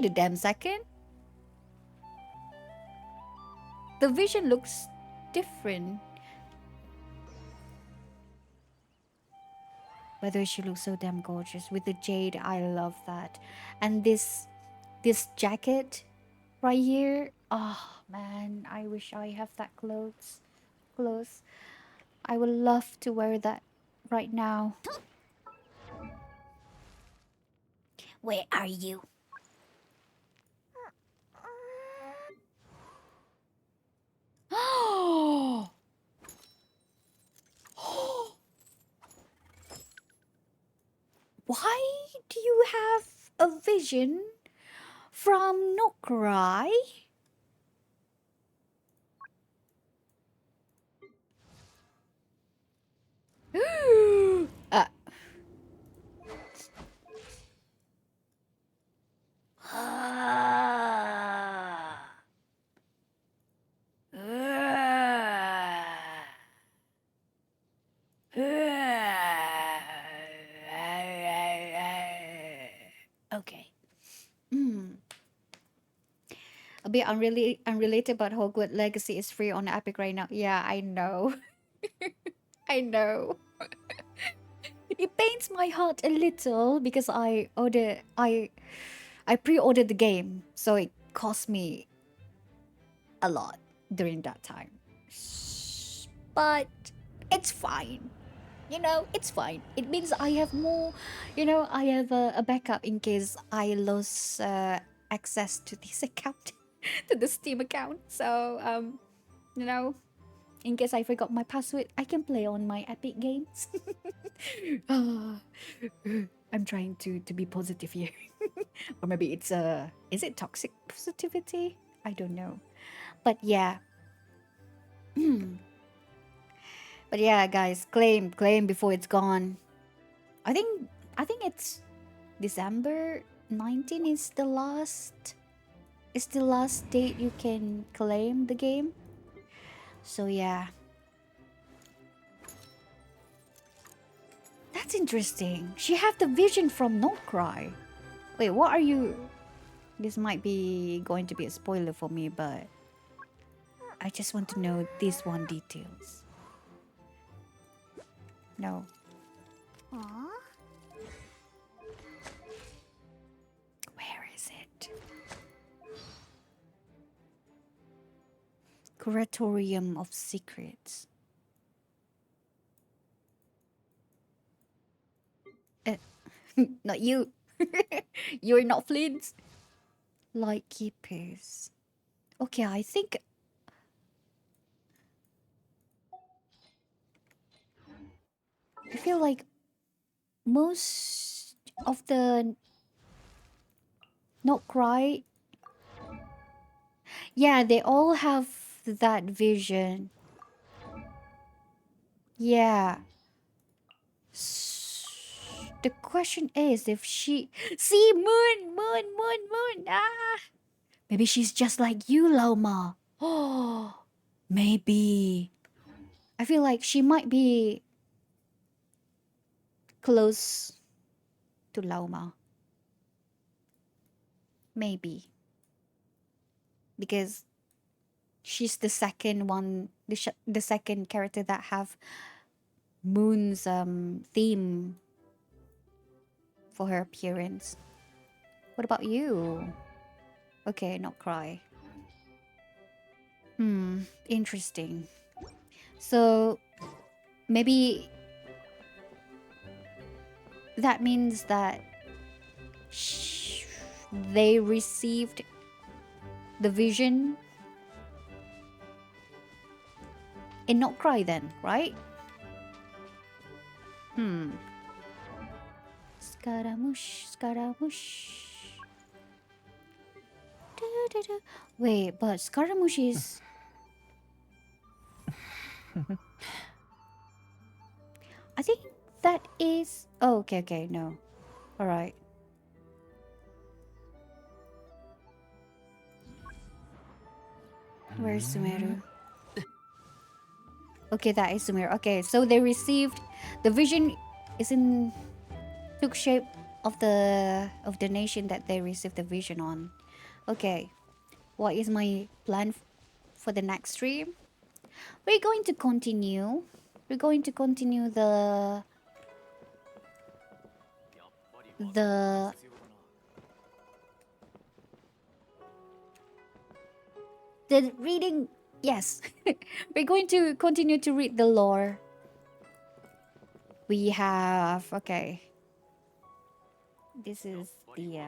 S1: a damn second. The vision looks different. Whether she looks so damn gorgeous with the jade, I love that. And this jacket right here. Oh man, I wish I have that clothes. I would love to wear that right now.
S3: Where are you?
S1: Why do you have a vision from Nod-Krai? uh, okay. A bit unrelated, but Hogwarts Legacy is free on Epic right now. Yeah, I know. I know. It pains my heart a little because I pre-ordered the game, so it cost me a lot during that time. But it's fine. It's fine. It means I have more, I have a backup in case I lose access to this account, to the Steam account. So, in case I forgot my password, I can play on my Epic games. I'm trying to be positive here. Or maybe it's is it toxic positivity? I don't know. But yeah. But yeah, guys, claim before it's gone. I think it's December 19 is the last date you can claim the game. So yeah. That's interesting. She have the vision from Nod-Krai. Wait, what are you? This might be going to be a spoiler for me, but I just want to know these one details. No.
S3: Aw.
S1: Where is it? Curatorium of Secrets. Not you. You're not Flint. Lightkeepers. Okay, I think I feel like most of the Nod-Krai, yeah, they all have that vision. Yeah. The question is if she see moon. Ah, maybe she's just like you, Lauma. Oh, maybe. I feel like she might be close to Lauma. Maybe because she's the second one, the second character that have Moon's theme for her appearance. What about you? Okay, not cry. Interesting. So maybe that means that they received the vision in Not Cry then, right? Scaramouche. Wait, but Scaramouche is... I think that is... Oh, okay, no. Alright. Where's Sumeru? Okay, that is Sumeru. Okay, so they received... The vision is in... Took shape of the nation that they received the vision on. Okay. What is my plan for the next stream? We're going to continue. We're going to continue the reading. Yes. We're going to continue to read the lore. We have... Okay. This is the...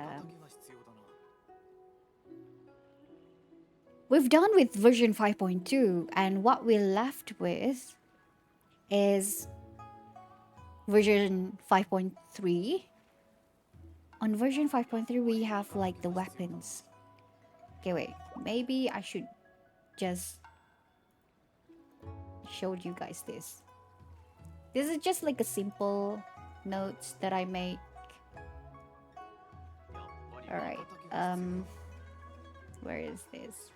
S1: We've done with version 5.2, and what we're left with is version 5.3. On version 5.3, we have like the weapons. Okay, wait. Maybe I should just show you guys this. This is just like a simple notes that I make. Alright. Where is this?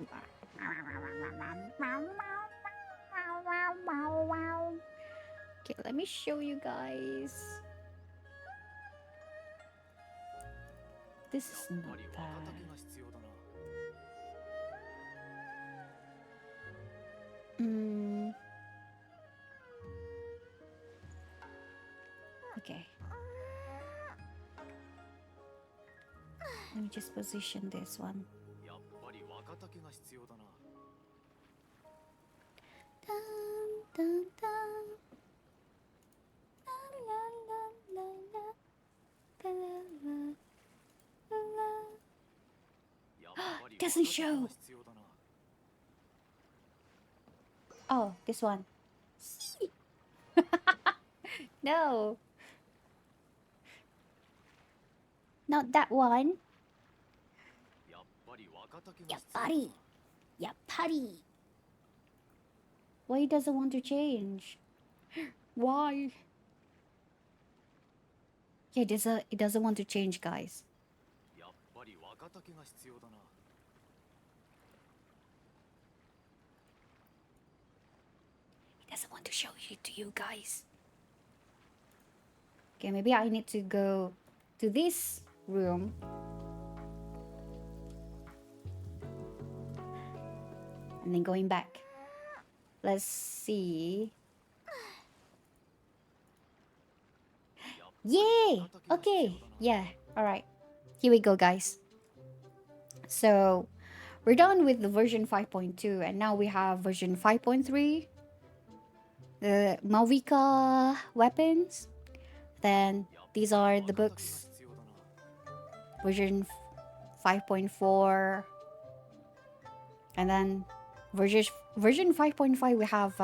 S1: Okay, let me show you guys. This is not bad. Okay. Let me just position this one. Doesn't show. Oh, this one. No. Not that one.
S3: Ya putty.
S1: Why it doesn't want to change? Why? Yeah, it doesn't want to change, guys. It doesn't want to show it to you guys. Okay, maybe I need to go to this room. And then going back. Let's see. Yay! Okay, yeah, alright. Here we go, guys. So, we're done with the version 5.2, and now we have version 5.3. The Mauvika weapons. Then, these are the books. Version 5.4. And then, version 5.5, we have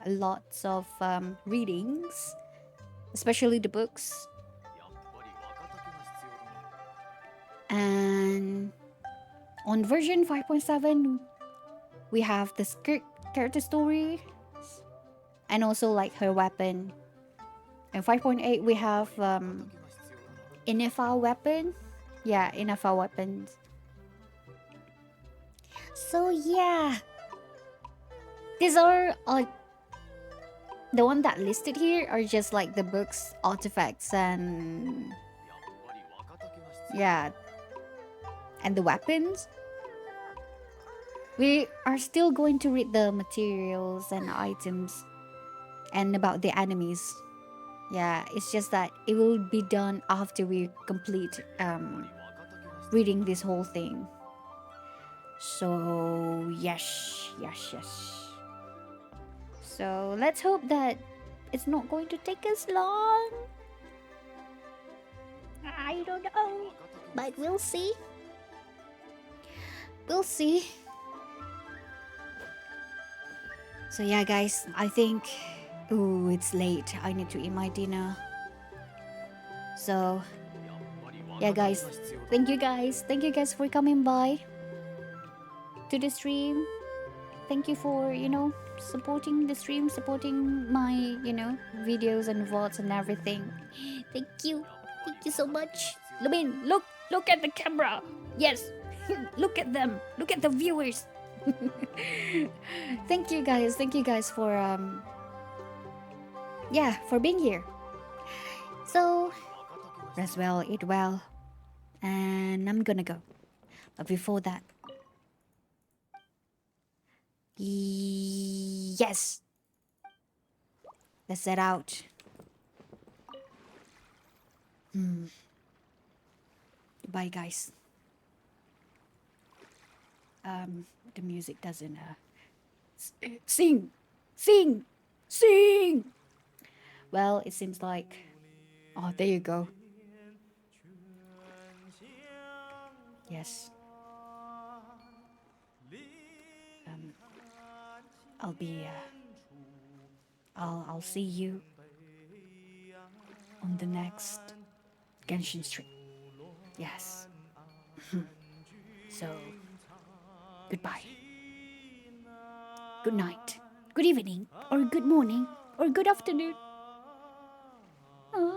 S1: lots of readings, especially the books. And on version 5.7, we have the character story and also like her weapon. And 5.8, we have Inefa weapon. Yeah, Inefa weapons. So yeah, these are the one that listed here are just like the books, artifacts, and yeah, and the weapons. We are still going to read the materials and items and about the enemies. Yeah, it's just that it will be done after we complete reading this whole thing. So yes. So let's hope that it's not going to take us long. I don't know, but we'll see. We'll see. So yeah, guys, I think... Ooh, it's late. I need to eat my dinner. So yeah, guys, thank you guys for coming by to the stream. Thank you for, supporting the stream, supporting my, videos and VODs and everything. Thank you so much. Lumin, look at the camera. Yes. Look at them, look at the viewers. Thank you guys for for being here. So rest well, eat well, and I'm gonna go. But before that, yes, let's set out. Bye, guys. The music doesn't sing. Well, it seems like... Oh, there you go. Yes. I'll be... I'll see you on the next Genshin stream. Yes. So, goodbye. Good night. Good evening. Or good morning. Or good afternoon. Ah.